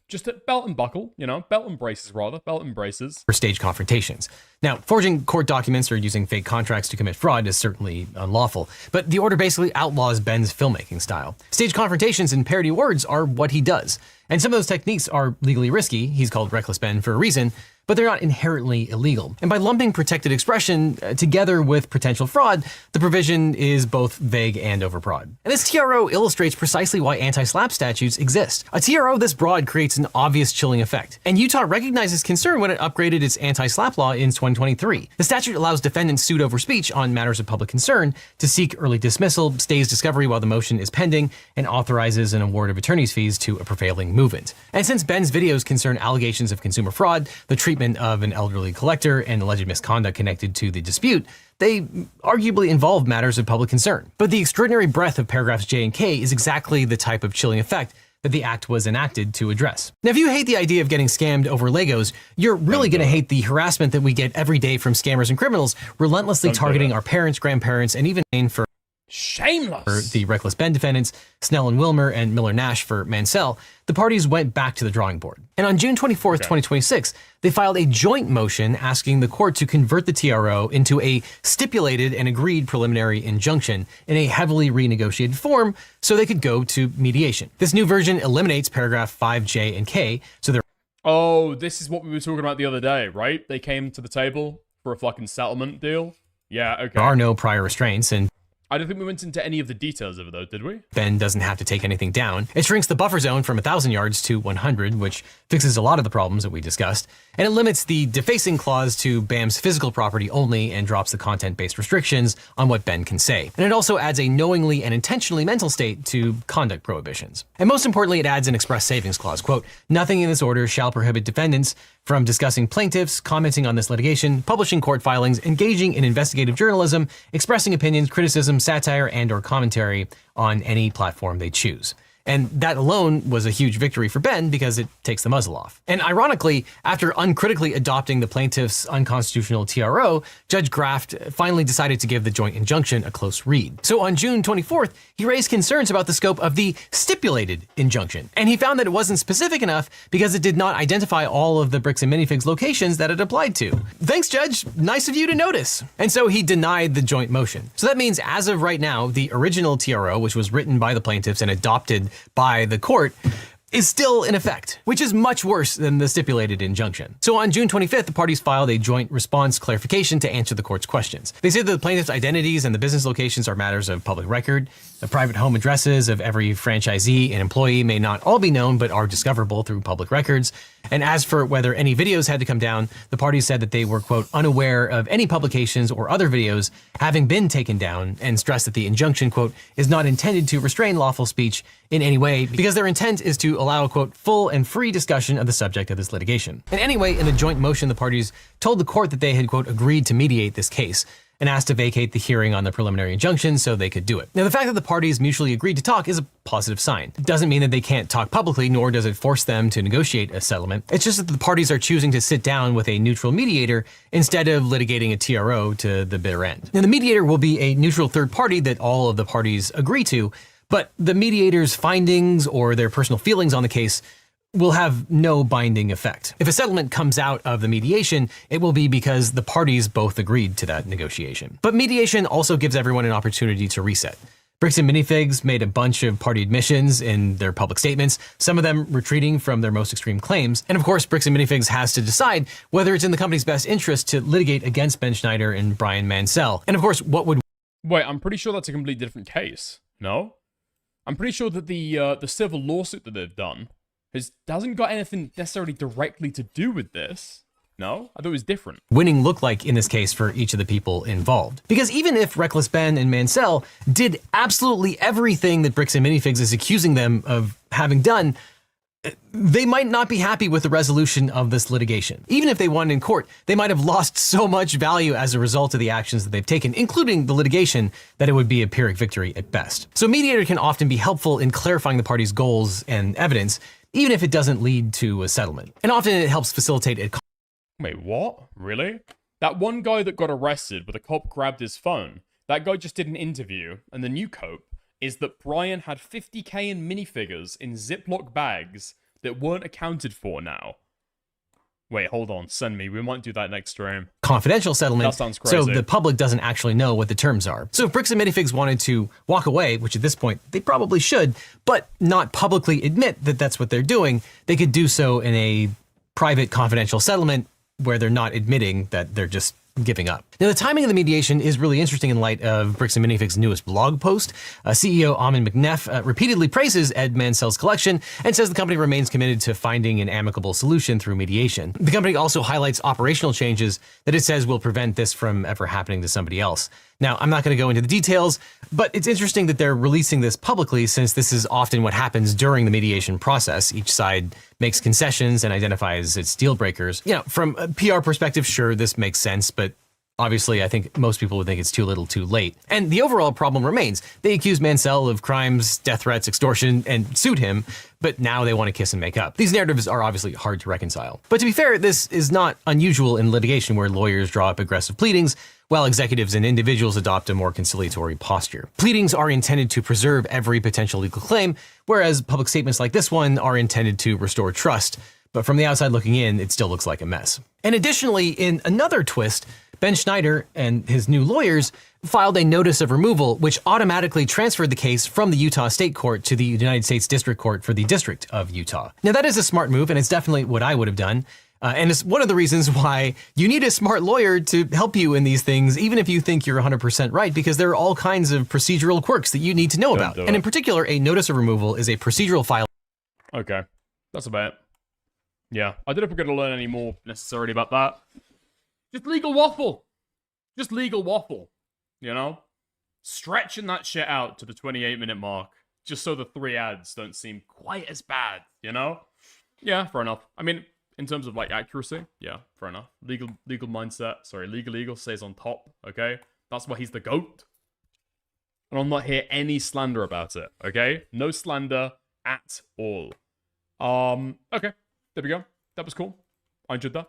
Just a belt and buckle, you know? Belt and braces, rather. Belt and braces. For stage confrontations. Now, forging court documents or using fake contracts to commit fraud is certainly unlawful, but the order basically outlaws Ben's filmmaking style. Stage confrontations and parody words are what he does, and some of those techniques are legally risky. He's called Reckless Ben for a reason, but they're not inherently illegal. And by lumping protected expression together with potential fraud, the provision is both vague and overbroad. And this TRO illustrates precisely why anti-slap statutes exist. A TRO this broad creates an obvious chilling effect, and Utah recognizes concern when it upgraded its anti-slap law in 2023. The statute allows defendants sued over speech on matters of public concern to seek early dismissal, stays discovery while the motion is pending, and authorizes an award of attorney's fees to a prevailing movement. And since Ben's videos concern allegations of consumer fraud, the treatment of an elderly collector, and alleged misconduct connected to the dispute, they arguably involve matters of public concern. But the extraordinary breadth of paragraphs J and K is exactly the type of chilling effect that the act was enacted to address. Now, if you hate the idea of getting scammed over Legos, you're really going to hate the harassment that we get every day from scammers and criminals, relentlessly targeting our parents, grandparents, and even for shameless. For the Reckless Ben defendants, Snell and Wilmer, and Miller Nash for Mansell, the parties went back to the drawing board. And on June 24th, 2026, they filed a joint motion asking the court to convert the TRO into a stipulated and agreed preliminary injunction in a heavily renegotiated form so they could go to mediation. This new version eliminates paragraph 5J and K, so they're... Oh, this is what we were talking about the other day, right? They came to the table for a fucking settlement deal? Yeah, okay. There are no prior restraints, and I don't think we went into any of the details of it, though, did we? Ben doesn't have to take anything down. It shrinks the buffer zone from 1,000 yards to 100, which fixes a lot of the problems that we discussed. And it limits the defacing clause to BAM's physical property only and drops the content-based restrictions on what Ben can say. And it also adds a knowingly and intentionally mental state to conduct prohibitions. And most importantly, it adds an express savings clause. Quote, nothing in this order shall prohibit defendants from discussing plaintiffs, commenting on this litigation, publishing court filings, engaging in investigative journalism, expressing opinions, criticism, satire, and or commentary on any platform they choose. And that alone was a huge victory for Ben because it takes the muzzle off. And ironically, after uncritically adopting the plaintiff's unconstitutional TRO, Judge Graft finally decided to give the joint injunction a close read. So on June 24th, he raised concerns about the scope of the stipulated injunction. And he found that it wasn't specific enough because it did not identify all of the Bricks and Minifigs locations that it applied to. Thanks, Judge. Nice of you to notice. And so he denied the joint motion. So that means as of right now, the original TRO, which was written by the plaintiffs and adopted by the court, is still in effect, which is much worse than the stipulated injunction. So on June 25th, the parties filed a joint response clarification to answer the court's questions. They say that the plaintiff's identities and the business locations are matters of public record. The private home addresses of every franchisee and employee may not all be known, but are discoverable through public records. And as for whether any videos had to come down, the parties said that they were, quote, unaware of any publications or other videos having been taken down, and stressed that the injunction, quote, is not intended to restrain lawful speech in any way because their intent is to allow a, quote, full and free discussion of the subject of this litigation. And anyway, in the joint motion, the parties told the court that they had, quote, agreed to mediate this case and asked to vacate the hearing on the preliminary injunction so they could do it. Now, the fact that the parties mutually agreed to talk is a positive sign. It doesn't mean that they can't talk publicly, nor does it force them to negotiate a settlement. It's just that the parties are choosing to sit down with a neutral mediator instead of litigating a TRO to the bitter end. Now, the mediator will be a neutral third party that all of the parties agree to, but the mediator's findings or their personal feelings on the case will have no binding effect. If a settlement comes out of the mediation, it will be because the parties both agreed to that negotiation. But mediation also gives everyone an opportunity to reset. Bricks and Minifigs made a bunch of party admissions in their public statements, some of them retreating from their most extreme claims. And of course, Bricks and Minifigs has to decide whether it's in the company's best interest to litigate against Ben Schneider and Brian Mansell. And of course, what would... Wait, I'm pretty sure that's a completely different case. No? I'm pretty sure that the civil lawsuit that they've done hasn't got anything necessarily directly to do with this. No? I thought it was different. Winning look like in this case for each of the people involved. Because even if Reckless Ben and Mansell did absolutely everything that Bricks and Minifigs is accusing them of having done, they might not be happy with the resolution of this litigation. Even if they won in court, they might have lost so much value as a result of the actions that they've taken, including the litigation, that it would be a Pyrrhic victory at best. So a mediator can often be helpful in clarifying the parties' goals and evidence, even if it doesn't lead to a settlement. And often it helps facilitate a... Wait, what? Really? That one guy that got arrested where the cop grabbed his phone, that guy just did an interview, and the new cope is that Brian had 50k in minifigures in Ziploc bags that weren't accounted for now. Wait, hold on, send me. We might do that next stream. Confidential settlement, that sounds crazy. So the public doesn't actually know what the terms are. So if Bricks and Minifigs wanted to walk away, which at this point they probably should, but not publicly admit that that's what they're doing, they could do so in a private confidential settlement where they're not admitting that they're just giving up. Now, the timing of the mediation is really interesting in light of Bricks and Minifigs' newest blog post. CEO Amin McNeff repeatedly praises Ed Mansell's collection and says the company remains committed to finding an amicable solution through mediation. The company also highlights operational changes that it says will prevent this from ever happening to somebody else. Now, I'm not going to go into the details, but it's interesting that they're releasing this publicly since this is often what happens during the mediation process. Each side makes concessions and identifies its deal breakers. You know, from a PR perspective, sure, this makes sense, but obviously, I think most people would think it's too little too late. And the overall problem remains. They accused Mansell of crimes, death threats, extortion, and sued him, but now they want to kiss and make up. These narratives are obviously hard to reconcile. But to be fair, this is not unusual in litigation where lawyers draw up aggressive pleadings, while executives and individuals adopt a more conciliatory posture. Pleadings are intended to preserve every potential legal claim, whereas public statements like this one are intended to restore trust. But from the outside looking in, it still looks like a mess. And additionally, in another twist, Ben Schneider and his new lawyers filed a notice of removal, which automatically transferred the case from the Utah State Court to the United States District Court for the District of Utah. Now, that is a smart move, and it's definitely what I would have done. And it's one of the reasons why you need a smart lawyer to help you in these things, even if you think you're 100% right, because there are all kinds of procedural quirks that you need to know about. And in particular, a notice of removal is a procedural file. Okay, that's about it. Yeah, I don't know if we're going to learn any more necessarily about that. Just legal waffle. Just legal waffle, you know? Stretching that shit out to the 28-minute mark, just so the 3 ads don't seem quite as bad, you know? Yeah, fair enough. I mean, in terms of, like, accuracy, yeah, fair enough. Legal mindset, sorry, legal stays on top, okay? That's why he's the GOAT. And I'll not hear any slander about it, okay? No slander at all. Okay, there we go. That was cool. I enjoyed that.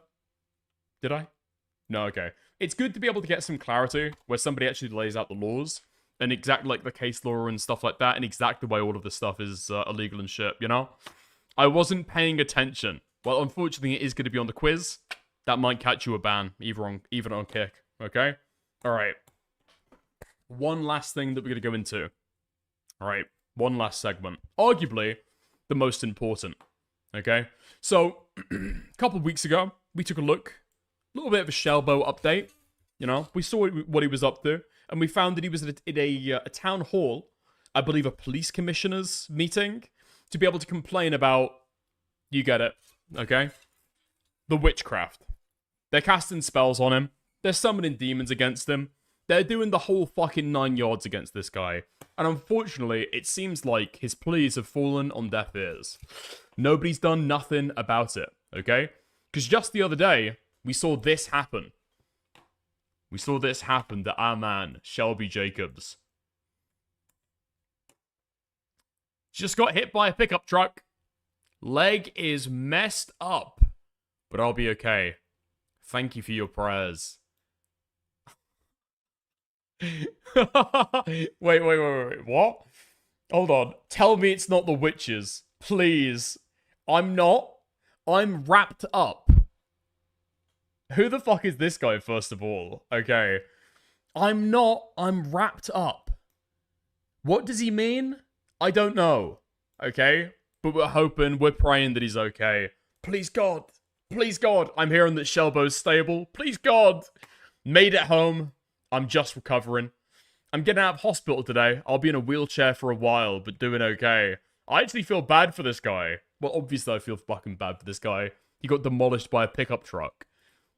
Did I? No, okay. It's good to be able to get some clarity where somebody actually lays out the laws and exactly like the case law and stuff like that and exactly why all of this stuff is illegal and shit, you know? I wasn't paying attention. Well, unfortunately, it is going to be on the quiz. That might catch you a ban, even on Kick, okay? All right. One last thing that we're going to go into. All right, one last segment. Arguably, the most important, okay? So, a couple of weeks ago, we took a look. A little bit of a Shelbo update. You know, we saw what he was up to, and we found that he was at a town hall, I believe a police commissioner's meeting, to be able to complain about, you get it, okay? The witchcraft. They're casting spells on him. They're summoning demons against him. They're doing the whole fucking 9 yards against this guy. And unfortunately, it seems like his pleas have fallen on deaf ears. Nobody's done nothing about it, okay? Because just the other day, we saw this happen. We saw this happen to our man, Shelby Jacobs. Just got hit by a pickup truck. Leg is messed up. But I'll be okay. Thank you for your prayers. wait. What? Hold on. Tell me it's not the witches. Please. I'm not. I'm wrapped up. Who the fuck is this guy, first of all? Okay. I'm not. I'm wrapped up. What does he mean? I don't know. Okay? But we're hoping, we're praying that he's okay. Please, God. Please, God. I'm hearing that Shelbo's stable. Please, God. Made it home. I'm just recovering. I'm getting out of hospital today. I'll be in a wheelchair for a while, but doing okay. I actually feel bad for this guy. Well, obviously I feel fucking bad for this guy. He got demolished by a pickup truck.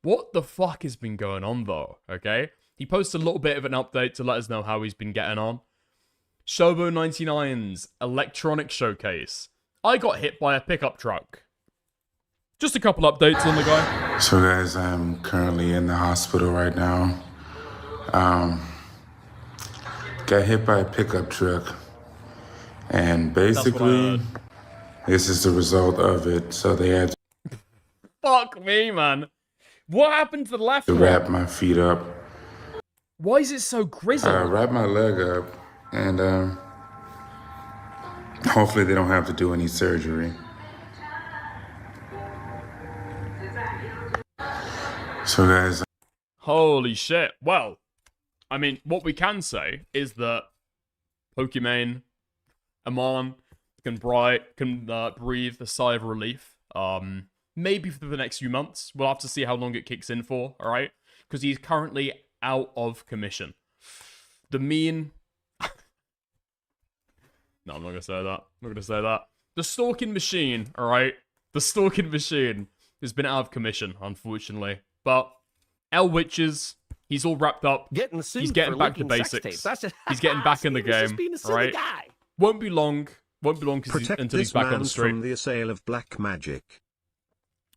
What the fuck has been going on, though, okay? He posted a little bit of an update to let us know how he's been getting on. Shobo 99's electronic showcase. I got hit by a pickup truck. Just a couple updates on the guy. So, guys, I'm currently in the hospital right now. Got hit by a pickup truck. And basically, this is the result of it. So they had to... Fuck me, man. What happened to the left to one? wrap my feet up. Why is it so grizzled? Wrap my leg up, and hopefully they don't have to do any surgery. So guys, holy shit. Well, I mean, what we can say is that Pokimane, Amon can breathe a sigh of relief. Maybe for the next few months. We'll have to see how long it kicks in for, alright? Because he's currently out of commission. The mean... No, I'm not going to say that. I'm not going to say that. The stalking machine, alright? The stalking machine has been out of commission, unfortunately. But El Witches, he's all wrapped up. He's getting back to basics. He's getting back in the game, alright? Won't be long. Won't be long until he's back on the street. From the assail of black magic.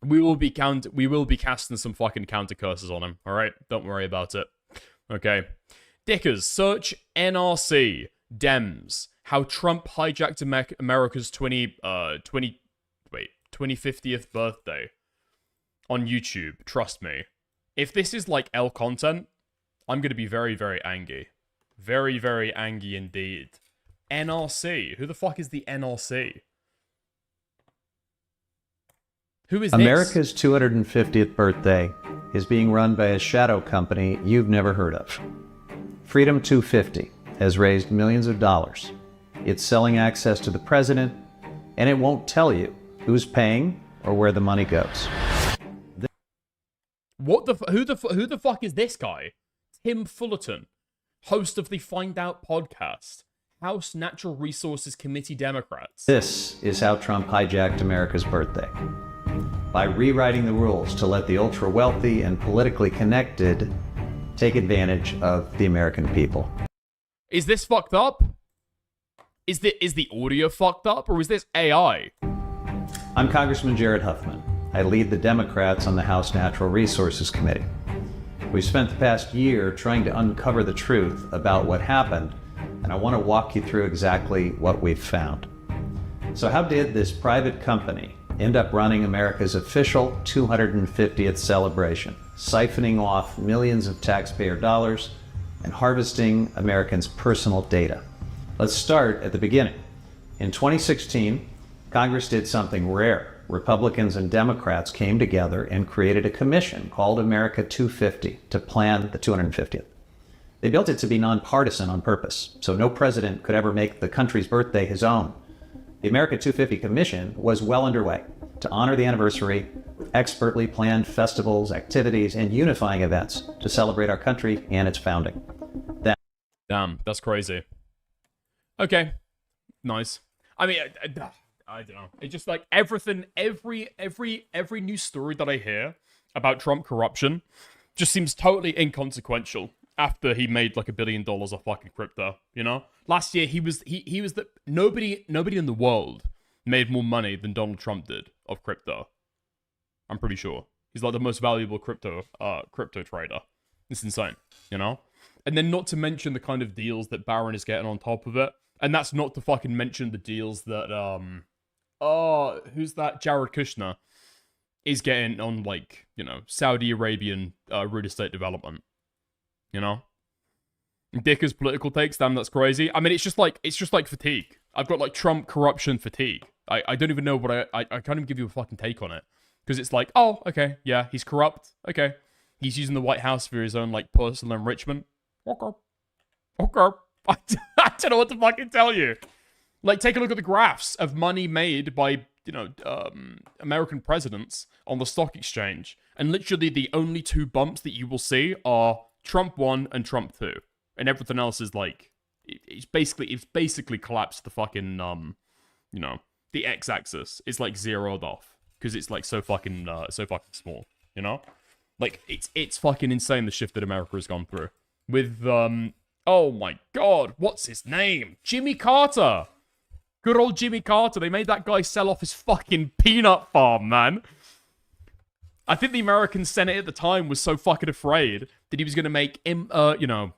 We will be casting some fucking counter curses on him, alright? Don't worry about it. Okay. Dickers, search NRC, Dems, how Trump hijacked America's 2050th birthday on YouTube. Trust me. If this is like L content, I'm going to be very, very angry. Very, very angry indeed. NRC. Who the fuck is the NRC? Who is America's 250th birthday is being run by a shadow company you've never heard of. Freedom 250 has raised millions of dollars. It's selling access to the president, and it won't tell you who's paying or where the money goes. What the who the fuck is this guy? Tim Fullerton, host of the Find Out podcast, House Natural Resources Committee Democrats. This is how Trump hijacked America's birthday. By rewriting the rules to let the ultra-wealthy and politically connected take advantage of the American people. Is this fucked up? Is the audio fucked up, or is this AI? I'm Congressman Jared Huffman. I lead the Democrats on the House Natural Resources Committee. We've spent the past year trying to uncover the truth about what happened, and I want to walk you through exactly what we've found. So how did this private company end up running America's official 250th celebration, siphoning off millions of taxpayer dollars and harvesting Americans' personal data? Let's start at the beginning. In 2016, Congress did something rare. Republicans and Democrats came together and created a commission called America 250 to plan the 250th. They built it to be nonpartisan on purpose, so no president could ever make the country's birthday his own. The America 250 Commission was well underway to honor the anniversary with expertly planned festivals, activities, and unifying events to celebrate our country and its founding. Damn, that's crazy. Okay, nice. I mean, I don't know. It's just like everything, every news story that I hear about Trump corruption just seems totally inconsequential after he made like $1 billion off fucking crypto, you know? Last year, he was the... Nobody in the world made more money than Donald Trump did of crypto. I'm pretty sure. He's like the most valuable crypto trader. It's insane, you know? And then not to mention the kind of deals that Barron is getting on top of it. And that's not to fucking mention the deals that, who's that? Jared Kushner is getting on, like, you know, Saudi Arabian real estate development. You know? Dicker's political takes, damn, that's crazy. I mean, it's just like fatigue. I've got, like, Trump corruption fatigue. I don't even know what I can't even give you a fucking take on it. Because it's like, oh, okay, yeah, he's corrupt. Okay. He's using the White House for his own, like, personal enrichment. Okay. I don't know what to fucking tell you. Like, take a look at the graphs of money made by, you know, American presidents on the stock exchange. And literally the only two bumps that you will see are Trump 1 and Trump 2. And everything else is like, it's basically collapsed the fucking, you know, the x-axis is like zeroed off. Because it's like so fucking small, you know? Like, it's fucking insane the shift that America has gone through. With, oh my god, what's his name? Jimmy Carter! Good old Jimmy Carter. They made that guy sell off his fucking peanut farm, man. I think the American Senate at the time was so fucking afraid that he was going to make, you know,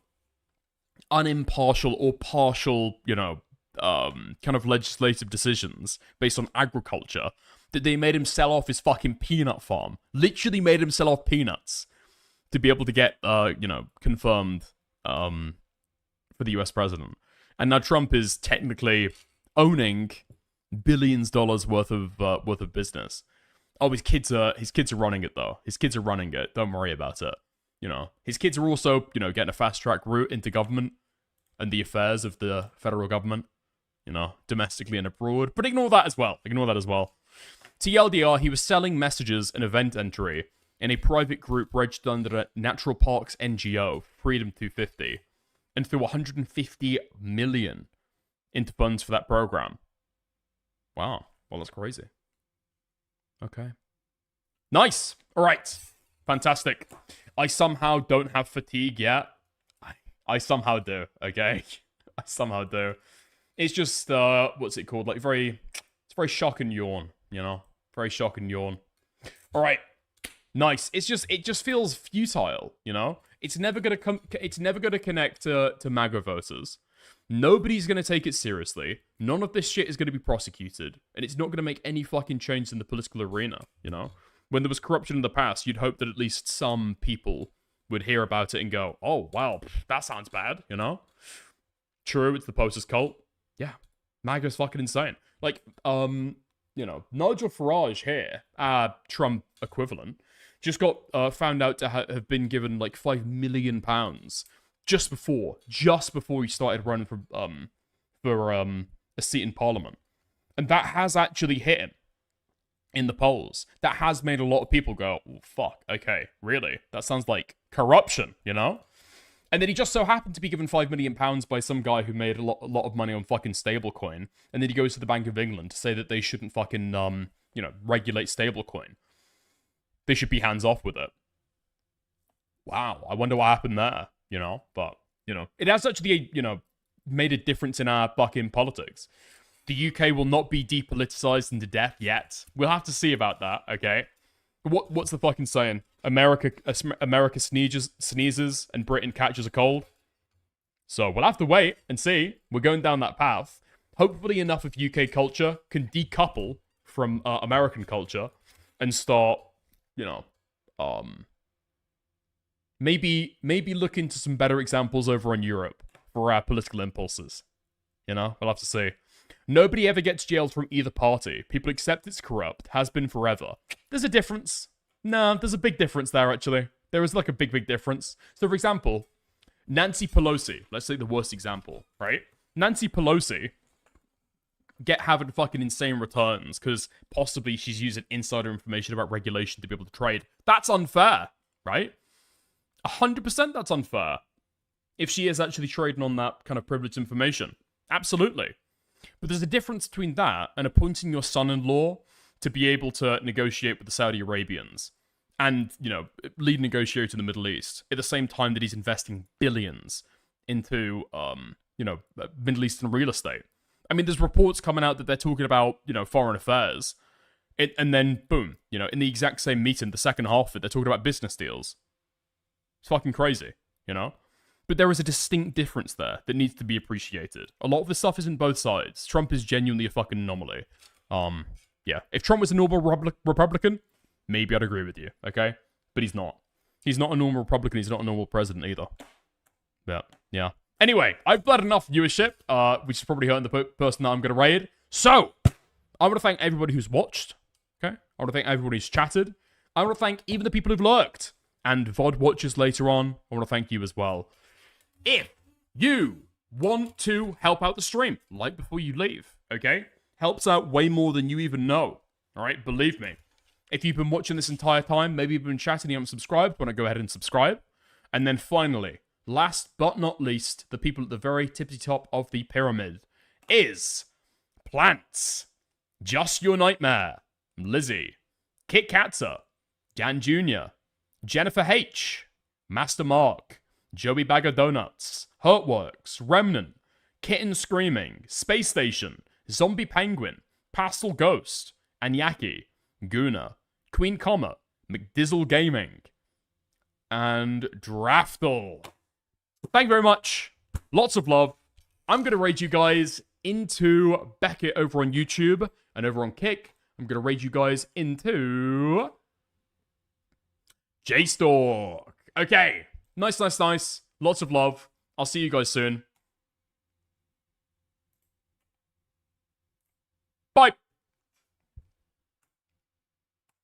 unimpartial or partial, you know, kind of legislative decisions based on agriculture, that they made him sell off his fucking peanut farm. Literally made him sell off peanuts to be able to get, you know, confirmed for the US president. And now Trump is technically owning billions dollars worth of business. Oh, his kids are running it though. His kids are running it. Don't worry about it. You know, his kids are also, you know, getting a fast track route into government and the affairs of the federal government, you know, domestically and abroad. But ignore that as well. Ignore that as well. TLDR, he was selling messages and event entry in a private group registered under a Natural Parks NGO, Freedom 250, and threw $150 million into funds for that program. Wow. Well, that's crazy. Okay. Nice. All right. Fantastic. I somehow don't have fatigue yet. I somehow do, okay? I somehow do. It's just, what's it called? Like, it's very shock and yawn, you know? Very shock and yawn. All right. Nice. It just feels futile, you know? It's never gonna connect to MAGA voters. Nobody's gonna take it seriously. None of this shit is gonna be prosecuted, and it's not gonna make any fucking change in the political arena, you know? When there was corruption in the past, you'd hope that at least some people would hear about it and go, oh, wow, that sounds bad, you know? True, it's the POTUS cult. Yeah, MAGA's fucking insane. Like, you know, Nigel Farage here, Trump equivalent, just got found out to have been given like £5 million just before he started running for a seat in Parliament, and that has actually hit him in the polls. That has made a lot of people go, oh, "Fuck, okay, really? That sounds like corruption," you know? And then he just so happened to be given £5 million by some guy who made a lot of money on fucking stablecoin, and then he goes to the Bank of England to say that they shouldn't fucking you know, regulate stablecoin. They should be hands off with it. Wow, I wonder what happened there, you know? But, you know, it has actually, you know, made a difference in our fucking politics. The UK will not be depoliticized into death yet. We'll have to see about that, okay? What's the fucking saying? America sneezes and Britain catches a cold. So we'll have to wait and see. We're going down that path. hopefully enough of UK culture can decouple from American culture and start, you know, maybe look into some better examples over in Europe for our political impulses. You know, we'll have to see. Nobody ever gets jailed from either party. People accept it's corrupt. Has been forever. There's a difference. No, there's a big difference there, actually. There is like a big difference. So, for example, Nancy Pelosi. Let's say the worst example, right? Nancy Pelosi having fucking insane returns because possibly she's using insider information about regulation to be able to trade. That's unfair, right? 100% that's unfair. If she is actually trading on that kind of privileged information. Absolutely. But there's a difference between that and appointing your son-in-law to be able to negotiate with the Saudi Arabians and, you know, lead negotiator in the Middle East at the same time that he's investing billions into, you know, Middle Eastern real estate. I mean, there's reports coming out that they're talking about, you know, foreign affairs. And then, boom, you know, in the exact same meeting, the second half of it, they're talking about business deals. It's fucking crazy, you know? But there is a distinct difference there that needs to be appreciated. A lot of the stuff is in both sides. Trump is genuinely a fucking anomaly. Yeah. If Trump was a normal Republican, maybe I'd agree with you, okay? But he's not. He's not a normal Republican. He's not a normal president either. Yeah. Anyway, I've got enough viewership, which is probably hurting the person that I'm going to raid. So, I want to thank everybody who's watched, okay? I want to thank everybody who's chatted. I want to thank even the people who've lurked. And VOD watchers later on, I want to thank you as well. If you want to help out the stream, like before you leave, okay? Helps out way more than you even know, all right? Believe me. If you've been watching this entire time, maybe you've been chatting and you haven't subscribed, want to go ahead and subscribe. And then finally, last but not least, the people at the very tippy top of the pyramid is Plants, Just Your Nightmare, Lizzie, Kit Katzer, Dan Jr., Jennifer H., Master Mark, Joey Bag of Donuts, Hurtworks, Remnant, Kitten Screaming, Space Station, Zombie Penguin, Pastel Ghost, Anyaki, Guna, Queen Comet, McDizzle Gaming, and Draftle. Thank you very much. Lots of love. I'm going to raid you guys into Beckett over on YouTube and over on Kick. I'm going to raid you guys into JStork. Okay. Nice. Lots of love. I'll see you guys soon. Bye.